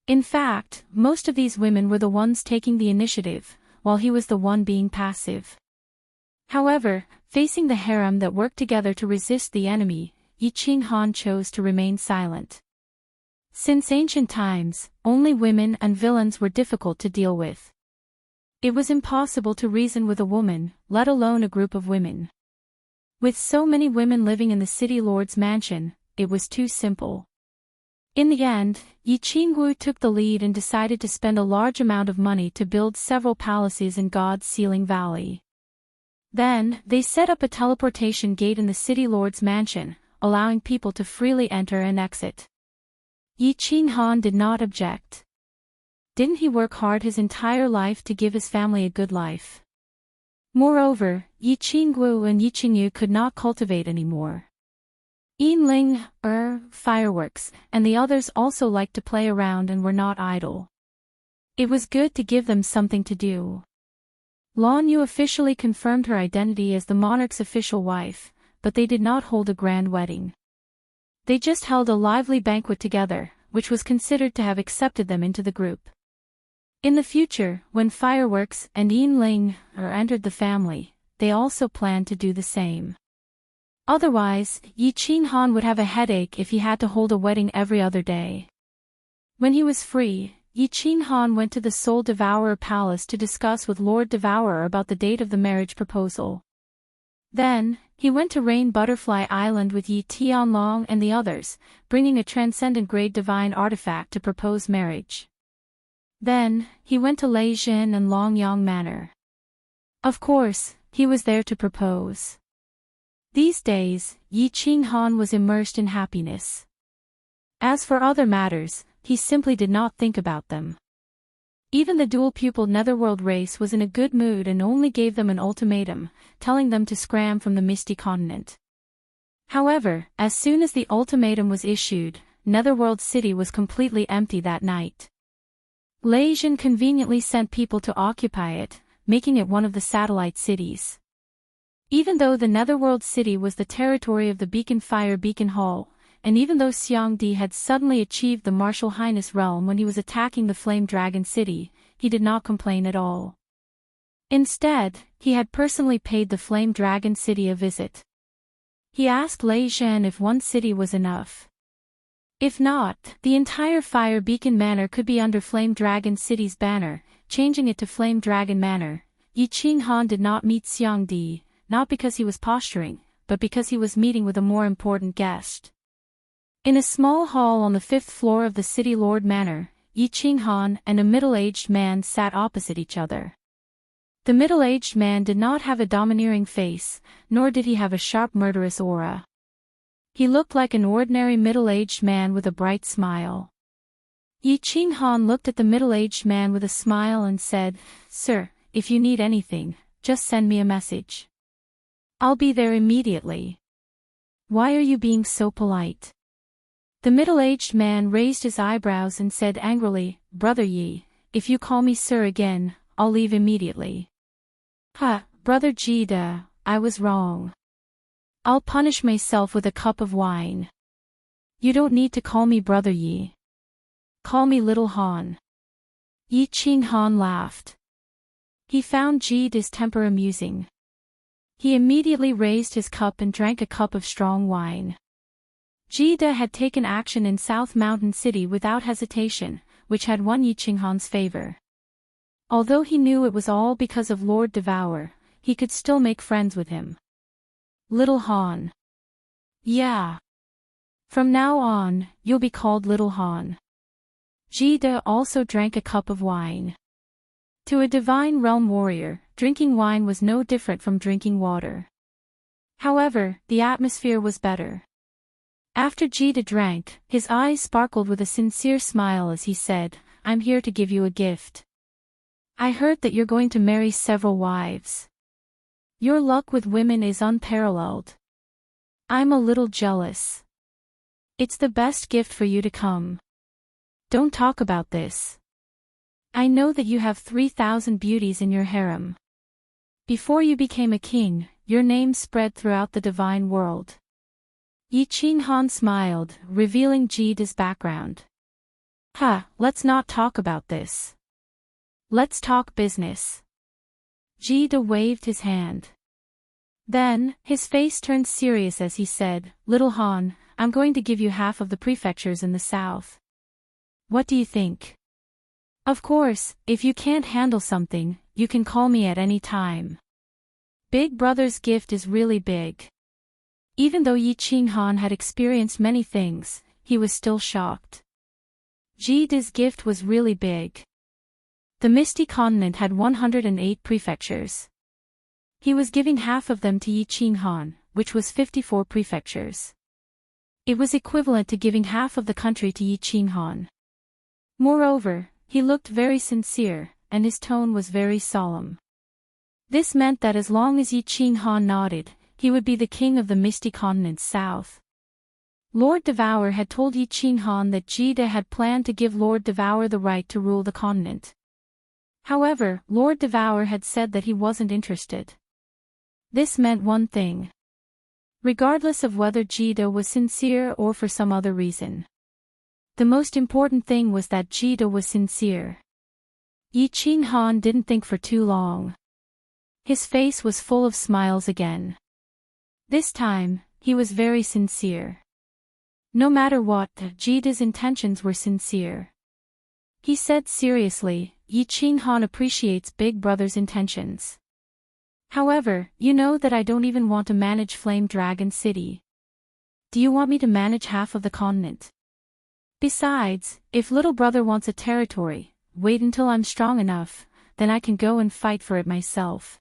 In fact, most of these women were the ones taking the initiative, while he was the one being passive. However, facing the harem that worked together to resist the enemy, Yi Qinghan chose to remain silent. Since ancient times, only women and villains were difficult to deal with. It was impossible to reason with a woman, let alone a group of women. With so many women living in the city lord's mansion, it was too simple. In the end, Yi Qingwu took the lead and decided to spend a large amount of money to build several palaces in God's Sealing Valley. Then, they set up a teleportation gate in the city lord's mansion, allowing people to freely enter and exit. Yi Qinghan did not object. Didn't he work hard his entire life to give his family a good life? Moreover, Yi Qingwu and Yi Qingyu could not cultivate anymore. Yinling, fireworks, and the others also liked to play around and were not idle. It was good to give them something to do. Lan Yu officially confirmed her identity as the monarch's official wife, but they did not hold a grand wedding. They just held a lively banquet together, which was considered to have accepted them into the group. In the future, when fireworks and Yinling entered the family, they also planned to do the same. Otherwise, Yi Qinghan would have a headache if he had to hold a wedding every other day. When he was free, Yi Qinghan went to the Soul Devourer Palace to discuss with Lord Devourer about the date of the marriage proposal. Then, he went to Rain Butterfly Island with Yi Tianlong and the others, bringing a transcendent grade divine artifact to propose marriage. Then, he went to Leijin and Longyang Manor. Of course, he was there to propose. These days, Yi Qinghan was immersed in happiness. As for other matters, he simply did not think about them. Even the dual-pupiled Netherworld race was in a good mood and only gave them an ultimatum, telling them to scram from the Misty Continent. However, as soon as the ultimatum was issued, Netherworld City was completely empty that night. Leijin conveniently sent people to occupy it, making it one of the satellite cities. Even though the Netherworld City was the territory of the Beacon Fire Beacon Hall, and even though Xiangdi had suddenly achieved the Martial Highness realm when he was attacking the Flame Dragon City, he did not complain at all. Instead, he had personally paid the Flame Dragon City a visit. He asked Lei Zhen if one city was enough. If not, the entire Fire Beacon Manor could be under Flame Dragon City's banner, changing it to Flame Dragon Manor. Yi Qinghan did not meet Xiangdi, not because he was posturing, but because he was meeting with a more important guest. In a small hall on the 5th floor of the City Lord Manor, Yi Qinghan and a middle-aged man sat opposite each other. The middle-aged man did not have a domineering face, nor did he have a sharp murderous aura. He looked like an ordinary middle-aged man with a bright smile. Yi Qinghan looked at the middle-aged man with a smile and said, "Sir, if you need anything, just send me a message. I'll be there immediately." "Why are you being so polite?" The middle-aged man raised his eyebrows and said angrily, "Brother Yi, if you call me sir again, I'll leave immediately." Brother Jida, I was wrong. I'll punish myself with a cup of wine. You don't need to call me Brother Yi. Call me Little Han." Yi Qinghan laughed. He found Jida's temper amusing. He immediately raised his cup and drank a cup of strong wine. Jida had taken action in South Mountain City without hesitation, which had won Yi Qinghan's favor. Although he knew it was all because of Lord Devourer, he could still make friends with him. Little Han. Yeah. From now on, you'll be called Little Han. Jida also drank a cup of wine. To a Divine Realm warrior, drinking wine was no different from drinking water. However, the atmosphere was better. After Jida drank, his eyes sparkled with a sincere smile as he said, "I'm here to give you a gift. I heard that you're going to marry several wives. Your luck with women is unparalleled. I'm a little jealous. It's the best gift for you to come. Don't talk about this. I know that you have 3,000 beauties in your harem. Before you became a king, your name spread throughout the divine world." Yi Qinghan smiled, revealing Jida's background. Let's not talk about this. Let's talk business." Jida waved his hand. Then, his face turned serious as he said, "Little Han, I'm going to give you half of the prefectures in the south. What do you think? Of course, if you can't handle something, you can call me at any time. Big Brother's gift is really big." Even though Yi Qinghan had experienced many things, he was still shocked. Jida's gift was really big. The Misty Continent had 108 prefectures. He was giving half of them to Yi Qinghan, which was 54 prefectures. It was equivalent to giving half of the country to Yi Qinghan. Moreover, he looked very sincere, and his tone was very solemn. This meant that as long as Yi Qinghan nodded, he would be the king of the Misty Continent's south. Lord Devourer had told Yi Qinghan that Jida had planned to give Lord Devourer the right to rule the continent. However, Lord Devourer had said that he wasn't interested. This meant one thing. Regardless of whether Jida was sincere or for some other reason. The most important thing was that Jida was sincere. Yi Qinghan didn't think for too long. His face was full of smiles again. This time, he was very sincere. No matter what, Jida's intentions were sincere. He said seriously, Yi Qinghan appreciates Big Brother's intentions. However, you know that I don't even want to manage Flame Dragon City. Do you want me to manage half of the continent? Besides, if little brother wants a territory, wait until I'm strong enough, then I can go and fight for it myself.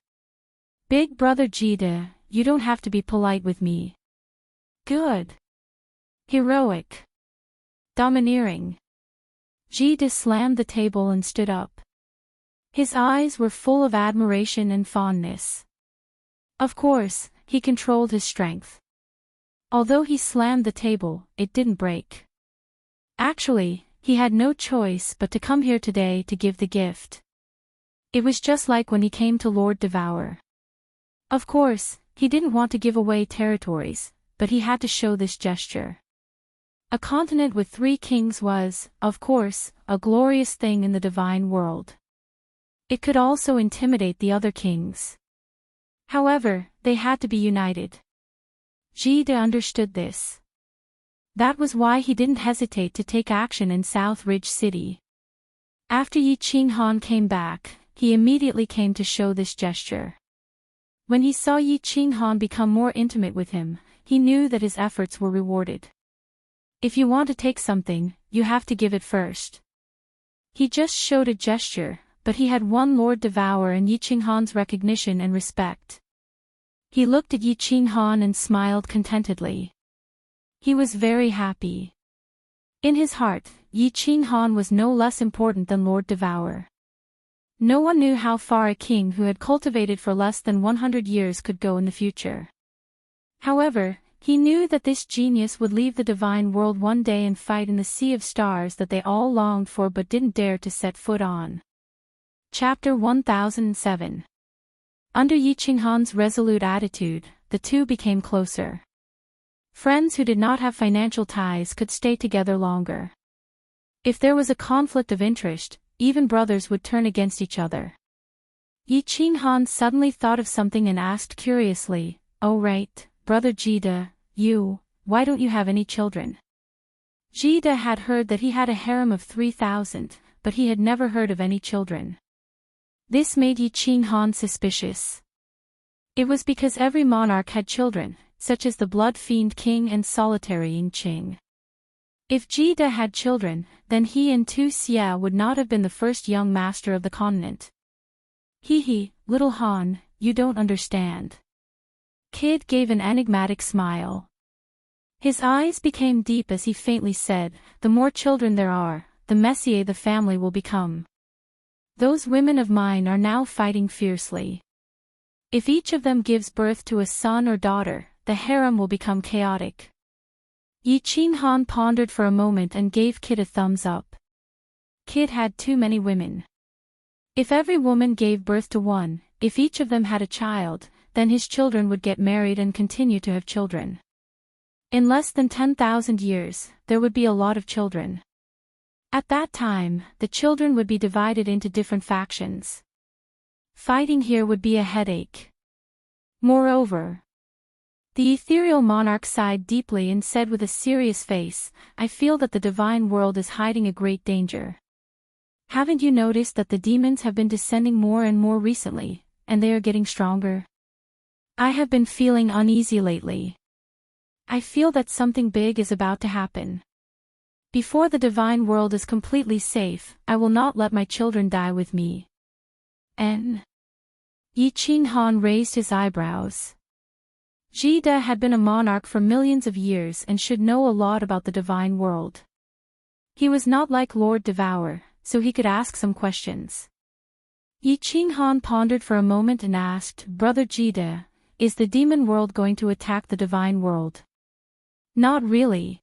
Big brother Jida, you don't have to be polite with me. Good. Heroic. Domineering. Jida slammed the table and stood up. His eyes were full of admiration and fondness. Of course, he controlled his strength. Although he slammed the table, it didn't break. Actually, he had no choice but to come here today to give the gift. It was just like when he came to Lord Devour. Of course, he didn't want to give away territories, but he had to show this gesture. A continent with 3 kings was, of course, a glorious thing in the divine world. It could also intimidate the other kings. However, they had to be united. Jida understood this. That was why he didn't hesitate to take action in South Ridge City. After Yi Qinghan came back, he immediately came to show this gesture. When he saw Yi Qinghan become more intimate with him, he knew that his efforts were rewarded. If you want to take something, you have to give it first. He just showed a gesture, but he had won Lord Devour and Yi Qinghan's recognition and respect. He looked at Yi Qinghan and smiled contentedly. He was very happy. In his heart, Yi Qinghan was no less important than Lord Devour. No one knew how far a king who had cultivated for less than 100 years could go in the future. However, he knew that this genius would leave the divine world one day and fight in the sea of stars that they all longed for but didn't dare to set foot on. Chapter 1007. Under Yi Qinghan's resolute attitude, the two became closer. Friends who did not have financial ties could stay together longer. If there was a conflict of interest, even brothers would turn against each other. Yi Qinghan suddenly thought of something and asked curiously, "Oh right, brother Jida, why don't you have any children?" Jida had heard that he had a harem of 3,000, but he had never heard of any children. This made Yi Qinghan suspicious. It was because every monarch had children, such as the Blood Fiend King and Solitary Yingqing. If Jida had children, then he and Tu Xia would not have been the first young master of the continent. Hee, little Han, you don't understand. Kid gave an enigmatic smile. His eyes became deep as he faintly said, "The more children there are, the messier the family will become. Those women of mine are now fighting fiercely. If each of them gives birth to a son or daughter, the harem will become chaotic." Yi Qinghan pondered for a moment and gave Kid a thumbs up. Kid had too many women. If every woman gave birth to one, if each of them had a child, then his children would get married and continue to have children. In less than 10,000 years, there would be a lot of children. At that time, the children would be divided into different factions. Fighting here would be a headache. Moreover, the ethereal monarch sighed deeply and said with a serious face, "I feel that the divine world is hiding a great danger. Haven't you noticed that the demons have been descending more and more recently, and they are getting stronger? I have been feeling uneasy lately. I feel that something big is about to happen. Before the divine world is completely safe, I will not let my children die with me." Yi Qinghan raised his eyebrows. Jida had been a monarch for millions of years and should know a lot about the divine world. He was not like Lord Devour, so he could ask some questions. Yi Qinghan pondered for a moment and asked, "Brother Jida, is the demon world going to attack the divine world?" "Not really."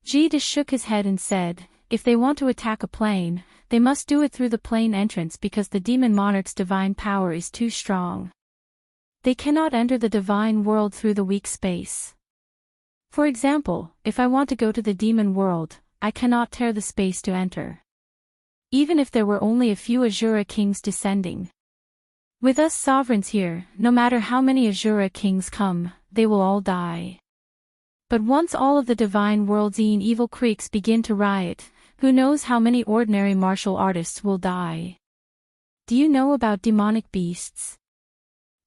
Jida shook his head and said, "If they want to attack a plane, they must do it through the plane entrance because the demon monarch's divine power is too strong. They cannot enter the divine world through the weak space. For example, if I want to go to the demon world, I cannot tear the space to enter. Even if there were only a few Azura kings descending. With us sovereigns here, no matter how many Azura kings come, they will all die." But once all of the divine world's evil creeks begin to riot, who knows how many ordinary martial artists will die. Do you know about demonic beasts?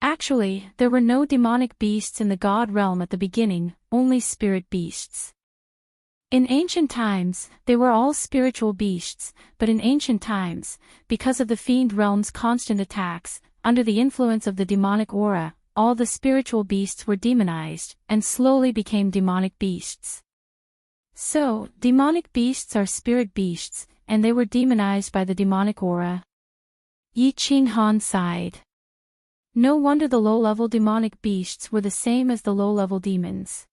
Actually, there were no demonic beasts in the god realm at the beginning, only spirit beasts. In ancient times, they were all spiritual beasts, but in ancient times, because of the fiend realm's constant attacks, under the influence of the demonic aura, all the spiritual beasts were demonized, and slowly became demonic beasts. So, demonic beasts are spirit beasts, and they were demonized by the demonic aura. Yi Qinghan sighed. No wonder the low-level demonic beasts were the same as the low-level demons.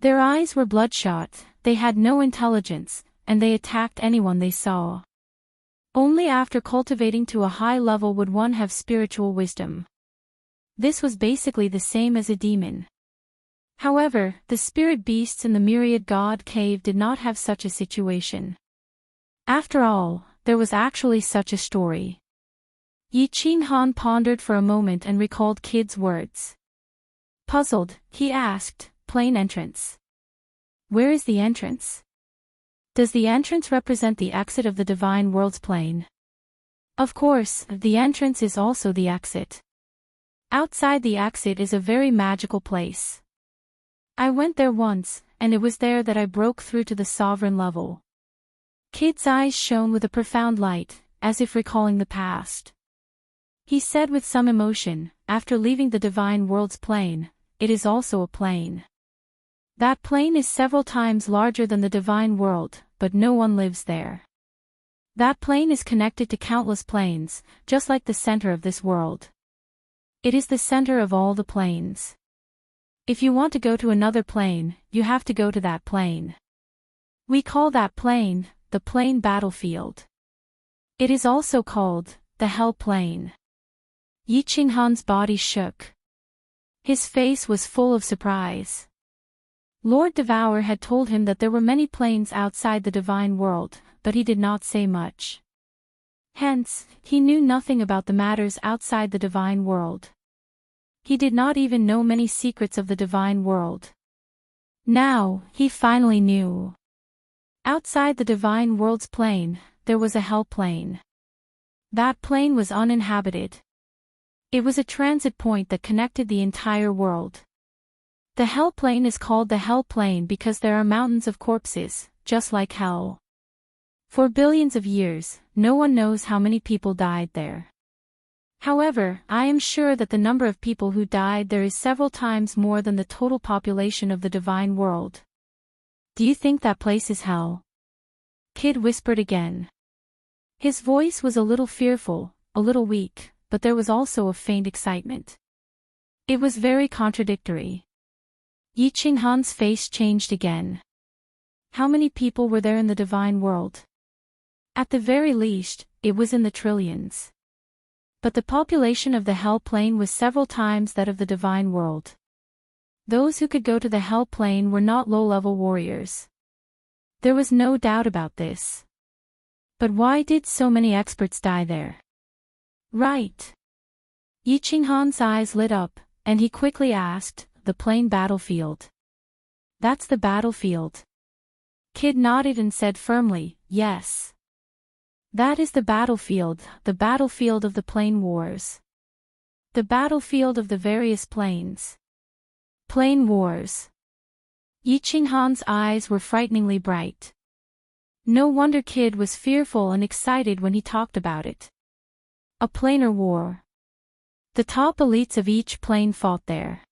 Their eyes were bloodshot, they had no intelligence, and they attacked anyone they saw. Only after cultivating to a high level would one have spiritual wisdom. This was basically the same as a demon. However, the spirit beasts in the Myriad God Cave did not have such a situation. After all, there was actually such a story. Yi Qinghan pondered for a moment and recalled Kid's words. Puzzled, he asked, "Plain entrance. Where is the entrance? Does the entrance represent the exit of the divine world's plane?" Of course, the entrance is also the exit. Outside the exit is a very magical place. I went there once, and it was there that I broke through to the sovereign level. Kid's eyes shone with a profound light, as if recalling the past. He said with some emotion, "After leaving the divine world's plane, it is also a plane. That plane is several times larger than the divine world, but no one lives there. That plane is connected to countless planes, just like the center of this world. It is the center of all the planes. If you want to go to another plane, you have to go to that plane. We call that plane, the plane battlefield. It is also called, the hell plane." Yi Qinghan's body shook. His face was full of surprise. Lord Devour had told him that there were many planes outside the divine world, but he did not say much. Hence, he knew nothing about the matters outside the divine world. He did not even know many secrets of the divine world. Now, he finally knew. Outside the divine world's plane, there was a hell plane. That plane was uninhabited. It was a transit point that connected the entire world. The hell plane is called the hell plane because there are mountains of corpses, just like hell. For billions of years, no one knows how many people died there. However, I am sure that the number of people who died there is several times more than the total population of the divine world. Do you think that place is hell? Kid whispered again. His voice was a little fearful, a little weak, but there was also a faint excitement. It was very contradictory. Yi Qinghan's face changed again. How many people were there in the divine world? At the very least, it was in the trillions. But the population of the hell plane was several times that of the divine world. Those who could go to the hell plane were not low-level warriors. There was no doubt about this. But why did so many experts die there? Right. Yi Qinghan's eyes lit up, and he quickly asked, "The plane battlefield. That's the battlefield." Kid nodded and said firmly, "Yes. That is the battlefield of the plane wars. The battlefield of the various planes. Plane wars." Yi Qinghan's eyes were frighteningly bright. No wonder Kid was fearful and excited when he talked about it. A planar war. The top elites of each plane fought there.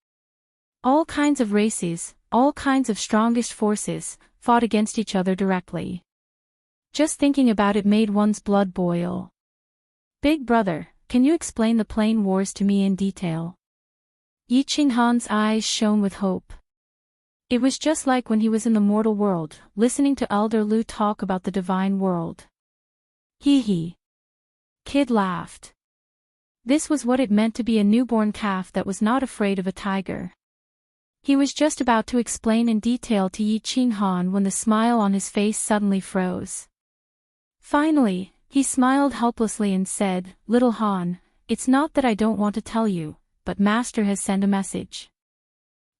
All kinds of races, all kinds of strongest forces, fought against each other directly. Just thinking about it made one's blood boil. "Big brother, can you explain the plane wars to me in detail?" Yi Qinghan's eyes shone with hope. It was just like when he was in the mortal world, listening to Elder Lu talk about the divine world. Hee. Kid laughed. This was what it meant to be a newborn calf that was not afraid of a tiger. He was just about to explain in detail to Yi Qinghan when the smile on his face suddenly froze. Finally, he smiled helplessly and said, "Little Han, it's not that I don't want to tell you, but Master has sent a message."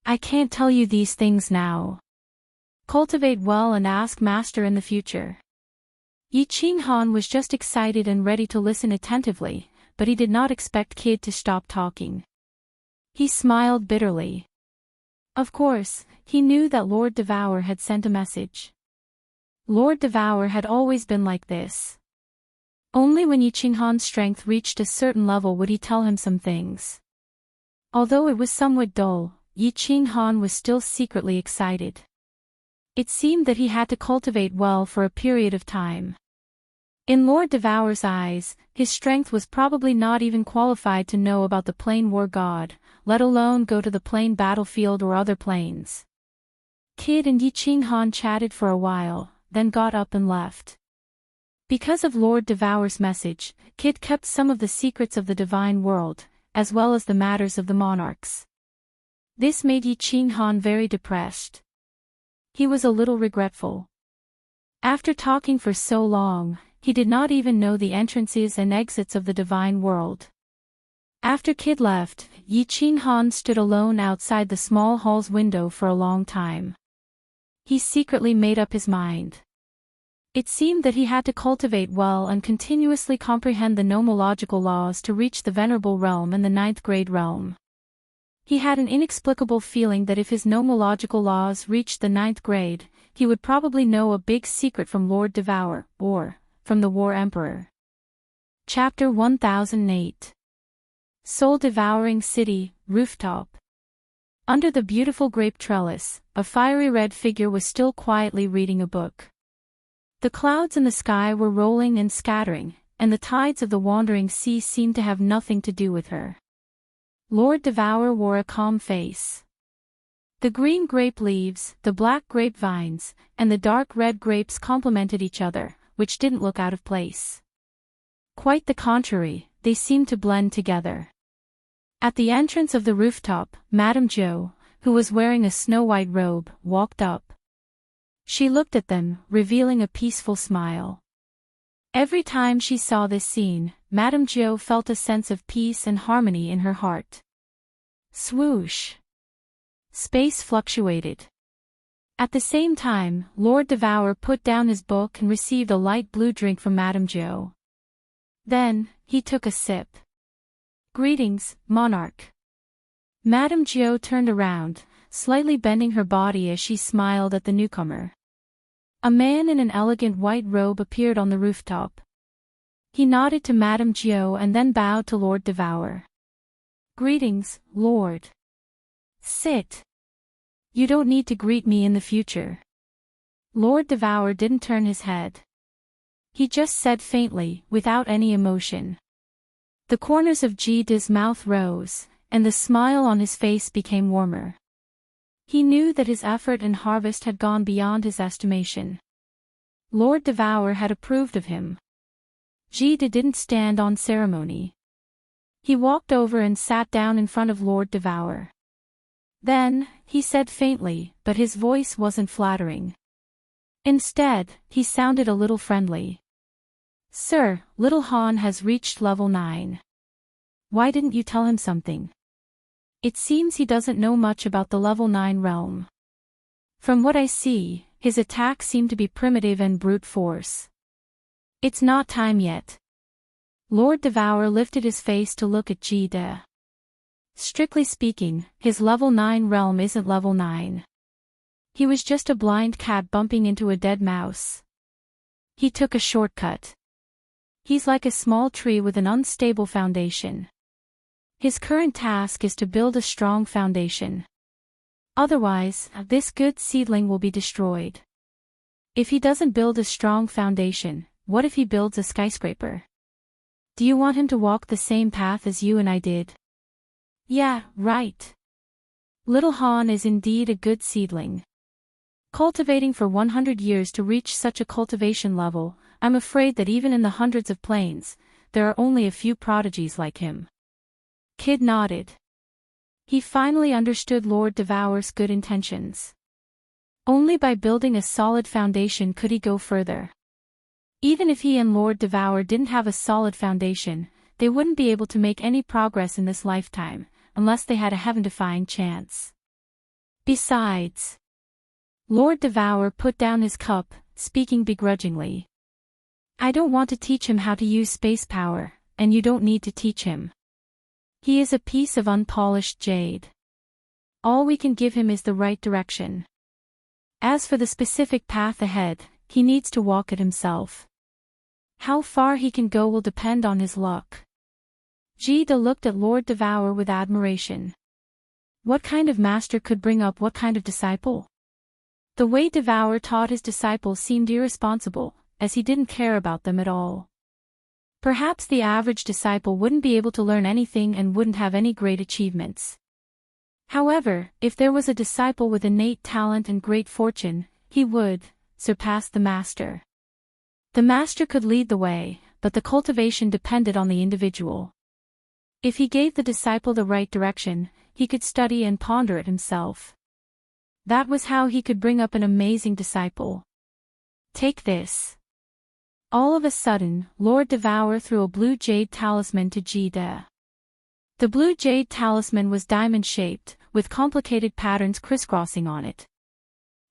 I can't tell you these things now. Cultivate well and ask Master in the future. Yi Qinghan was just excited and ready to listen attentively, but he did not expect Kid to stop talking. He smiled bitterly. Of course, he knew that Lord Devour had sent a message. Lord Devour had always been like this. Only when Yi Qinghan's strength reached a certain level would he tell him some things. Although it was somewhat dull, Yi Qinghan was still secretly excited. It seemed that he had to cultivate well for a period of time. In Lord Devour's eyes, his strength was probably not even qualified to know about the plain war god, let alone go to the plain battlefield or other planes. Kid and Yi Qinghan chatted for a while, then got up and left. Because of Lord Devour's message, Kid kept some of the secrets of the divine world, as well as the matters of the monarchs. This made Yi Qinghan very depressed. He was a little regretful. After talking for so long, he did not even know the entrances and exits of the divine world. After Kid left, Yi Qinghan stood alone outside the small hall's window for a long time. He secretly made up his mind. It seemed that he had to cultivate well and continuously comprehend the nomological laws to reach the Venerable Realm and the 9th grade realm. He had an inexplicable feeling that if his nomological laws reached the 9th grade, he would probably know a big secret from Lord Devour, or from the War Emperor. Chapter 1008. Soul-devouring city, rooftop. Under the beautiful grape trellis, a fiery red figure was still quietly reading a book. The clouds in the sky were rolling and scattering, and the tides of the wandering sea seemed to have nothing to do with her. Lord Devour wore a calm face. The green grape leaves, the black grape vines, and the dark red grapes complemented each other, which didn't look out of place. Quite the contrary, they seemed to blend together. At the entrance of the rooftop, Madame Zhou, who was wearing a snow-white robe, walked up. She looked at them, revealing a peaceful smile. Every time she saw this scene, Madame Zhou felt a sense of peace and harmony in her heart. Swoosh! Space fluctuated. At the same time, Lord Devour put down his book and received a light blue drink from Madame Zhou. Then, he took a sip. Greetings, monarch. Madame Zhou turned around, slightly bending her body as she smiled at the newcomer. A man in an elegant white robe appeared on the rooftop. He nodded to Madame Zhou and then bowed to Lord Devour. Greetings, Lord. Sit. You don't need to greet me in the future. Lord Devour didn't turn his head. He just said faintly, without any emotion. The corners of Jide's mouth rose, and the smile on his face became warmer. He knew that his effort and harvest had gone beyond his estimation. Lord Devour had approved of him. Jide didn't stand on ceremony. He walked over and sat down in front of Lord Devour. Then, he said faintly, but his voice wasn't flattering. Instead, he sounded a little friendly. Sir, little Han has reached level 9. Why didn't you tell him something? It seems he doesn't know much about the level 9 realm. From what I see, his attacks seem to be primitive and brute force. It's not time yet. Lord Devour lifted his face to look at Jide. Strictly speaking, his level 9 realm isn't level 9. He was just a blind cat bumping into a dead mouse. He took a shortcut. He's like a small tree with an unstable foundation. His current task is to build a strong foundation. Otherwise, this good seedling will be destroyed. If he doesn't build a strong foundation, what if he builds a skyscraper? Do you want him to walk the same path as you and I did? Yeah, right. Little Han is indeed a good seedling. Cultivating for 100 years to reach such a cultivation level, I'm afraid that even in the hundreds of planes, there are only a few prodigies like him. Kid nodded. He finally understood Lord Devour's good intentions. Only by building a solid foundation could he go further. Even if he and Lord Devour didn't have a solid foundation, they wouldn't be able to make any progress in this lifetime, unless they had a heaven-defying chance. Besides, Lord Devour put down his cup, speaking begrudgingly. I don't want to teach him how to use space power, and you don't need to teach him. He is a piece of unpolished jade. All we can give him is the right direction. As for the specific path ahead, he needs to walk it himself. How far he can go will depend on his luck. Jida looked at Lord Devour with admiration. What kind of master could bring up what kind of disciple? The way Devour taught his disciples seemed irresponsible, as he didn't care about them at all. Perhaps the average disciple wouldn't be able to learn anything and wouldn't have any great achievements. However, if there was a disciple with innate talent and great fortune, he would surpass the master. The master could lead the way, but the cultivation depended on the individual. If he gave the disciple the right direction, he could study and ponder it himself. That was how he could bring up an amazing disciple. Take this. All of a sudden, Lord Devour threw a blue jade talisman to Jida. The blue jade talisman was diamond-shaped, with complicated patterns crisscrossing on it.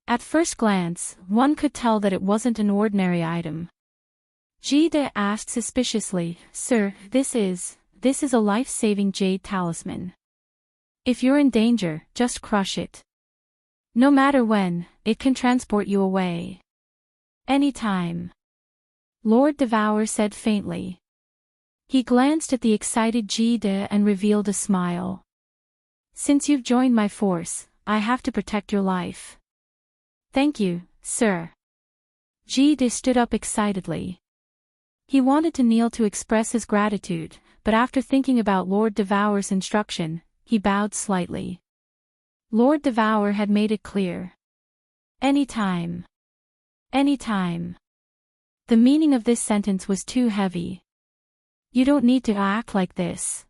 At first glance, one could tell that it wasn't an ordinary item. Jida asked suspiciously, Sir, this is a life-saving jade talisman. If you're in danger, just crush it. No matter when, it can transport you away. Anytime. Lord Devour said faintly. He glanced at the excited Jida and revealed a smile. Since you've joined my force, I have to protect your life. Thank you, sir. Jida stood up excitedly. He wanted to kneel to express his gratitude, but after thinking about Lord Devour's instruction, he bowed slightly. Lord Devour had made it clear. Anytime. Anytime. The meaning of this sentence was too heavy. You don't need to act like this.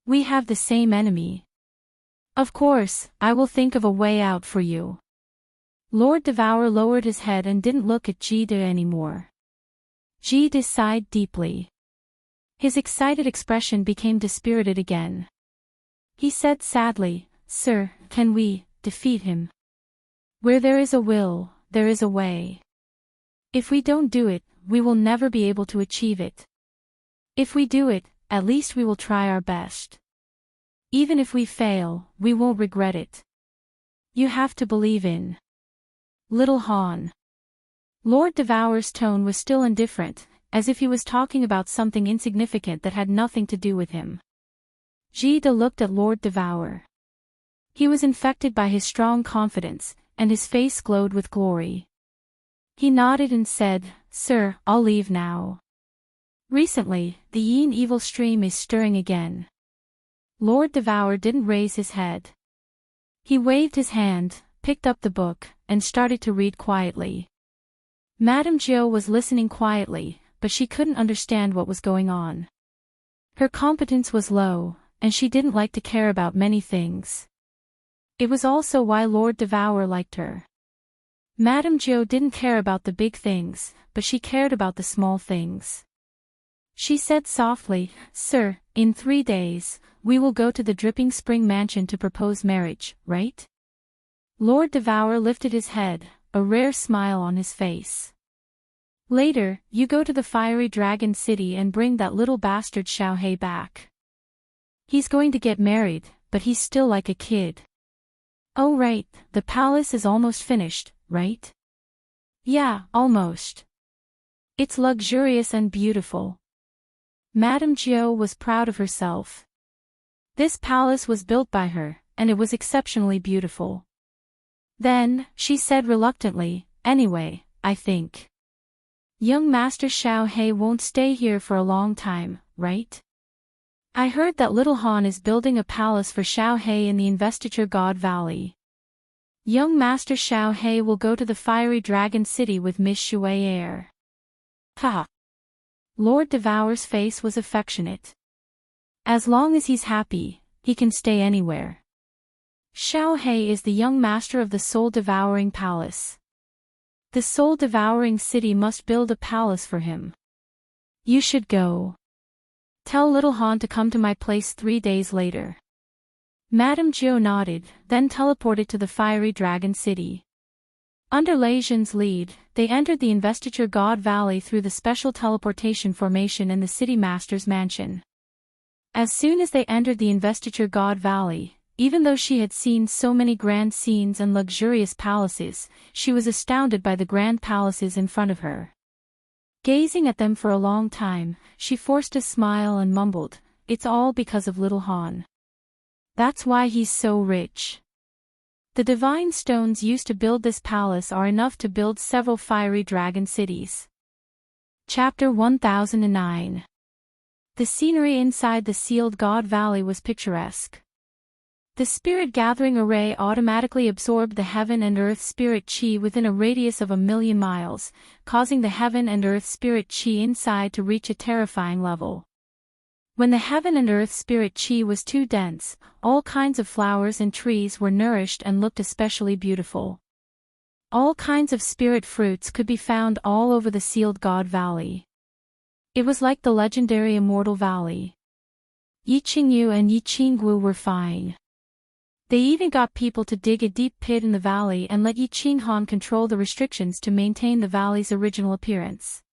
We have the same enemy. Of course, I will think of a way out for you. Lord Devour lowered his head and didn't look at Jida anymore. Jida sighed deeply. His excited expression became dispirited again. He said sadly, Sir, can we defeat him? Where there is a will, there is a way. If we don't do it, we will never be able to achieve it. If we do it, at least we will try our best. Even if we fail, we won't regret it. You have to believe in Little Han. Lord Devour's tone was still indifferent, as if he was talking about something insignificant that had nothing to do with him. Jida looked at Lord Devour. He was infected by his strong confidence, and his face glowed with glory. He nodded and said, Sir, I'll leave now. Recently, the yin evil stream is stirring again. Lord Devour didn't raise his head. He waved his hand, picked up the book, and started to read quietly. Madame Jiao was listening quietly, but she couldn't understand what was going on. Her competence was low, and she didn't like to care about many things. It was also why Lord Devour liked her. Madame Jiao didn't care about the big things, but she cared about the small things. She said softly, Sir, in 3 days, we will go to the Dripping Spring Mansion to propose marriage, right? Lord Devour lifted his head, a rare smile on his face. Later, you go to the Fiery Dragon City and bring that little bastard Xiaohei back. He's going to get married, but he's still like a kid. Oh right, the palace is almost finished, right? Yeah, almost. It's luxurious and beautiful. Madame Jiao was proud of herself. This palace was built by her, and it was exceptionally beautiful. Then, she said reluctantly, anyway, I think young Master Xiaohei won't stay here for a long time, right? I heard that Little Han is building a palace for Xiaohei in the Investiture God Valley. Young Master Xiaohei will go to the Fiery Dragon City with Miss Shuai. Ha! Lord Devour's face was affectionate. As long as he's happy, he can stay anywhere. Xiaohei is the young master of the soul-devouring palace. The soul-devouring city must build a palace for him. You should go. Tell Little Han to come to my place 3 days later. Madame Jiu nodded, then teleported to the fiery dragon city. Under Lei Zhen's lead, they entered the Investiture God Valley through the special teleportation formation in the city master's mansion. As soon as they entered the Investiture God Valley, even though she had seen so many grand scenes and luxurious palaces, she was astounded by the grand palaces in front of her. Gazing at them for a long time, she forced a smile and mumbled, "It's all because of little Han. That's why he's so rich." The divine stones used to build this palace are enough to build several fiery dragon cities. Chapter 1009. The scenery inside the sealed God Valley was picturesque. The spirit gathering array automatically absorbed the heaven and earth spirit chi within a radius of 1,000,000 miles, causing the heaven and earth spirit chi inside to reach a terrifying level. When the heaven and earth spirit chi was too dense, all kinds of flowers and trees were nourished and looked especially beautiful. All kinds of spirit fruits could be found all over the sealed God Valley. It was like the legendary Immortal Valley. Yi Qingyu and Yi Qinggu were fine. They even got people to dig a deep pit in the valley and let Yi Qinghan control the restrictions to maintain the valley's original appearance.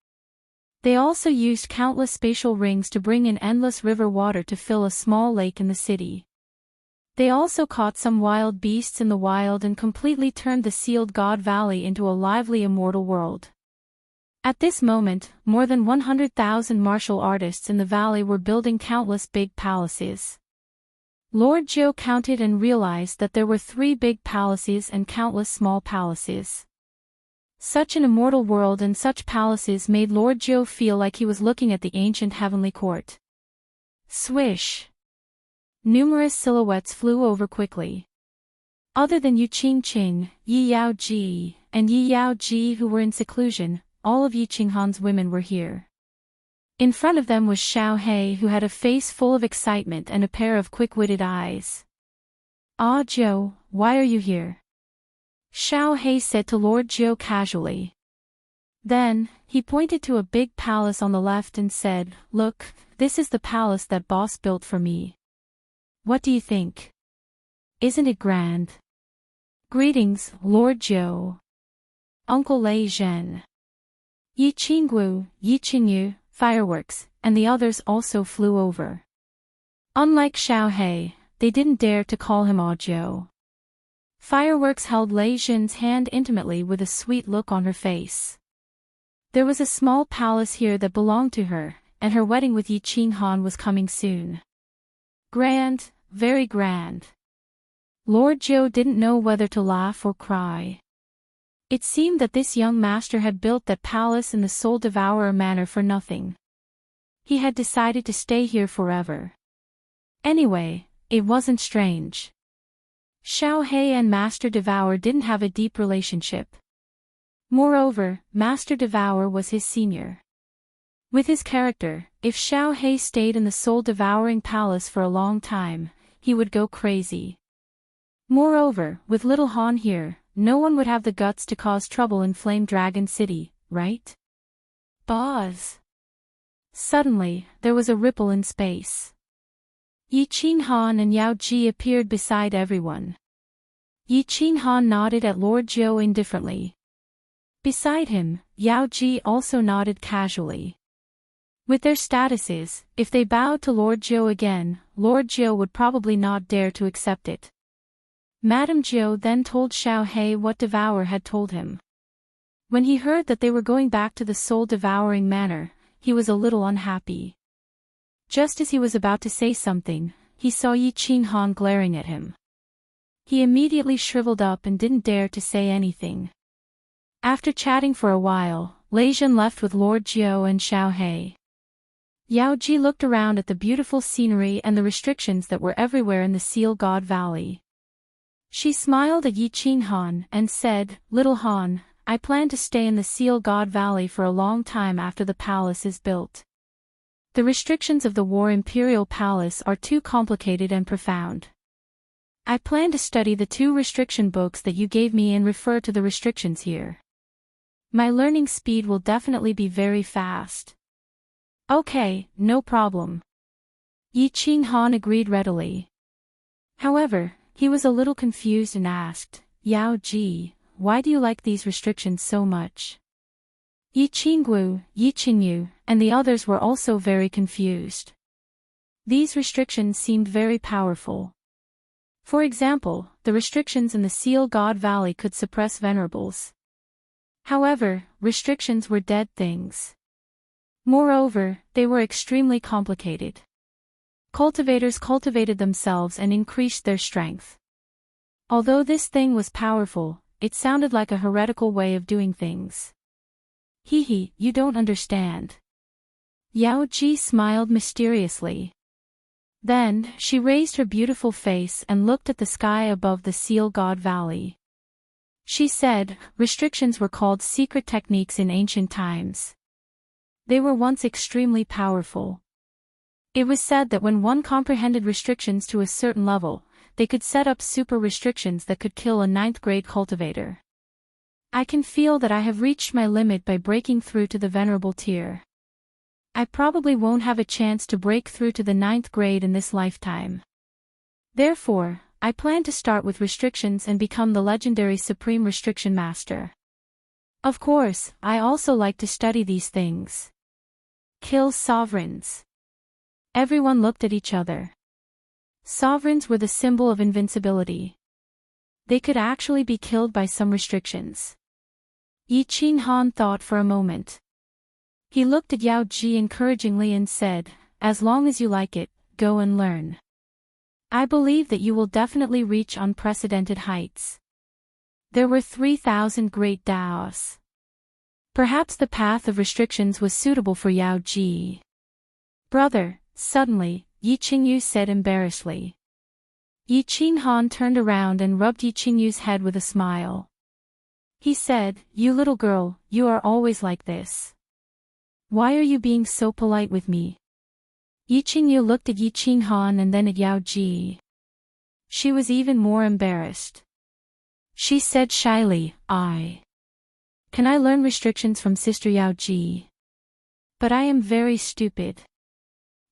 They also used countless spatial rings to bring in endless river water to fill a small lake in the city. They also caught some wild beasts in the wild and completely turned the sealed God Valley into a lively immortal world. At this moment, more than 100,000 martial artists in the valley were building countless big palaces. Lord Jiu counted and realized that there were 3 big palaces and countless small palaces. Such an immortal world and such palaces made Lord Jiu feel like he was looking at the ancient heavenly court. Swish! Numerous silhouettes flew over quickly. Other than Yu Qingqing, Yi Yaoji, and Yi Yaoji who were in seclusion, all of Yi Qinghan's women were here. In front of them was Xiao He, who had a face full of excitement and a pair of quick-witted eyes. "Ah Jiu, why are you here?" Xiao He said to Lord Jiu casually. Then, he pointed to a big palace on the left and said, "Look, this is the palace that boss built for me. What do you think? Isn't it grand?" "Greetings, Lord Jiu." Uncle Lei Zhen. Yi Qinggu, Yi Qingyu, fireworks, and the others also flew over. Unlike Xiao He, they didn't dare to call him Audio. Fireworks held Lei Zhen's hand intimately with a sweet look on her face. There was a small palace here that belonged to her, and her wedding with Yi Qinghan was coming soon. Grand, very grand. Lord Jiu didn't know whether to laugh or cry. It seemed that this young master had built that palace in the Soul Devourer manor for nothing. He had decided to stay here forever. Anyway, it wasn't strange. Xiao He and Master Devourer didn't have a deep relationship. Moreover, Master Devourer was his senior. With his character, if Xiao He stayed in the soul-devouring palace for a long time, he would go crazy. Moreover, with little Han here, no one would have the guts to cause trouble in Flame Dragon City, right? Boz. Suddenly, there was a ripple in space. Yi Qinghan and Yao Ji appeared beside everyone. Yi Qinghan nodded at Lord Jiu indifferently. Beside him, Yao Ji also nodded casually. With their statuses, if they bowed to Lord Jiu again, Lord Jiu would probably not dare to accept it. Madame Jiu then told Xiao He what Devourer had told him. When he heard that they were going back to the soul-devouring manor, he was a little unhappy. Just as he was about to say something, he saw Yi Qinghan glaring at him. He immediately shriveled up and didn't dare to say anything. After chatting for a while, Lei Zhen left with Lord Jiu and Xiao He. Yao Ji looked around at the beautiful scenery and the restrictions that were everywhere in the Seal God Valley. She smiled at Yi Qinghan and said, "Little Han, I plan to stay in the Seal God Valley for a long time after the palace is built. The restrictions of the War Imperial Palace are too complicated and profound. I plan to study the 2 restriction books that you gave me and refer to the restrictions here. My learning speed will definitely be very fast." "Okay, no problem." Yi Qinghan agreed readily. However, he was a little confused and asked, Yao Ji, why do you like these restrictions so much? Yi Qinggu, Yi Qingyu, and the others were also very confused. These restrictions seemed very powerful. For example, the restrictions in the Seal God Valley could suppress venerables. However, restrictions were dead things. Moreover, they were extremely complicated. Cultivators cultivated themselves and increased their strength. Although this thing was powerful, it sounded like a heretical way of doing things. Hee, you don't understand. Yao Ji smiled mysteriously. Then, she raised her beautiful face and looked at the sky above the Seal God Valley. She said, restrictions were called secret techniques in ancient times. They were once extremely powerful. It was said that when one comprehended restrictions to a certain level, they could set up super restrictions that could kill a 9th-grade cultivator. I can feel that I have reached my limit by breaking through to the venerable tier. I probably won't have a chance to break through to the 9th grade in this lifetime. Therefore, I plan to start with restrictions and become the legendary Supreme Restriction Master. Of course, I also like to study these things. Kill sovereigns. Everyone looked at each other. Sovereigns were the symbol of invincibility. They could actually be killed by some restrictions. Yi Qinghan thought for a moment. He looked at Yao Ji encouragingly and said, as long as you like it, go and learn. I believe that you will definitely reach unprecedented heights. There were 3,000 great Daos. Perhaps the path of restrictions was suitable for Yao Ji. Brother, suddenly, Yi Qingyu said embarrassedly. Yi Qinghan turned around and rubbed Yi Qingyu's head with a smile. He said, you little girl, you are always like this. Why are you being so polite with me? Yi Qingyu looked at Yi Qinghan and then at Yao Ji. She was even more embarrassed. She said shyly, Can I learn restrictions from Sister Yao Ji? But I am very stupid.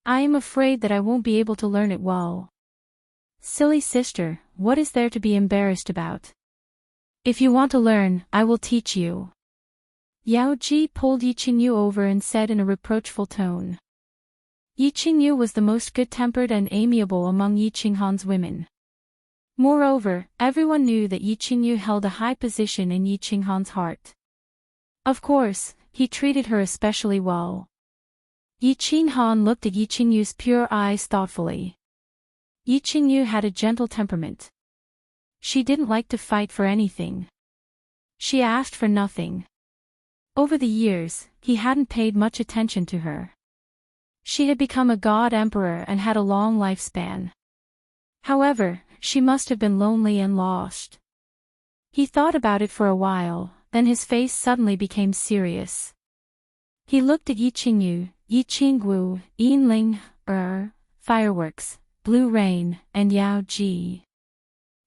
I am afraid that I won't be able to learn it well. Silly sister, what is there to be embarrassed about? If you want to learn, I will teach you. Yao Ji pulled Yi Qingyu over and said in a reproachful tone. Yi Qingyu was the most good-tempered and amiable among Yi Qinghan's women. Moreover, everyone knew that Yi Qingyu held a high position in Yi Qinghan's heart. Of course, he treated her especially well. Yi Qinghan looked at Yi Qingyu's pure eyes thoughtfully. Yi Qingyu had a gentle temperament. She didn't like to fight for anything. She asked for nothing. Over the years, he hadn't paid much attention to her. She had become a god emperor and had a long lifespan. However, she must have been lonely and lost. He thought about it for a while, then his face suddenly became serious. He looked at Yi Qingyu, Yi Qinggu, Yinling, Fireworks, Blue Rain, and Yao Ji.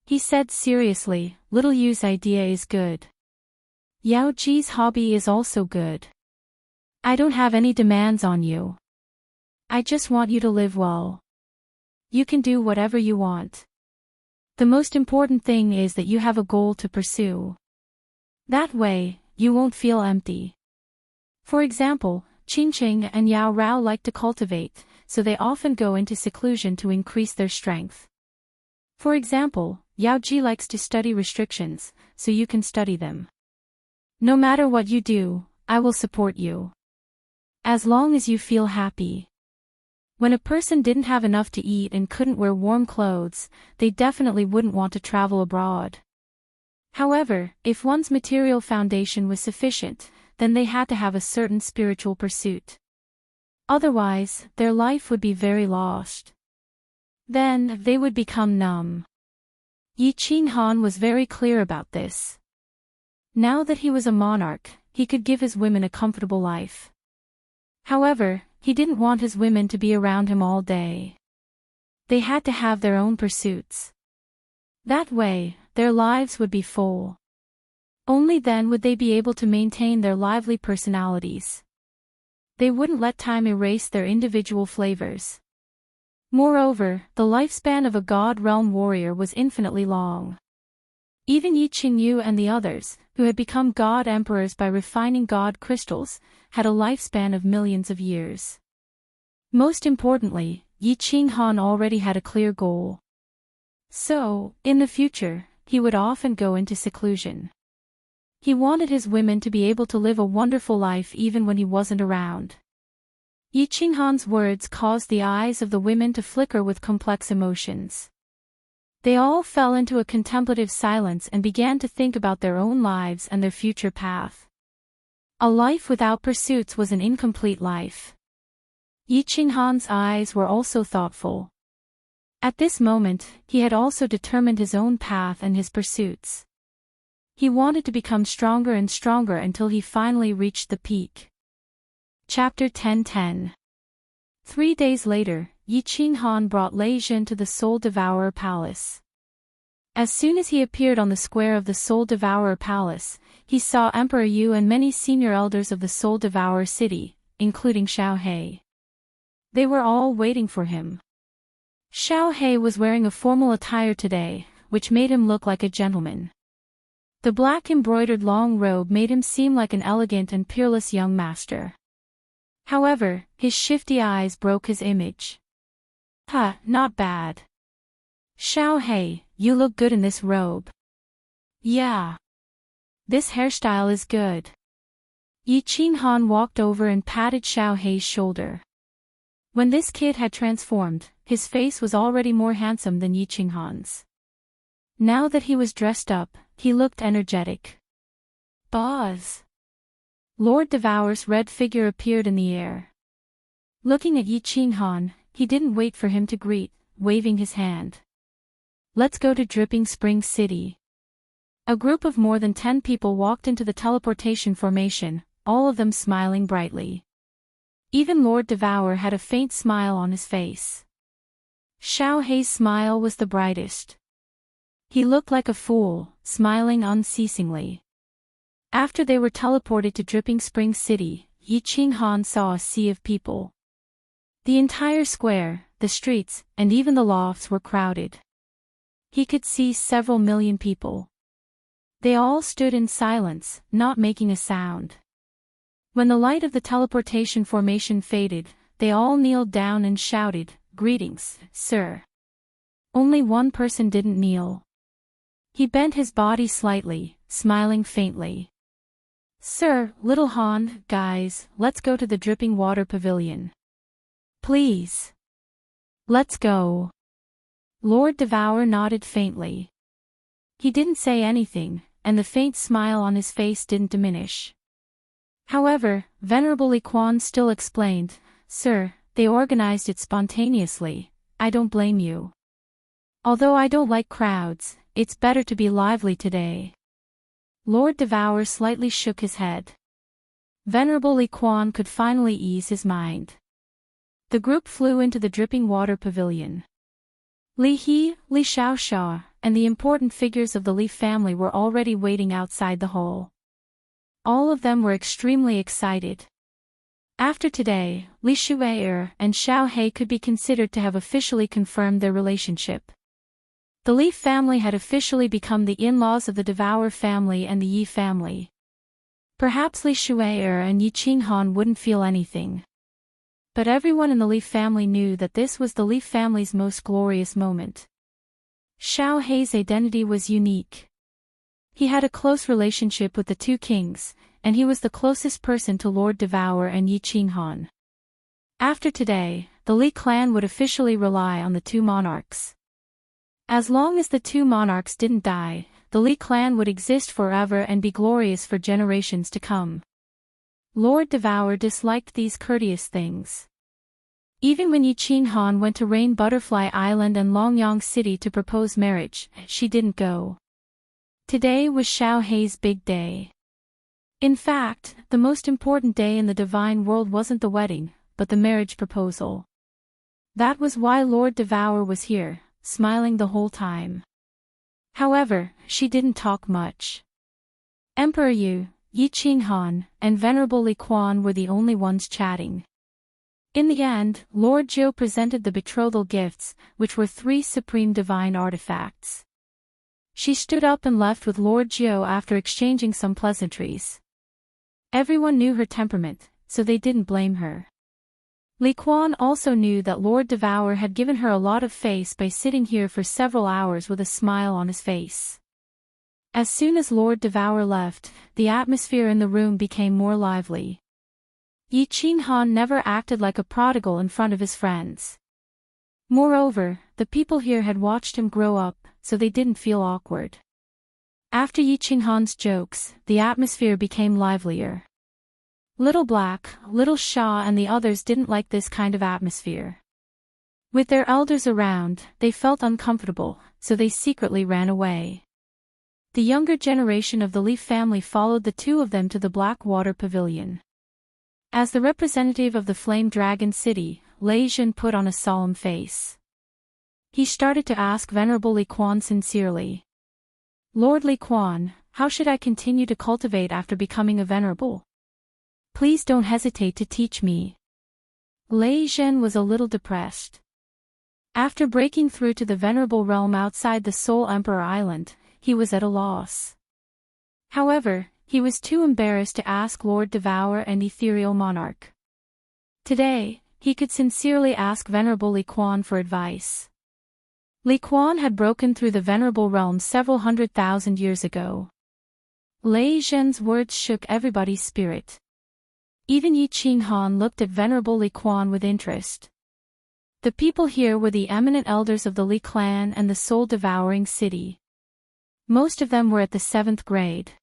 He said seriously, Little Yu's idea is good. Yao Ji's hobby is also good. I don't have any demands on you. I just want you to live well. You can do whatever you want. The most important thing is that you have a goal to pursue. That way, you won't feel empty. For example, Qingqing and Yao Rao like to cultivate, so they often go into seclusion to increase their strength. For example, Yao Ji likes to study restrictions, so you can study them. No matter what you do, I will support you. As long as you feel happy. When a person didn't have enough to eat and couldn't wear warm clothes, they definitely wouldn't want to travel abroad. However, if one's material foundation was sufficient, then they had to have a certain spiritual pursuit. Otherwise, their life would be very lost. Then, they would become numb. Yi Qinghan was very clear about this. Now that he was a monarch, he could give his women a comfortable life. However, he didn't want his women to be around him all day. They had to have their own pursuits. That way, their lives would be full. Only then would they be able to maintain their lively personalities. They wouldn't let time erase their individual flavors. Moreover, the lifespan of a God realm warrior was infinitely long. Even Yi Qingyu and the others, who had become God emperors by refining God crystals, had a lifespan of millions of years. Most importantly, Yi Qinghan already had a clear goal. So, in the future, he would often go into seclusion. He wanted his women to be able to live a wonderful life even when he wasn't around. Yi Qinghan's words caused the eyes of the women to flicker with complex emotions. They all fell into a contemplative silence and began to think about their own lives and their future path. A life without pursuits was an incomplete life. Yi Qinghan's eyes were also thoughtful. At this moment, he had also determined his own path and his pursuits. He wanted to become stronger and stronger until he finally reached the peak. Chapter 10:10. 3 days later, Yi Qinghan brought Lei Jin to the Soul Devourer Palace. As soon as he appeared on the square of the Soul Devourer Palace, he saw Emperor Yu and many senior elders of the Soul Devourer city, including Xiao He. They were all waiting for him. Xiao He was wearing a formal attire today, which made him look like a gentleman. The black embroidered long robe made him seem like an elegant and peerless young master. However, his shifty eyes broke his image. Not bad. Xiao He, you look good in this robe. Yeah. This hairstyle is good. Yi Qinghan walked over and patted Xiao He's shoulder. When this kid had transformed, his face was already more handsome than Yi Qinghan's. Now that he was dressed up, he looked energetic. Boss! Lord Devour's red figure appeared in the air. Looking at Yi Qinghan, he didn't wait for him to greet, waving his hand. Let's go to Dripping Spring City. A group of more than 10 people walked into the teleportation formation, all of them smiling brightly. Even Lord Devour had a faint smile on his face. Xiao He's smile was the brightest. He looked like a fool, smiling unceasingly. After they were teleported to Dripping Spring City, Yi Qinghan saw a sea of people. The entire square, the streets, and even the lofts were crowded. He could see several million people. They all stood in silence, not making a sound. When the light of the teleportation formation faded, they all kneeled down and shouted, "Greetings, sir." Only one person didn't kneel. He bent his body slightly, smiling faintly. "Sir, Little Han, guys, let's go to the Dripping Water Pavilion. Please. Let's go." Lord Devour nodded faintly. He didn't say anything, and the faint smile on his face didn't diminish. However, Venerable Li Quan still explained, "Sir, they organized it spontaneously, I don't blame you. Although I don't like crowds, it's better to be lively today." Lord Devour slightly shook his head. Venerable Li Quan could finally ease his mind. The group flew into the Dripping Water Pavilion. Li He, Li Xiaoxia, and the important figures of the Li family were already waiting outside the hall. All of them were extremely excited. After today, Li Shui'er and Xiao He could be considered to have officially confirmed their relationship. The Li family had officially become the in-laws of the Devour family and the Yi family. Perhaps Li Shui'er and Yi Qinghan wouldn't feel anything. But everyone in the Li family knew that this was the Li family's most glorious moment. Xiao He's identity was unique. He had a close relationship with the two kings, and he was the closest person to Lord Devour and Yi Qinghan. After today, the Li clan would officially rely on the two monarchs. As long as the two monarchs didn't die, the Li clan would exist forever and be glorious for generations to come. Lord Devour disliked these courteous things. Even when Yi Qinghan went to Rain Butterfly Island and Longyang City to propose marriage, she didn't go. Today was Xiao He's big day. In fact, the most important day in the divine world wasn't the wedding, but the marriage proposal. That was why Lord Devour was here, smiling the whole time. However, she didn't talk much. Emperor Yu, Yi Qinghan, and Venerable Li Quan were the only ones chatting. In the end, Lord Jiu presented the betrothal gifts, which were 3 supreme divine artifacts. She stood up and left with Lord Jiu after exchanging some pleasantries. Everyone knew her temperament, so they didn't blame her. Li Quan also knew that Lord Devour had given her a lot of face by sitting here for several hours with a smile on his face. As soon as Lord Devour left, the atmosphere in the room became more lively. Yi Qinghan never acted like a prodigal in front of his friends. Moreover, the people here had watched him grow up, so they didn't feel awkward. After Yi Qinghan's jokes, the atmosphere became livelier. Little Black, Little Shaw and the others didn't like this kind of atmosphere. With their elders around, they felt uncomfortable, so they secretly ran away. The younger generation of the Li family followed the 2 of them to the Black Water Pavilion. As the representative of the Flame Dragon City, Lei Jin put on a solemn face. He started to ask Venerable Li Quan sincerely. Lord Li Quan, how should I continue to cultivate after becoming a venerable? Please don't hesitate to teach me. Lei Jin was a little depressed. After breaking through to the venerable realm outside the Soul Emperor Island, he was at a loss. However, he was too embarrassed to ask Lord Devour and Ethereal Monarch. Today, he could sincerely ask Venerable Li Quan for advice. Li Quan had broken through the venerable realm several 100,000 years ago. Lei Zhen's words shook everybody's spirit. Even Yi Qinghan looked at Venerable Li Quan with interest. The people here were the eminent elders of the Li clan and the soul-devouring city. Most of them were at the 7th grade.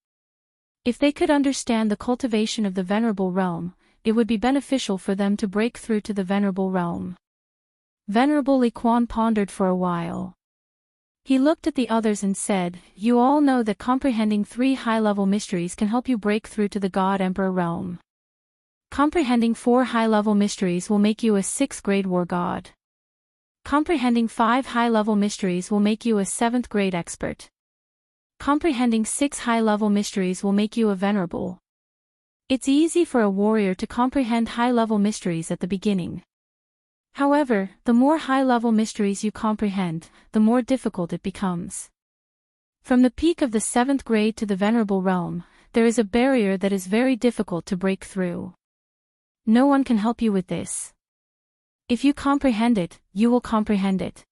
If they could understand the cultivation of the venerable realm, it would be beneficial for them to break through to the venerable realm. Venerable Li Quan pondered for a while. He looked at the others and said, You all know that comprehending 3 high-level mysteries can help you break through to the God Emperor realm. Comprehending 4 high-level mysteries will make you a 6th-grade war god. Comprehending 5 high-level mysteries will make you a 7th-grade expert. Comprehending 6 high-level mysteries will make you a venerable. It's easy for a warrior to comprehend high-level mysteries at the beginning. However, the more high-level mysteries you comprehend, the more difficult it becomes. From the peak of the 7th grade to the venerable realm, there is a barrier that is very difficult to break through. No one can help you with this. If you comprehend it, you will comprehend it.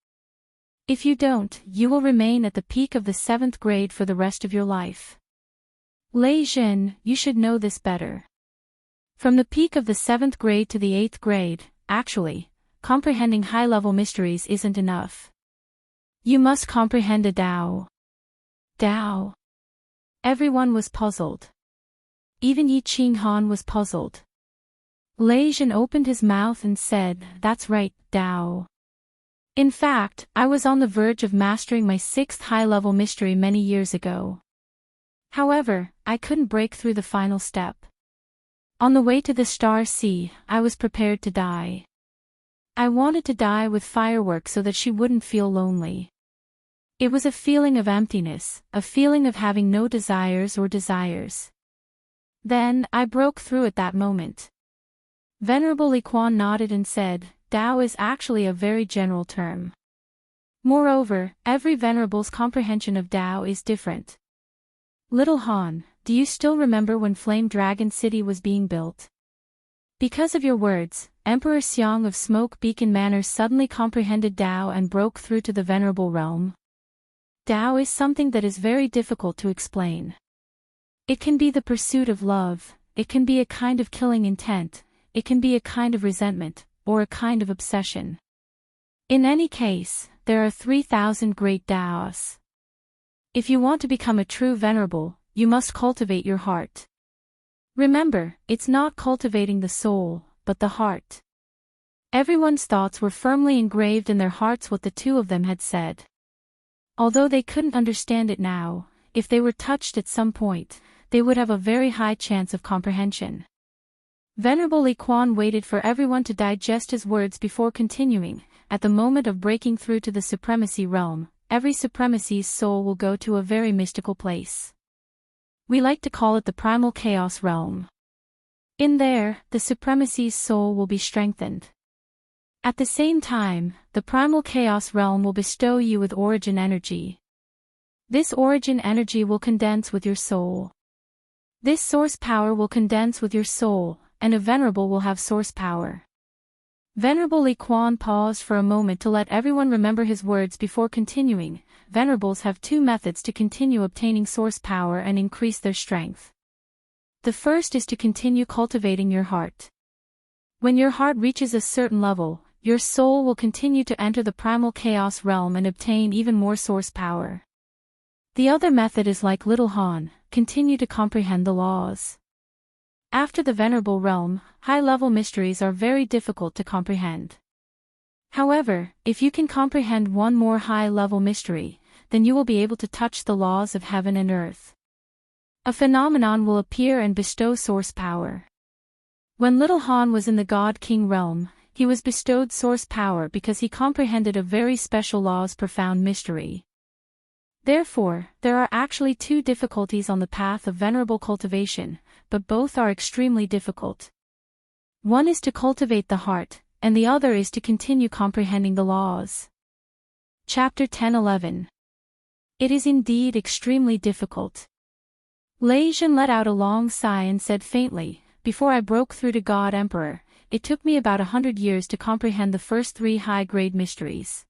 If you don't, you will remain at the peak of the 7th grade for the rest of your life. Lei Jin, you should know this better. From the peak of the 7th grade to the 8th grade, actually, comprehending high-level mysteries isn't enough. You must comprehend a Tao. Tao. Everyone was puzzled. Even Yi Qinghan was puzzled. Lei Jin opened his mouth and said, That's right, Tao. In fact, I was on the verge of mastering my 6th high-level mystery many years ago. However, I couldn't break through the final step. On the way to the Star Sea, I was prepared to die. I wanted to die with fireworks so that she wouldn't feel lonely. It was a feeling of emptiness, a feeling of having no desires or desires. Then, I broke through at that moment. Venerable Li Quan nodded and said, Tao is actually a very general term. Moreover, every venerable's comprehension of Tao is different. Little Han, do you still remember when Flame Dragon City was being built? Because of your words, Emperor Xiang of Smoke Beacon Manor suddenly comprehended Tao and broke through to the venerable realm. Tao is something that is very difficult to explain. It can be the pursuit of love, it can be a kind of killing intent, it can be a kind of resentment, or a kind of obsession. In any case, there are 3,000 great Taos. If you want to become a true venerable, you must cultivate your heart. Remember, it's not cultivating the soul, but the heart. Everyone's thoughts were firmly engraved in their hearts what the 2 of them had said. Although they couldn't understand it now, if they were touched at some point, they would have a very high chance of comprehension. Venerable Li Quan waited for everyone to digest his words before continuing. At the moment of breaking through to the supremacy realm, every supremacy's soul will go to a very mystical place. We like to call it the primal chaos realm. In there, the supremacy's soul will be strengthened. At the same time, the primal chaos realm will bestow you with origin energy. This origin energy will condense with your soul. This source power will condense with your soul, and a venerable will have source power. Venerable Li Quan paused for a moment to let everyone remember his words before continuing. Venerables have two methods to continue obtaining source power and increase their strength. The first is to continue cultivating your heart. When your heart reaches a certain level, your soul will continue to enter the primal chaos realm and obtain even more source power. The other method is like Little Han, continue to comprehend the laws. After the venerable realm, high-level mysteries are very difficult to comprehend. However, if you can comprehend one more high-level mystery, then you will be able to touch the laws of heaven and earth. A phenomenon will appear and bestow source power. When Little Han was in the God King realm, he was bestowed source power because he comprehended a very special law's profound mystery. Therefore, there are actually two difficulties on the path of venerable cultivation, but both are extremely difficult. One is to cultivate the heart, and the other is to continue comprehending the laws. Chapter 10:11. It is indeed extremely difficult. Lei Jin let out a long sigh and said faintly, "Before I broke through to God Emperor, it took me about 100 years to comprehend the first 3 high-grade mysteries.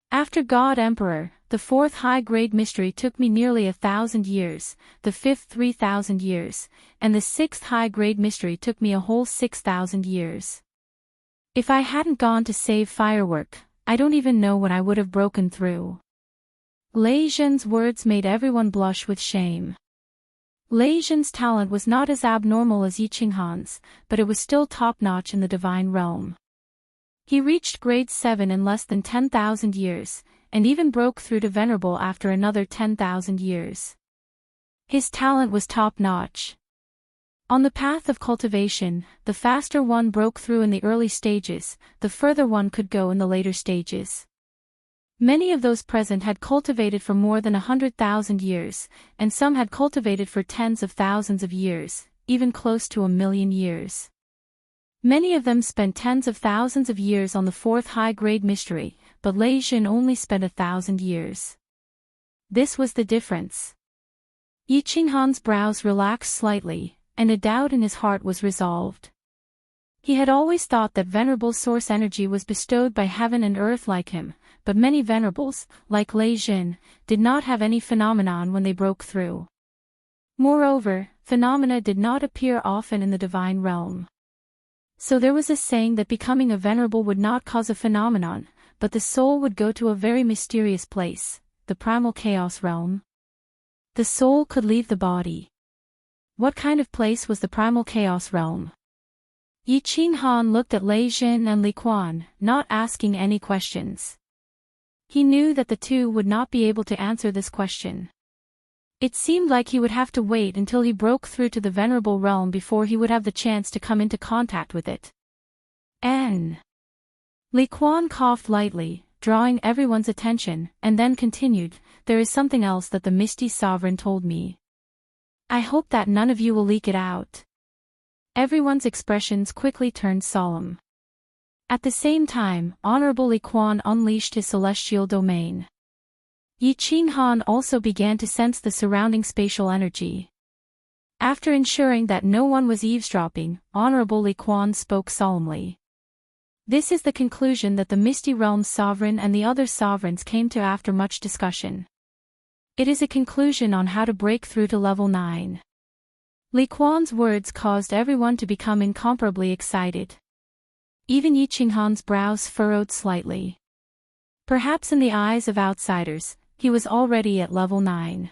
After God Emperor, the 4th high-grade mystery took me nearly 1,000 years, the 5th 3,000 years, and the 6th high-grade mystery took me a whole 6,000 years. If I hadn't gone to save Firework, I don't even know when I would have broken through." Lei Jin's words made everyone blush with shame. Lei Jin's talent was not as abnormal as Yi Qinghan's, but it was still top-notch in the divine realm. He reached grade 7 in less than 10,000 years, and even broke through to Venerable after another 10,000 years. His talent was top-notch. On the path of cultivation, the faster one broke through in the early stages, the further one could go in the later stages. Many of those present had cultivated for more than 100,000 years, and some had cultivated for tens of thousands of years, even close to 1,000,000 years. Many of them spent tens of thousands of years on the 4th high-grade mystery, but Lei Jin only spent 1,000 years. This was the difference. Yi Qinghan's brows relaxed slightly, and a doubt in his heart was resolved. He had always thought that venerable source energy was bestowed by heaven and earth like him, but many venerables, like Lei Jin, did not have any phenomenon when they broke through. Moreover, phenomena did not appear often in the divine realm. So there was a saying that becoming a venerable would not cause a phenomenon, but the soul would go to a very mysterious place, the primal chaos realm. The soul could leave the body. What kind of place was the primal chaos realm? Yi Qinghan looked at Lei Jin and Li Quan, not asking any questions. He knew that the two would not be able to answer this question. It seemed like he would have to wait until he broke through to the venerable realm before he would have the chance to come into contact with it. Li Quan coughed lightly, drawing everyone's attention, and then continued, "There is something else that the Misty Sovereign told me. I hope that none of you will leak it out." Everyone's expressions quickly turned solemn. At the same time, Honorable Li Quan unleashed his celestial domain. Yi Qinghan also began to sense the surrounding spatial energy. After ensuring that no one was eavesdropping, Honorable Li Quan spoke solemnly. "This is the conclusion that the Misty Realm's sovereign and the other sovereigns came to after much discussion. It is a conclusion on how to break through to level 9. Li Quan's words caused everyone to become incomparably excited. Even Yi Qinghan's brows furrowed slightly. Perhaps in the eyes of outsiders, he was already at level 9.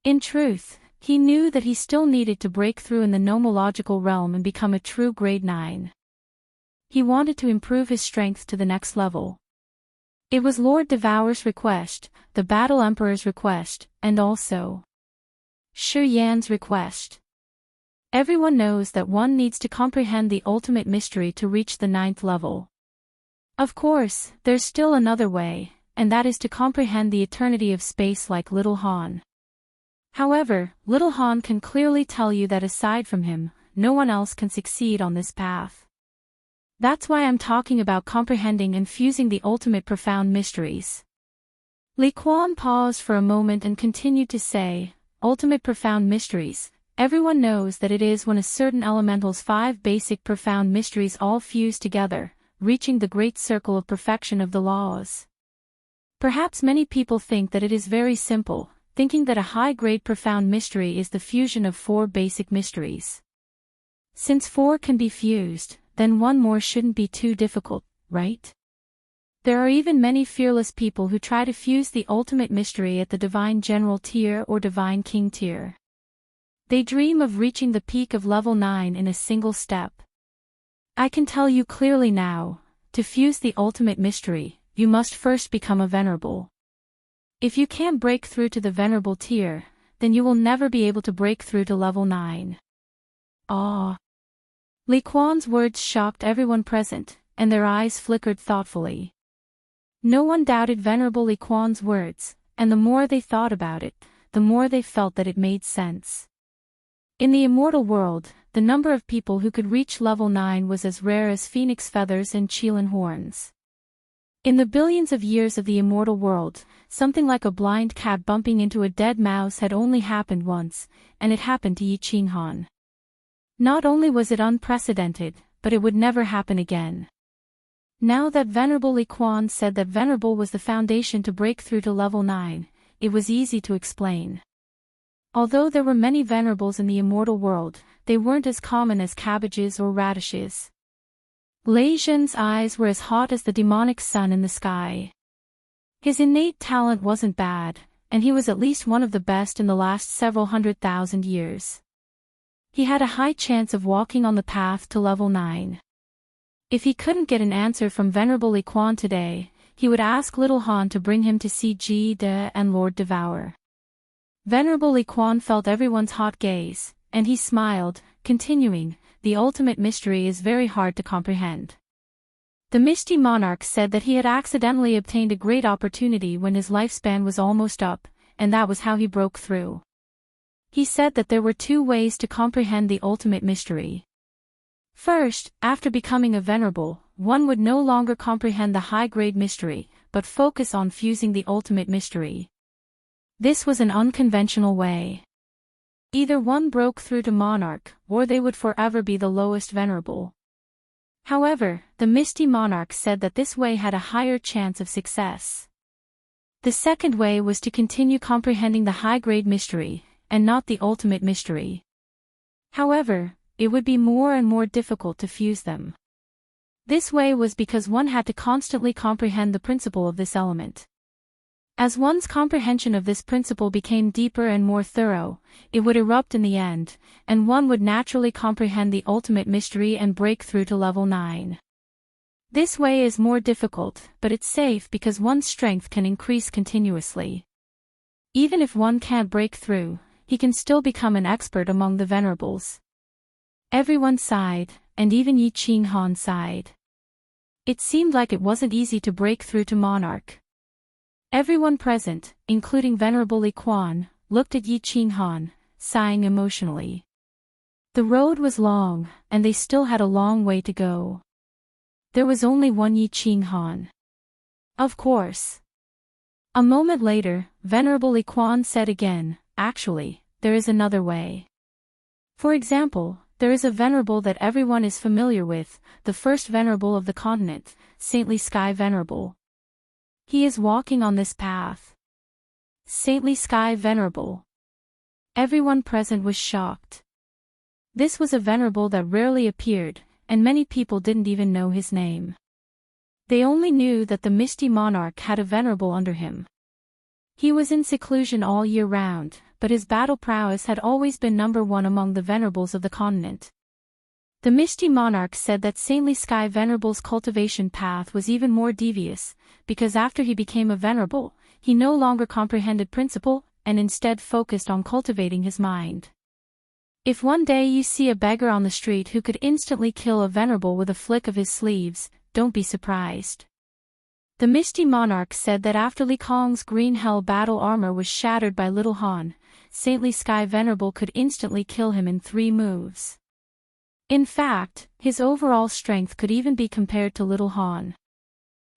In truth, he knew that he still needed to break through in the nomological realm and become a true grade 9. He wanted to improve his strength to the next level. It was Lord Devour's request, the Battle Emperor's request, and also Shi Yan's request. Everyone knows that one needs to comprehend the ultimate mystery to reach the 9th level. Of course, there's still another way, and that is to comprehend the eternity of space like Little Han. However, Little Han can clearly tell you that aside from him, no one else can succeed on this path. That's why I'm talking about comprehending and fusing the ultimate profound mysteries. Li Quan paused for a moment and continued to say, ultimate profound mysteries. Everyone knows that it is when a certain elemental's 5 basic profound mysteries all fuse together, reaching the great circle of perfection of the laws. Perhaps many people think that it is very simple, thinking that a high-grade profound mystery is the fusion of 4 basic mysteries. Since 4 can be fused, then one more shouldn't be too difficult, right? There are even many fearless people who try to fuse the ultimate mystery at the Divine General tier or Divine King tier. They dream of reaching the peak of level 9 in a single step. I can tell you clearly now, to fuse the ultimate mystery, you must first become a Venerable. If you can't break through to the Venerable tier, then you will never be able to break through to level 9. Ah! Li Quan's words shocked everyone present, and their eyes flickered thoughtfully. No one doubted Venerable Li Quan's words, and the more they thought about it, the more they felt that it made sense. In the immortal world, the number of people who could reach level 9 was as rare as phoenix feathers and qilin horns. In the billions of years of the immortal world, something like a blind cat bumping into a dead mouse had only happened once, and it happened to Yi Qinghan. Not only was it unprecedented, but it would never happen again. Now that Venerable Li Quan said that Venerable was the foundation to break through to level 9, it was easy to explain. Although there were many Venerables in the immortal world, they weren't as common as cabbages or radishes. Lei Zhen's eyes were as hot as the demonic sun in the sky. His innate talent wasn't bad, and he was at least one of the best in the last several 100,000 years. He had a high chance of walking on the path to level 9. If he couldn't get an answer from Venerable Li Quan today, he would ask Little Han to bring him to see Ji De and Lord Devour. Venerable Li Quan felt everyone's hot gaze, and he smiled, continuing, the ultimate mystery is very hard to comprehend. The Misty Monarch said that he had accidentally obtained a great opportunity when his lifespan was almost up, and that was how he broke through. He said that there were 2 ways to comprehend the ultimate mystery. First, after becoming a Venerable, one would no longer comprehend the high-grade mystery, but focus on fusing the ultimate mystery. This was an unconventional way. Either one broke through to Monarch, or they would forever be the lowest Venerable. However, the Misty Monarch said that this way had a higher chance of success. The second way was to continue comprehending the high-grade mystery, and not the ultimate mystery. However, it would be more and more difficult to fuse them. This way was because one had to constantly comprehend the principle of this element. As one's comprehension of this principle became deeper and more thorough, it would erupt in the end, and one would naturally comprehend the ultimate mystery and break through to level 9. This way is more difficult, but it's safe because one's strength can increase continuously. Even if one can't break through, he can still become an expert among the Venerables. Everyone sighed, and even Yi Qinghan sighed. It seemed like it wasn't easy to break through to Monarch. Everyone present, including Venerable Li Quan, looked at Yi Qinghan, sighing emotionally. The road was long, and they still had a long way to go. There was only one Yi Qinghan. Of course. A moment later, Venerable Li Quan said again, actually, there is another way. For example, there is a Venerable that everyone is familiar with, the first Venerable of the continent, Saintly Sky Venerable. He is walking on this path. Saintly Sky Venerable. Everyone present was shocked. This was a Venerable that rarely appeared, and many people didn't even know his name. They only knew that the Misty Monarch had a Venerable under him. He was in seclusion all year round, but his battle prowess had always been number 1 among the Venerables of the continent. The Misty Monarch said that Saintly Sky Venerable's cultivation path was even more devious, because after he became a Venerable, he no longer comprehended principle, and instead focused on cultivating his mind. If one day you see a beggar on the street who could instantly kill a Venerable with a flick of his sleeves, don't be surprised. The Misty Monarch said that after Li Kong's green hell battle armor was shattered by Little Han, Saintly Sky Venerable could instantly kill him in 3 moves. In fact, his overall strength could even be compared to Little Han.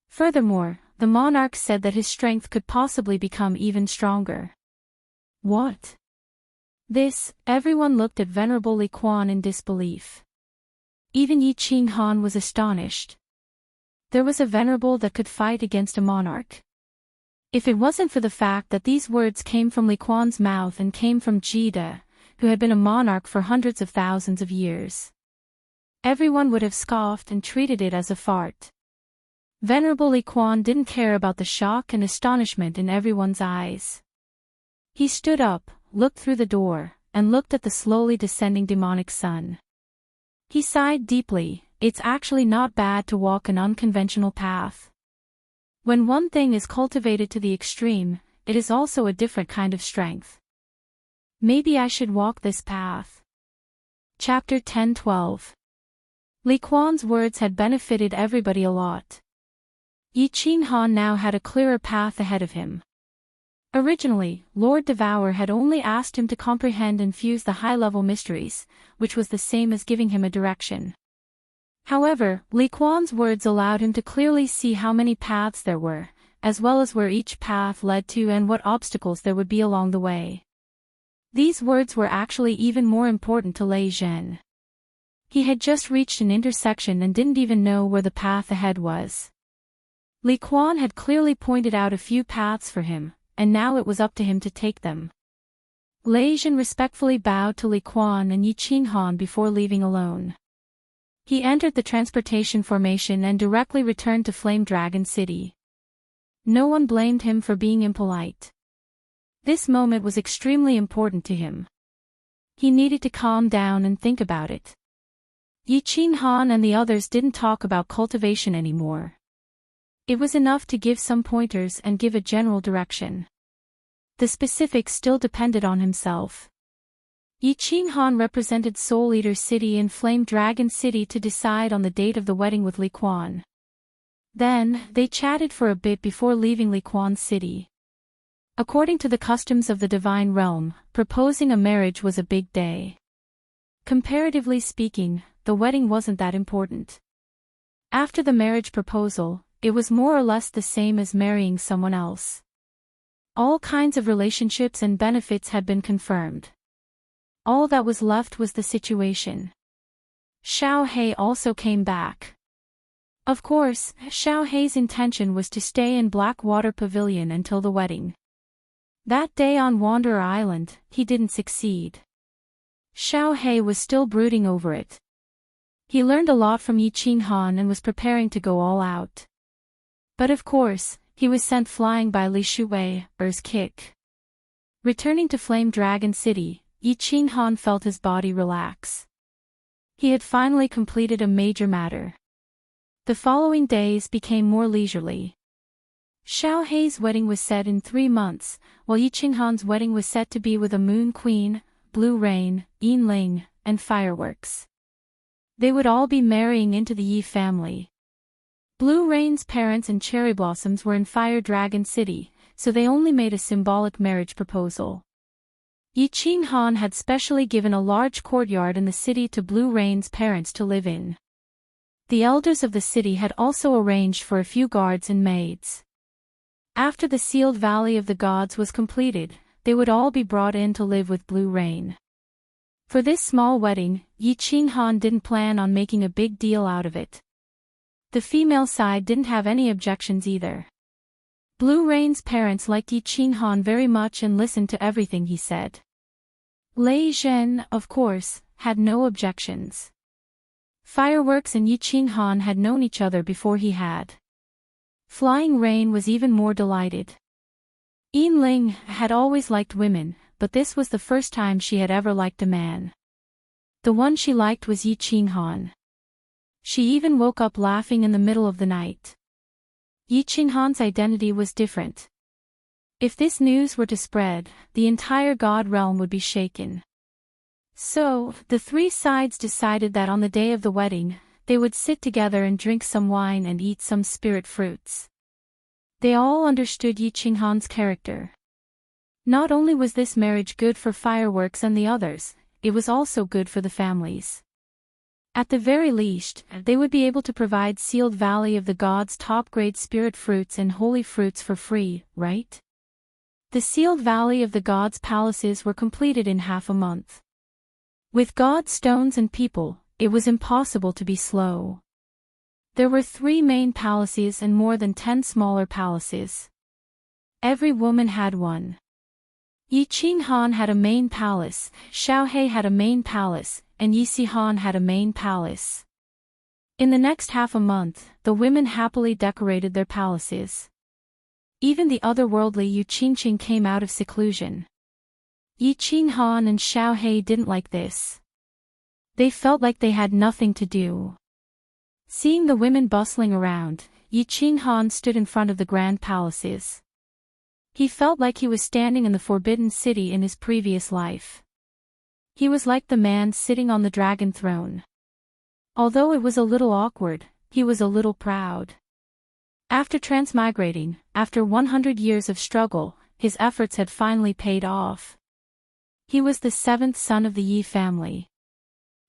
Furthermore, the monarch said that his strength could possibly become even stronger. What? This, everyone looked at Venerable Li Quan in disbelief. Even Yi Qinghan was astonished. There was a venerable that could fight against a monarch. If it wasn't for the fact that these words came from Li Quan's mouth and came from Jida, who had been a monarch for hundreds of thousands of years, everyone would have scoffed and treated it as a fart. Venerable Li Quan didn't care about the shock and astonishment in everyone's eyes. He stood up, looked through the door, and looked at the slowly descending demonic sun. He sighed deeply. It's actually not bad to walk an unconventional path. When one thing is cultivated to the extreme, it is also a different kind of strength. Maybe I should walk this path. Chapter 10-12. Li Quan's words had benefited everybody a lot. Yi Qinghan now had a clearer path ahead of him. Originally, Lord Devour had only asked him to comprehend and fuse the high-level mysteries, which was the same as giving him a direction. However, Li Quan's words allowed him to clearly see how many paths there were, as well as where each path led to and what obstacles there would be along the way. These words were actually even more important to Lei Zhen. He had just reached an intersection and didn't even know where the path ahead was. Li Quan had clearly pointed out a few paths for him, and now it was up to him to take them. Lei Zhen respectfully bowed to Li Quan and Yi Qinghan before leaving alone. He entered the transportation formation and directly returned to Flame Dragon City. No one blamed him for being impolite. This moment was extremely important to him. He needed to calm down and think about it. Yi Qinghan and the others didn't talk about cultivation anymore. It was enough to give some pointers and give a general direction. The specifics still depended on himself. Yi Qinghan represented Soul Eater City and Flame Dragon City to decide on the date of the wedding with Li Quan. Then, they chatted for a bit before leaving Li Quan's city. According to the customs of the Divine Realm, proposing a marriage was a big day. Comparatively speaking, the wedding wasn't that important. After the marriage proposal, it was more or less the same as marrying someone else. All kinds of relationships and benefits had been confirmed. All that was left was the situation. Xiao He also came back. Of course, Xiao He's intention was to stay in Blackwater Pavilion until the wedding. That day on Wanderer Island, he didn't succeed. Xiao He was still brooding over it. He learned a lot from Yi Qinghan and was preparing to go all out. But of course, he was sent flying by Li Shui's kick. Returning to Flame Dragon City, Yi Qinghan felt his body relax. He had finally completed a major matter. The following days became more leisurely. Xiao He's wedding was set in 3 months, while Yi Qinghan's wedding was set to be with a Moon Queen, Blue Rain, Yin Ling, and fireworks. They would all be marrying into the Yi family. Blue Rain's parents and Cherry Blossoms were in Fire Dragon City, so they only made a symbolic marriage proposal. Yi Qinghan had specially given a large courtyard in the city to Blue Rain's parents to live in. The elders of the city had also arranged for a few guards and maids. After the sealed Valley of the Gods was completed, they would all be brought in to live with Blue Rain. For this small wedding, Yi Qinghan didn't plan on making a big deal out of it. The female side didn't have any objections either. Blue Rain's parents liked Yi Qinghan very much and listened to everything he said. Lei Zhen, of course, had no objections. Fireworks and Yi Qinghan had known each other before he had. Flying Rain was even more delighted. Yin Ling had always liked women, but this was the first time she had ever liked a man. The one she liked was Yi Qinghan. She even woke up laughing in the middle of the night. Yi Qinghan's identity was different. If this news were to spread, the entire God realm would be shaken. So, the 3 sides decided that on the day of the wedding, they would sit together and drink some wine and eat some spirit fruits. They all understood Yi Qinghan's character. Not only was this marriage good for fireworks and the others, it was also good for the families. At the very least, they would be able to provide sealed Valley of the Gods top-grade spirit fruits and holy fruits for free, right? The sealed Valley of the Gods palaces were completed in half a month. With god stones and people, it was impossible to be slow. There were 3 main palaces and more than 10 smaller palaces. Every woman had one. Yi Qinghan had a main palace, Xiaohe had a main palace, and Yi Sihan had a main palace. In the next half a month, the women happily decorated their palaces. Even the otherworldly Yu Qingqing came out of seclusion. Yi Qinghan and Xiaohe didn't like this. They felt like they had nothing to do. Seeing the women bustling around, Yi Qinghan stood in front of the grand palaces. He felt like he was standing in the Forbidden City in his previous life. He was like the man sitting on the dragon throne. Although it was a little awkward, he was a little proud. After transmigrating, after 100 years of struggle, his efforts had finally paid off. He was the 7th son of the Yi family.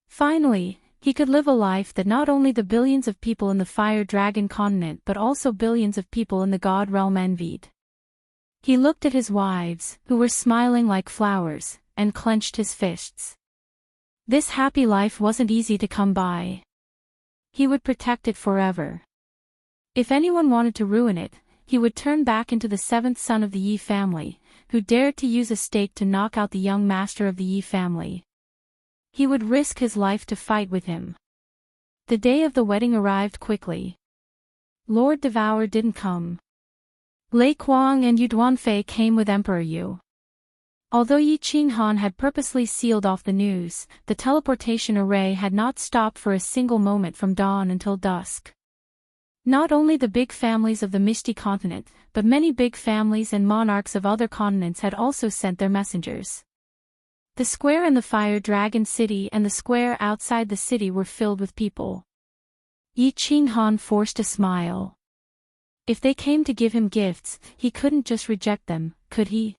Finally, he could live a life that not only the billions of people in the Fire Dragon continent but also billions of people in the God realm envied. He looked at his wives, who were smiling like flowers, and clenched his fists. This happy life wasn't easy to come by. He would protect it forever. If anyone wanted to ruin it, he would turn back into the 7th son of the Yi family, who dared to use a stake to knock out the young master of the Yi family. He would risk his life to fight with him. The day of the wedding arrived quickly. Lord Devour didn't come. Lei Kuang and Yu Duanfei came with Emperor Yu. Although Yi Qinghan had purposely sealed off the news, the teleportation array had not stopped for a single moment from dawn until dusk. Not only the big families of the Misty continent, but many big families and monarchs of other continents had also sent their messengers. The square in the Fire Dragon City and the square outside the city were filled with people. Yi Qinghan forced a smile. If they came to give him gifts, he couldn't just reject them, could he?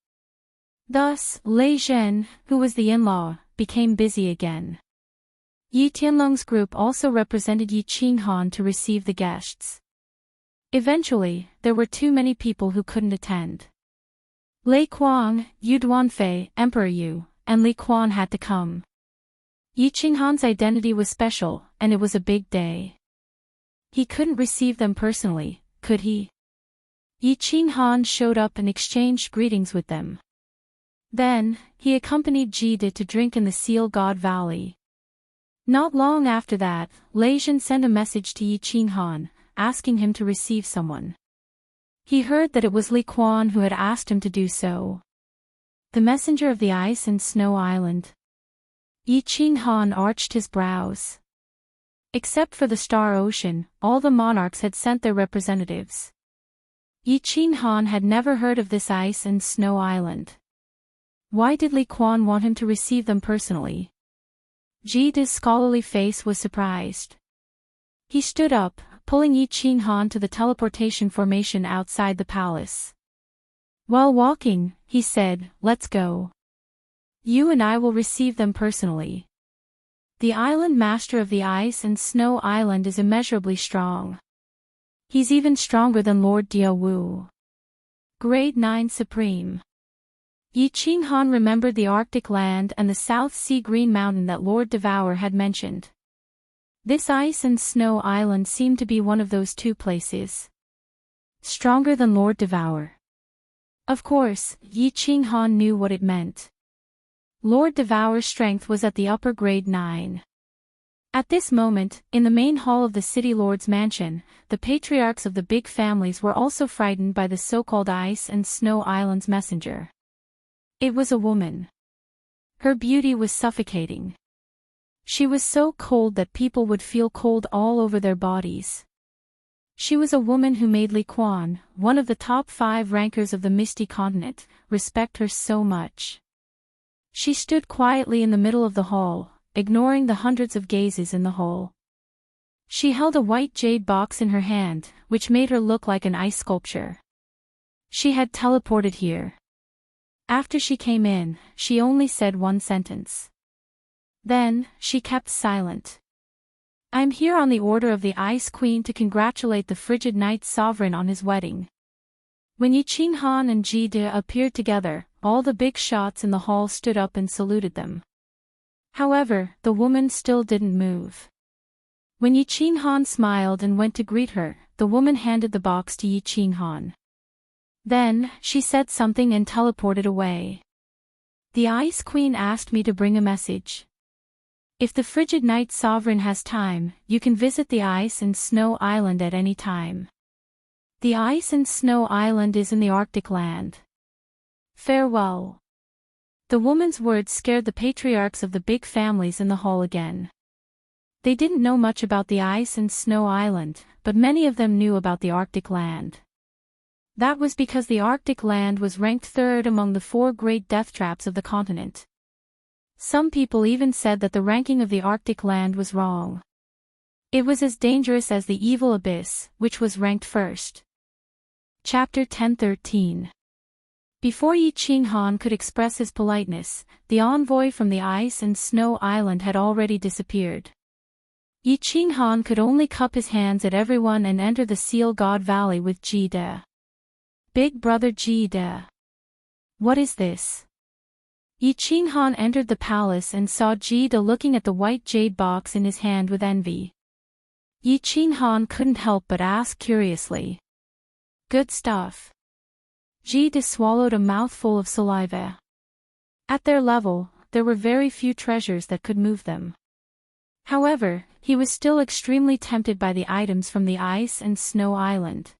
Thus, Lei Zhen, who was the in-law, became busy again. Yi Tianlong's group also represented Yi Qinghan to receive the guests. Eventually, there were too many people who couldn't attend. Lei Kuang, Yu Duanfei, Emperor Yu, and Li Quan had to come. Yi Qinghan's identity was special, and it was a big day. He couldn't receive them personally, could he? Yi Qinghan showed up and exchanged greetings with them. Then, he accompanied Jide to drink in the Seal God Valley. Not long after that, Lei Zhen sent a message to Yi Qinghan, asking him to receive someone. He heard that it was Li Quan who had asked him to do so. The messenger of the Ice and Snow Island. Yi Qinghan arched his brows. Except for the Star Ocean, all the monarchs had sent their representatives. Yi Qinghan had never heard of this Ice and Snow Island. Why did Li Quan want him to receive them personally? Jide's scholarly face was surprised. He stood up, pulling Yi Qinghan to the teleportation formation outside the palace. While walking, he said, "Let's go. You and I will receive them personally." The island master of the Ice and Snow Island is immeasurably strong. He's even stronger than Lord Diawu. Grade 9 Supreme. Yi Qinghan remembered the Arctic land and the South Sea Green Mountain that Lord Devour had mentioned. This Ice and Snow Island seemed to be one of those 2 places. Stronger than Lord Devour. Of course, Yi Qinghan knew what it meant. Lord Devour's strength was at the upper grade 9. At this moment, in the main hall of the City Lord's mansion, the patriarchs of the big families were also frightened by the so-called Ice and Snow Island's messenger. It was a woman. Her beauty was suffocating. She was so cold that people would feel cold all over their bodies. She was a woman who made Li Quan, one of the top 5 rankers of the Misty Continent, respect her so much. She stood quietly in the middle of the hall, ignoring the hundreds of gazes in the hall. She held a white jade box in her hand, which made her look like an ice sculpture. She had teleported here. After she came in, she only said one sentence. Then, she kept silent. I'm here on the order of the Ice Queen to congratulate the frigid Night Sovereign on his wedding. When Yi Qinghan and Ji De appeared together, all the big shots in the hall stood up and saluted them. However, the woman still didn't move. When Yi Qinghan smiled and went to greet her, the woman handed the box to Yi Qinghan. Then, she said something and teleported away. The Ice Queen asked me to bring a message. If the frigid Night Sovereign has time, you can visit the Ice and Snow Island at any time. The Ice and Snow Island is in the Arctic land. Farewell. The woman's words scared the patriarchs of the big families in the hall again. They didn't know much about the Ice and Snow Island, but many of them knew about the Arctic land. That was because the Arctic land was ranked third among the 4 great death traps of the continent. Some people even said that the ranking of the Arctic land was wrong. It was as dangerous as the evil abyss, which was ranked first. Chapter 10:13. Before Yi Qinghan could express his politeness, the envoy from the Ice and Snow Island had already disappeared. Yi Qinghan could only cup his hands at everyone and enter the Seal God Valley with Ji De. Big brother Ji De. What is this? Yi Qinghan entered the palace and saw Ji De looking at the white jade box in his hand with envy. Yi Qinghan couldn't help but ask curiously. Good stuff. Ji De swallowed a mouthful of saliva. At their level, there were very few treasures that could move them. However, he was still extremely tempted by the items from the Ice and Snow Island.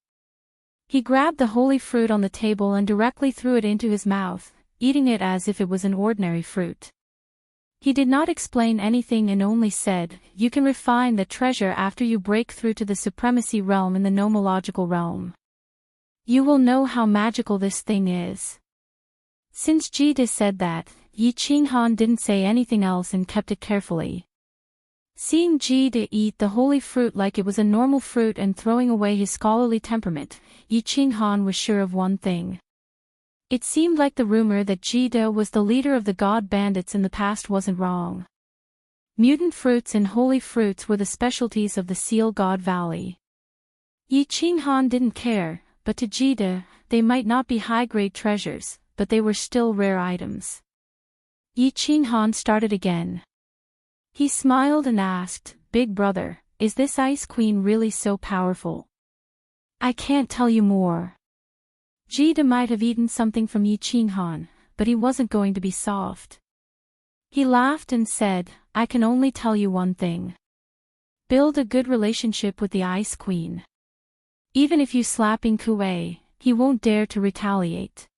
He grabbed the holy fruit on the table and directly threw it into his mouth, eating it as if it was an ordinary fruit. He did not explain anything and only said, "You can refine the treasure after you break through to the supremacy realm in the nomological realm. You will know how magical this thing is." Since Ji De said that, Yi Qinghan didn't say anything else and kept it carefully. Seeing Ji De eat the holy fruit like it was a normal fruit and throwing away his scholarly temperament, Yi Qinghan was sure of one thing. It seemed like the rumor that Ji De was the leader of the god bandits in the past wasn't wrong. Mutant fruits and holy fruits were the specialties of the Seal God Valley. Yi Qinghan didn't care, but to Ji De, they might not be high-grade treasures, but they were still rare items. Yi Qinghan started again. He smiled and asked, "Big brother, is this Ice Queen really so powerful?" "I can't tell you more." Ji De might have eaten something from Yi Qinghan, but he wasn't going to be soft. He laughed and said, "I can only tell you one thing. Build a good relationship with the Ice Queen. Even if you slap in Kuei, he won't dare to retaliate.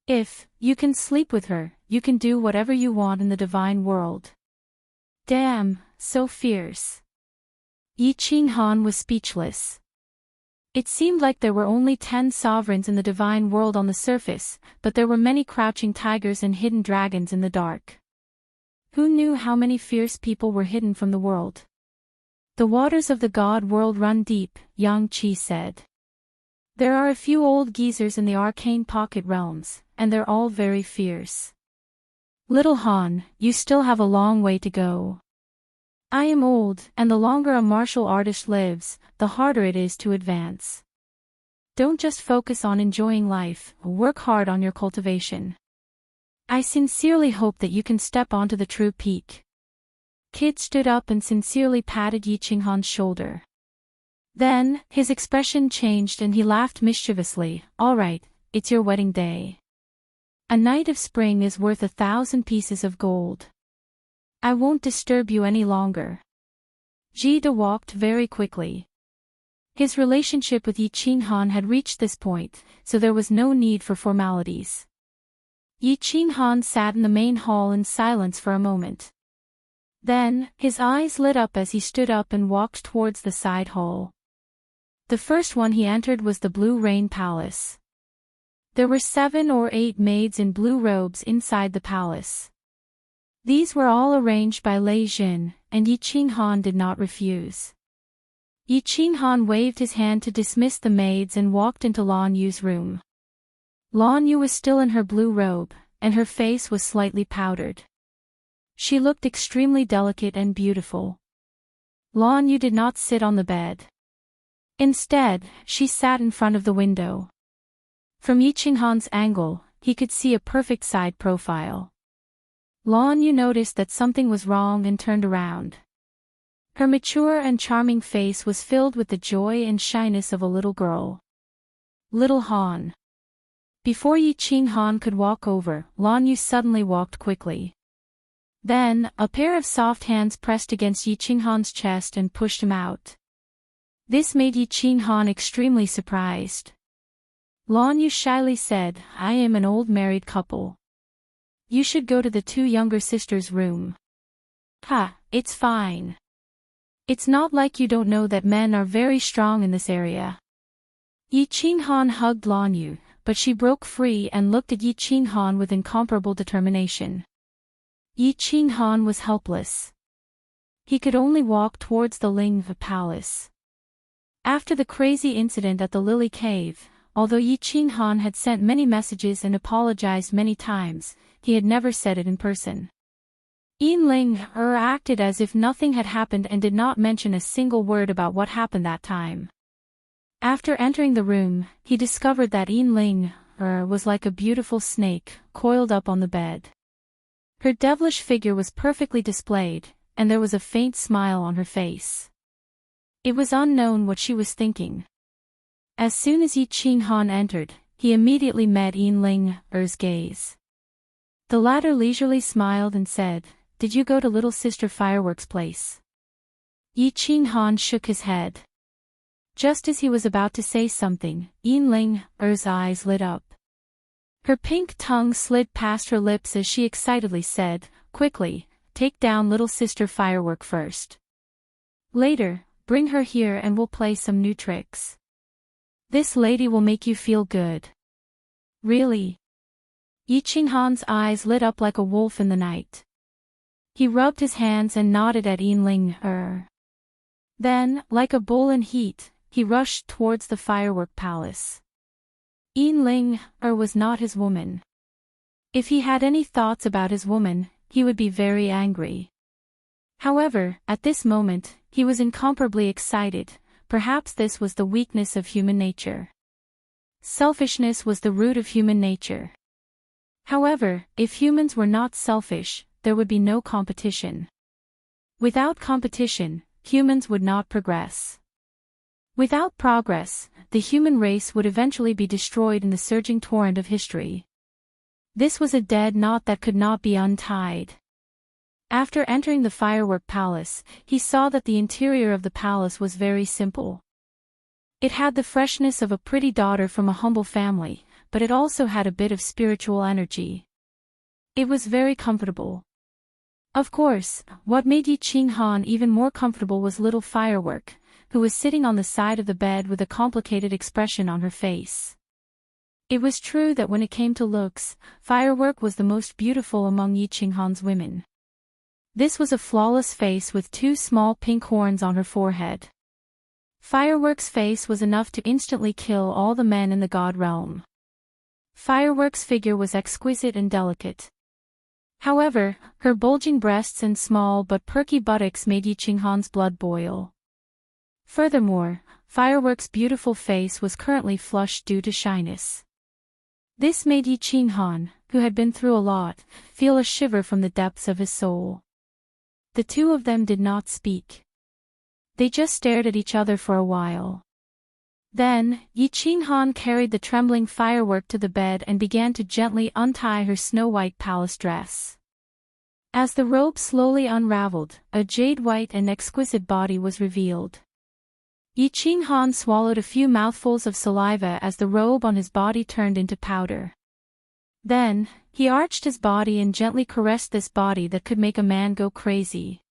If you can sleep with her, you can do whatever you want in the divine world." Damn, so fierce. Yi Qinghan was speechless. It seemed like there were only 10 sovereigns in the divine world on the surface, but there were many crouching tigers and hidden dragons in the dark. Who knew how many fierce people were hidden from the world? "The waters of the god world run deep," Yang Qi said. "There are a few old geezers in the arcane pocket realms, and they're all very fierce. Little Han, you still have a long way to go. I am old, and the longer a martial artist lives, the harder it is to advance. Don't just focus on enjoying life, work hard on your cultivation. I sincerely hope that you can step onto the true peak." Kid stood up and sincerely patted Yi Qinghan's shoulder. Then, his expression changed and he laughed mischievously. "All right, it's your wedding day. A night of spring is worth 1,000 pieces of gold. I won't disturb you any longer." Ji De walked very quickly. His relationship with Yi Qinghan had reached this point, so there was no need for formalities. Yi Qinghan sat in the main hall in silence for a moment. Then, his eyes lit up as he stood up and walked towards the side hall. The first one he entered was the Blue Rain Palace. There were 7 or 8 maids in blue robes inside the palace. These were all arranged by Lei Jin, and Yi Qinghan did not refuse. Yi Qinghan waved his hand to dismiss the maids and walked into Lan Yu's room. Lan Yu was still in her blue robe, and her face was slightly powdered. She looked extremely delicate and beautiful. Lan Yu did not sit on the bed. Instead, she sat in front of the window. From Yi Qinghan's angle, he could see a perfect side profile. Lan Yu noticed that something was wrong and turned around. Her mature and charming face was filled with the joy and shyness of a little girl. Little Han. Before Yi Qinghan could walk over, Lan Yu suddenly walked quickly. Then, a pair of soft hands pressed against Yi Qinghan's chest and pushed him out. This made Yi Qinghan extremely surprised. Lan Yu shyly said, "I am an old married couple. You should go to the two younger sisters' room." "Ha, it's fine. It's not like you don't know that men are very strong in this area." Yi Qinghan hugged Lan Yu, but she broke free and looked at Yi Qinghan with incomparable determination. Yi Qinghan was helpless. He could only walk towards the Ling Palace. After the crazy incident at the Lily Cave, although Yi Qinghan had sent many messages and apologized many times, he had never said it in person. Ling acted as if nothing had happened and did not mention a single word about what happened that time. After entering the room, he discovered that Ling was like a beautiful snake, coiled up on the bed. Her devilish figure was perfectly displayed, and there was a faint smile on her face. It was unknown what she was thinking. As soon as Yi Qinghan entered, he immediately met Ling's gaze. The latter leisurely smiled and said, "Did you go to Little Sister Fireworks' place?" Yi Qinghan shook his head. Just as he was about to say something, Ling's eyes lit up. Her pink tongue slid past her lips as she excitedly said, "Quickly, take down Little Sister Firework first. Later, bring her here and we'll play some new tricks. This lady will make you feel good." "Really?" Yi Qinghan's eyes lit up like a wolf in the night. He rubbed his hands and nodded at Ling. Then, like a bull in heat, he rushed towards the firework palace. Ling was not his woman. If he had any thoughts about his woman, he would be very angry. However, at this moment, he was incomparably excited. Perhaps this was the weakness of human nature. Selfishness was the root of human nature. However, if humans were not selfish, there would be no competition. Without competition, humans would not progress. Without progress, the human race would eventually be destroyed in the surging torrent of history. This was a dead knot that could not be untied. After entering the firework palace, he saw that the interior of the palace was very simple. It had the freshness of a pretty daughter from a humble family, but it also had a bit of spiritual energy. It was very comfortable. Of course, what made Yi Qinghan even more comfortable was little Firework, who was sitting on the side of the bed with a complicated expression on her face. It was true that when it came to looks, Firework was the most beautiful among Yi Qinghan's women. This was a flawless face with two small pink horns on her forehead. Firework's face was enough to instantly kill all the men in the god realm. Firework's figure was exquisite and delicate. However, her bulging breasts and small but perky buttocks made Yi Qinghan's blood boil. Furthermore, Firework's beautiful face was currently flushed due to shyness. This made Yi Qinghan, who had been through a lot, feel a shiver from the depths of his soul. The two of them did not speak. They just stared at each other for a while. Then, Yi Qinghan carried the trembling Firework to the bed and began to gently untie her snow-white palace dress. As the robe slowly unraveled, a jade-white and exquisite body was revealed. Yi Qinghan swallowed a few mouthfuls of saliva as the robe on his body turned into powder. Then, he arched his body and gently caressed this body that could make a man go crazy.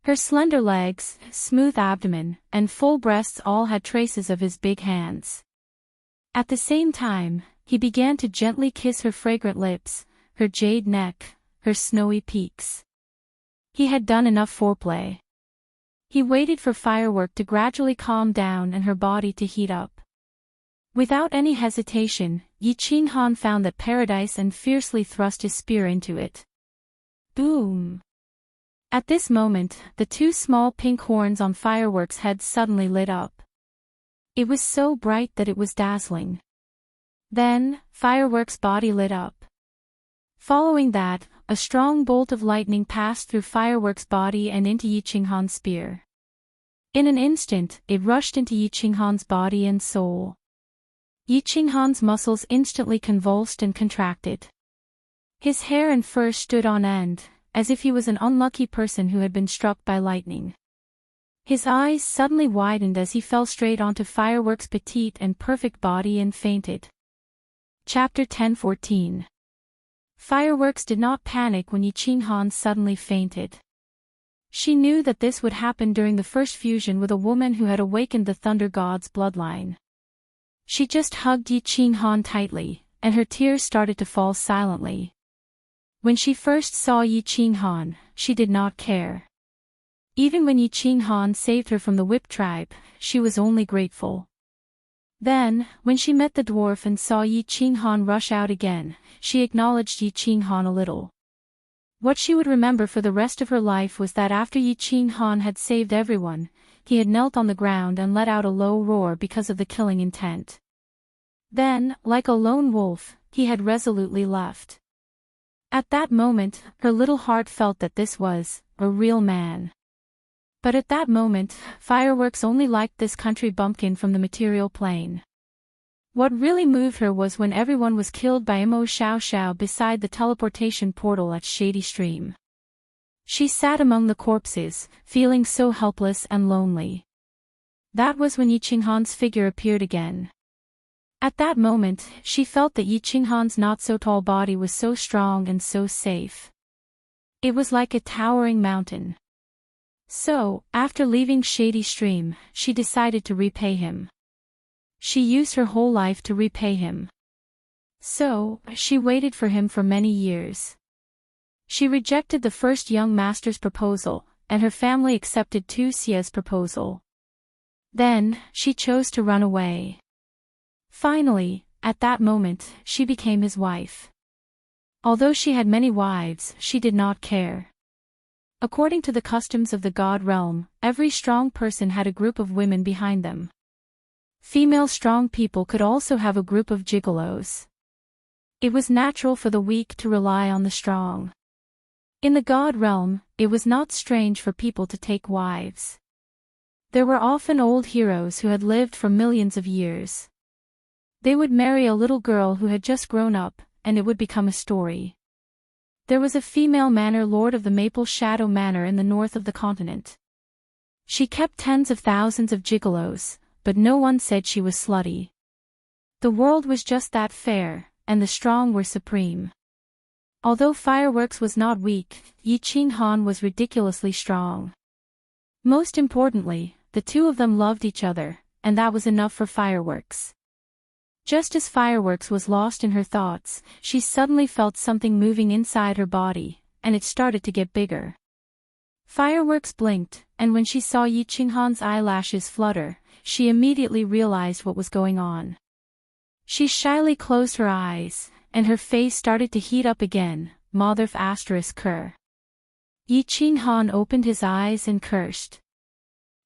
Her slender legs, smooth abdomen, and full breasts all had traces of his big hands. At the same time, he began to gently kiss her fragrant lips, her jade neck, her snowy peaks. He had done enough foreplay. He waited for Firework to gradually calm down and her body to heat up. Without any hesitation, Yi Qinghan found that paradise and fiercely thrust his spear into it. Boom! At this moment, the two small pink horns on Fireworks' head suddenly lit up. It was so bright that it was dazzling. Then, Fireworks' body lit up. Following that, a strong bolt of lightning passed through Fireworks' body and into Yi Qinghan's spear. In an instant, it rushed into Yi Qinghan's body and soul. Yi Qinghan's muscles instantly convulsed and contracted. His hair and fur stood on end, as if he was an unlucky person who had been struck by lightning. His eyes suddenly widened as he fell straight onto Fireworks' petite and perfect body and fainted. Chapter 10:14. Fireworks did not panic when Yi Qinghan suddenly fainted. She knew that this would happen during the first fusion with a woman who had awakened the Thunder God's bloodline. She just hugged Yi Qinghan tightly, and her tears started to fall silently. When she first saw Yi Qinghan, she did not care. Even when Yi Qinghan saved her from the Whip tribe, she was only grateful. Then, when she met the dwarf and saw Yi Qinghan rush out again, she acknowledged Yi Qinghan a little. What she would remember for the rest of her life was that after Yi Qinghan had saved everyone, he had knelt on the ground and let out a low roar because of the killing intent. Then, like a lone wolf, he had resolutely left. At that moment, her little heart felt that this was a real man. But at that moment, Fireworks only liked this country bumpkin from the material plane. What really moved her was when everyone was killed by Imo Xiao Xiao beside the teleportation portal at Shady Stream. She sat among the corpses, feeling so helpless and lonely. That was when Yi Qinghan's figure appeared again. At that moment, she felt that Yi Qinghan's not-so-tall body was so strong and so safe. It was like a towering mountain. So, after leaving Shady Stream, she decided to repay him. She used her whole life to repay him. So, she waited for him for many years. She rejected the first young master's proposal, and her family accepted Tu Xia's proposal. Then, she chose to run away. Finally, at that moment, she became his wife. Although she had many wives, she did not care. According to the customs of the God realm, every strong person had a group of women behind them. Female strong people could also have a group of gigolos. It was natural for the weak to rely on the strong. In the God realm, it was not strange for people to take wives. There were often old heroes who had lived for millions of years. They would marry a little girl who had just grown up, and it would become a story. There was a female manor lord of the Maple Shadow Manor in the north of the continent. She kept tens of thousands of gigolos, but no one said she was slutty. The world was just that fair, and the strong were supreme. Although Fireworks was not weak, Yi Qinghan was ridiculously strong. Most importantly, the two of them loved each other, and that was enough for Fireworks. Just as Fireworks was lost in her thoughts, she suddenly felt something moving inside her body, and it started to get bigger. Fireworks blinked, and when she saw Yi Qinghan's eyelashes flutter, she immediately realized what was going on. She shyly closed her eyes, and her face started to heat up again, Motherf ***. Yi Qinghan opened his eyes and cursed.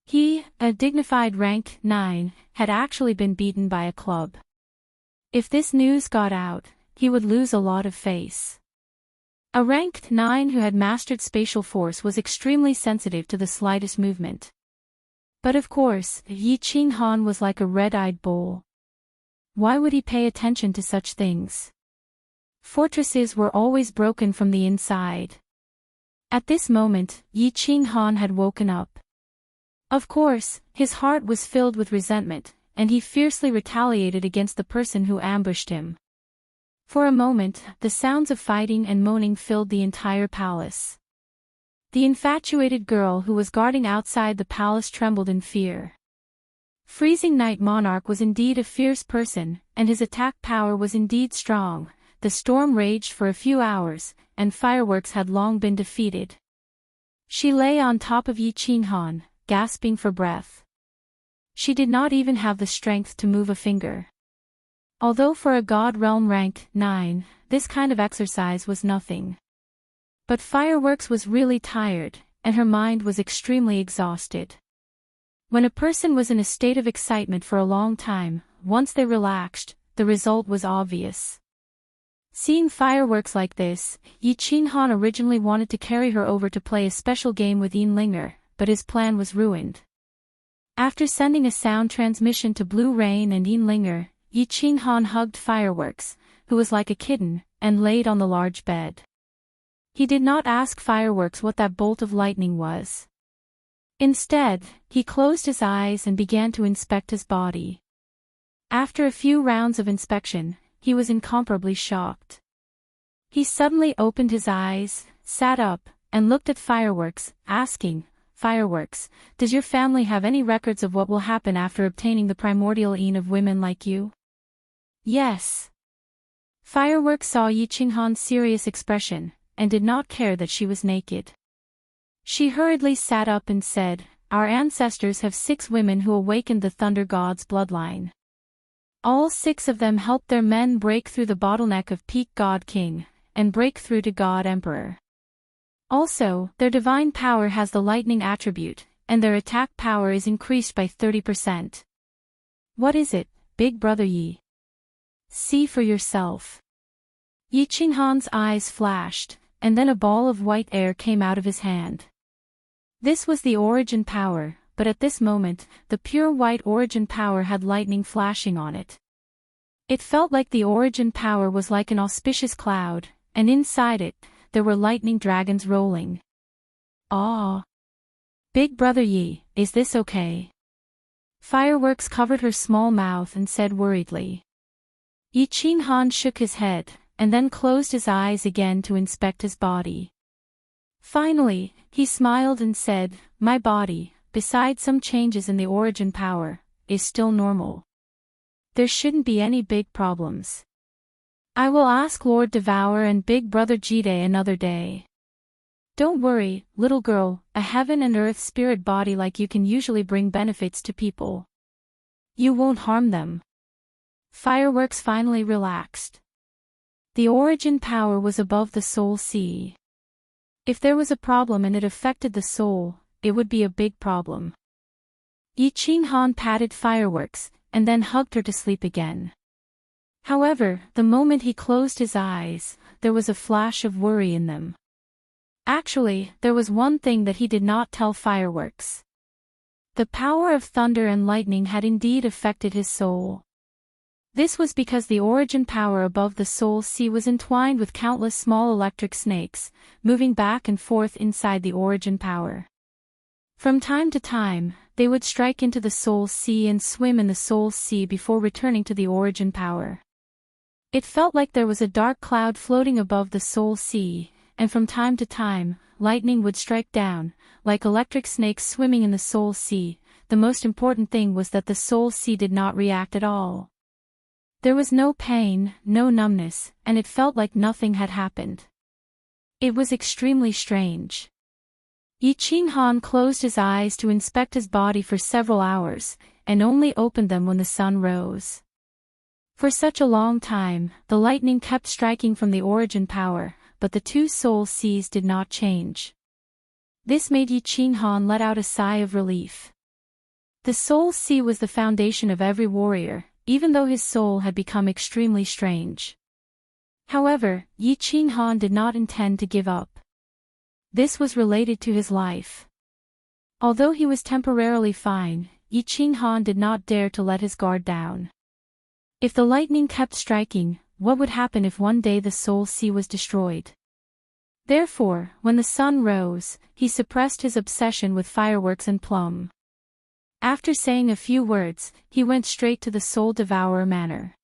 He, a dignified rank 9, had actually been beaten by a club. If this news got out, he would lose a lot of face. A ranked 9 who had mastered spatial force was extremely sensitive to the slightest movement. But of course, Yi Qinghan was like a red-eyed bull. Why would he pay attention to such things? Fortresses were always broken from the inside. At this moment, Yi Qinghan had woken up. Of course, his heart was filled with resentment, and he fiercely retaliated against the person who ambushed him. For a moment, the sounds of fighting and moaning filled the entire palace. The infatuated girl who was guarding outside the palace trembled in fear. Freezing Night Monarch was indeed a fierce person, and his attack power was indeed strong. The storm raged for a few hours, and Fireworks had long been defeated. She lay on top of Yi Qinghan, gasping for breath. She did not even have the strength to move a finger. Although for a God Realm rank 9, this kind of exercise was nothing. But Fireworks was really tired, and her mind was extremely exhausted. When a person was in a state of excitement for a long time, once they relaxed, the result was obvious. Seeing fireworks like this, Yi Qinghan originally wanted to carry her over to play a special game with Linger, but his plan was ruined. After sending a sound transmission to Blue Rain and Linger, Yi Qinghan hugged Fireworks, who was like a kitten, and laid on the large bed. He did not ask Fireworks what that bolt of lightning was. Instead, he closed his eyes and began to inspect his body. After a few rounds of inspection, he was incomparably shocked. He suddenly opened his eyes, sat up, and looked at Fireworks, asking, "Fireworks, does your family have any records of what will happen after obtaining the primordial Yin of women like you?" "Yes." Fireworks saw Yi Qinghan's serious expression, and did not care that she was naked. She hurriedly sat up and said, "Our ancestors have 6 women who awakened the Thunder God's bloodline. All 6 of them helped their men break through the bottleneck of Peak God King, and break through to God Emperor. Also, their divine power has the lightning attribute, and their attack power is increased by 30%. What is it, Big Brother Yi? See for yourself." Yi Qinghan's eyes flashed, and then a ball of white air came out of his hand. This was the origin power, but at this moment, the pure white origin power had lightning flashing on it. It felt like the origin power was like an auspicious cloud, and inside it, there were lightning dragons rolling. "Ah! Big Brother Yi, is this okay?" Fireworks covered her small mouth and said worriedly. Yi Qinghan shook his head, and then closed his eyes again to inspect his body. Finally, he smiled and said, "My body, besides some changes in the origin power, is still normal. There shouldn't be any big problems. I will ask Lord Devour and Big Brother Jide another day. Don't worry, little girl, a heaven and earth spirit body like you can usually bring benefits to people. You won't harm them." Fireworks finally relaxed. The origin power was above the soul sea. If there was a problem and it affected the soul, it would be a big problem. Yi Qinghan patted Fireworks, and then hugged her to sleep again. However, the moment he closed his eyes, there was a flash of worry in them. Actually, there was one thing that he did not tell Fireworks. The power of thunder and lightning had indeed affected his soul. This was because the origin power above the soul sea was entwined with countless small electric snakes, moving back and forth inside the origin power. From time to time, they would strike into the soul sea and swim in the soul sea before returning to the origin power. It felt like there was a dark cloud floating above the soul sea, and from time to time, lightning would strike down, like electric snakes swimming in the soul sea. The most important thing was that the soul sea did not react at all. There was no pain, no numbness, and it felt like nothing had happened. It was extremely strange. Yi Qinghan closed his eyes to inspect his body for several hours, and only opened them when the sun rose. For such a long time, the lightning kept striking from the origin power, but the 2 soul seas did not change. This made Yi Qinghan let out a sigh of relief. The soul sea was the foundation of every warrior, even though his soul had become extremely strange. However, Yi Qinghan did not intend to give up. This was related to his life. Although he was temporarily fine, Yi Qinghan did not dare to let his guard down. If the lightning kept striking, what would happen if one day the soul sea was destroyed? Therefore, when the sun rose, he suppressed his obsession with Fireworks and Plum. After saying a few words, he went straight to the Soul Devourer manor.